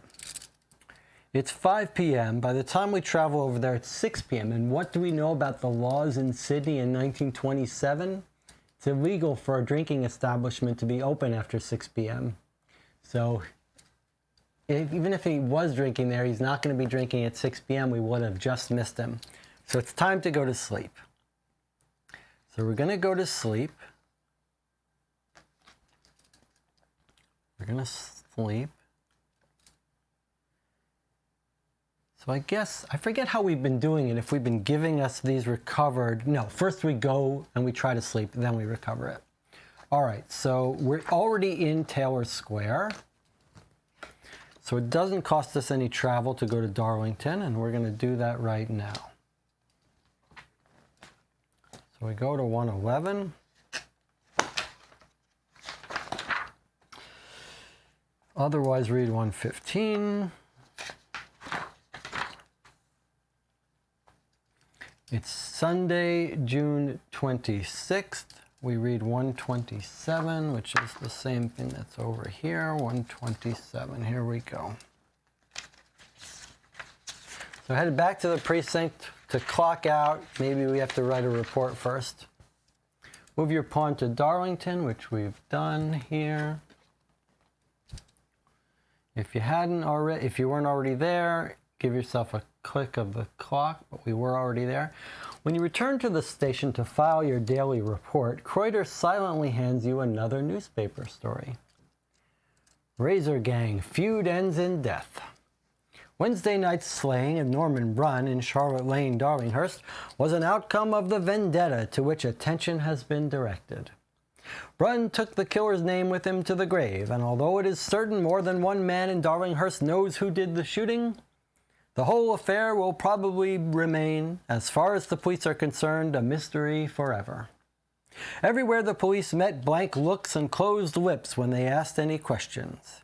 It's 5 p.m. By the time we travel over there, it's 6 p.m. And what do we know about the laws in Sydney in 1927? It's illegal for a drinking establishment to be open after 6 p.m. So even if he was drinking there, he's not going to be drinking at 6 p.m. We would have just missed him. So it's time to go to sleep. So we're going to go to sleep. We're going to sleep. So I guess, I forget how we've been doing it, if we've been giving us these recovered. No, first we go and we try to sleep, then we recover it. All right, so we're already in Taylor Square. So it doesn't cost us any travel to go to Darlington, and we're going to do that right now. So we go to 111. Otherwise, read 115. It's Sunday, June 26th. We read 127, which is the same thing that's over here, 127. Here we go. So headed back to the precinct to clock out. Maybe we have to write a report first. Move your pawn to Darlington, which we've done here. If you hadn't already, if you weren't already there, give yourself a click of the clock, but we were already there. When you return to the station to file your daily report, Kreuter silently hands you another newspaper story. Razor Gang, feud ends in death. Wednesday night's slaying of Norman Brunn in Charlotte Lane, Darlinghurst, was an outcome of the vendetta to which attention has been directed. Brunn took the killer's name with him to the grave, and although it is certain more than one man in Darlinghurst knows who did the shooting, the whole affair will probably remain, as far as the police are concerned, a mystery forever. Everywhere the police met blank looks and closed lips when they asked any questions.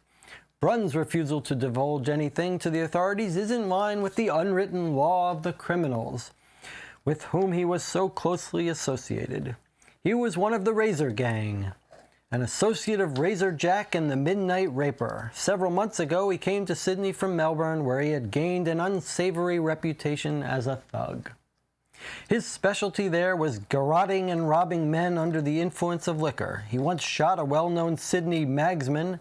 Brunn's refusal to divulge anything to the authorities is in line with the unwritten law of the criminals with whom he was so closely associated. He was one of the Razor Gang, an associate of Razor Jack and the Midnight Raper. Several months ago, he came to Sydney from Melbourne, where he had gained an unsavory reputation as a thug. His specialty there was garroting and robbing men under the influence of liquor. He once shot a well-known Sydney magsman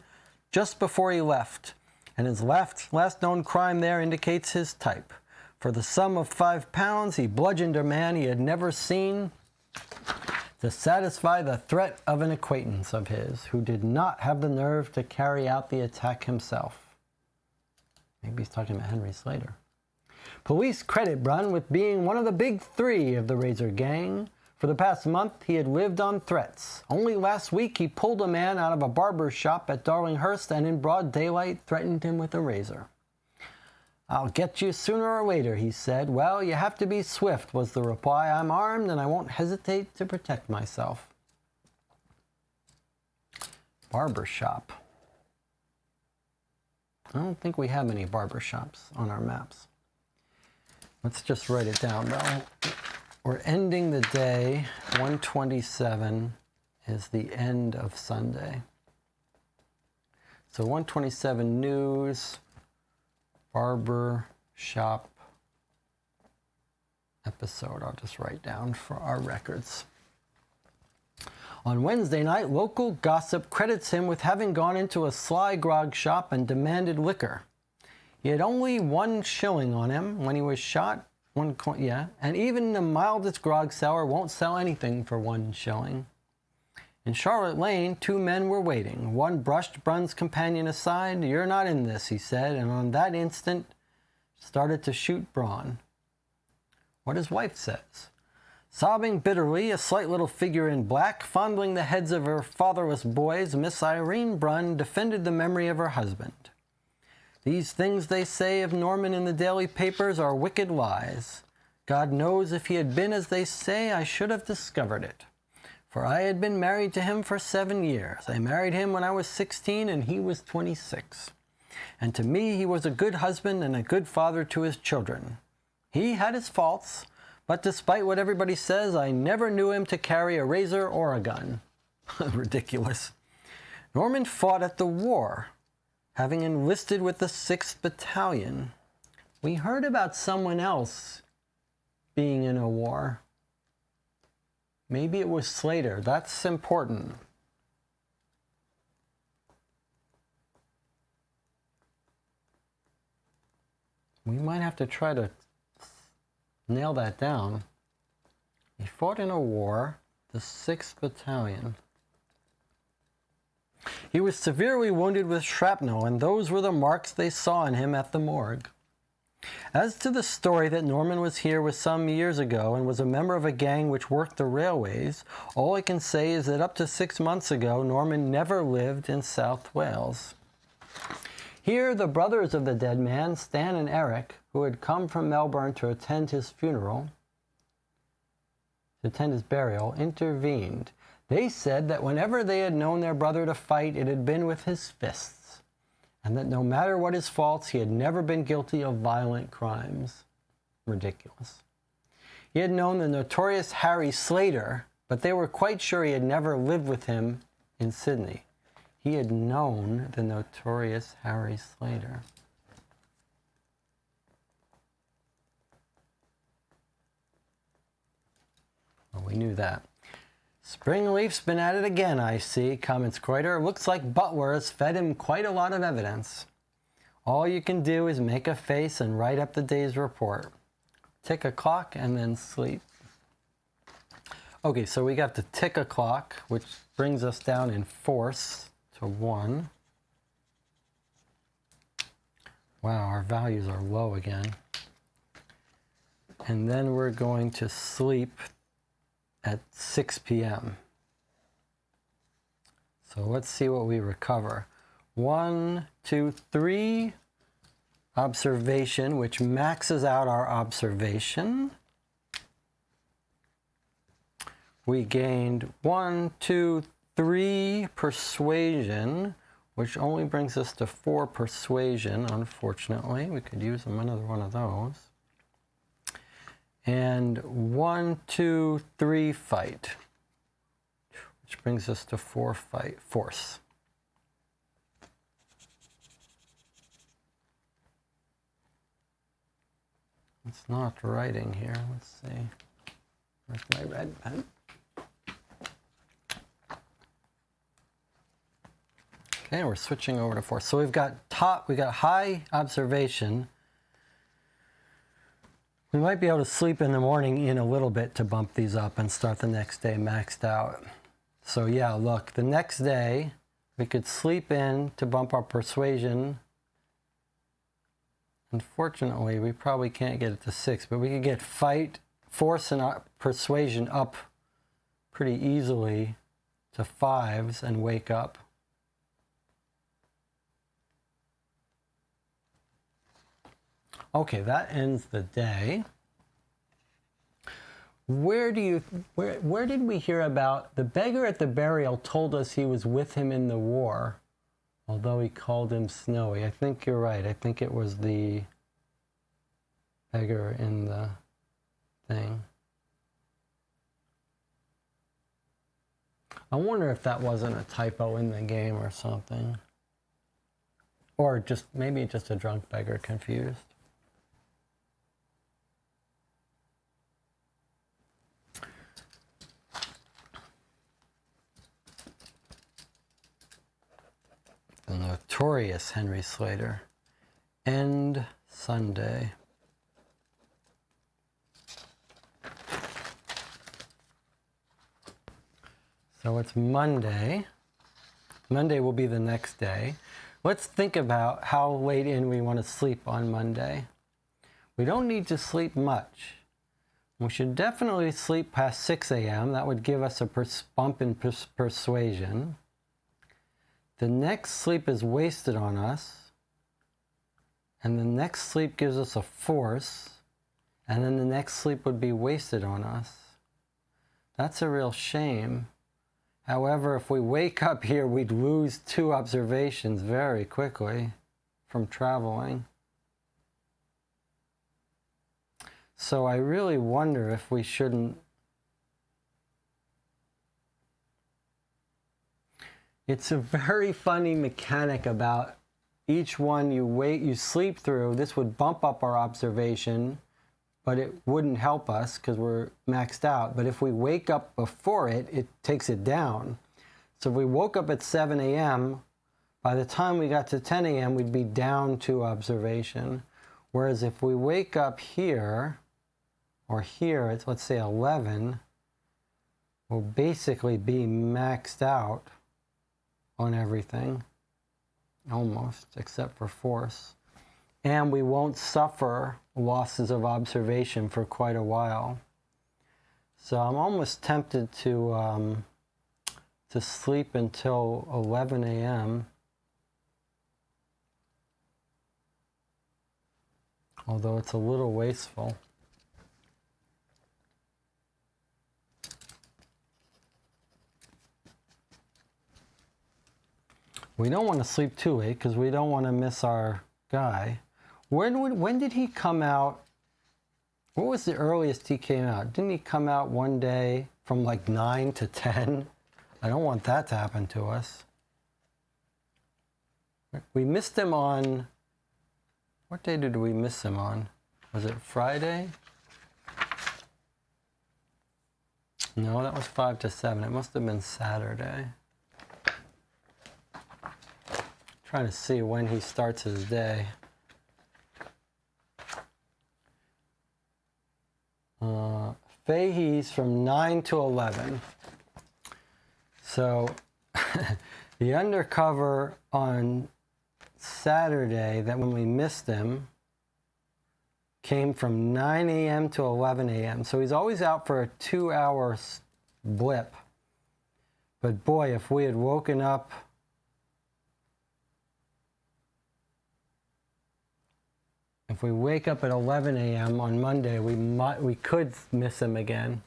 just before he left, and his last known crime there indicates his type. For the sum of £5, he bludgeoned a man he had never seen to satisfy the threat of an acquaintance of his who did not have the nerve to carry out the attack himself. Maybe he's talking about Henry Slater. Police credit Brunn with being one of the big three of the Razor Gang. For the past month, he had lived on threats. Only last week, he pulled a man out of a barber's shop at Darlinghurst and in broad daylight threatened him with a razor. "I'll get you sooner or later," he said. "Well, you have to be swift," was the reply. "I'm armed and I won't hesitate to protect myself." Barber shop. I don't think we have any barber shops on our maps. Let's just write it down, though. We're ending the day. 127 is the end of Sunday. So 127 news. Barber shop episode. I'll just write down for our records. On Wednesday night, local gossip credits him with having gone into a sly grog shop and demanded liquor. He had only 1 shilling on him when he was shot. And even the mildest grog seller won't sell anything for 1 shilling. In Charlotte Lane, two men were waiting. One brushed Brunn's companion aside. "You're not in this," he said, and on that instant started to shoot Braun. What his wife says. Sobbing bitterly, a slight little figure in black, fondling the heads of her fatherless boys, Miss Irene Brunn defended the memory of her husband. "These things they say of Norman in the daily papers are wicked lies. God knows if he had been as they say, I should have discovered it. For I had been married to him for 7 years. I married him when I was 16 and he was 26. And to me he was a good husband and a good father to his children. He had his faults, but despite what everybody says, I never knew him to carry a razor or a gun." Ridiculous. Norman fought at the war, having enlisted with the 6th Battalion. We heard about someone else being in a war. Maybe it was Slater. That's important. We might have to try to nail that down. He fought in a war, the 6th Battalion. He was severely wounded with shrapnel, and those were the marks they saw on him at the morgue. As to the story that Norman was here with some years ago and was a member of a gang which worked the railways, all I can say is that up to 6 months ago, Norman never lived in South Wales. Here, the brothers of the dead man, Stan and Eric, who had come from Melbourne to attend his burial, intervened. They said that whenever they had known their brother to fight, it had been with his fists, and that no matter what his faults, he had never been guilty of violent crimes. Ridiculous. He had known the notorious Harry Slater, but they were quite sure he had never lived with him in Sydney. He had known the notorious Harry Slater. Well, we knew that. "Springleaf's been at it again, I see," comments Kreuter. "Looks like Butler has fed him quite a lot of evidence. All you can do is make a face and write up the day's report. Tick a clock and then sleep." Okay, so we got the tick a clock, which brings us down in force to 1. Wow, our values are low again. And then we're going to sleep at 6 p.m. So let's see what we recover. 1, 2, 3. Observation, which maxes out our observation. We gained 1, 2, 3 persuasion, which only brings us to 4 persuasion, unfortunately. We could use another one of those. And 1, 2, 3 fight, which brings us to 4 force. It's not writing here. Let's see. Where's my red pen? Okay, we're switching over to force. So we got high observation. We might be able to sleep in the morning in a little bit to bump these up and start the next day maxed out. So yeah, look, the next day we could sleep in to bump our persuasion. Unfortunately, we probably can't get it to 6, but we could get fight, force, and persuasion up pretty easily to 5s and wake up. Okay, that ends the day. Where did we hear about the beggar at the burial told us he was with him in the war, although he called him Snowy? I think you're right. I think it was the beggar in the thing. I wonder if that wasn't a typo in the game or something. Or just maybe just a drunk beggar confused. The notorious Henry Slater. End Sunday. So it's Monday. Monday will be the next day. Let's think about how late in we want to sleep on Monday. We don't need to sleep much. We should definitely sleep past 6 a.m. That would give us a bump in persuasion. The next sleep is wasted on us. And the next sleep gives us a force. And then the next sleep would be wasted on us. That's a real shame. However, if we wake up here, we'd lose 2 observations very quickly from traveling. So I really wonder if we shouldn't. It's a very funny mechanic about each one you sleep through. This would bump up our observation, but it wouldn't help us because we're maxed out. But if we wake up before it, it takes it down. So if we woke up at 7 a.m., by the time we got to 10 a.m., we'd be down 2 observation. Whereas if we wake up here, or here, it's let's say 11, we'll basically be maxed out on everything, almost, except for force. And we won't suffer losses of observation for quite a while. So I'm almost tempted to sleep until 11 a.m. Although it's a little wasteful. We don't want to sleep too late because we don't want to miss our guy. When did he come out? What was the earliest he came out? Didn't he come out one day from like 9 to 10? I don't want that to happen to us. We missed him on, what day did we miss him on? Was it Friday? No, that was 5 to 7. It must have been Saturday. Trying to see when he starts his day. Fahey's from 9 to 11. So the undercover on Saturday, that when we missed him, came from 9 a.m. to 11 a.m. So he's always out for a 2-hour blip. But boy, if we had woken up if we wake up at 11 a.m. on Monday, we could miss him again.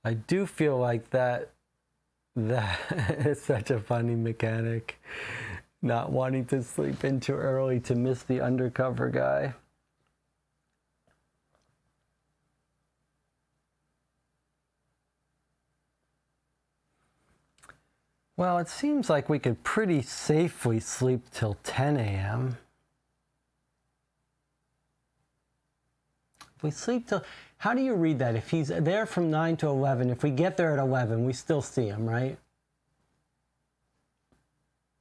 I do feel like that is such a funny mechanic, not wanting to sleep in too early to miss the undercover guy. Well, it seems like we could pretty safely sleep till 10 a.m. If we sleep till, how do you read that? If he's there from 9 to 11, if we get there at 11, we still see him, right?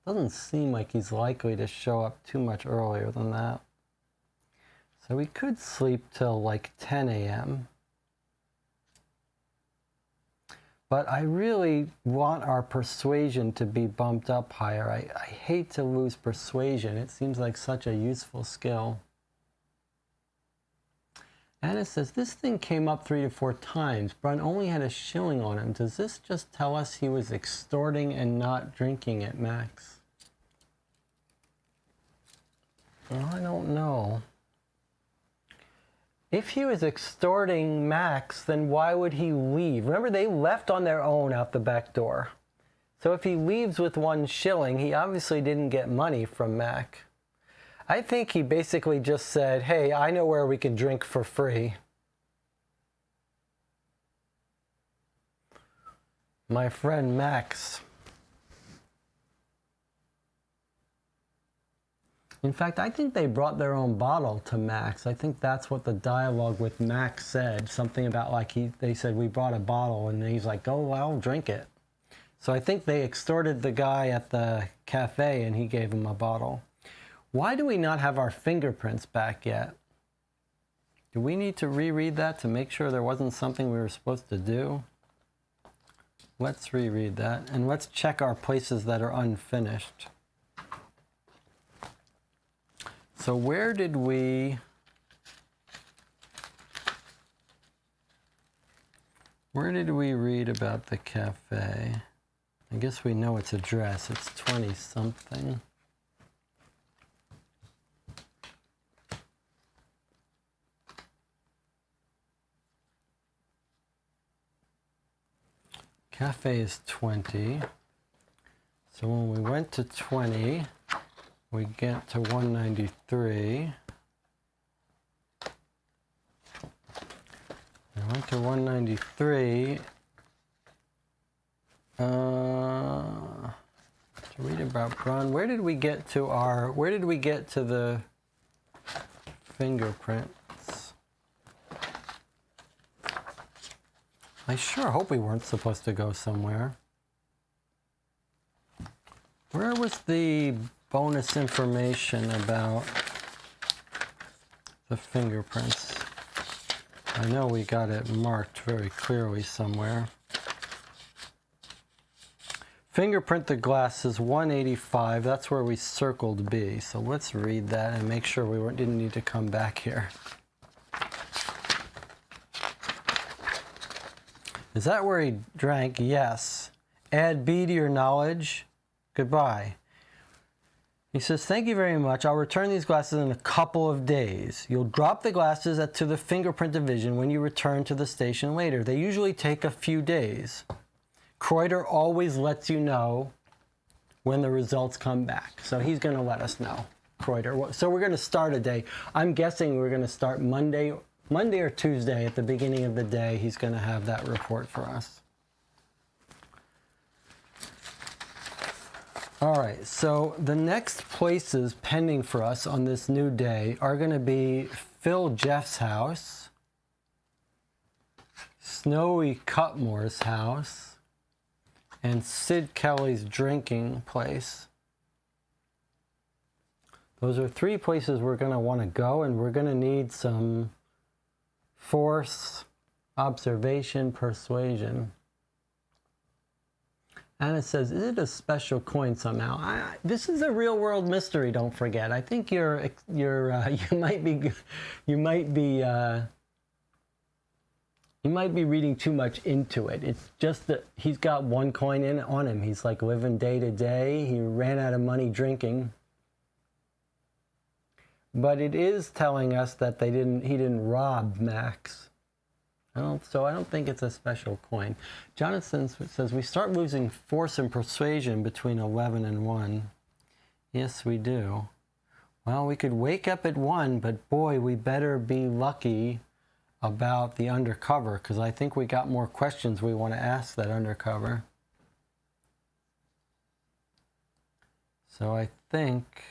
Doesn't seem like he's likely to show up too much earlier than that. So we could sleep till like 10 a.m. But I really want our persuasion to be bumped up higher. I hate to lose persuasion. It seems like such a useful skill. Anna says, this thing came up 3 to 4 times. Brun only had a shilling on him. Does this just tell us he was extorting and not drinking at Max? Well, I don't know. If he was extorting Max, then why would he leave? Remember, they left on their own out the back door. So if he leaves with 1 shilling, he obviously didn't get money from Mac. I think he basically just said, hey, I know where we can drink for free. My friend Max. In fact, I think they brought their own bottle to Max. I think that's what the dialogue with Max said. Something about like they said, we brought a bottle, and he's like, oh, well, I'll drink it. So I think they extorted the guy at the cafe and he gave him a bottle. Why do we not have our fingerprints back yet? Do we need to reread that to make sure there wasn't something we were supposed to do? Let's reread that, and let's check our places that are unfinished. So where did we read about the cafe? I guess we know its address. It's 20-something. Cafe is 20. So when we went to 20, we get to 193. We went to 193. To read about Braun. Where did we get to the fingerprints? I sure hope we weren't supposed to go somewhere. Where was the bonus information about the fingerprints? I know we got it marked very clearly somewhere. Fingerprint the glass is 185. That's where we circled B. So let's read that and make sure we didn't need to come back here. Is that where he drank? Yes. Add B to your knowledge. Goodbye. He says, thank you very much. I'll return these glasses in a couple of days. You'll drop the glasses to the fingerprint division when you return to the station later. They usually take a few days. Kreuter always lets you know when the results come back. So he's going to let us know, Kreuter. So we're going to start a day. I'm guessing we're going to start Monday or Tuesday at the beginning of the day. He's going to have that report for us. All right, so the next places pending for us on this new day are going to be Phil Jeff's house, Snowy Cutmore's house, and Sid Kelly's drinking place. Those are three places we're going to want to go, and we're going to need some force, observation, persuasion. Anna says, is it a special coin somehow? This is a real world mystery, don't forget. I think you might be reading too much into it. It's just that he's got one coin on him. He's like living day to day. He ran out of money drinking. But it is telling us that he didn't rob Max. So I don't think it's a special coin. Jonathan says, we start losing force and persuasion between 11 and 1. Yes, we do. Well, we could wake up at 1, but boy, we better be lucky about the undercover, because I think we got more questions we want to ask that undercover. So I think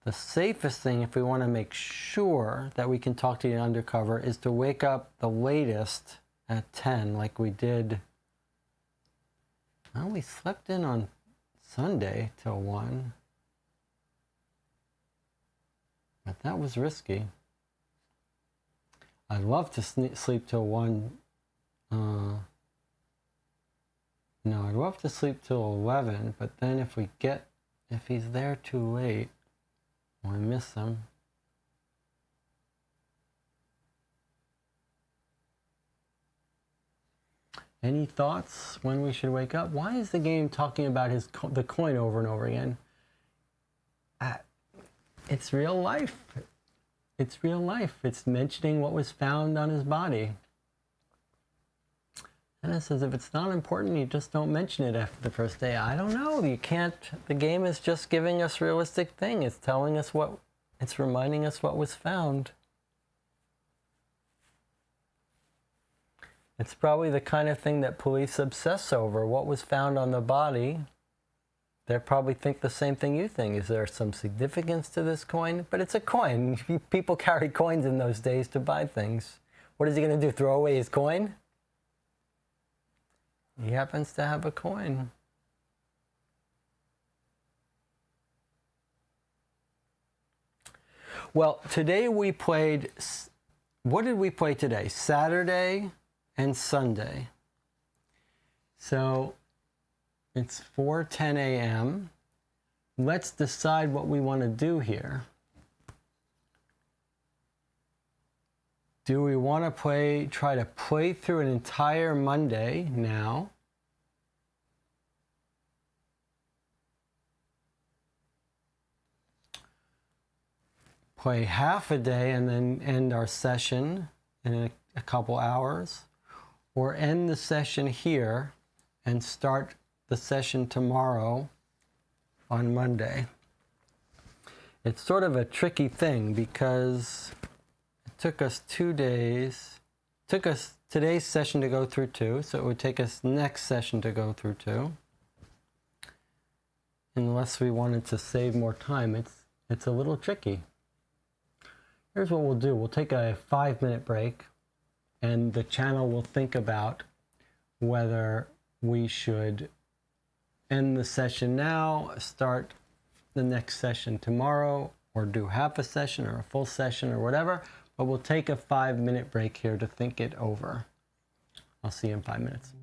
the safest thing, if we want to make sure that we can talk to the undercover, is to wake up the latest at 10, like we did. Well, we slept in on Sunday till 1. But that was risky. I'd love to sleep till 1. No, I'd love to sleep till 11, but then if he's there too late, I miss him. Any thoughts when we should wake up? Why is the game talking about the coin over and over again? It's real life. It's real life. It's mentioning what was found on his body. And it says if it's not important, you just don't mention it after the first day. I don't know. You can't. The game is just giving us realistic thing. It's telling us it's reminding us what was found. It's probably the kind of thing that police obsess over. What was found on the body? They probably think the same thing you think. Is there some significance to this coin? But it's a coin. People carried coins in those days to buy things. What is he going to do? Throw away his coin? He happens to have a coin. Well, today we played, what did we play today? Saturday and Sunday. So it's 4:10 a.m. Let's decide what we want to do here. Do we want to try to play through an entire Monday now? Play half a day and then end our session in a couple hours, or end the session here and start the session tomorrow on Monday. It's sort of a tricky thing because it took us 2 days. It took us today's session to go through 2, so it would take us next session to go through 2. Unless we wanted to save more time, it's a little tricky. Here's what we'll do. We'll take a 5-minute break, and the channel will think about whether we should end the session now, start the next session tomorrow, or do half a session or a full session or whatever. But we'll take a 5-minute break here to think it over. I'll see you in 5 minutes.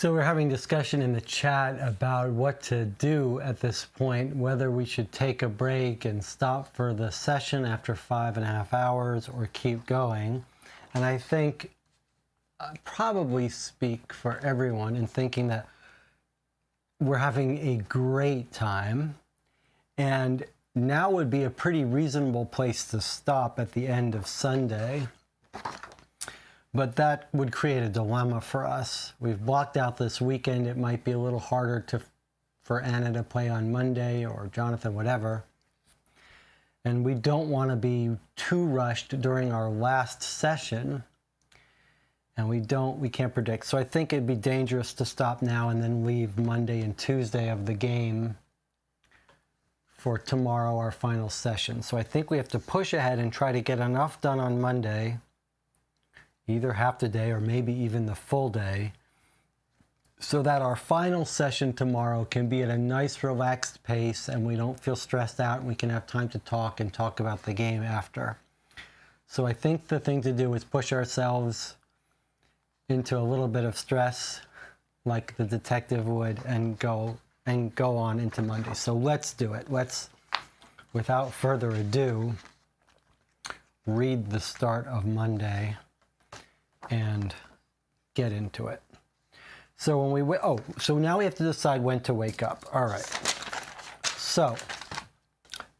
So we're having discussion in the chat about what to do at this point, whether we should take a break and stop for the session after 5.5 hours or keep going. And I think I probably speak for everyone in thinking that we're having a great time, and now would be a pretty reasonable place to stop at the end of Sunday. But that would create a dilemma for us. We've blocked out this weekend. It might be a little harder for Anna to play on Monday, or Jonathan, whatever. And we don't want to be too rushed during our last session. And we can't predict. So I think it'd be dangerous to stop now and then leave Monday and Tuesday of the game for tomorrow, our final session. So I think we have to push ahead and try to get enough done on Monday, either half the day or maybe even the full day, so that our final session tomorrow can be at a nice relaxed pace and we don't feel stressed out, and we can have time to talk and talk about the game after. So I think the thing to do is push ourselves into a little bit of stress like the detective would, and go on into Monday. So let's do it. Let's, without further ado, read the start of Monday and get into it. So so now we have to decide when to wake up. All right. So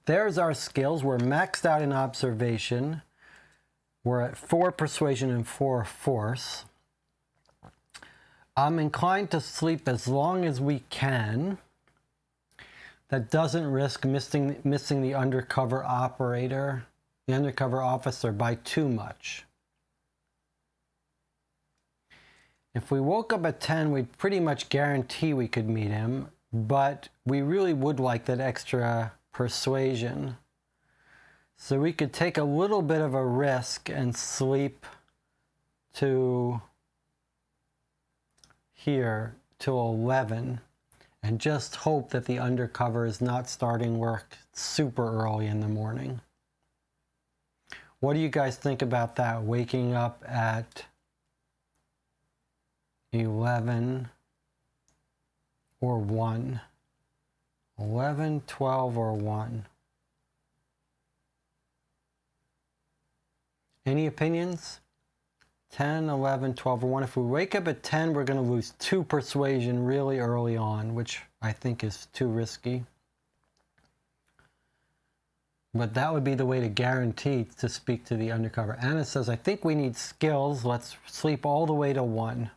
there's our skills. We're maxed out in observation. We're at 4 persuasion and 4 force. I'm inclined to sleep as long as we can. That doesn't risk missing the undercover operator, the undercover officer, by too much. If we woke up at 10, we'd pretty much guarantee we could meet him, but we really would like that extra persuasion. So we could take a little bit of a risk and sleep to here till 11 and just hope that the undercover is not starting work super early in the morning. What do you guys think about that? Waking up at 11 or 1? 11, 12, or 1? Any opinions? 10, 11, 12, or 1. If we wake up at 10, we're going to lose 2 persuasion really early on, which I think is too risky. But that would be the way to guarantee to speak to the undercover. Anna says, I think we need skills. Let's sleep all the way to 1.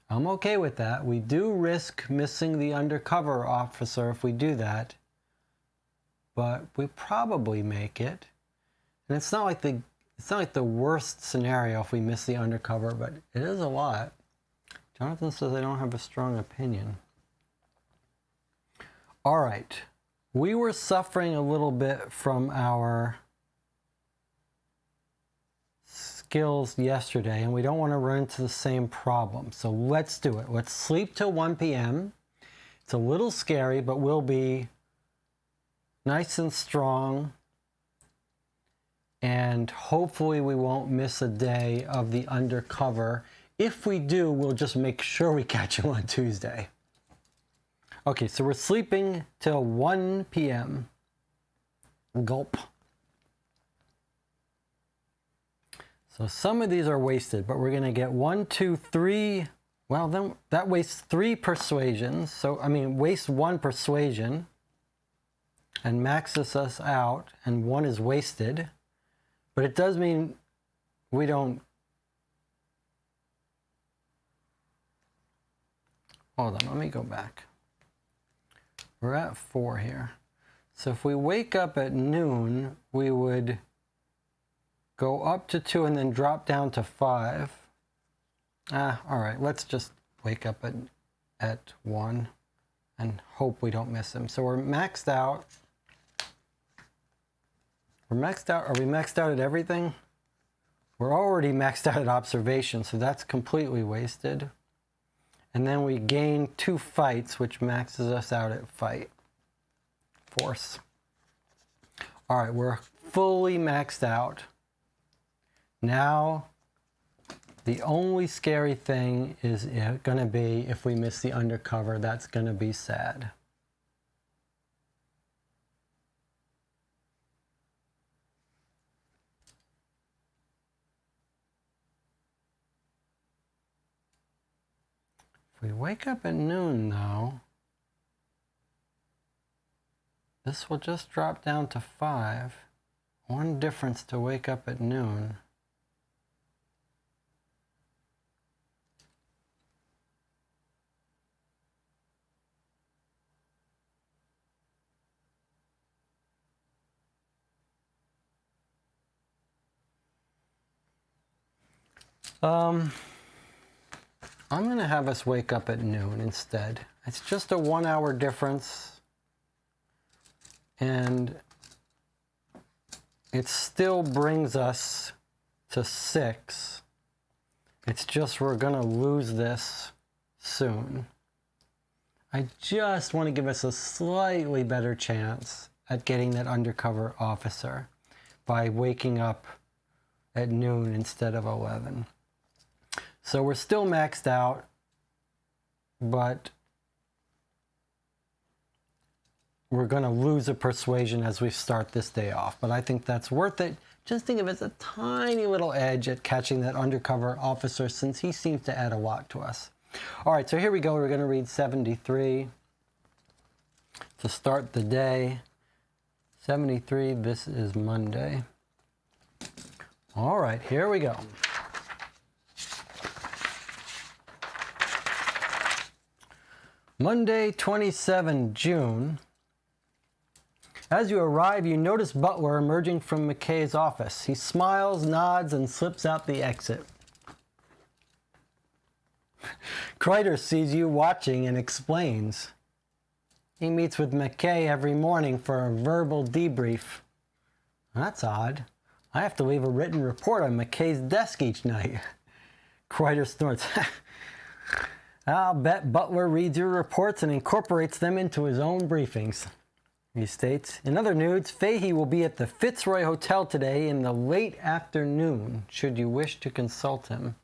I'm okay with that. We do risk missing the undercover officer if we do that, but we probably make it. And it's not like the worst scenario if we miss the undercover, but it is a lot. Jonathan says I don't have a strong opinion. All right. We were suffering a little bit from our skills yesterday, and we don't want to run into the same problem. So let's do it. Let's sleep till 1 p.m. It's a little scary, but we'll be nice and strong. And hopefully we won't miss a day of the undercover. If we do, we'll just make sure we catch him on Tuesday. Okay, so we're sleeping till 1 p.m. Gulp. So some of these are wasted, but we're going to get 1, 2, 3. Well, then that wastes 3 persuasions. So, waste 1 persuasion and maxes us out, and 1 is wasted. But it does mean we don't... Hold on, let me go back. We're at 4 here. So if we wake up at noon, we would go up to 2 and then drop down to 5. All right, let's just wake up at 1 and hope we don't miss him. So we're maxed out. We're maxed out. Are we maxed out at everything? We're already maxed out at observation, so that's completely wasted. And then we gain 2 fights, which maxes us out at fight force. All right, we're fully maxed out. Now The only scary thing is going to be if we miss the undercover. That's going to be sad. If we wake up at noon, though, this will just drop down to 5. One difference to wake up at noon. I'm going to have us wake up at noon instead. It's just a 1 hour difference. And it still brings us to 6. It's just we're going to lose this soon. I just want to give us a slightly better chance at getting that undercover officer by waking up at noon instead of 11. So we're still maxed out, but we're going to lose a persuasion as we start this day off. But I think that's worth it. Just think of it as a tiny little edge at catching that undercover officer, since he seems to add a lot to us. All right, so here we go. We're going to read 73 to start the day. 73, this is Monday. All right, here we go. Monday, 27 June. As you arrive, you notice Butler emerging from McKay's office. He smiles, nods, and slips out the exit. Kreider sees you watching and explains. He meets with McKay every morning for a verbal debrief. That's odd. I have to leave a written report on McKay's desk each night. Kreider snorts. I'll bet Butler reads your reports and incorporates them into his own briefings. He states, in other news, Fahey will be at the Fitzroy Hotel today in the late afternoon, should you wish to consult him.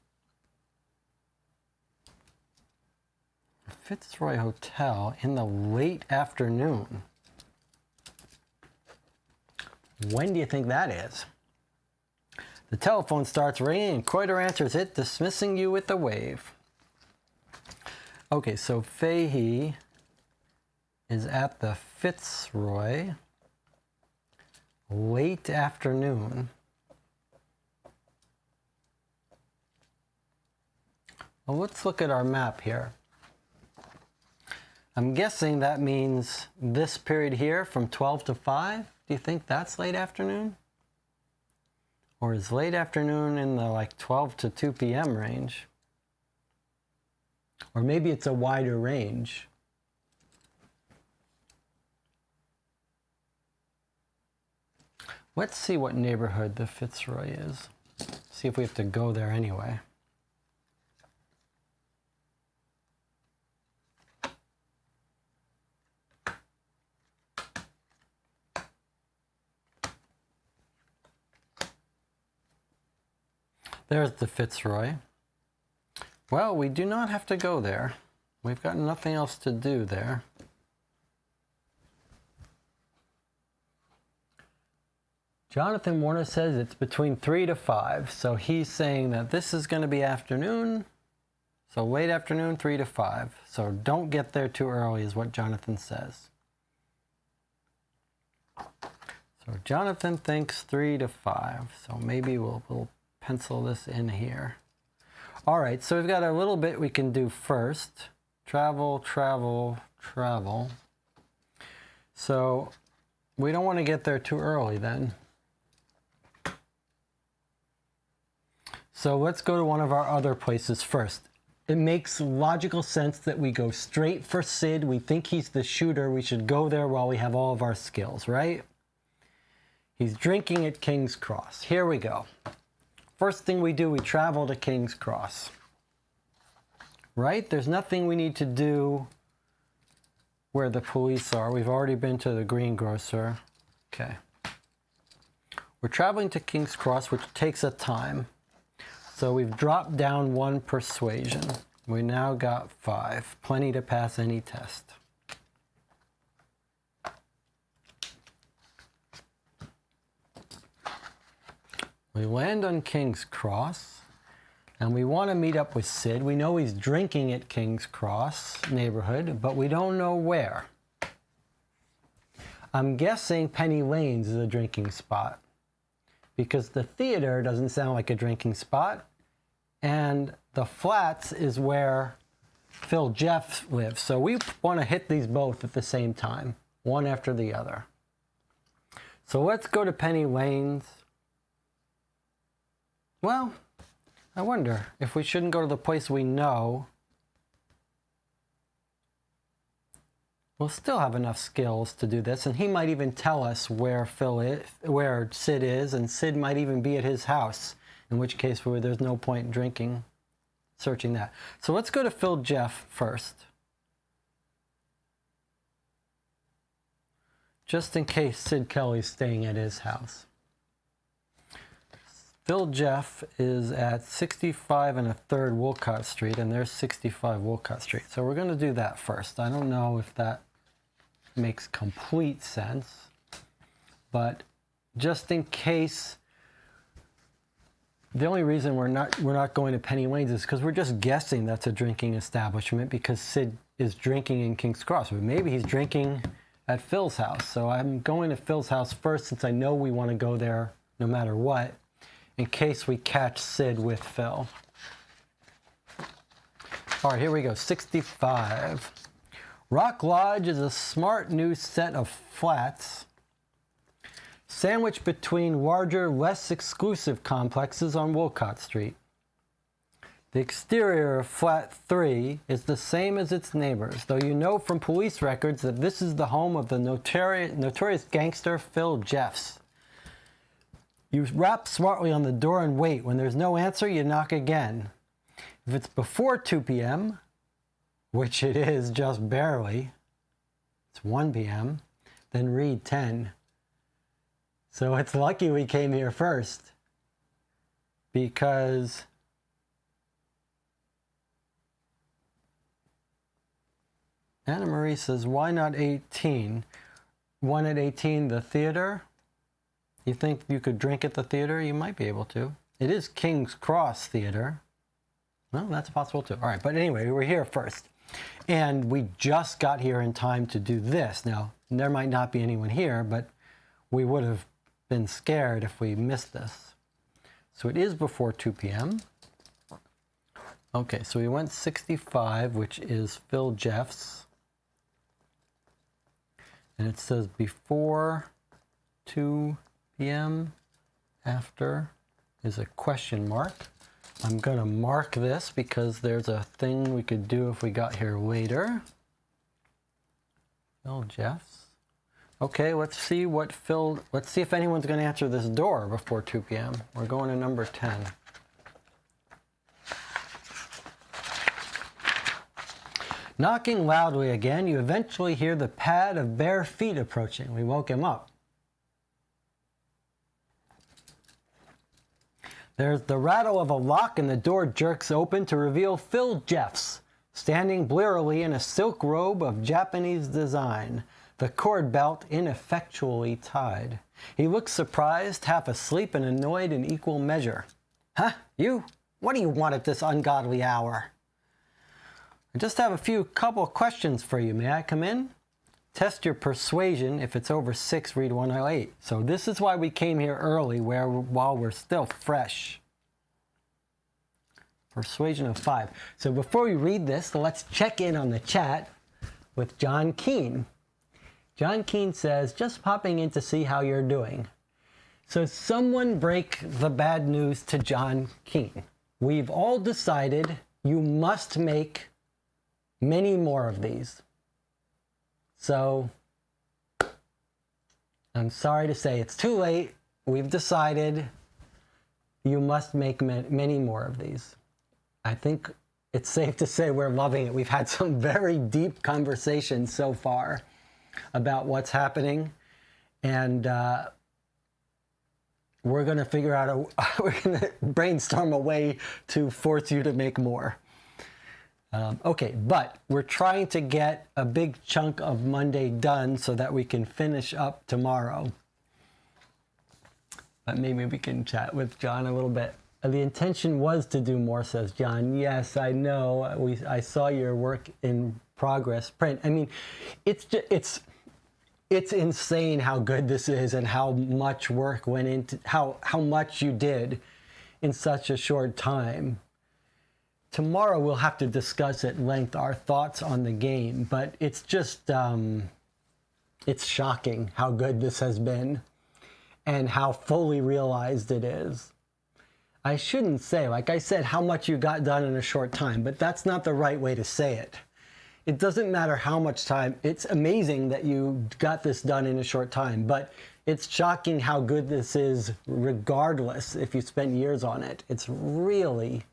Fitzroy Hotel in the late afternoon. When do you think that is? The telephone starts ringing and Kreider answers it, dismissing you with a wave. Okay, so Fahey is at the Fitzroy late afternoon. Well, let's look at our map here. I'm guessing that means this period here from 12 to 5. Do you think that's late afternoon? Or is late afternoon in the like 12 to 2 p.m. range? Or maybe it's a wider range. Let's see what neighborhood the Fitzroy is. See if we have to go there anyway. There's the Fitzroy. Well, we do not have to go there. We've got nothing else to do there. Jonathan Warner says it's between 3 to 5. So he's saying that this is going to be afternoon. So late afternoon, 3 to 5. So don't get there too early is what Jonathan says. So Jonathan thinks 3 to 5. So maybe we'll pencil this in here. All right, so we've got a little bit we can do first. Travel, travel, travel. So we don't want to get there too early then. So let's go to one of our other places first. It makes logical sense that we go straight for Sid. We think he's the shooter. We should go there while we have all of our skills, right? He's drinking at King's Cross. Here we go. First thing we do, we travel to King's Cross. Right? There's nothing we need to do where the police are. We've already been to the greengrocer. Okay. We're traveling to King's Cross, which takes a time. So we've dropped down 1 persuasion. We now got 5. Plenty to pass any test. We land on King's Cross, and we want to meet up with Sid. We know he's drinking at King's Cross neighborhood, but we don't know where. I'm guessing Penny Lane's is a drinking spot, because the theater doesn't sound like a drinking spot, and the Flats is where Phil Jeff lives. So we want to hit these both at the same time, one after the other. So let's go to Penny Lane's. Well, I wonder if we shouldn't go to the place we know. We'll still have enough skills to do this, and he might even tell us where where Sid is, and Sid might even be at his house, in which case there's no point in searching that. So let's go to Phil Jeff first, just in case Sid Kelly's staying at his house. Phil Jeff is at 65 1/3 Wolcott Street, and there's 65 Wolcott Street. So we're going to do that first. I don't know if that makes complete sense, but just in case, the only reason we're not going to Penny Lane's is because we're just guessing that's a drinking establishment because Sid is drinking in King's Cross. But maybe he's drinking at Phil's house. So I'm going to Phil's house first, since I know we want to go there no matter what, in case we catch Sid with Phil. All right, here we go, 65. Rock Lodge is a smart new set of flats sandwiched between larger, less exclusive complexes on Wolcott Street. The exterior of Flat 3 is the same as its neighbors, though you know from police records that this is the home of the notorious gangster Phil Jeffs. You rap smartly on the door and wait. When there's no answer, you knock again. If it's before 2 p.m., which it is just barely, it's 1 p.m., then read 10. So it's lucky we came here first, because Anna Marie says, why not 18? 1 at 18, the theater? You think you could drink at the theater? You might be able to. It is King's Cross Theater. Well, that's possible too. All right, but anyway, we're here first. And we just got here in time to do this. Now, there might not be anyone here, but we would have been scared if we missed this. So it is before 2 p.m. Okay, so we went 65, which is Phil Jeff's. And it says before 2 p.m. After is a question mark. I'm going to mark this because there's a thing we could do if we got here later. Phil Jeffs. Okay, let's see if anyone's going to answer this door before 2 p.m. We're going to number 10. Knocking loudly again, you eventually hear the pad of bare feet approaching. We woke him up. There's the rattle of a lock, and the door jerks open to reveal Phil Jeffs, standing blearily in a silk robe of Japanese design, the cord belt ineffectually tied. He looks surprised, half asleep, and annoyed in equal measure. Huh? You? What do you want at this ungodly hour? I just have a couple of questions for you. May I come in? Test your persuasion. If it's over 6, read 108. So this is why we came here early, while we're still fresh. Persuasion of 5. So before we read this, let's check in on the chat with John Kean. John Kean says, just popping in to see how you're doing. So someone break the bad news to John Kean. We've all decided you must make many more of these. So, I'm sorry to say it's too late. We've decided you must make many more of these. I think it's safe to say we're loving it. We've had some very deep conversations so far about what's happening. And we're going to figure out we're going to brainstorm a way to force you to make more. Okay, but we're trying to get a big chunk of Monday done so that we can finish up tomorrow. But maybe we can chat with John a little bit. The intention was to do more, says John. Yes, I know. I saw your work in progress print. I mean, it's insane how good this is and how much work went into how much you did in such a short time. Tomorrow we'll have to discuss at length our thoughts on the game, but it's just it's shocking how good this has been and how fully realized it is. I shouldn't say, like I said, how much you got done in a short time, but that's not the right way to say it. It doesn't matter how much time. It's amazing that you got this done in a short time, but it's shocking how good this is regardless if you spent years on it. It's really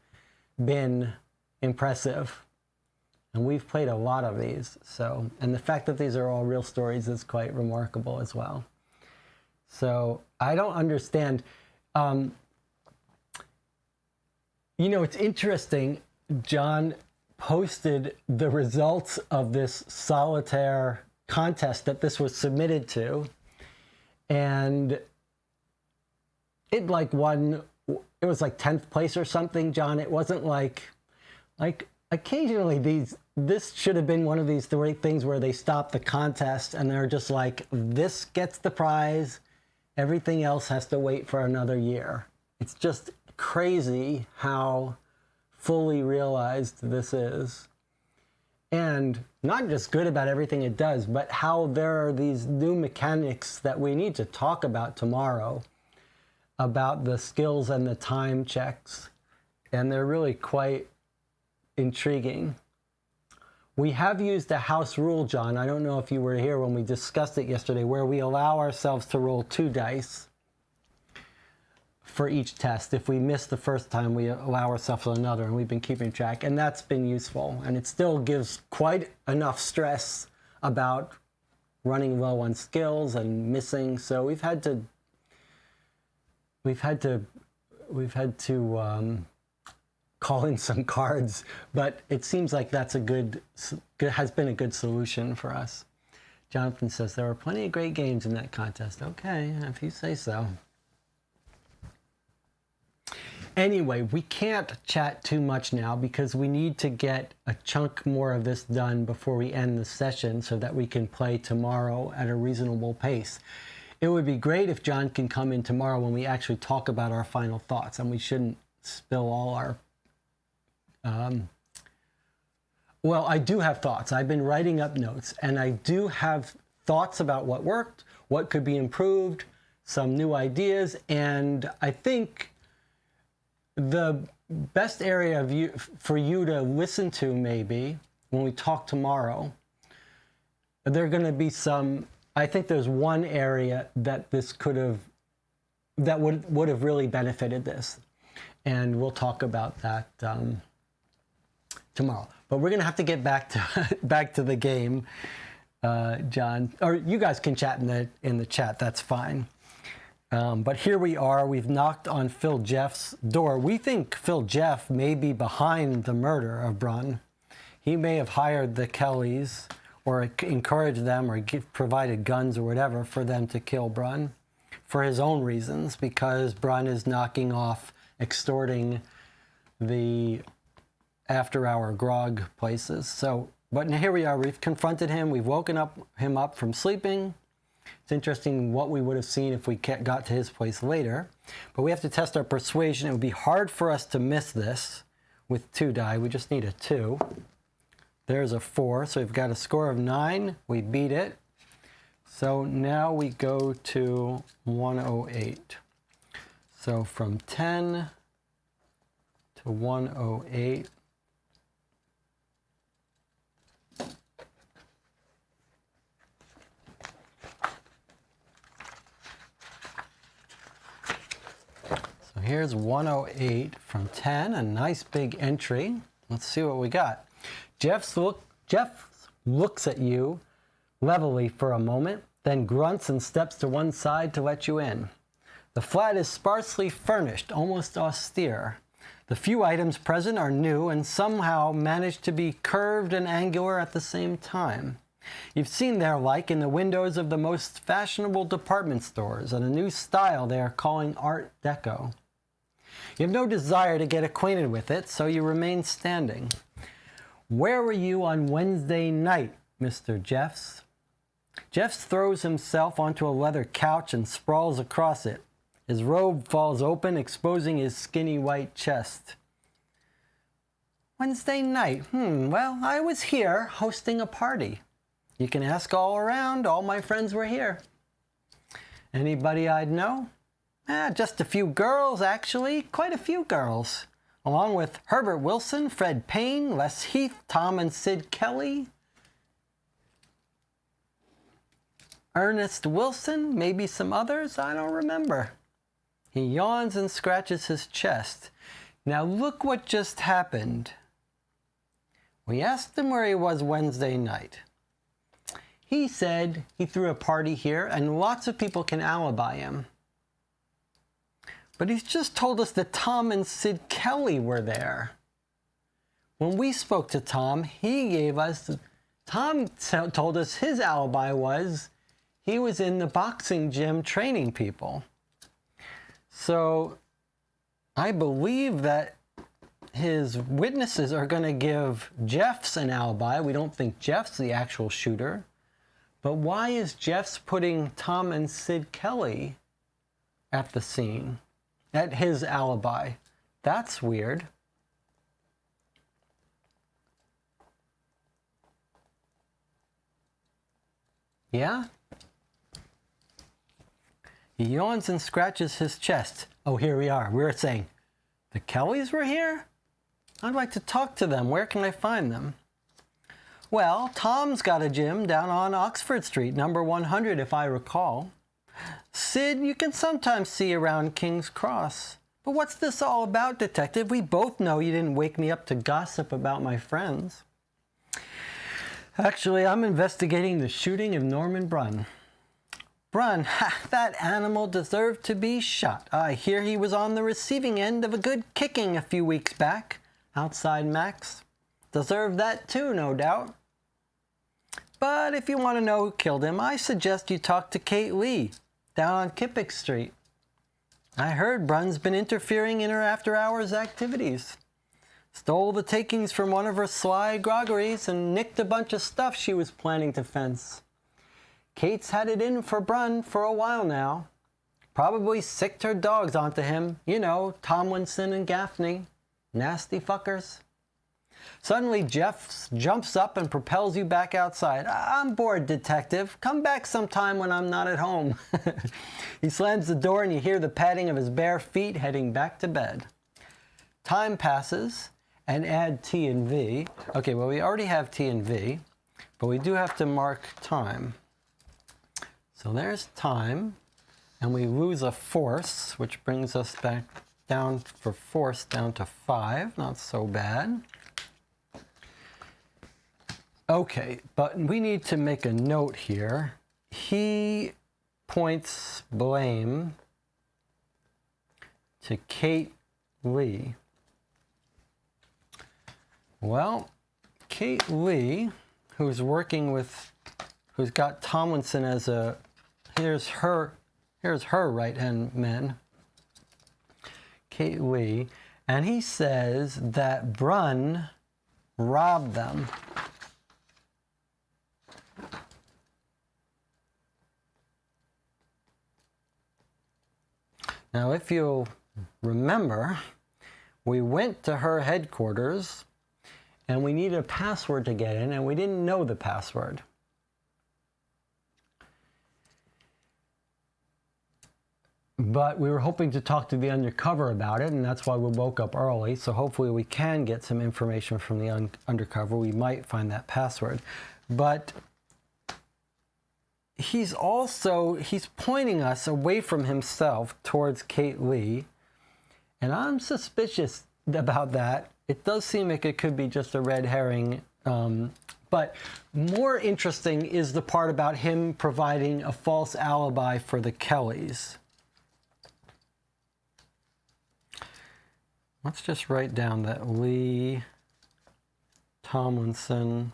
been impressive. And we've played a lot of these. So, and the fact that these are all real stories is quite remarkable as well. So I don't understand. You know, it's interesting, John posted the results of this solitaire contest that this was submitted to, and it like won, it was like 10th place or something, John. It wasn't like occasionally this should have been one of these three things where they stop the contest and they're just like, this gets the prize, everything else has to wait for another year. It's just crazy how fully realized this is, and not just good about everything it does, but how there are these new mechanics that we need to talk about tomorrow about the skills and the time checks, and they're really quite intriguing. We have used a house rule, John. I don't know if you were here when we discussed it yesterday, where we allow ourselves to roll 2 dice for each test. If we miss the first time, we allow ourselves another, and we've been keeping track, and that's been useful. And it still gives quite enough stress about running low on skills and missing. So we've had to call in some cards, but it seems like that's has been a good solution for us. Jonathan says there were plenty of great games in that contest. Okay, if you say so. Anyway, we can't chat too much now because we need to get a chunk more of this done before we end the session so that we can play tomorrow at a reasonable pace. It would be great if John can come in tomorrow when we actually talk about our final thoughts, and we shouldn't spill all our... Well, I do have thoughts. I've been writing up notes, and I do have thoughts about what worked, what could be improved, some new ideas, and I think the best area for you to listen to maybe when we talk tomorrow, there are going to be some, I think there's one area that this that would have really benefited this. And we'll talk about that tomorrow. But we're going to have to get back to the game, John. Or you guys can chat in the chat. That's fine. But here we are. We've knocked on Phil Jeff's door. We think Phil Jeff may be behind the murder of Brunn. He may have hired the Kellys or encouraged them or provided guns or whatever for them to kill Brunn for his own reasons, because Brunn is knocking off, extorting the after-hour grog places. So, but here we are. We've confronted him. We've woken him up from sleeping. It's interesting what we would have seen if we got to his place later. But we have to test our persuasion. It would be hard for us to miss this with 2 die. We just need a 2. There's a 4. So we've got a score of 9. We beat it. So now we go to 108. So from 10 to 108. Here's 108 from 10, a nice big entry. Let's see what we got. Jeff looks at you levelly for a moment, then grunts and steps to one side to let you in. The flat is sparsely furnished, almost austere. The few items present are new and somehow manage to be curved and angular at the same time. You've seen their like in the windows of the most fashionable department stores, and a new style they are calling Art Deco. You have no desire to get acquainted with it, so you remain standing. Where were you on Wednesday night, Mr. Jeffs? Jeffs throws himself onto a leather couch and sprawls across it. His robe falls open, exposing his skinny white chest. Wednesday night? Well, I was here hosting a party. You can ask all around. All my friends were here. Anybody I'd know? Just a few girls, actually. Quite a few girls. Along with Herbert Wilson, Fred Payne, Les Heath, Tom and Sid Kelly, Ernest Wilson, maybe some others, I don't remember. He yawns and scratches his chest. Now look what just happened. We asked him where he was Wednesday night. He said he threw a party here and lots of people can alibi him. But he's just told us that Tom and Sid Kelly were there. When we spoke to Tom, Tom told us his alibi was he was in the boxing gym training people. So I believe that his witnesses are going to give Jeffs an alibi. We don't think Jeffs the actual shooter. But why is Jeffs putting Tom and Sid Kelly at the scene, at his alibi? That's weird. Yeah? He yawns and scratches his chest. Oh, here we are. We're saying, the Kellys were here? I'd like to talk to them. Where can I find them? Well, Tom's got a gym down on Oxford Street, number 100, if I recall. Sid, you can sometimes see around King's Cross. But what's this all about, Detective? We both know you didn't wake me up to gossip about my friends. Actually, I'm investigating the shooting of Norman Brunn. Brunn, that animal deserved to be shot. I hear he was on the receiving end of a good kicking a few weeks back, outside Max. Deserved that too, no doubt. But if you want to know who killed him, I suggest you talk to Kate Lee, down on Kippick Street. I heard Brunn's been interfering in her after-hours activities. Stole the takings from one of her sly groggeries and nicked a bunch of stuff she was planning to fence. Kate's had it in for Brunn for a while now. Probably sicked her dogs onto him. You know, Tomlinson and Gaffney. Nasty fuckers. Suddenly, Jeff jumps up and propels you back outside. I'm bored, Detective. Come back sometime when I'm not at home. He slams the door and you hear the padding of his bare feet heading back to bed. Time passes, and add T and V. Okay, well, we already have T and V, but we do have to mark time. So there's time, and we lose a force, which brings us back down for force down to 5. Not so bad. Okay, but we need to make a note here. He points blame to Kate Lee. Well, Kate Lee, who's got Tomlinson as a, here's her right-hand man, Kate Lee, and he says that Brunn robbed them. Now, if you'll remember, we went to her headquarters and we needed a password to get in, and we didn't know the password. But we were hoping to talk to the undercover about it, and that's why we woke up early. So hopefully we can get some information from the undercover. We might find that password. But he's pointing us away from himself towards Kate Lee. And I'm suspicious about that. It does seem like it could be just a red herring. But more interesting is the part about him providing a false alibi for the Kellys. let's just write down that Lee Tomlinson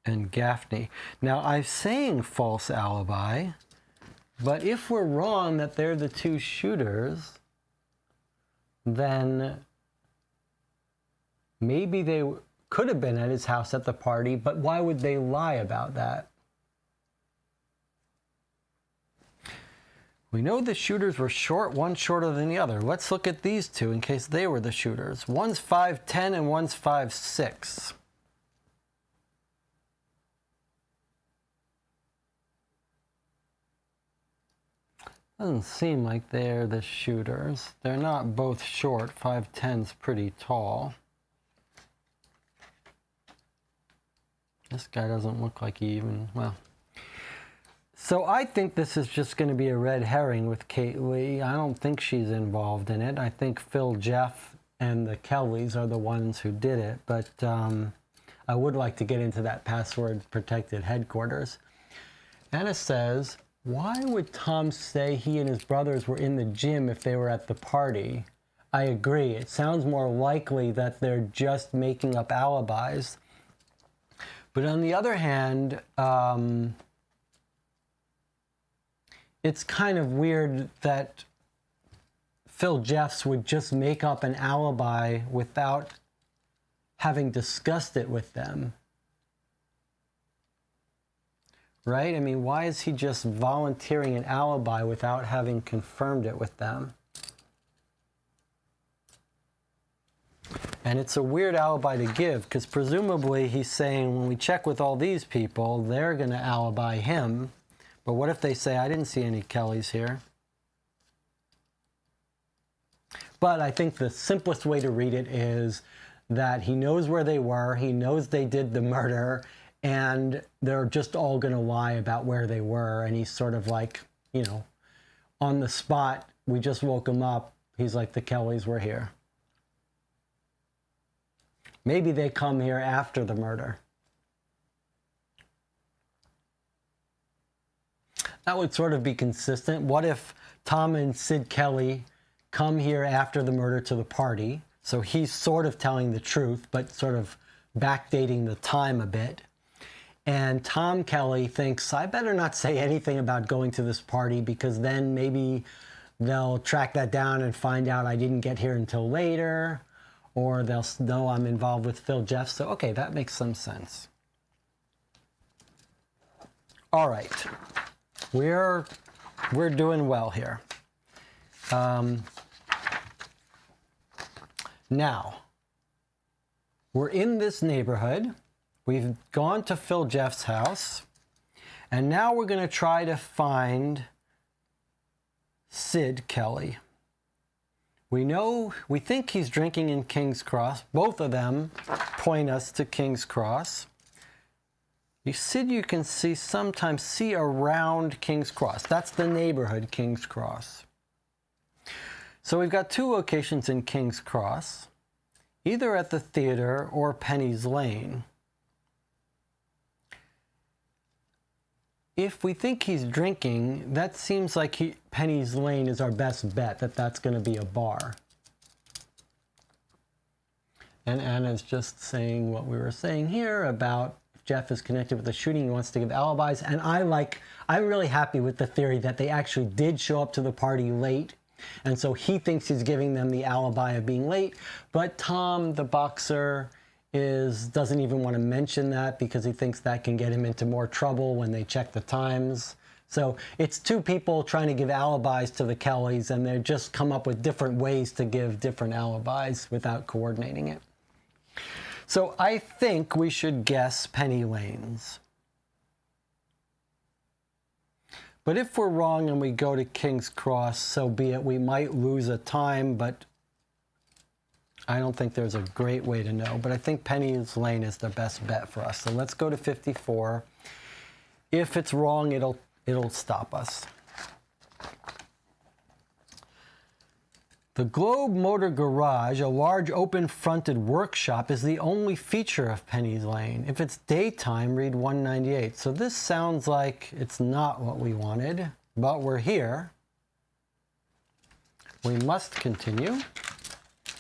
and Gaffney. Now, I'm saying false alibi, but if we're wrong that they're the two shooters, then maybe they could have been at his house at the party, but why would they lie about that? We know the shooters were short, one shorter than the other. Let's look at these two in case they were the shooters. One's 5'10" and one's 5'6". Doesn't seem like they're the shooters. They're not both short. 5'10's pretty tall. This guy doesn't look like he even, well. So I think this is just going to be a red herring with Kate Lee. I don't think she's involved in it. I think Phil, Jeff, and the Kellys are the ones who did it. But I would like to get into that password-protected headquarters. Anna says, why would Tom say he and his brothers were in the gym if they were at the party? I agree. It sounds more likely that they're just making up alibis. But on the other hand, it's kind of weird that Phil Jeffs would just make up an alibi without having discussed it with them. Right? I mean, why is he just volunteering an alibi without having confirmed it with them? And it's a weird alibi to give, because presumably he's saying, when we check with all these people, they're going to alibi him. But what if they say, I didn't see any Kellys here? But I think the simplest way to read it is that he knows where they were, he knows they did the murder, and they're just all going to lie about where they were. And he's sort of like, you know, on the spot, we just woke him up. He's like, the Kellys were here. Maybe they come here after the murder. That would sort of be consistent. What if Tom and Sid Kelly come here after the murder to the party? So he's sort of telling the truth, but sort of backdating the time a bit. And Tom Kelly thinks, I better not say anything about going to this party, because then maybe they'll track that down and find out I didn't get here until later, or they'll know I'm involved with Phil Jeff. So, okay, that makes some sense. All right. We're doing well here. Now, we're in this neighborhood. We've gone to Phil Jeff's house. And now we're going to try to find Sid Kelly. We think he's drinking in King's Cross. Both of them point us to King's Cross. Sid, you can sometimes see around King's Cross. That's the neighborhood, King's Cross. So we've got two locations in King's Cross, either at the theater or Penny's Lane. If we think he's drinking, that seems like Penny's Lane is our best bet, that's going to be a bar. And Anna's just saying what we were saying here about Jeff is connected with the shooting. He wants to give alibis. And I'm really happy with the theory that they actually did show up to the party late. And so he thinks he's giving them the alibi of being late. But Tom, the boxer, doesn't even want to mention that because he thinks that can get him into more trouble when they check the times. So it's two people trying to give alibis to the Kellys, and they just come up with different ways to give different alibis without coordinating it. So I think we should guess Penny Lane's. But if we're wrong and we go to King's Cross, so be it. We might lose a time, but I don't think there's a great way to know. But I think Penny's Lane is the best bet for us. So let's go to 54. If it's wrong, it'll stop us. The Globe Motor Garage, a large open-fronted workshop, is the only feature of Penny's Lane. If it's daytime, read 198. So this sounds like it's not what we wanted, but we're here. we must continue.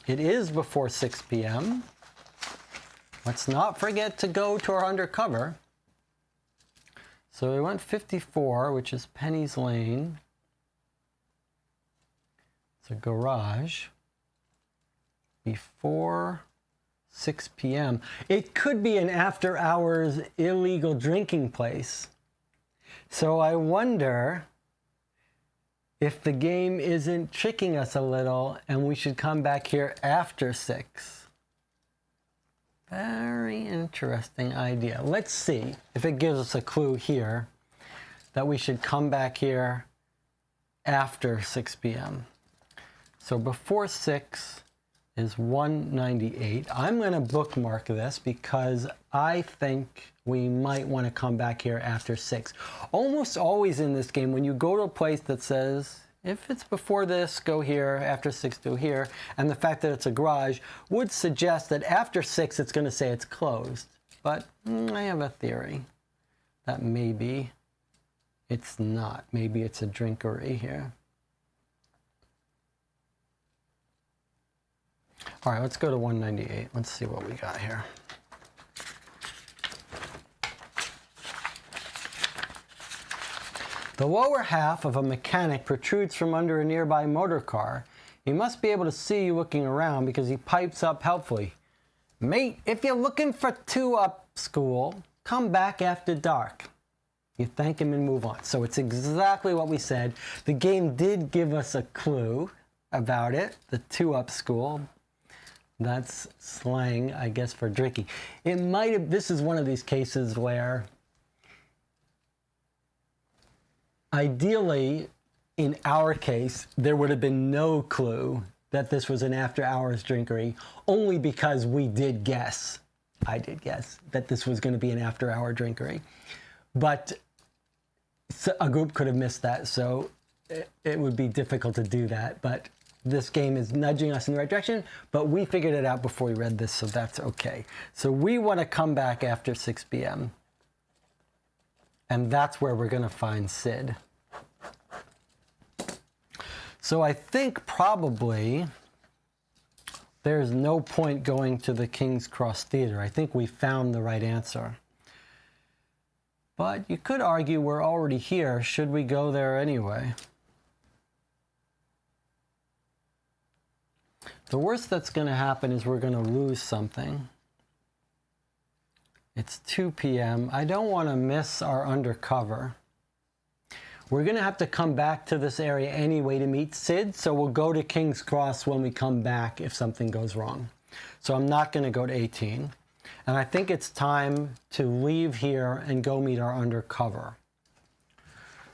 It is before 6 p.m. Let's not forget to go to our undercover. So we went 54, which is Penny's Lane. It's a garage. Before 6 p.m. It could be an after-hours illegal drinking place. So I wonder if the game isn't tricking us a little and we should come back here after 6. Very interesting idea. Let's see if it gives us a clue here that we should come back here after 6 p.m. So before 6 is 198. I'm going to bookmark this because I think we might want to come back here after 6. Almost always in this game, when you go to a place that says, if it's before this, go here, after 6, go here, and the fact that it's a garage would suggest that after 6, it's going to say it's closed. But I have a theory that maybe it's not. Maybe it's a drinkery here. All right, let's go to 198. Let's see what we got here. The lower half of a mechanic protrudes from under a nearby motor car. He must be able to see you looking around because he pipes up helpfully. Mate, if you're looking for 2-up school, come back after dark. You thank him and move on. So it's exactly what we said. The game did give us a clue about it, the 2-up school. That's slang, I guess, for drinking. It might have, this is one of these cases where ideally, in our case, there would have been no clue that this was an after-hours drinkery, only because we did guess, I did guess, that this was going to be an after-hour drinkery. But a group could have missed that, so it would be difficult to do that. But this game is nudging us in the right direction, but we figured it out before we read this, so that's okay. So we want to come back after 6 p.m. And that's where we're going to find Sid. So I think probably there's no point going to the King's Cross Theater. I think we found the right answer. But you could argue we're already here. Should we go there anyway? The worst that's going to happen is we're going to lose something. It's 2 p.m. I don't want to miss our undercover. We're going to have to come back to this area anyway to meet Sid, so we'll go to King's Cross when we come back if something goes wrong. So I'm not going to go to 18. And I think it's time to leave here and go meet our undercover.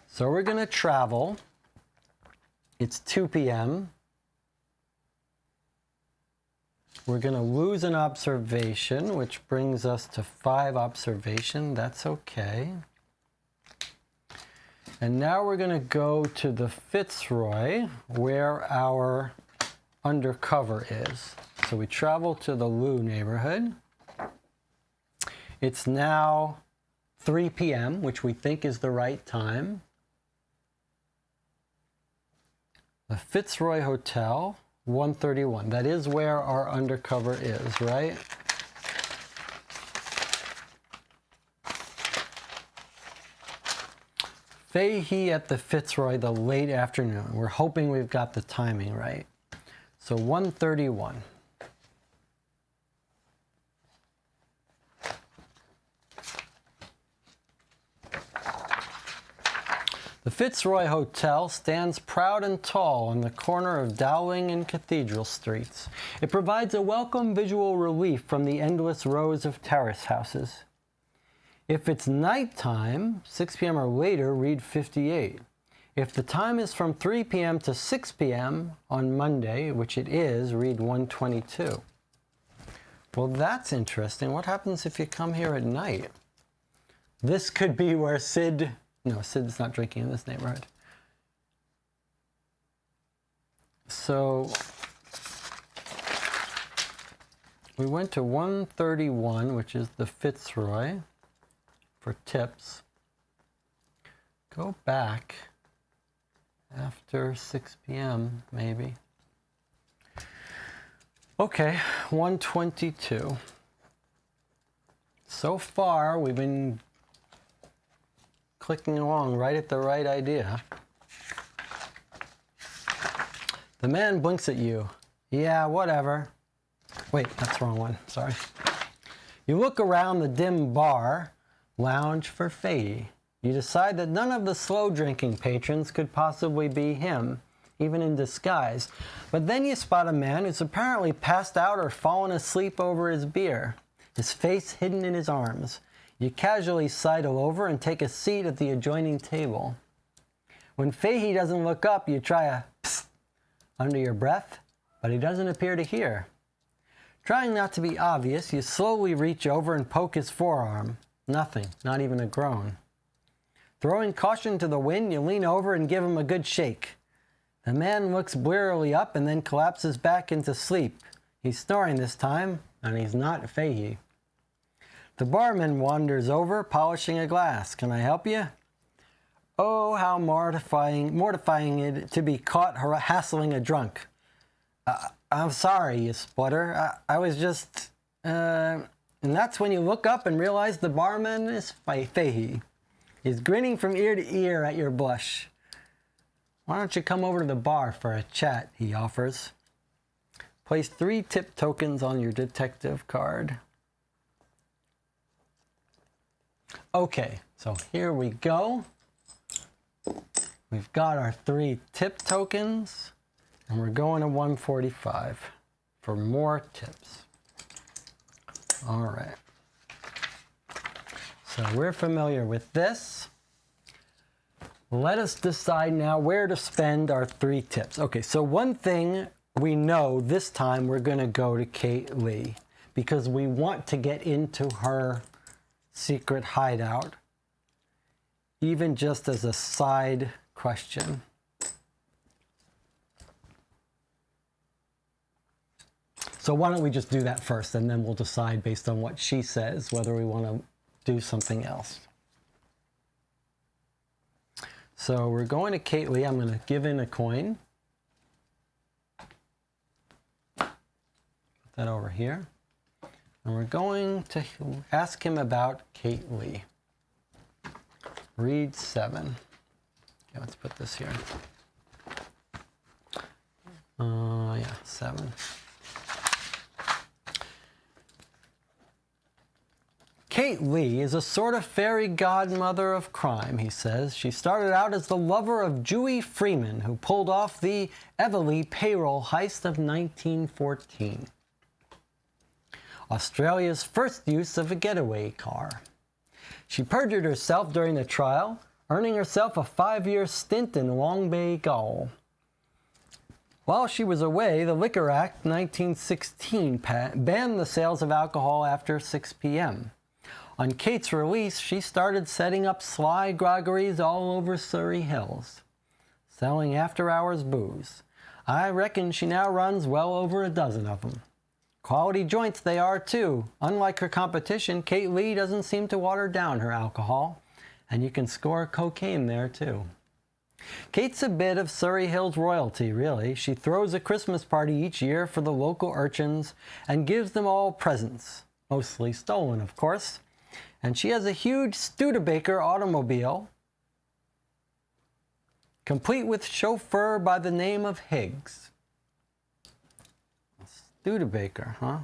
So we're going to travel. It's 2 p.m. We're going to lose an observation, which brings us to 5 observation. That's okay. And now we're going to go to the Fitzroy, where our undercover is. So we travel to the Lou neighborhood. It's now 3 p.m., which we think is the right time. The Fitzroy Hotel, 131. That is where our undercover is, right? Fahey at the Fitzroy, the late afternoon. We're hoping we've got the timing right. So 1:31. The Fitzroy Hotel stands proud and tall on the corner of Dowling and Cathedral Streets. It provides a welcome visual relief from the endless rows of terrace houses. If it's nighttime, 6 p.m. or later, read 58. If the time is from 3 p.m. to 6 p.m. on Monday, which it is, read 122. Well, that's interesting. What happens if you come here at night? This could be where Sid... No, Sid's not drinking in this neighborhood. So we went to 131, which is the Fitzroy, for tips. Go back after 6 p.m. maybe. Okay, 122. So far, we've been clicking along right at the right idea. The man blinks at you. Yeah, whatever. Wait, that's the wrong one. Sorry. You look around the dim bar, lounge for Faye. You decide that none of the slow drinking patrons could possibly be him, even in disguise. But then you spot a man who's apparently passed out or fallen asleep over his beer, his face hidden in his arms. You casually sidle over and take a seat at the adjoining table. When Fahey doesn't look up, you try a psst under your breath, but he doesn't appear to hear. Trying not to be obvious, you slowly reach over and poke his forearm. Nothing, not even a groan. Throwing caution to the wind, you lean over and give him a good shake. The man looks blearily up and then collapses back into sleep. He's snoring this time, and he's not Fahey. The barman wanders over, polishing a glass. Can I help you? Oh, how mortifying it to be caught hassling a drunk. I'm sorry, you splutter. I was just... And that's when you look up and realize the barman is Fahey. He's grinning from ear to ear at your blush. Why don't you come over to the bar for a chat, he offers. Place 3 tip tokens on your detective card. Okay, so here we go. We've got our 3 tip tokens, and we're going to 145 for more tips. All right. So we're familiar with this. Let us decide now where to spend our 3 tips. Okay, so one thing we know this time we're going to go to Kate Lee because we want to get into her secret hideout, even just as a side question. So why don't we just do that first, and then we'll decide based on what she says whether we want to do something else. So we're going to Kate Lee. I'm going to give in a coin. Put that over here. And we're going to ask him about Kate Lee. Read 7. Okay, let's put this here. Yeah, 7. Kate Lee is a sort of fairy godmother of crime, he says. She started out as the lover of Dewey Freeman, who pulled off the Everleigh payroll heist of 1914. Australia's first use of a getaway car. She perjured herself during the trial, earning herself a 5-year stint in Long Bay Gaol. While she was away, the Liquor Act 1916 banned the sales of alcohol after 6 p.m. On Kate's release, she started setting up sly groggeries all over Surrey Hills, selling after-hours booze. I reckon she now runs well over a dozen of them. Quality joints they are, too. Unlike her competition, Kate Lee doesn't seem to water down her alcohol, and you can score cocaine there, too. Kate's a bit of Surrey Hills royalty, really. She throws a Christmas party each year for the local urchins and gives them all presents, mostly stolen, of course. And she has a huge Studebaker automobile, complete with chauffeur by the name of Higgs. Studebaker, huh?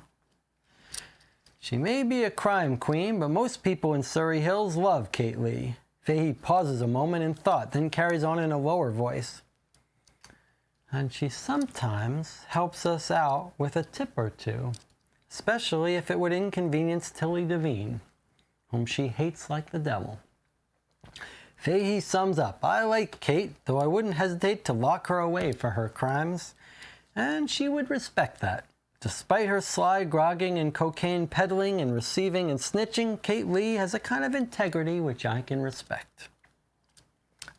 She may be a crime queen, but most people in Surrey Hills love Kate Lee. Fahey pauses a moment in thought, then carries on in a lower voice. And she sometimes helps us out with a tip or two, especially if it would inconvenience Tilly Devine, whom she hates like the devil. Fahey sums up, I like Kate, though I wouldn't hesitate to lock her away for her crimes, and she would respect that. Despite her sly grogging and cocaine peddling and receiving and snitching, Kate Lee has a kind of integrity which I can respect.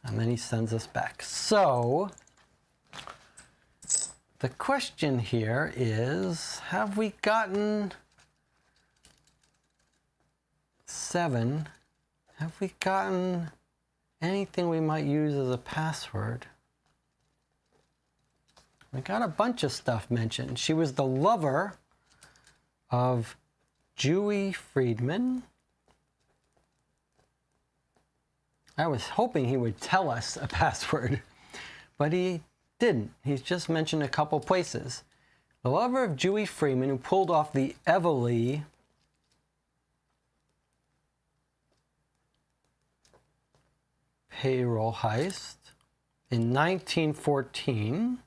And then he sends us back. So, the question here is, have we gotten 7? Have we gotten anything we might use as a password? We got a bunch of stuff mentioned. She was the lover of Dewey Friedman. I was hoping he would tell us a password, but he didn't. He's just mentioned a couple places. The lover of Dewey Friedman, who pulled off the Everly payroll heist in 1914.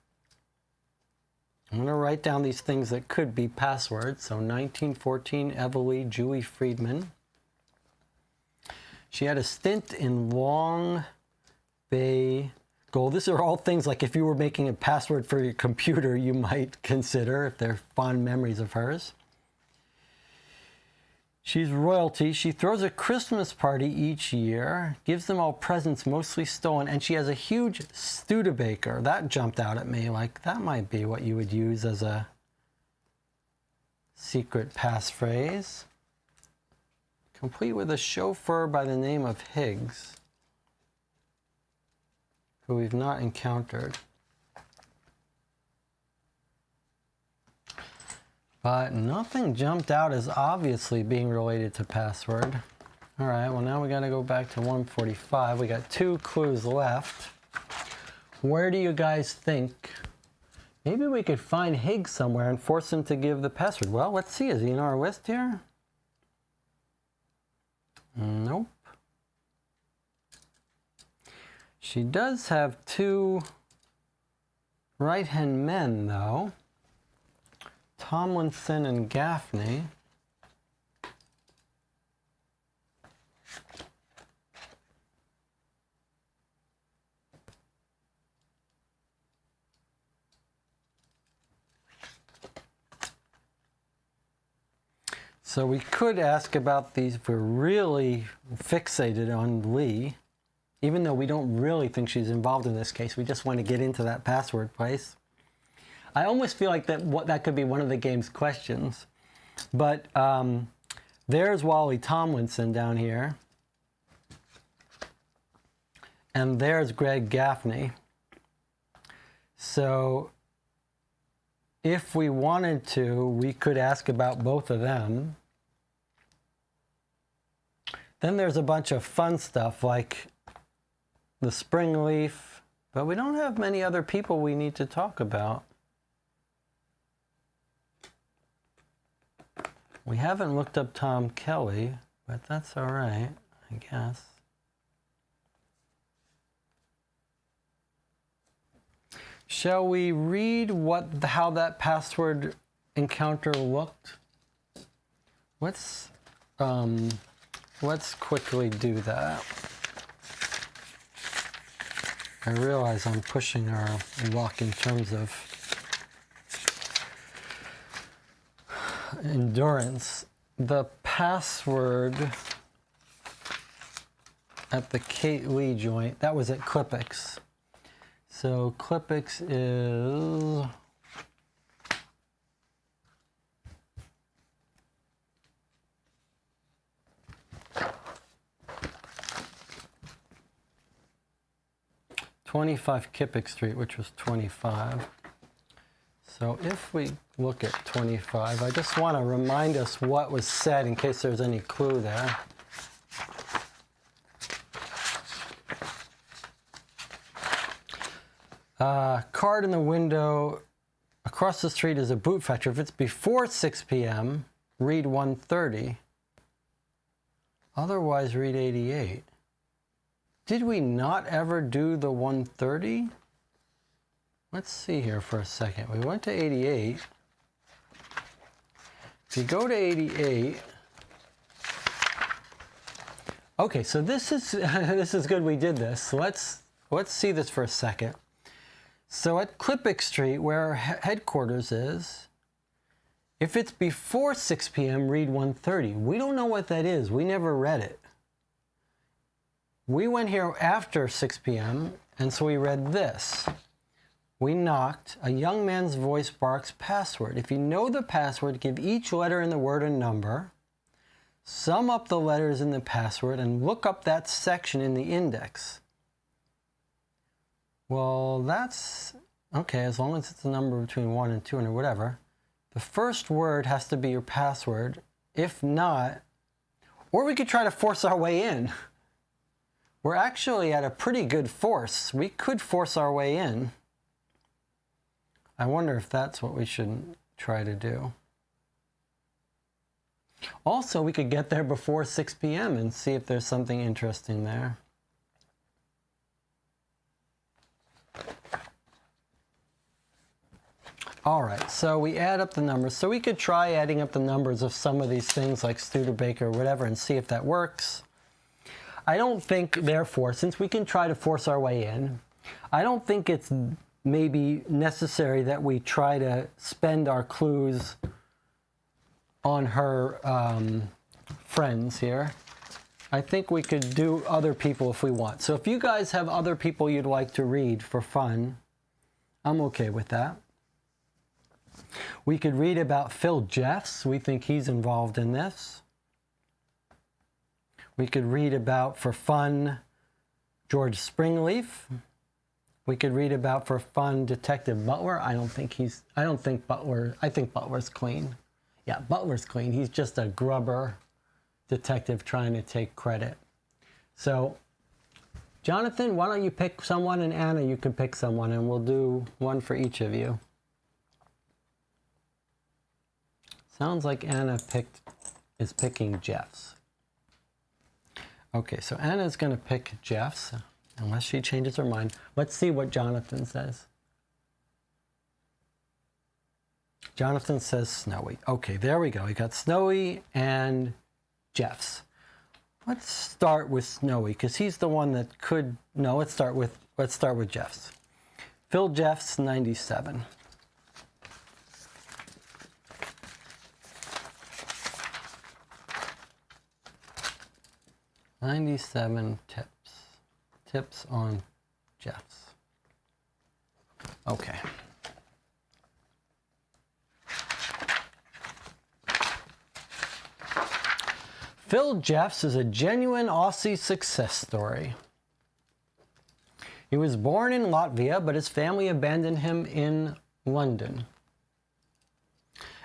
I'm going to write down these things that could be passwords. So 1914, Everly, Dewey Friedman. She had a stint in Long Bay Gold. These are all things like if you were making a password for your computer, you might consider if they're fond memories of hers. She's royalty. She throws a Christmas party each year, gives them all presents mostly stolen, and she has a huge Studebaker. That jumped out at me, like that might be what you would use as a secret passphrase. Complete with a chauffeur by the name of Higgs, who we've not encountered. But nothing jumped out as obviously being related to password. All right, well now we gotta go back to 145. We got 2 clues left. Where do you guys think? Maybe we could find Higgs somewhere and force him to give the password. Well, let's see, is he in our list here? Nope. She does have 2 right-hand men though. Tomlinson and Gaffney. So we could ask about these if we're really fixated on Lee, even though we don't really think she's involved in this case. We just want to get into that password place. I almost feel like that could be one of the game's questions. But there's Wally Tomlinson down here. And there's Greg Gaffney. So if we wanted to, we could ask about both of them. Then there's a bunch of fun stuff like the spring leaf. But we don't have many other people we need to talk about. We haven't looked up Tom Kelly, but that's all right, I guess. Shall we read how that password encounter looked? Let's quickly do that. I realize I'm pushing our luck in terms of endurance. The password at the Kate Lee joint, that was at Clipix. So Clipix is $25 Kippick Street, which was 25. So if we look at 25, I just want to remind us what was said in case there's any clue there. Card in the window across the street is a boot fetcher. If it's before 6 p.m., read 130. Otherwise, read 88. Did we not ever do the 130? Let's see here for a second. We went to 88. If you go to 88, okay, so this is this is good we did this. Let's see this for a second. So at Clippick Street, where our headquarters is, if it's before 6 p.m., read 130. We don't know what that is. We never read it. We went here after 6 p.m., and so we read this. We knocked. A young man's voice barks password. If you know the password, give each letter in the word a number. Sum up the letters in the password and look up that section in the index. Well, that's okay, as long as it's a number between 1 and 200, whatever, the first word has to be your password. If not, or we could try to force our way in. We're actually at a pretty good force. We could force our way in. I wonder if that's what we should try to do. Also, we could get there before 6 p.m. and see if there's something interesting there. All right, so we add up the numbers. So we could try adding up the numbers of some of these things like Studebaker or whatever and see if that works. I don't think, therefore, since we can try to force our way in, I don't think it's maybe necessary that we try to spend our clues on her friends here. I think we could do other people if we want. So if you guys have other people you'd like to read for fun, I'm okay with that. We could read about Phil Jeffs. We think he's involved in this. We could read about, for fun, George Springleaf. We could read about, for fun, Detective Butler. I think Butler's clean. Yeah, Butler's clean. He's just a grubber detective trying to take credit. So, Jonathan, why don't you pick someone, and Anna, you can pick someone, and we'll do one for each of you. Sounds like Anna is picking Jeffs. Okay, so Anna's going to pick Jeffs, unless she changes her mind. Let's see what Jonathan says. Jonathan says Snowy. Okay, there we go. We got Snowy and Jeffs. Let's start with Snowy, because he's the one that could... No, let's start with Jeffs. Phil Jeffs, 97. Tips on Jeffs. Okay. Phil Jeffs is a genuine Aussie success story. He was born in Latvia, but his family abandoned him in London.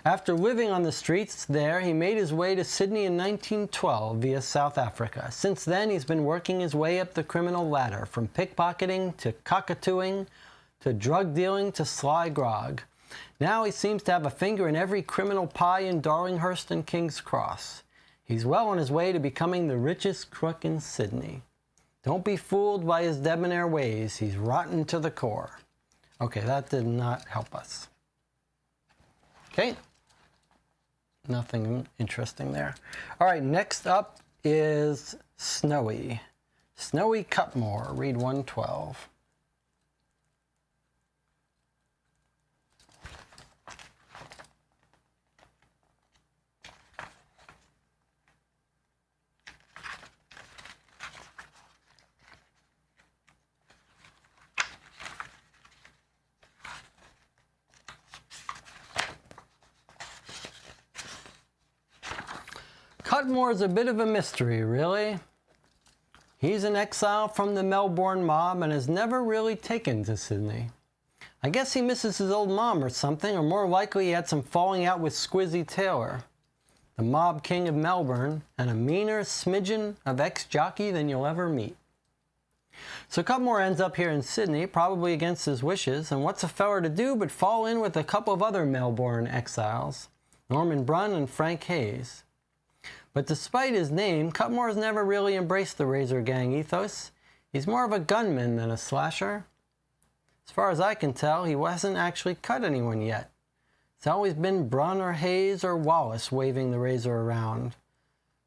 After living on the streets there, he made his way to Sydney in 1912 via South Africa. Since then, he's been working his way up the criminal ladder, from pickpocketing to cockatooing to drug dealing to sly grog. Now he seems to have a finger in every criminal pie in Darlinghurst and King's Cross. He's well on his way to becoming the richest crook in Sydney. Don't be fooled by his debonair ways. He's rotten to the core. Okay, that did not help us. Okay. Nothing interesting there. All right, next up is Snowy. Snowy Cutmore, read 112. Cutmore's a bit of a mystery, really. He's an exile from the Melbourne mob and has never really taken to Sydney. I guess he misses his old mom or something, or more likely he had some falling out with Squizzy Taylor, the mob king of Melbourne, and a meaner smidgen of ex-jockey than you'll ever meet. So Cutmore ends up here in Sydney, probably against his wishes, and what's a feller to do but fall in with a couple of other Melbourne exiles, Norman Brunn and Frank Hayes. But despite his name, Cutmore has never really embraced the Razor Gang ethos. He's more of a gunman than a slasher. As far as I can tell, he hasn't actually cut anyone yet. It's always been Brunn or Hayes or Wallace waving the razor around.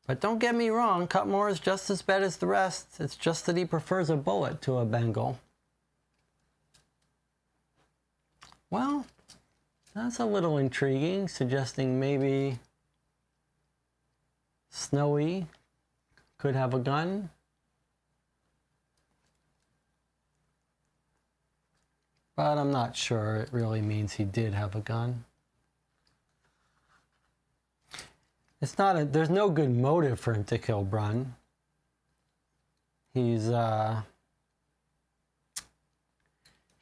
But don't get me wrong, Cutmore is just as bad as the rest. It's just that he prefers a bullet to a Bengal. Well, that's a little intriguing, suggesting maybe Snowy could have a gun. But I'm not sure it really means he did have a gun. There's no good motive for him to kill Brunn. He's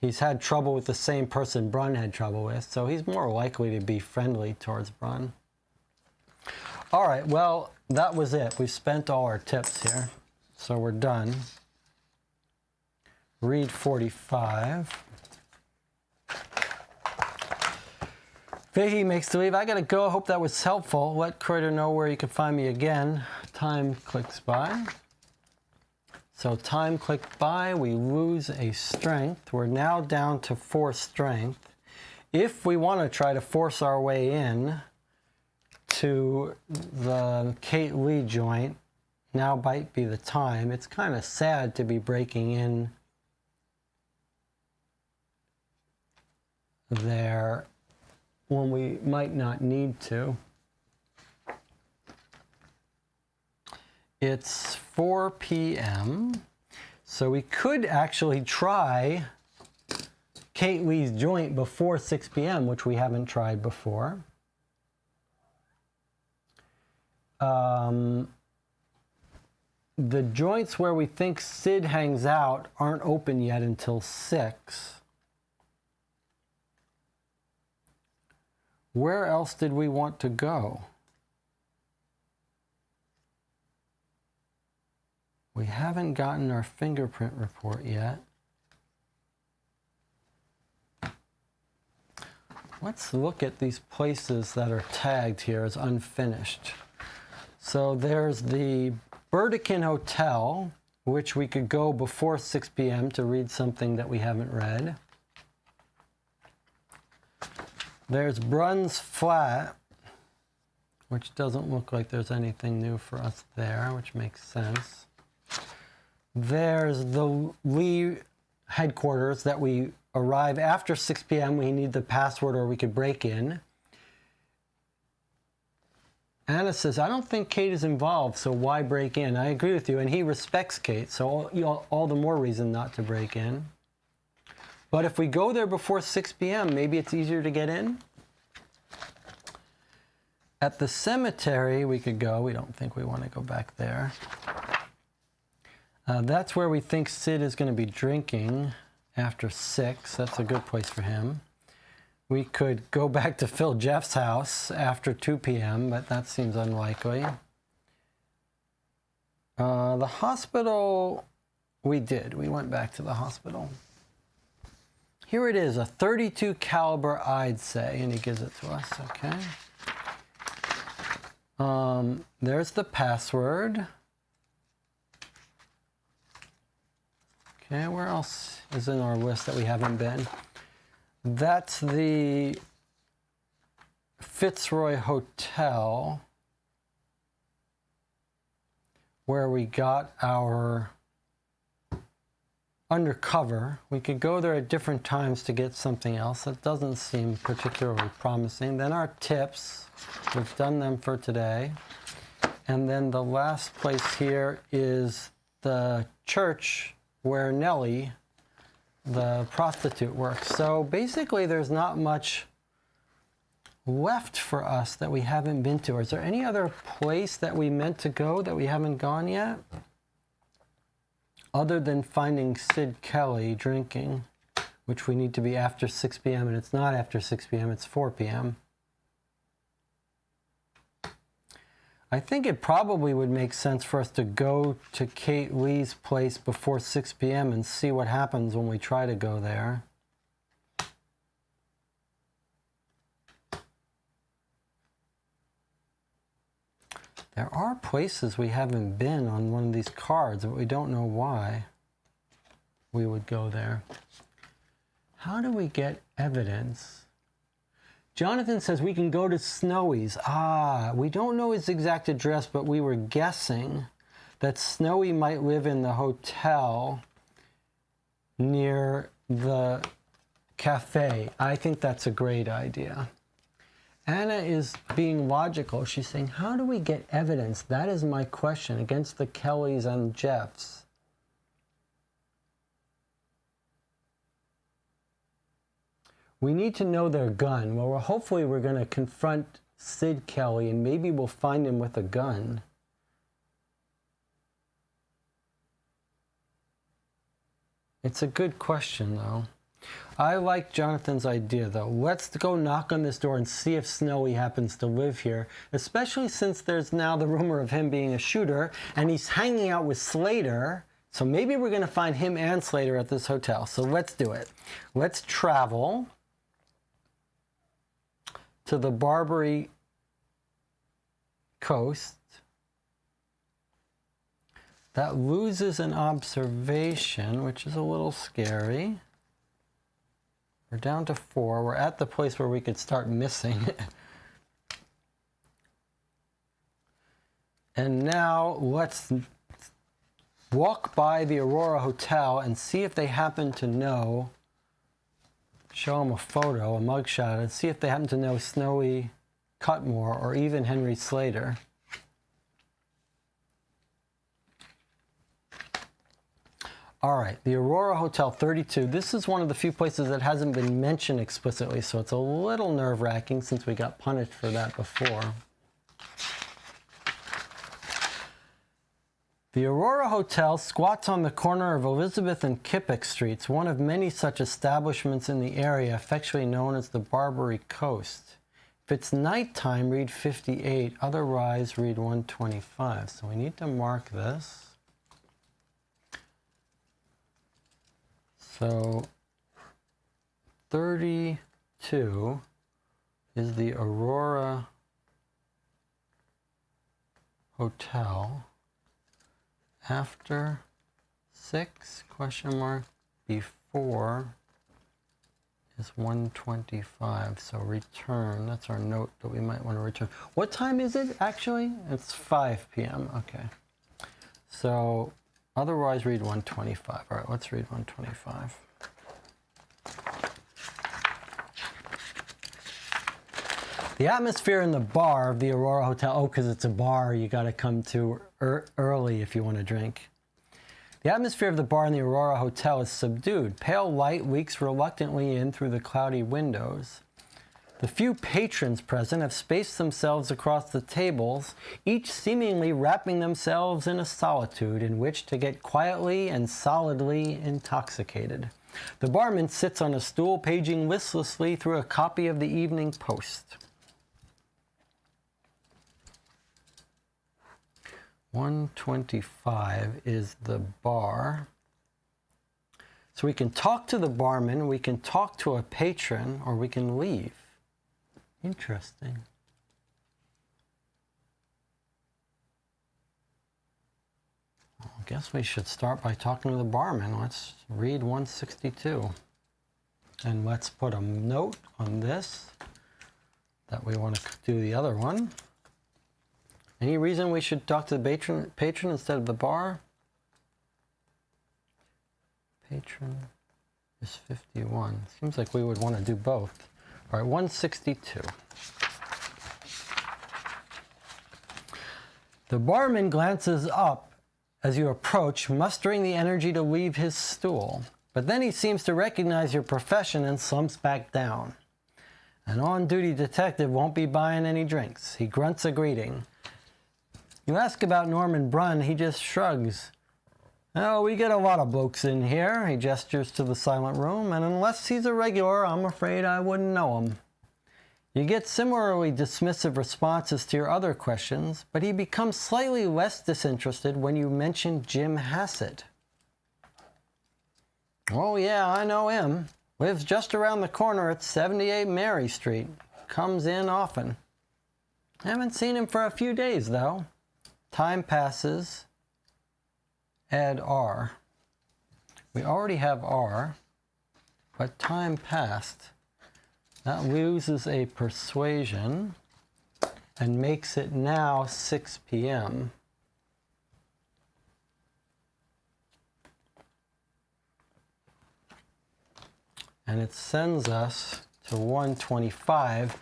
He's had trouble with the same person Brun had trouble with, so he's more likely to be friendly towards Brun. All right, well, that was it. We've spent all our tips here, so we're done. Read 45. Fahey makes the leave. I gotta go. I hope that was helpful. Let Croyder know where you can find me again. Time clicks by. So time clicked by, we lose a strength. We're now down to 4 strength. If we want to try to force our way in to the Kate Lee joint, now might be the time. It's kind of sad to be breaking in there when we might not need to. It's 4 p.m. So we could actually try Kate Lee's joint before 6 p.m., which we haven't tried before. The joints where we think Sid hangs out aren't open yet until 6. Where else did we want to go? We haven't gotten our fingerprint report yet. Let's look at these places that are tagged here as unfinished. So there's the Burdekin Hotel, which we could go before 6 p.m. to read something that we haven't read. There's Brun's Flat, which doesn't look like there's anything new for us there, which makes sense. There's the Lee headquarters that we arrive after 6 p.m. We need the password or we could break in. Anna says, I don't think Kate is involved, so why break in? I agree with you, and he respects Kate, so all the more reason not to break in. But if we go there before 6 p.m., maybe it's easier to get in. At the cemetery, we could go. We don't think we want to go back there. That's where we think Sid is going to be drinking after 6. That's a good place for him. We could go back to Phil Jeff's house after 2 p.m., but that seems unlikely. The hospital, we did. We went back to the hospital. Here it is, a .32 caliber, I'd say, and he gives it to us, okay. There's the password. Okay, where else is in our list that we haven't been? That's the Fitzroy Hotel, where we got our undercover. We could go there at different times to get something else. That doesn't seem particularly promising. Then our tips, we've done them for today. And then the last place here is the church where Nellie, the prostitute, works. So basically there's not much left for us that we haven't been to. Is there any other place that we meant to go that we haven't gone yet? Other than finding Sid Kelly drinking, which we need to be after 6 p.m. and it's not after 6 p.m., it's 4 p.m. I think it probably would make sense for us to go to Kate Lee's place before 6 p.m. and see what happens when we try to go there. There are places we haven't been on one of these cards, but we don't know why we would go there. How do we get evidence? Jonathan says we can go to Snowy's. We don't know his exact address, but we were guessing that Snowy might live in the hotel near the cafe. I think that's a great idea. Anna is being logical. She's saying, how do we get evidence? That is my question against the Kellys and Jeffs. We need to know their gun. Well, hopefully we're going to confront Sid Kelly and maybe we'll find him with a gun. It's a good question, though. I like Jonathan's idea, though. Let's go knock on this door and see if Snowy happens to live here, especially since there's now the rumor of him being a shooter, and he's hanging out with Slater. So maybe we're going to find him and Slater at this hotel. So let's do it. Let's travel to the Barbary Coast. That loses an observation, which is a little scary. We're down to 4. We're at the place where we could start missing. And now let's walk by the Aurora Hotel and see if they happen to know, show them a photo, a mugshot, and see if they happen to know Snowy Cutmore or even Henry Slater. All right, the Aurora Hotel 32. This is one of the few places that hasn't been mentioned explicitly, so it's a little nerve-wracking since we got punished for that before. The Aurora Hotel squats on the corner of Elizabeth and Kippick Streets, one of many such establishments in the area, affectionately known as the Barbary Coast. If it's nighttime, read 58. Otherwise, read 125. So we need to mark this. So 32 is the Aurora Hotel. After 6, question mark, before is 125. So return, that's our note that we might want to return. What time is it actually? It's 5 p.m. Okay. So otherwise read 125. All right, let's read 125. The atmosphere in the bar of the Aurora Hotel, oh, because it's a bar, you got to come to early if you want to drink. The atmosphere of the bar in the Aurora Hotel is subdued. Pale light leaks reluctantly in through the cloudy windows. The few patrons present have spaced themselves across the tables, each seemingly wrapping themselves in a solitude in which to get quietly and solidly intoxicated. The barman sits on a stool, paging listlessly through a copy of the Evening Post. 125 is the bar. So we can talk to the barman, we can talk to a patron, or we can leave. Interesting. Well, I guess we should start by talking to the barman. Let's read 162. And let's put a note on this that we want to do the other one. Any reason we should talk to the patron instead of the bar? Patron is 51. Seems like we would want to do both. All right, 162. The barman glances up as you approach, mustering the energy to leave his stool. But then he seems to recognize your profession and slumps back down. An on-duty detective won't be buying any drinks. He grunts a greeting. You ask about Norman Brunn, he just shrugs. Oh, we get a lot of blokes in here. He gestures to the silent room, and unless he's a regular, I'm afraid I wouldn't know him. You get similarly dismissive responses to your other questions, but he becomes slightly less disinterested when you mention Jim Hassett. Oh yeah, I know him. Lives just around the corner at 78 Mary Street. Comes in often. Haven't seen him for a few days, though. Time passes. Add R. We already have R, but time passed. That loses a persuasion and makes it now 6 p.m. And it sends us to 125.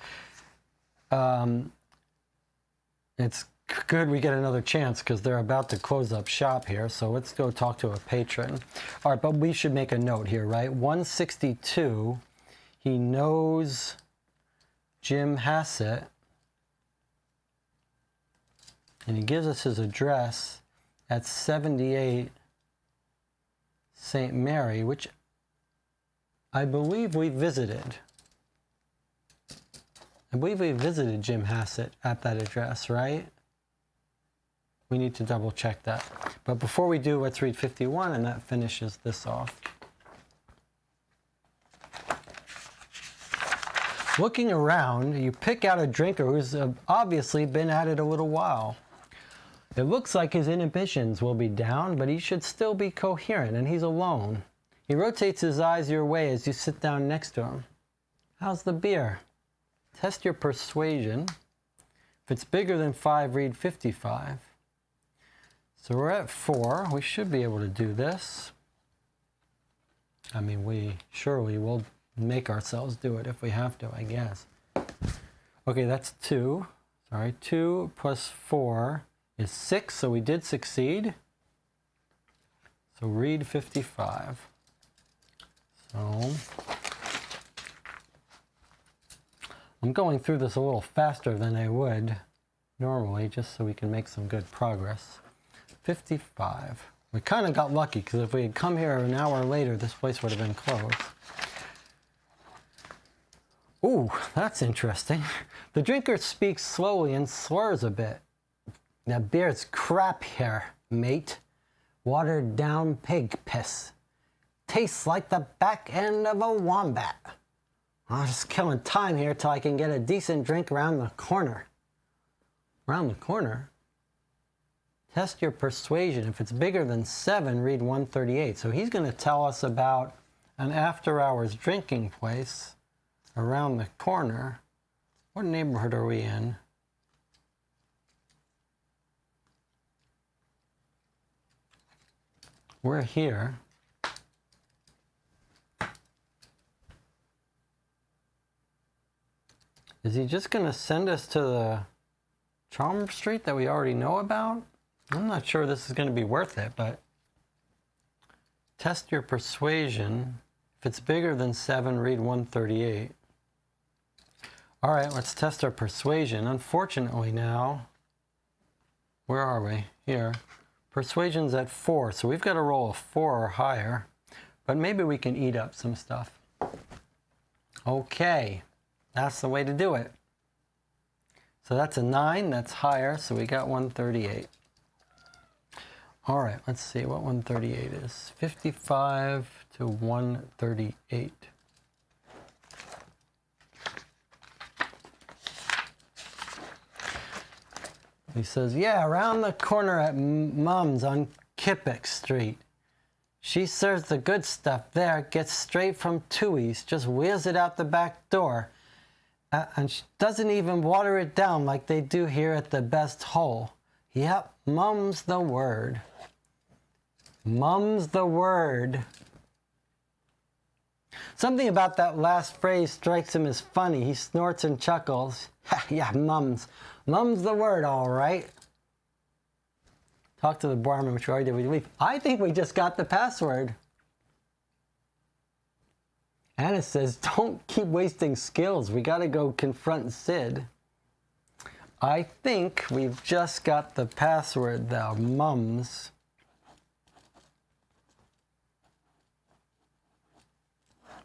It's good we get another chance because they're about to close up shop here. So let's go talk to a patron. All right, but we should make a note here, right? 162, he knows Jim Hassett. And he gives us his address at 78 St. Mary, which I believe we visited. I believe we visited Jim Hassett at that address, right? We need to double check that. But before we do, let's read 51, and that finishes this off. Looking around, you pick out a drinker who's obviously been at it a little while. It looks like his inhibitions will be down, but he should still be coherent, and he's alone. He rotates his eyes your way as you sit down next to him. How's the beer? Test your persuasion. If it's bigger than 5, read 55. So we're at 4. We should be able to do this. I mean, we surely will make ourselves do it if we have to, I guess. Okay, that's 2. Sorry, 2 plus 4 is 6, so we did succeed. So read 55. So I'm going through this a little faster than I would normally, just so we can make some good progress. 55. We kind of got lucky, because if we had come here an hour later, this place would have been closed. Ooh, that's interesting. The drinker speaks slowly and slurs a bit. That beer's crap here, mate. Watered down pig piss. Tastes like the back end of a wombat. I'm just killing time here till I can get a decent drink around the corner. Around the corner? Test your persuasion. If it's bigger than 7, read 138. So he's going to tell us about an after-hours drinking place around the corner. What neighborhood are we in? We're here. Is he just going to send us to the Chalmers Street that we already know about? I'm not sure this is going to be worth it, but test your persuasion. If it's bigger than 7, read 138. All right, let's test our persuasion. Unfortunately now, where are we? Here. Persuasion's at 4, so we've got to roll a 4 or higher, but maybe we can eat up some stuff. Okay, that's the way to do it. So that's a 9, that's higher, so we got 138. All right, let's see what 138 is. 55 to 138. He says, yeah, around the corner at Mom's on Kippick Street. She serves the good stuff there, gets straight from Tooheys, just wheels it out the back door. And she doesn't even water it down like they do here at the Best Hole. Yep, mum's the word. Mum's the word. Something about that last phrase strikes him as funny. He snorts and chuckles. Yeah, mum's. Mum's the word, all right. Talk to the barman, which we already did. We leave. I think we just got the password. Anna says, don't keep wasting skills. We got to go confront Sid. I think we've just got the password, though. Mums.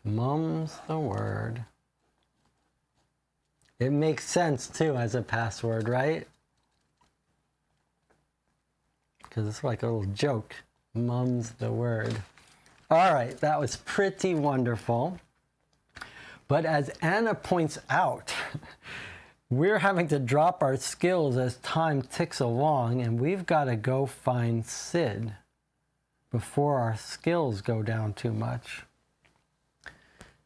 Mum's the word. It makes sense, too, as a password, right? Because it's like a little joke. Mum's the word. All right, that was pretty wonderful. But as Anna points out, we're having to drop our skills as time ticks along, and we've got to go find Sid before our skills go down too much.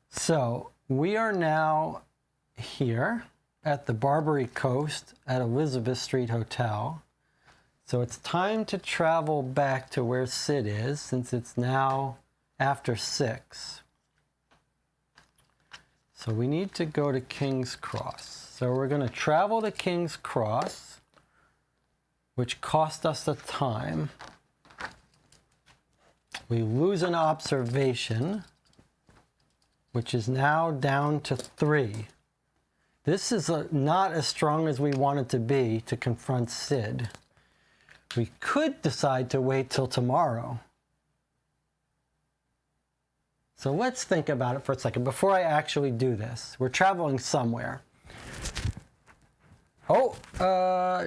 So we are now here at the Barbary Coast at Elizabeth Street Hotel. So it's time to travel back to where Sid is, since it's now after 6. So we need to go to King's Cross. So we're going to travel to King's Cross, which cost us a time. We lose an observation, which is now down to 3. This is not as strong as we want it to be to confront Sid. We could decide to wait till tomorrow. So let's think about it for a second before I actually do this. We're traveling somewhere. Oh,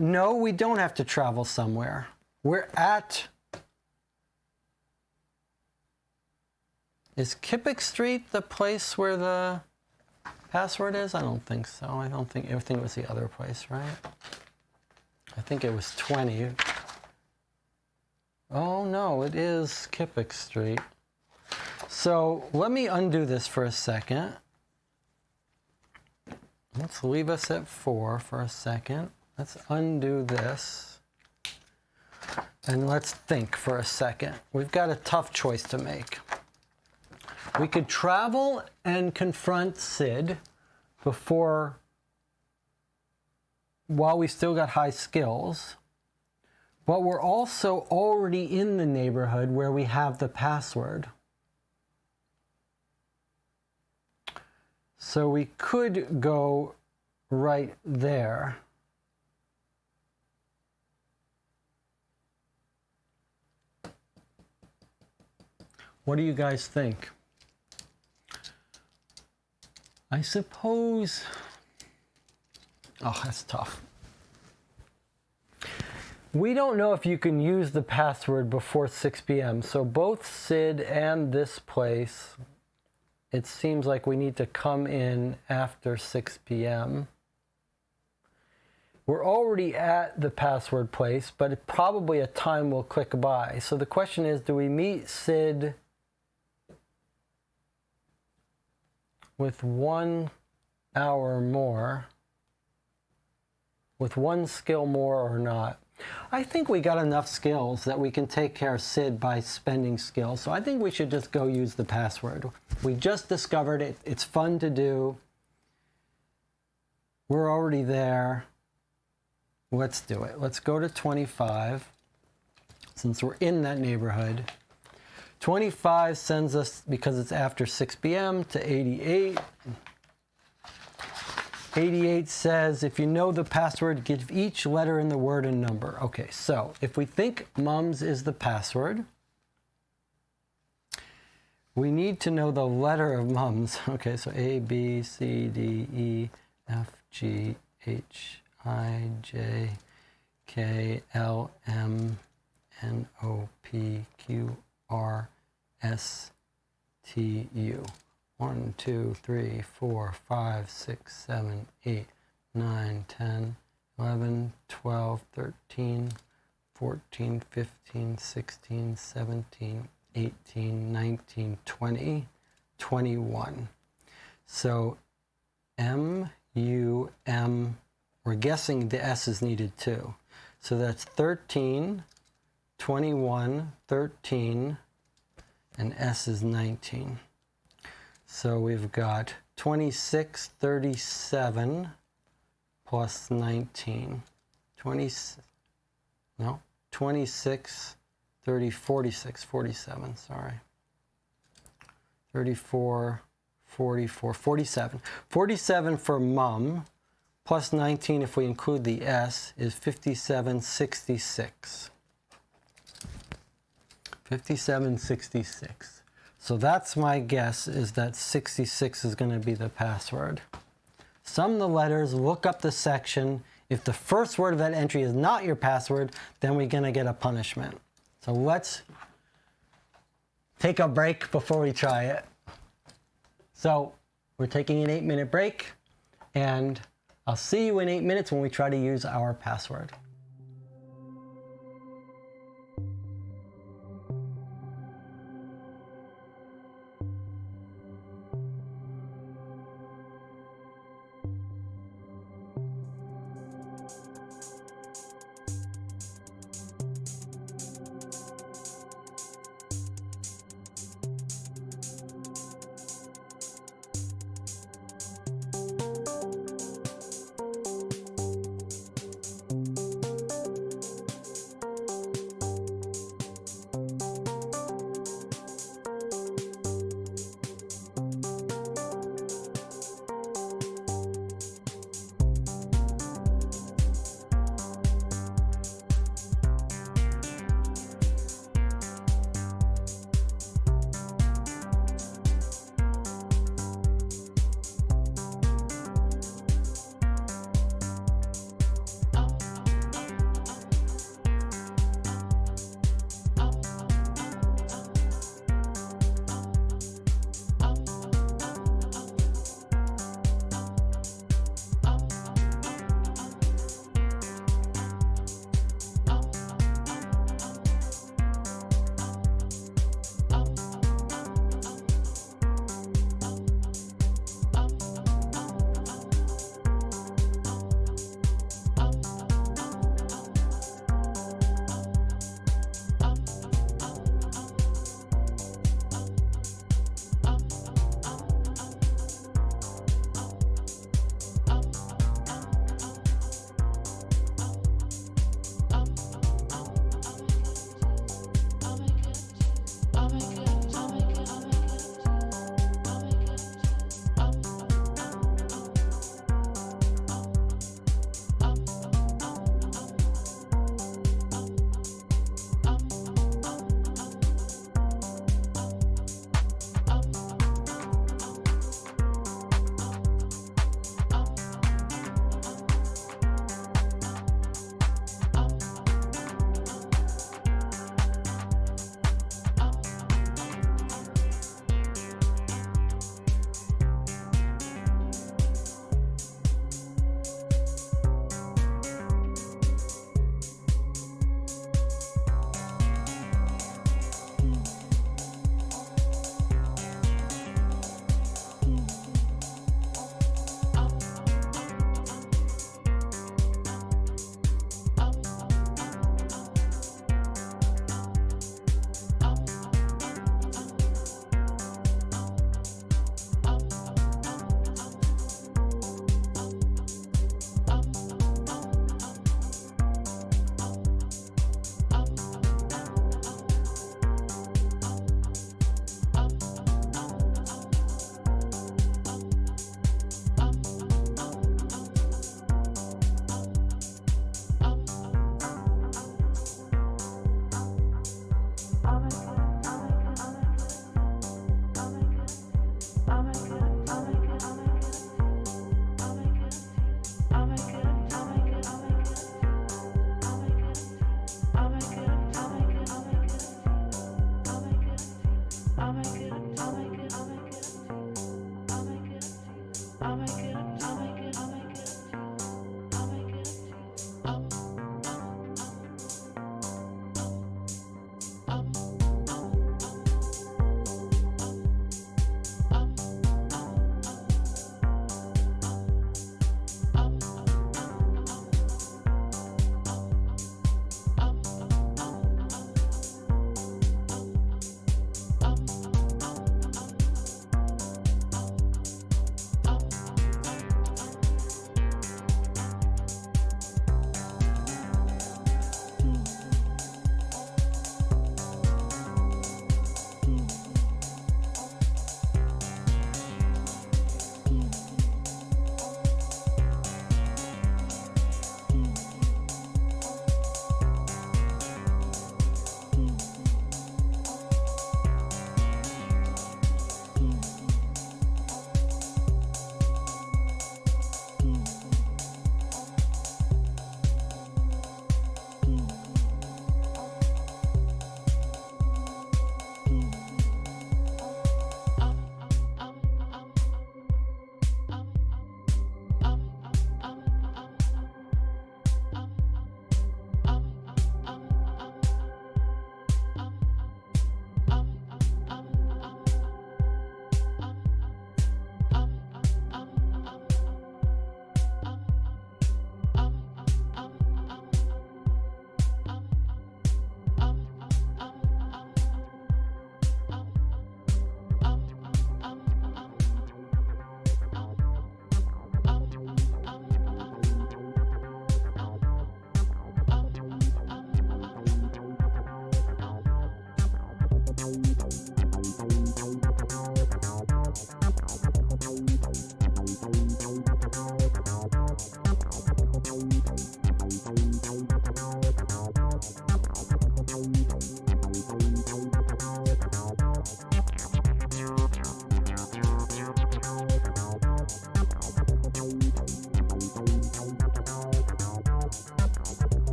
no, we don't have to travel somewhere. We're at... Is Kippick Street the place where the password is? I don't think so. I think it was the other place, right? I think it was 20. Oh, no, it is Kippick Street. So let me undo this for a second. Let's leave us at 4 for a second. Let's undo this. And let's think for a second. We've got a tough choice to make. We could travel and confront Sid while we still got high skills. But we're also already in the neighborhood where we have the password. So we could go right there. What do you guys think? I suppose... Oh, that's tough. We don't know if you can use the password before 6 p.m. So both Sid and this place, it seems like we need to come in after 6 p.m. We're already at the password place, but probably a time will click by. So the question is, do we meet Sid with 1 hour more, with 1 skill more or not? I think we got enough skills that we can take care of Sid by spending skills. So I think we should just go use the password. We just discovered it. It's fun to do. We're already there. Let's do it. Let's go to 25, since we're in that neighborhood. 25 sends us, because it's after 6 p.m., to 88. 88 says, if you know the password, give each letter in the word a number. Okay, so if we think mums is the password, we need to know the letter of mums. Okay, so A, B, C, D, E, F, G, H, I, J, K, L, M, N, O, P, Q, R, S, T, U. 1, 2, 3, 4, 5, 6, 7, 8, 9, 10, 11, 12, 13, 14, 15, 16, 17, 18, 19, 20, 21. So M, U, M, we're guessing the S is needed too. So that's 13, 21, 13, and S is 19. So we've got 26, 37 plus 19. 26, 30, 46, 47, sorry. 34, 44, 47. 47 for mum, plus 19 if we include the S, is 57, 66. 57, 66. So that's my guess, is that 66 is going to be the password. Sum the letters, look up the section. If the first word of that entry is not your password, then we're going to get a punishment. So let's take a break before we try it. So we're taking an 8-minute break, and I'll see you in 8 minutes when we try to use our password.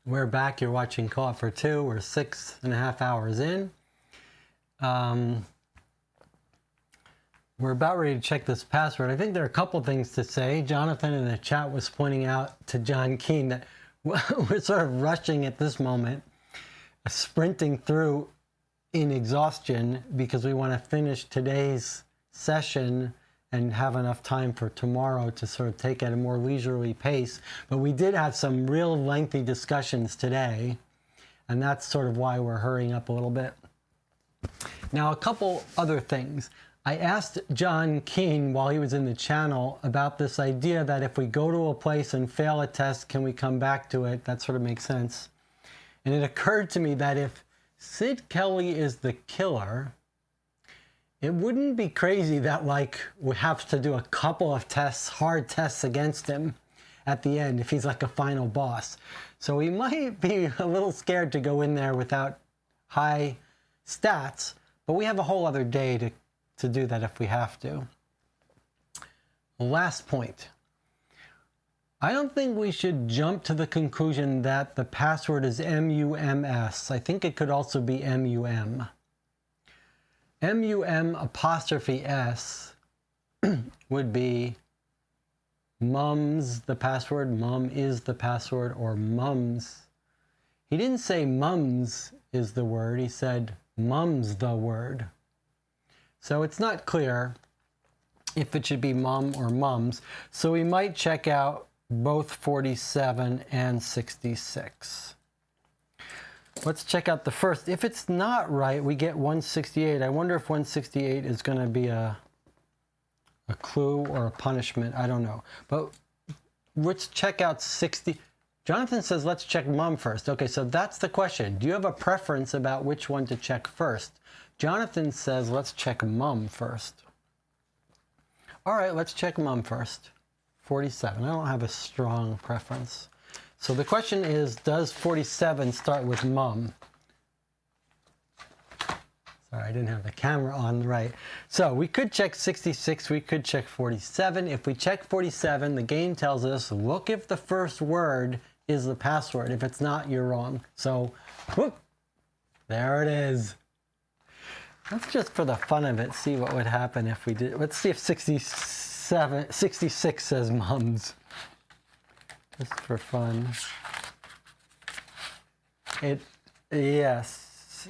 We're back. You're watching Caught for Two. We're 6.5 hours in. We're about ready to check this password. I think there are a couple things to say. Jonathan in the chat was pointing out to John Kean that we're sort of rushing at this moment, sprinting through in exhaustion because we want to finish today's session and have enough time for tomorrow to sort of take at a more leisurely pace. But we did have some real lengthy discussions today, and that's sort of why we're hurrying up a little bit. Now, a couple other things. I asked John Kean while he was in the channel about this idea that if we go to a place and fail a test, can we come back to it? That sort of makes sense. And it occurred to me that if Sid Kelly is the killer, it wouldn't be crazy that like we have to do a couple of tests, hard tests against him at the end if he's like a final boss. So we might be a little scared to go in there without high stats, but we have a whole other day to do that if we have to. Last point. I don't think we should jump to the conclusion that the password is MUMS. I think it could also be MUM. MUM''S would be mums the password, mum is the password, or mums. He didn't say mums is the word, he said mum's the word. So it's not clear if it should be mum or mums. So we might check out both 47 and 66. Let's check out the first. If it's not right, we get 168. I wonder if 168 is going to be a clue or a punishment. I don't know. But let's check out 60. Jonathan says, let's check mum first. Okay, so that's the question. Do you have a preference about which one to check first? Jonathan says, let's check mum first. All right, let's check mum first. 47. I don't have a strong preference. So the question is, does 47 start with mum? Sorry, I didn't have the camera on right. So we could check 66, we could check 47. If we check 47, the game tells us, look if the first word is the password. If it's not, you're wrong. So, whoop, there it is. Let's just, for the fun of it, see what would happen if we did. Let's see if 66 says mums. Just for fun. Yes.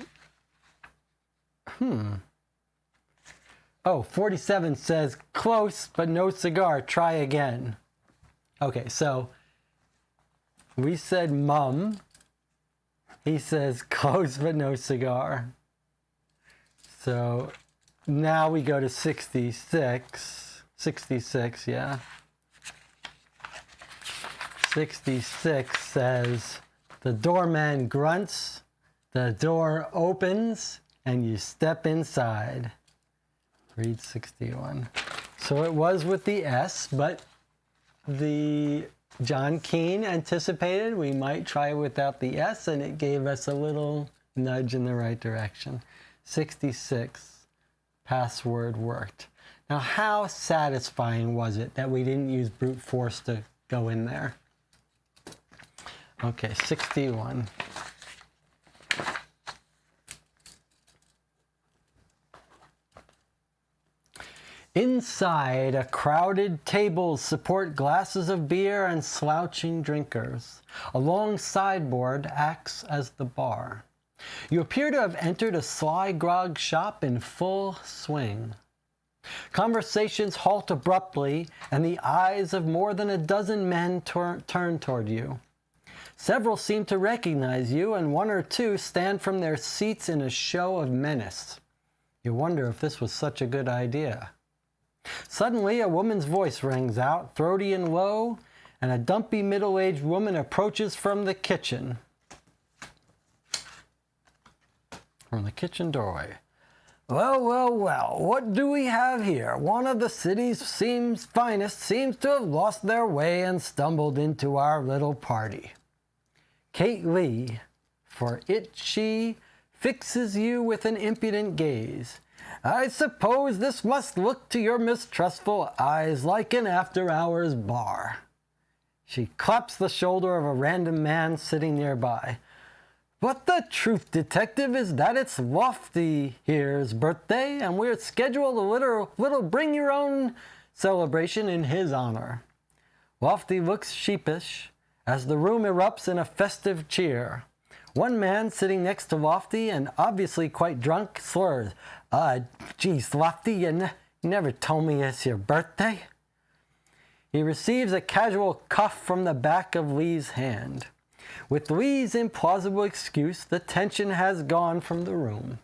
Oh, 47 says close, but no cigar. Try again. Okay, so we said mum. He says close, but no cigar. So now we go to 66. 66, yeah. 66 says the doorman grunts, the door opens, and you step inside. Read 61. So it was with the S, but the John Kean anticipated we might try without the S, and it gave us a little nudge in the right direction. 66, password worked. Now, how satisfying was it that we didn't use brute force to go in there? Okay, 61. Inside, a crowded tables support glasses of beer and slouching drinkers. A long sideboard acts as the bar. You appear to have entered a sly grog shop in full swing. Conversations halt abruptly, and the eyes of more than a dozen men turn toward you. Several seem to recognize you, and one or two stand from their seats in a show of menace. You wonder if this was such a good idea. Suddenly, a woman's voice rings out, throaty and low, and a dumpy middle-aged woman approaches from the kitchen. From the kitchen doorway. Well, well, well, what do we have here? One of the city's finest seems to have lost their way and stumbled into our little party. Kate Lee, for it she fixes you with an impudent gaze. I suppose this must look to your mistrustful eyes like an after-hours bar. She claps the shoulder of a random man sitting nearby. But the truth, detective, is that it's Lofty here's birthday, and we're scheduled a little bring-your-own celebration in his honor. Lofty looks sheepish as the room erupts in a festive cheer. One man sitting next to Lofty and obviously quite drunk slurs. Geez, Lofty, you never told me it's your birthday. He receives a casual cuff from the back of Lee's hand. With Lee's implausible excuse, the tension has gone from the room.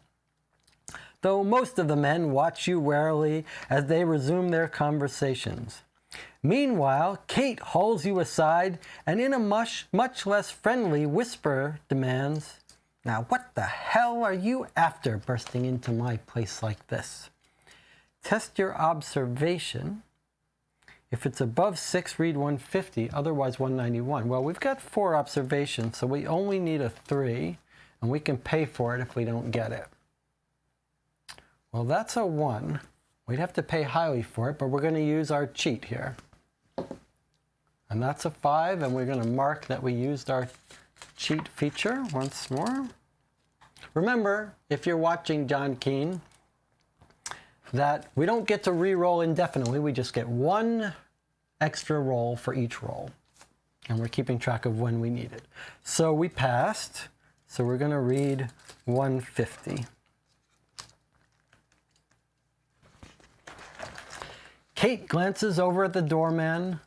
Though most of the men watch you warily as they resume their conversations. Meanwhile, Kate hauls you aside and in a much less friendly whisper demands, "Now what the hell are you after bursting into my place like this?" Test your observation. If it's above 6, read 150, otherwise 191. Well, we've got 4 observations, so we only need a 3, and we can pay for it if we don't get it. Well, that's a 1. We'd have to pay highly for it, but we're going to use our cheat here. And that's a 5, and we're going to mark that we used our cheat feature once more. Remember, if you're watching John Kean, that we don't get to re-roll indefinitely. We just get 1 extra roll for each roll. And we're keeping track of when we need it. So we passed. So we're going to read 150. Kate glances over at the doorman,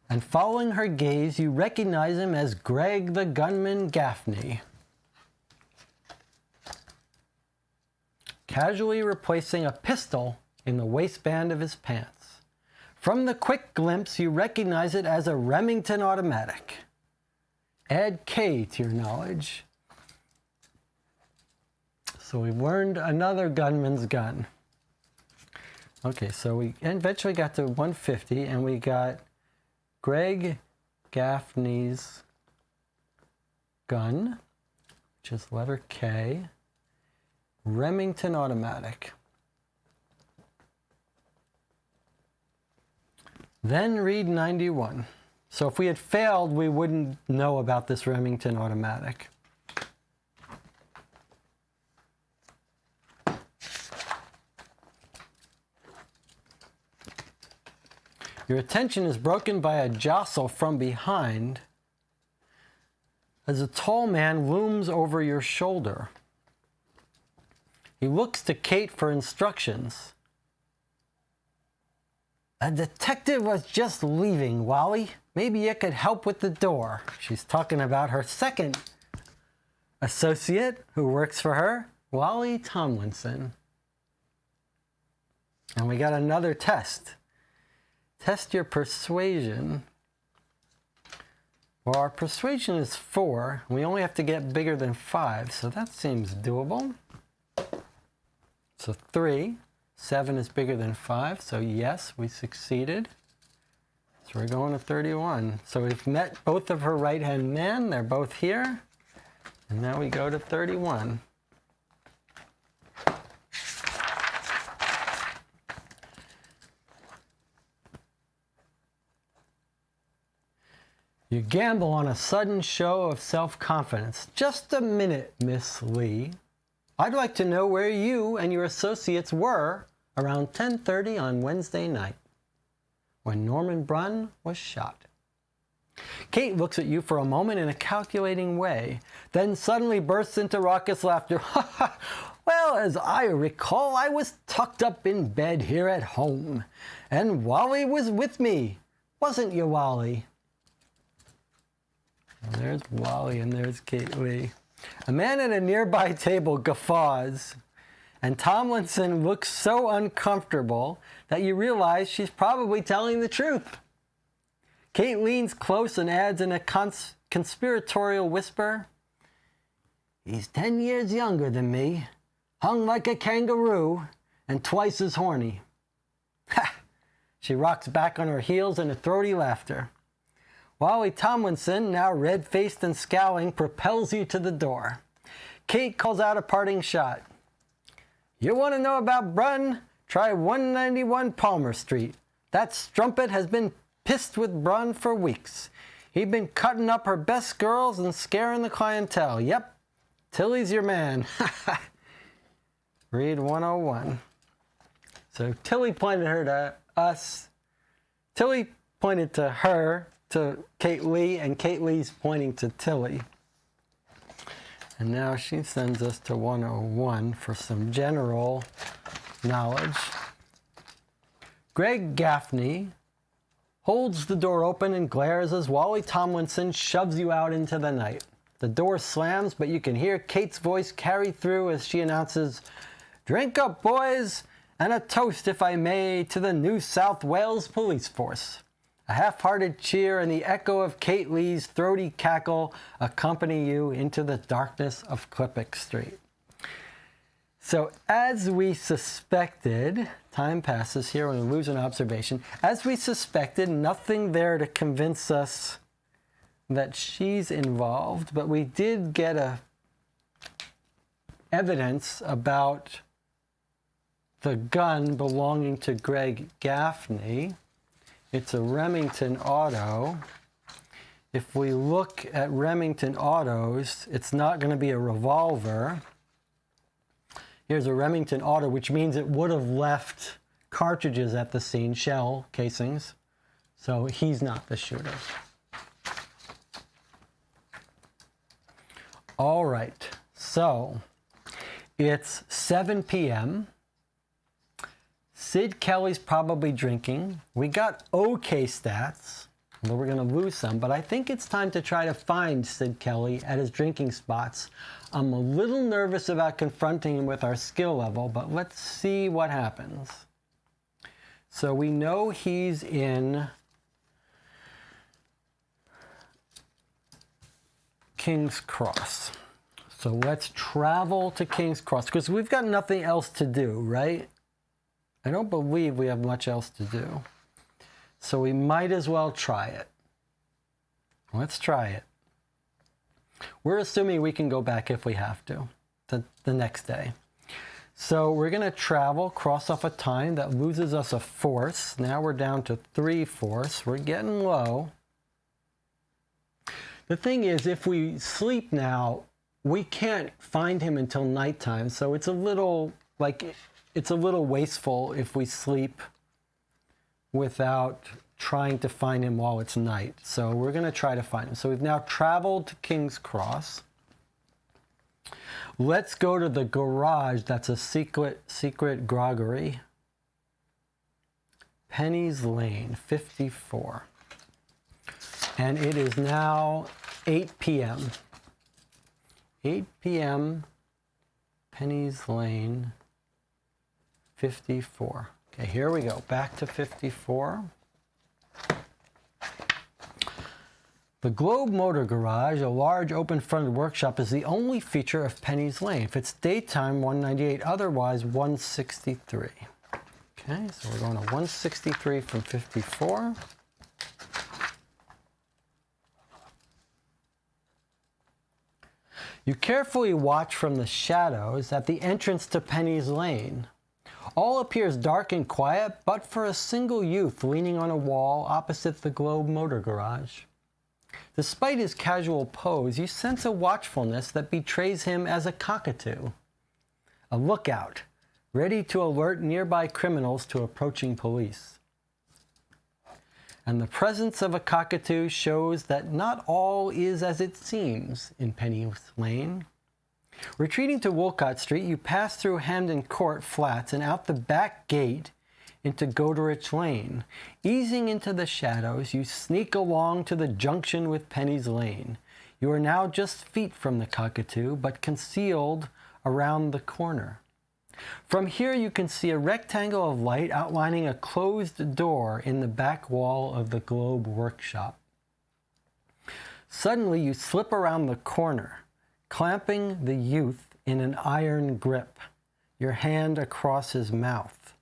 and following her gaze, you recognize him as Greg the gunman Gaffney. Casually replacing a pistol in the waistband of his pants. From the quick glimpse, you recognize it as a Remington automatic. Add K to your knowledge. So we've learned another gunman's gun. Okay, so we eventually got to 150, and we got Greg Gaffney's gun, which is letter K. Remington automatic. Then read 91. So if we had failed, we wouldn't know about this Remington automatic. Your attention is broken by a jostle from behind as a tall man looms over your shoulder. He looks to Kate for instructions. "A detective was just leaving, Wally. Maybe you could help with the door." She's talking about her second associate who works for her, Wally Tomlinson. And we got another test. Test your persuasion. Well, our persuasion is 4. We only have to get bigger than 5, so that seems doable. So 3. 7 is bigger than 5, so yes, we succeeded. So we're going to 31. So we've met both of her right-hand men. They're both here. And now we go to 31. You gamble on a sudden show of self-confidence. "Just a minute, Miss Lee. I'd like to know where you and your associates were around 10:30 on Wednesday night when Norman Brunn was shot." Kate looks at you for a moment in a calculating way, then suddenly bursts into raucous laughter. "Well, as I recall, I was tucked up in bed here at home, and Wally was with me. Wasn't you, Wally?" And there's Wally and there's Kate Lee. A man at a nearby table guffaws, and Tomlinson looks so uncomfortable that you realize she's probably telling the truth. Kate leans close and adds in a conspiratorial whisper, "He's 10 years younger than me, hung like a kangaroo, and twice as horny." Ha! She rocks back on her heels in a throaty laughter. Wally Tomlinson, now red-faced and scowling, propels you to the door. Kate calls out a parting shot. "You want to know about Brunn? Try 191 Palmer Street. That strumpet has been pissed with Brun for weeks. He'd been cutting up her best girls and scaring the clientele. Yep, Tilly's your man. Read 101. So Tilly pointed her to us. Tilly pointed to her, to Kate Lee, and Kate Lee's pointing to Tilly. And now she sends us to 101 for some general knowledge. Greg Gaffney holds the door open and glares as Wally Tomlinson shoves you out into the night. The door slams, but you can hear Kate's voice carry through as she announces, "Drink up, boys, and a toast, if I may, to the New South Wales Police Force." A half-hearted cheer and the echo of Kate Lee's throaty cackle accompany you into the darkness of Kleppick Street. So as we suspected, time passes here when we lose an observation. As we suspected, nothing there to convince us that she's involved, but we did get evidence about the gun belonging to Greg Gaffney. It's a Remington auto. If we look at Remington autos, it's not going to be a revolver. Here's a Remington auto, which means it would have left cartridges at the scene, shell casings. So he's not the shooter. All right, so it's 7 p.m. Sid Kelly's probably drinking. We got okay stats, although we're going to lose some, but I think it's time to try to find Sid Kelly at his drinking spots. I'm a little nervous about confronting him with our skill level, but let's see what happens. So we know he's in King's Cross. So let's travel to King's Cross, because we've got nothing else to do, right? I don't believe we have much else to do. So we might as well try it. Let's try it. We're assuming we can go back if we have to, the next day. So we're going to travel, cross off a time that loses us a force. Now we're down to 3 force. We're getting low. The thing is, if we sleep now, we can't find him until nighttime. So it's a little wasteful if we sleep without trying to find him while it's night. So we're going to try to find him. So we've now traveled to King's Cross. Let's go to the garage. That's a secret groggery. Penny's Lane, 54. And it is now 8 p.m. 8 p.m. Penny's Lane, 54. Okay, here we go. Back to 54. The Globe Motor Garage, a large open-fronted workshop, is the only feature of Penny's Lane. If it's daytime, 198, otherwise 163. Okay, so we're going to 163 from 54. You carefully watch from the shadows at the entrance to Penny's Lane. All appears dark and quiet, but for a single youth leaning on a wall opposite the Globe Motor Garage. Despite his casual pose, you sense a watchfulness that betrays him as a cockatoo. A lookout, ready to alert nearby criminals to approaching police. And the presence of a cockatoo shows that not all is as it seems in Penny's Lane. Retreating to Wolcott Street, you pass through Hampden Court Flats and out the back gate into Goderich Lane. Easing into the shadows, you sneak along to the junction with Penny's Lane. You are now just feet from the cockatoo, but concealed around the corner. From here you can see a rectangle of light outlining a closed door in the back wall of the Globe workshop. Suddenly you slip around the corner, clamping the youth in an iron grip, your hand across his mouth.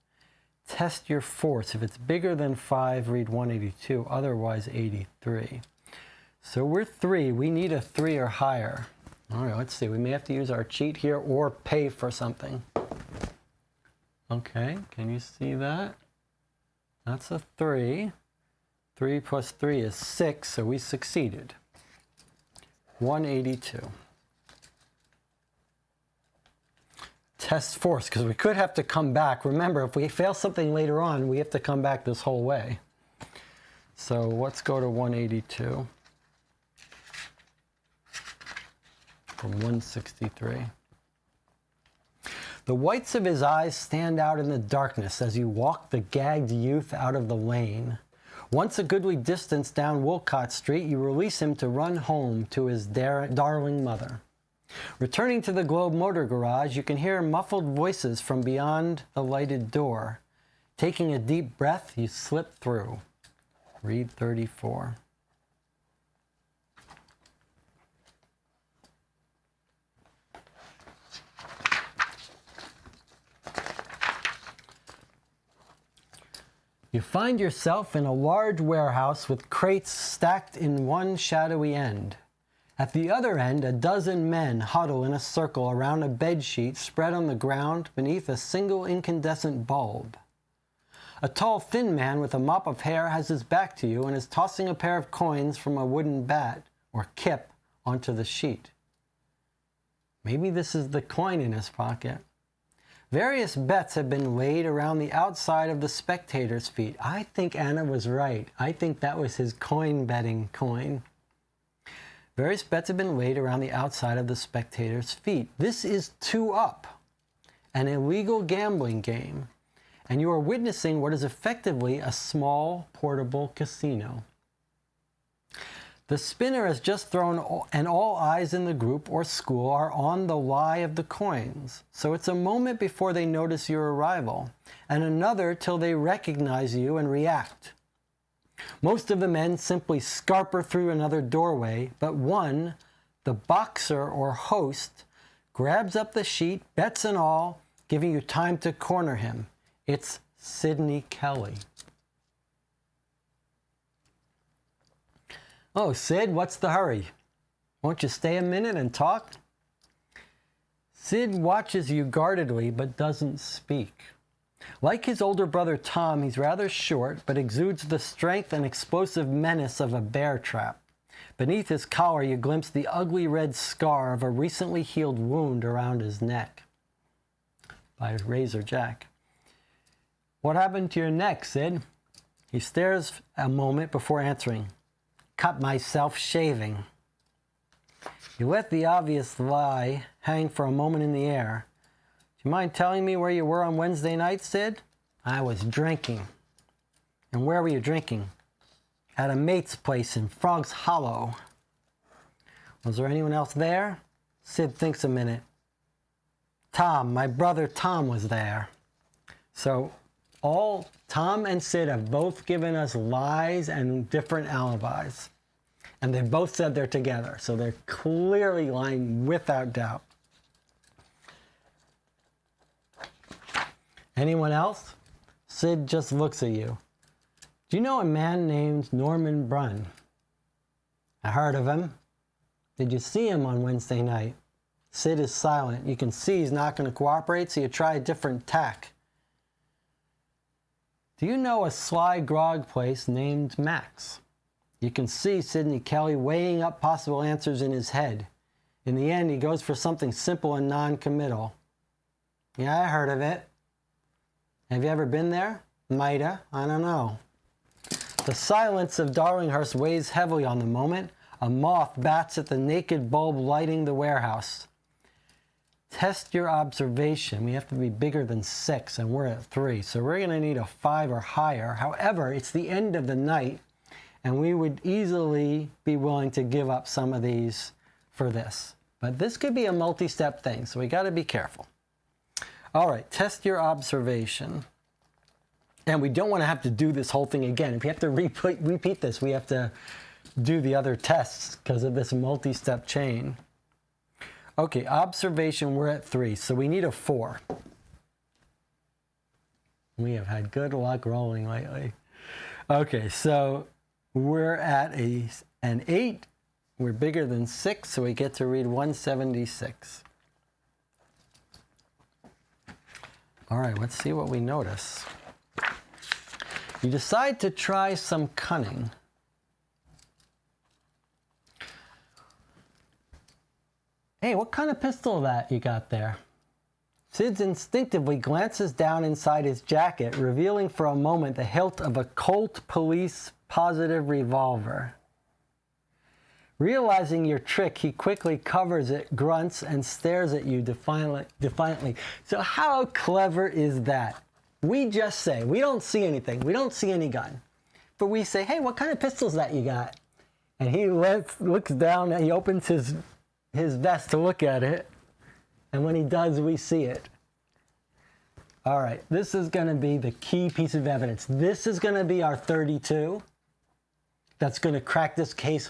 Test your force. If it's bigger than 5, read 182, otherwise 83. So we're 3. We need a 3 or higher. All right, let's see. We may have to use our cheat here or pay for something. Okay, can you see that? That's a 3. 3 plus 3 is 6, so we succeeded. 182. Test force, because we could have to come back. Remember, if we fail something later on, we have to come back this whole way. So let's go to 182 from 163. The whites of his eyes stand out in the darkness as you walk the gagged youth out of the lane. Once a goodly distance down Wolcott Street, you release him to run home to his darling mother. Returning to the Globe Motor Garage, you can hear muffled voices from beyond the lighted door. Taking a deep breath, you slip through. Read 34. You find yourself in a large warehouse with crates stacked in one shadowy end. At the other end, a dozen men huddle in a circle around a bedsheet spread on the ground beneath a single incandescent bulb. A tall, thin man with a mop of hair has his back to you and is tossing a pair of coins from a wooden bat, or kip, onto the sheet. Maybe this is the coin in his pocket. Various bets have been laid around the outside of the spectator's feet. I think Anna was right. I think that was his coin betting coin. Various bets have been laid around the outside of the spectator's feet. This is 2 Up, an illegal gambling game, and you are witnessing what is effectively a small, portable casino. The spinner has just thrown, and all eyes in the group or school are on the lie of the coins. So it's a moment before they notice your arrival, and another till they recognize you and react. Most of the men simply scarper through another doorway, but one, the boxer or host, grabs up the sheet, bets and all, giving you time to corner him. It's Sidney Kelly. Oh, Sid, what's the hurry? Won't you stay a minute and talk? Sid watches you guardedly but doesn't speak. Like his older brother Tom, he's rather short but exudes the strength and explosive menace of a bear trap. Beneath his collar you glimpse the ugly red scar of a recently healed wound around his neck by Razor Jack. What happened to your neck, Sid? He stares a moment before answering. Cut myself shaving. You let the obvious lie hang for a moment in the air. Do you mind telling me where you were on Wednesday night, Sid? I was drinking. And where were you drinking? At a mate's place in Frog's Hollow. Was there anyone else there? Sid thinks a minute. Tom, my brother Tom was there. So all Tom and Sid have both given us lies and different alibis. And they've both said they're together. So they're clearly lying without doubt. Anyone else? Sid just looks at you. Do you know a man named Norman Brunn? I heard of him. Did you see him on Wednesday night? Sid is silent. You can see he's not going to cooperate, so you try a different tack. Do you know a sly grog place named Max? You can see Sidney Kelly weighing up possible answers in his head. In the end, he goes for something simple and non-committal. Yeah, I heard of it. Have you ever been there? Mighta, I don't know. The silence of Darlinghurst weighs heavily on the moment. A moth bats at the naked bulb lighting the warehouse. Test your observation. We have to be bigger than 6, and we're at 3. So we're going to need a 5 or higher. However, it's the end of the night, and we would easily be willing to give up some of these for this. But this could be a multi-step thing, so we got to be careful. All right, test your observation. And we don't want to have to do this whole thing again. If we have to repeat this, we have to do the other tests because of this multi-step chain. Okay, observation, we're at 3, so we need a 4. We have had good luck rolling lately. Okay, so we're at an 8. We're bigger than 6, so we get to read 176. All right, let's see what we notice. You decide to try some cunning. Hey, what kind of pistol that you got there? Sid instinctively glances down inside his jacket, revealing for a moment the hilt of a Colt Police Positive revolver. Realizing your trick, he quickly covers it, grunts, and stares at you defiantly. So how clever is that? We just say, we don't see anything, we don't see any gun. But we say, hey, what kind of pistol's that you got? And he looks down and he opens his vest to look at it. And when he does, we see it. All right, this is going to be the key piece of evidence. This is going to be our 32 that's going to crack this case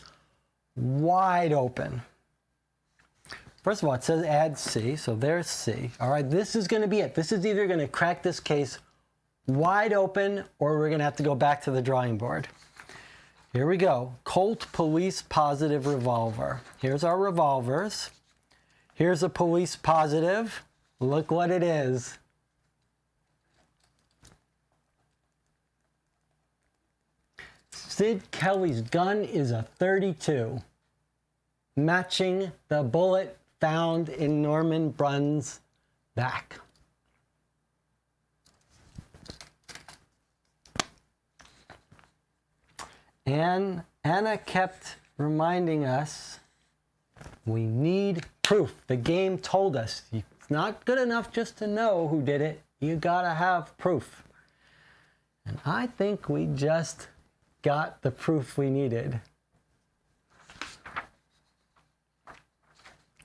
wide open. First of all, it says add C, so there's C. All right, this is going to be it. This is either going to crack this case wide open or we're going to have to go back to the drawing board. Here we go. Colt Police Positive revolver. Here's our revolvers. Here's a police positive. Look what it is. Sid Kelly's gun is a 32, matching the bullet found in Norman Brunn's back. And Anna kept reminding us, we need proof. The game told us it's not good enough just to know who did it. You gotta have proof. And I think we just got the proof we needed.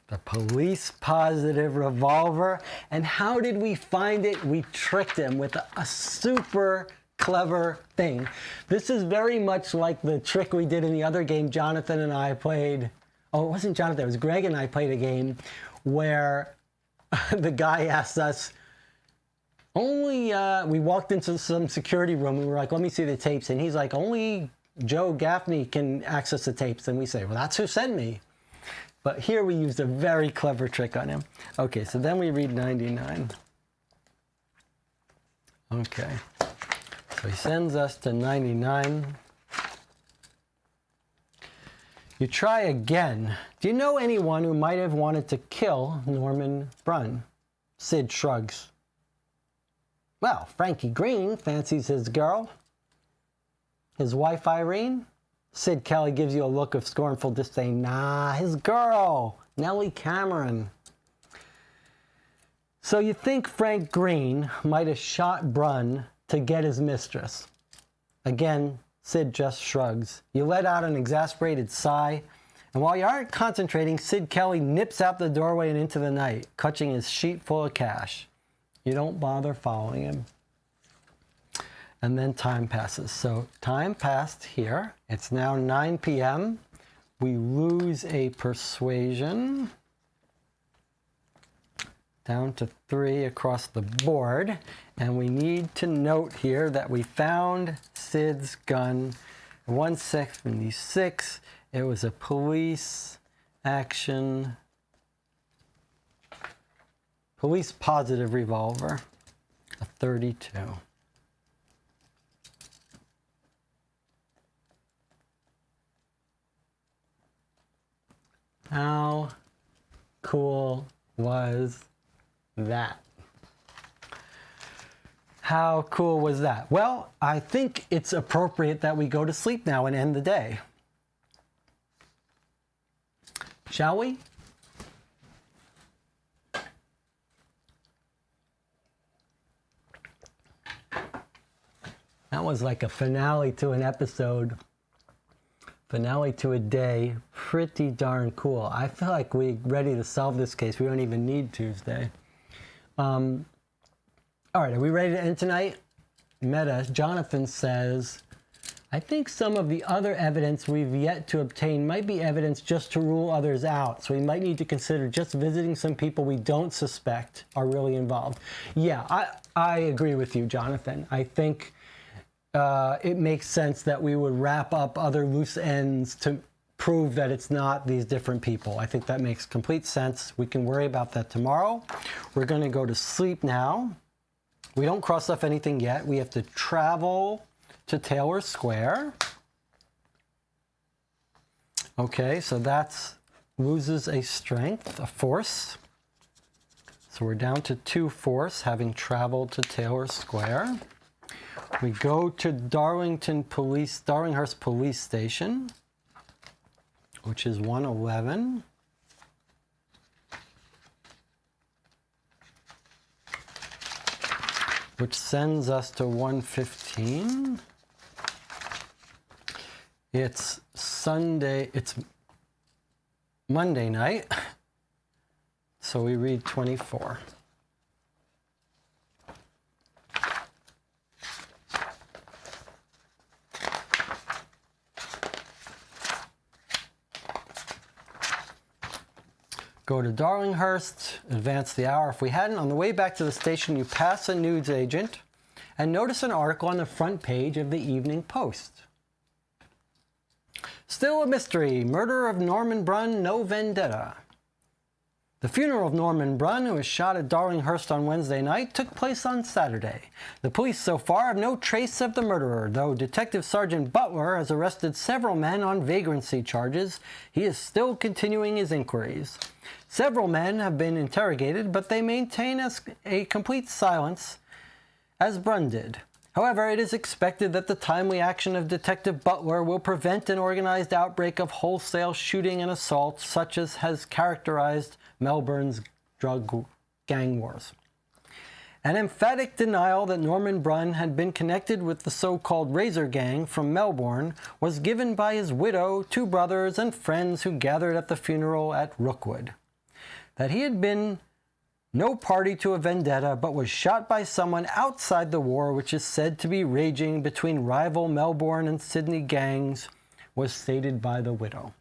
The police positive revolver. And how did we find it? We tricked him with a super clever thing. This is very much like the trick we did in the other game Jonathan and I played. Oh, it wasn't Jonathan, it was Greg and I played a game where the guy asked us, we walked into some security room and we were like, let me see the tapes. And he's like, only Joe Gaffney can access the tapes. And we say, well, that's who sent me. But here we used a very clever trick on him. Okay, so then we read 99. Okay, so he sends us to 99. You try again. Do you know anyone who might have wanted to kill Norman Brunn? Sid shrugs. Well, Frankie Green fancies his girl. His wife, Irene? Sid Kelly gives you a look of scornful disdain. Nah, his girl, Nellie Cameron. So you think Frank Green might have shot Brunn to get his mistress. Again, Sid just shrugs. You let out an exasperated sigh, and while you aren't concentrating, Sid Kelly nips out the doorway and into the night, clutching his sheet full of cash. You don't bother following him. And then time passes. So time passed here. It's now 9 p.m. We lose a persuasion. Down to 3 across the board. And we need to note here that we found Sid's gun. 176. It was a police action. Police positive revolver. A 32. How cool was that? How cool was that? Well, I think it's appropriate that we go to sleep now and end the day. Shall we? That was like a finale to an episode. Finale to a day. Pretty darn cool. I feel like we're ready to solve this case. We don't even need Tuesday. All right, are we ready to end tonight? Meta, Jonathan says, I think some of the other evidence we've yet to obtain might be evidence just to rule others out. So we might need to consider just visiting some people we don't suspect are really involved. Yeah, I agree with you, Jonathan. I think it makes sense that we would wrap up other loose ends to prove that it's not these different people. I think that makes complete sense. We can worry about that tomorrow. We're going to go to sleep now. We don't cross off anything yet. We have to travel to Taylor Square. Okay, so that's loses a strength, a force. So we're down to 2 force, having traveled to Taylor Square. We go to Darlinghurst Police Station, which is 111. Which sends us to 115. It's Monday night, so we read 24. Go to Darlinghurst, advance the hour. If we hadn't, on the way back to the station, you pass a news agent and notice an article on the front page of the Evening Post. Still a mystery. Murder of Norman Brunn, no vendetta. The funeral of Norman Brunn, who was shot at Darlinghurst on Wednesday night, took place on Saturday. The police so far have no trace of the murderer, though Detective Sergeant Butler has arrested several men on vagrancy charges. He is still continuing his inquiries. Several men have been interrogated, but they maintain a complete silence, as Brunn did. However, it is expected that the timely action of Detective Butler will prevent an organized outbreak of wholesale shooting and assault such as has characterized Melbourne's drug gang wars. An emphatic denial that Norman Brunn had been connected with the so-called Razor Gang from Melbourne was given by his widow, 2 brothers, and friends who gathered at the funeral at Rookwood. That he had been no party to a vendetta, but was shot by someone outside the war which is said to be raging between rival Melbourne and Sydney gangs, was stated by the widow.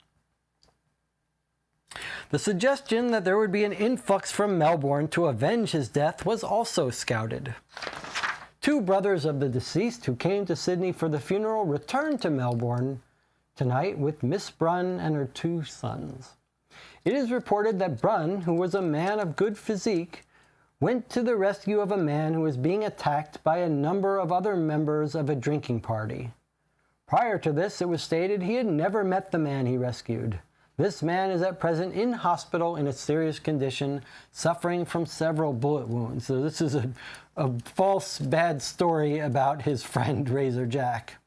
The suggestion that there would be an influx from Melbourne to avenge his death was also scouted. 2 brothers of the deceased who came to Sydney for the funeral returned to Melbourne tonight with Miss Brunn and her 2 sons. It is reported that Brunn, who was a man of good physique, went to the rescue of a man who was being attacked by a number of other members of a drinking party. Prior to this, it was stated he had never met the man he rescued. This man is at present in hospital in a serious condition, suffering from several bullet wounds. So this is a false, bad story about his friend Razor Jack.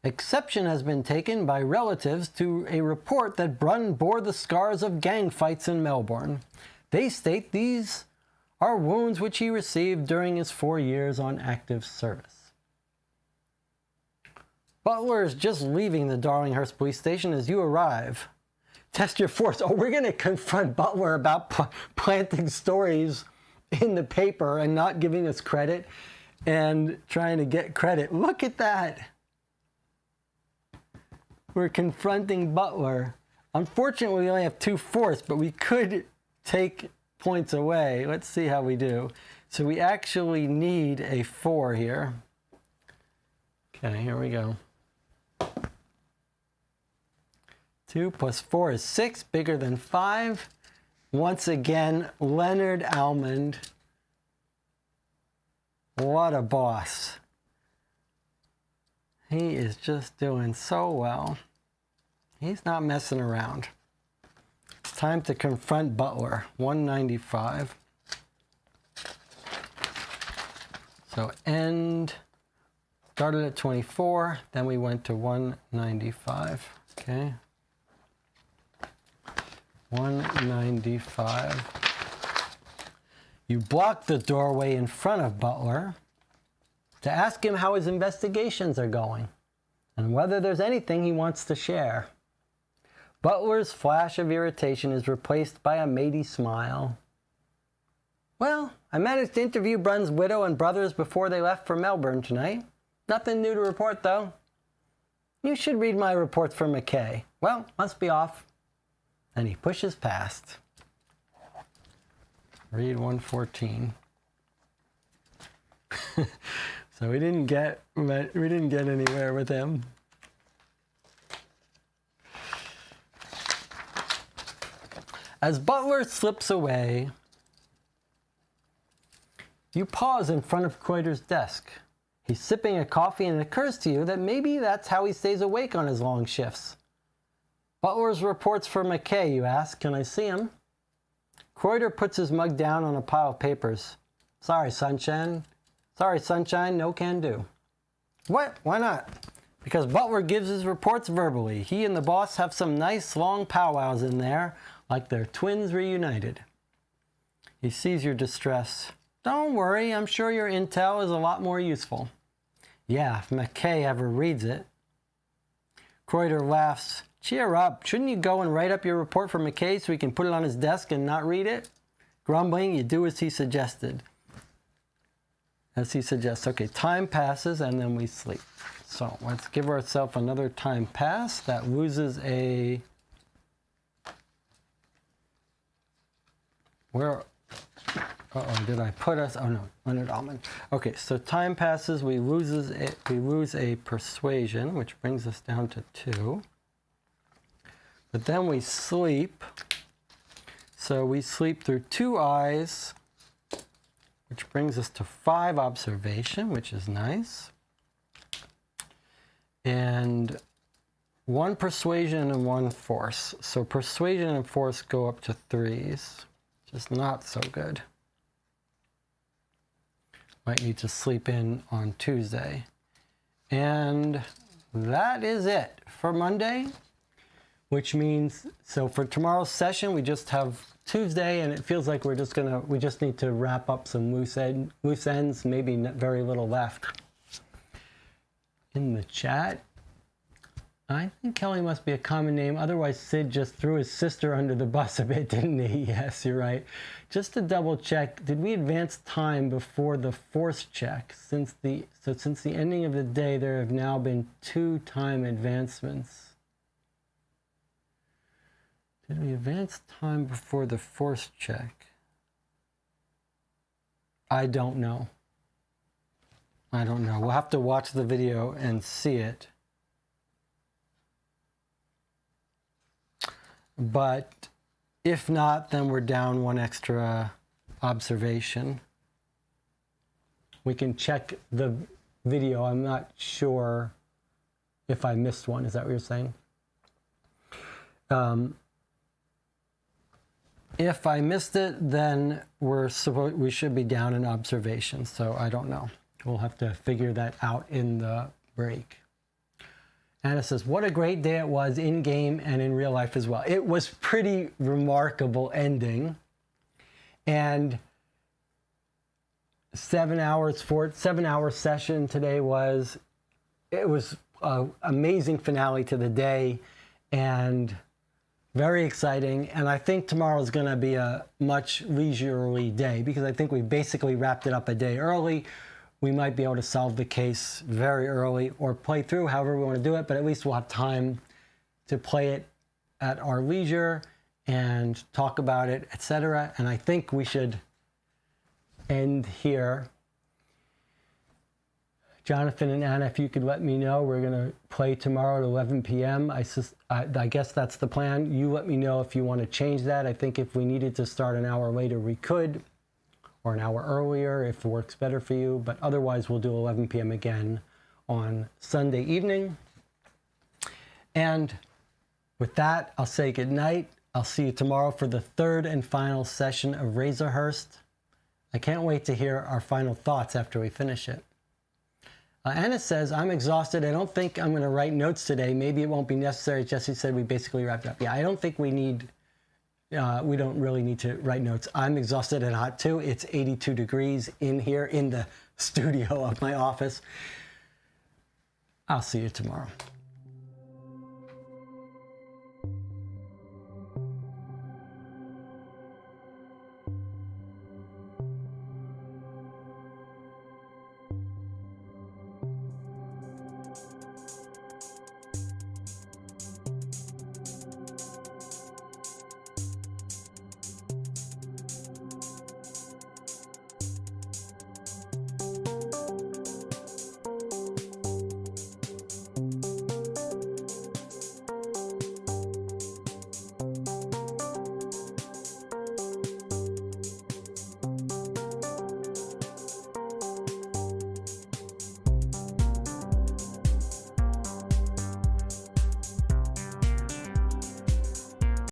Exception has been taken by relatives to a report that Brunn bore the scars of gang fights in Melbourne. They state these are wounds which he received during his 4 years on active service. Butler is just leaving the Darlinghurst police station as you arrive. Test your force. Oh, we're going to confront Butler about planting stories in the paper and not giving us credit and trying to get credit. Look at that. We're confronting Butler. Unfortunately, we only have 2 force, but we could take points away. Let's see how we do. So we actually need a 4 here. Okay, here we go. 2 plus 4 is 6, bigger than 5. Once again, Leonard Almond. What a boss. He is just doing so well. He's not messing around. It's time to confront Butler. 195. So end started at 24, then we went to 195. Okay. 195. You block the doorway in front of Butler to ask him how his investigations are going and whether there's anything he wants to share. Butler's flash of irritation is replaced by a matey smile. Well, I managed to interview Brunn's widow and brothers before they left for Melbourne tonight. Nothing new to report, though. You should read my reports for McKay. Well, must be off. And he pushes past. Read 114. So we didn't get anywhere with him. As Butler slips away, you pause in front of Kreuter's desk. He's sipping a coffee and it occurs to you that maybe that's how he stays awake on his long shifts. Butler's reports for McKay, you ask. Can I see him? Kreuter puts his mug down on a pile of papers. Sorry, sunshine. Sorry, sunshine, no can do. What? Why not? Because Butler gives his reports verbally. He and the boss have some nice long powwows in there, like they're twins reunited. He sees your distress. Don't worry, I'm sure your intel is a lot more useful. Yeah, if McKay ever reads it. Kreuter laughs. Cheer up. Shouldn't you go and write up your report for McKay so he can put it on his desk and not read it? Grumbling, you do as he suggested. As he suggests. Okay, time passes and then we sleep. So let's give ourselves another time pass. That loses a... Where... Uh-oh, did I put us? Oh no, Leonard Almond. Okay, so time passes, we lose a persuasion, which brings us down to 2. But then we sleep. So we sleep through 2 eyes, which brings us to 5 observation, which is nice. And 1 persuasion and 1 force. So persuasion and force go up to 3s, which is not so good. Might need to sleep in on Tuesday. And that is it for Monday, which means, so for tomorrow's session, we just have Tuesday, and it feels like we just need to wrap up some loose ends, maybe very little left. In the chat, I think Kelly must be a common name. Otherwise, Sid just threw his sister under the bus a bit, didn't he? Yes, you're right. Just to double check, did we advance time before the force check? Since the ending of the day, there have now been 2 time advancements. Did we advance time before the force check? I don't know. I don't know. We'll have to watch the video and see it. But if not, then we're down 1 extra observation. We can check the video. I'm not sure if I missed one. Is that what you're saying? If I missed it, then we should be down in observation. So I don't know. We'll have to figure that out in the break. Anna says, what a great day it was in game and in real life as well. It was pretty remarkable ending. And 7 hour session today was an amazing finale to the day and very exciting. And I think tomorrow is going to be a much leisurely day because I think we basically wrapped it up a day early. We might be able to solve the case very early or play through however we want to do it, but at least we'll have time to play it at our leisure and talk about it, etc. And I think we should end here. Jonathan and Anna, if you could let me know, we're going to play tomorrow at 11 p.m. I guess that's the plan. You let me know if you want to change that. I think if we needed to start an hour later, we could. Or an hour earlier if it works better for you, but otherwise we'll do 11 p.m. again on Sunday evening. And with that, I'll say good night. I'll see you tomorrow for the 3rd and final session of Razorhurst. I can't wait to hear our final thoughts after we finish it. Anna says, I'm exhausted. I don't think I'm going to write notes today. Maybe it won't be necessary. Jesse said we basically wrapped up. Yeah, I don't think we don't really need to write notes. I'm exhausted and hot too. It's 82 degrees in here in the studio of my office. I'll see you tomorrow.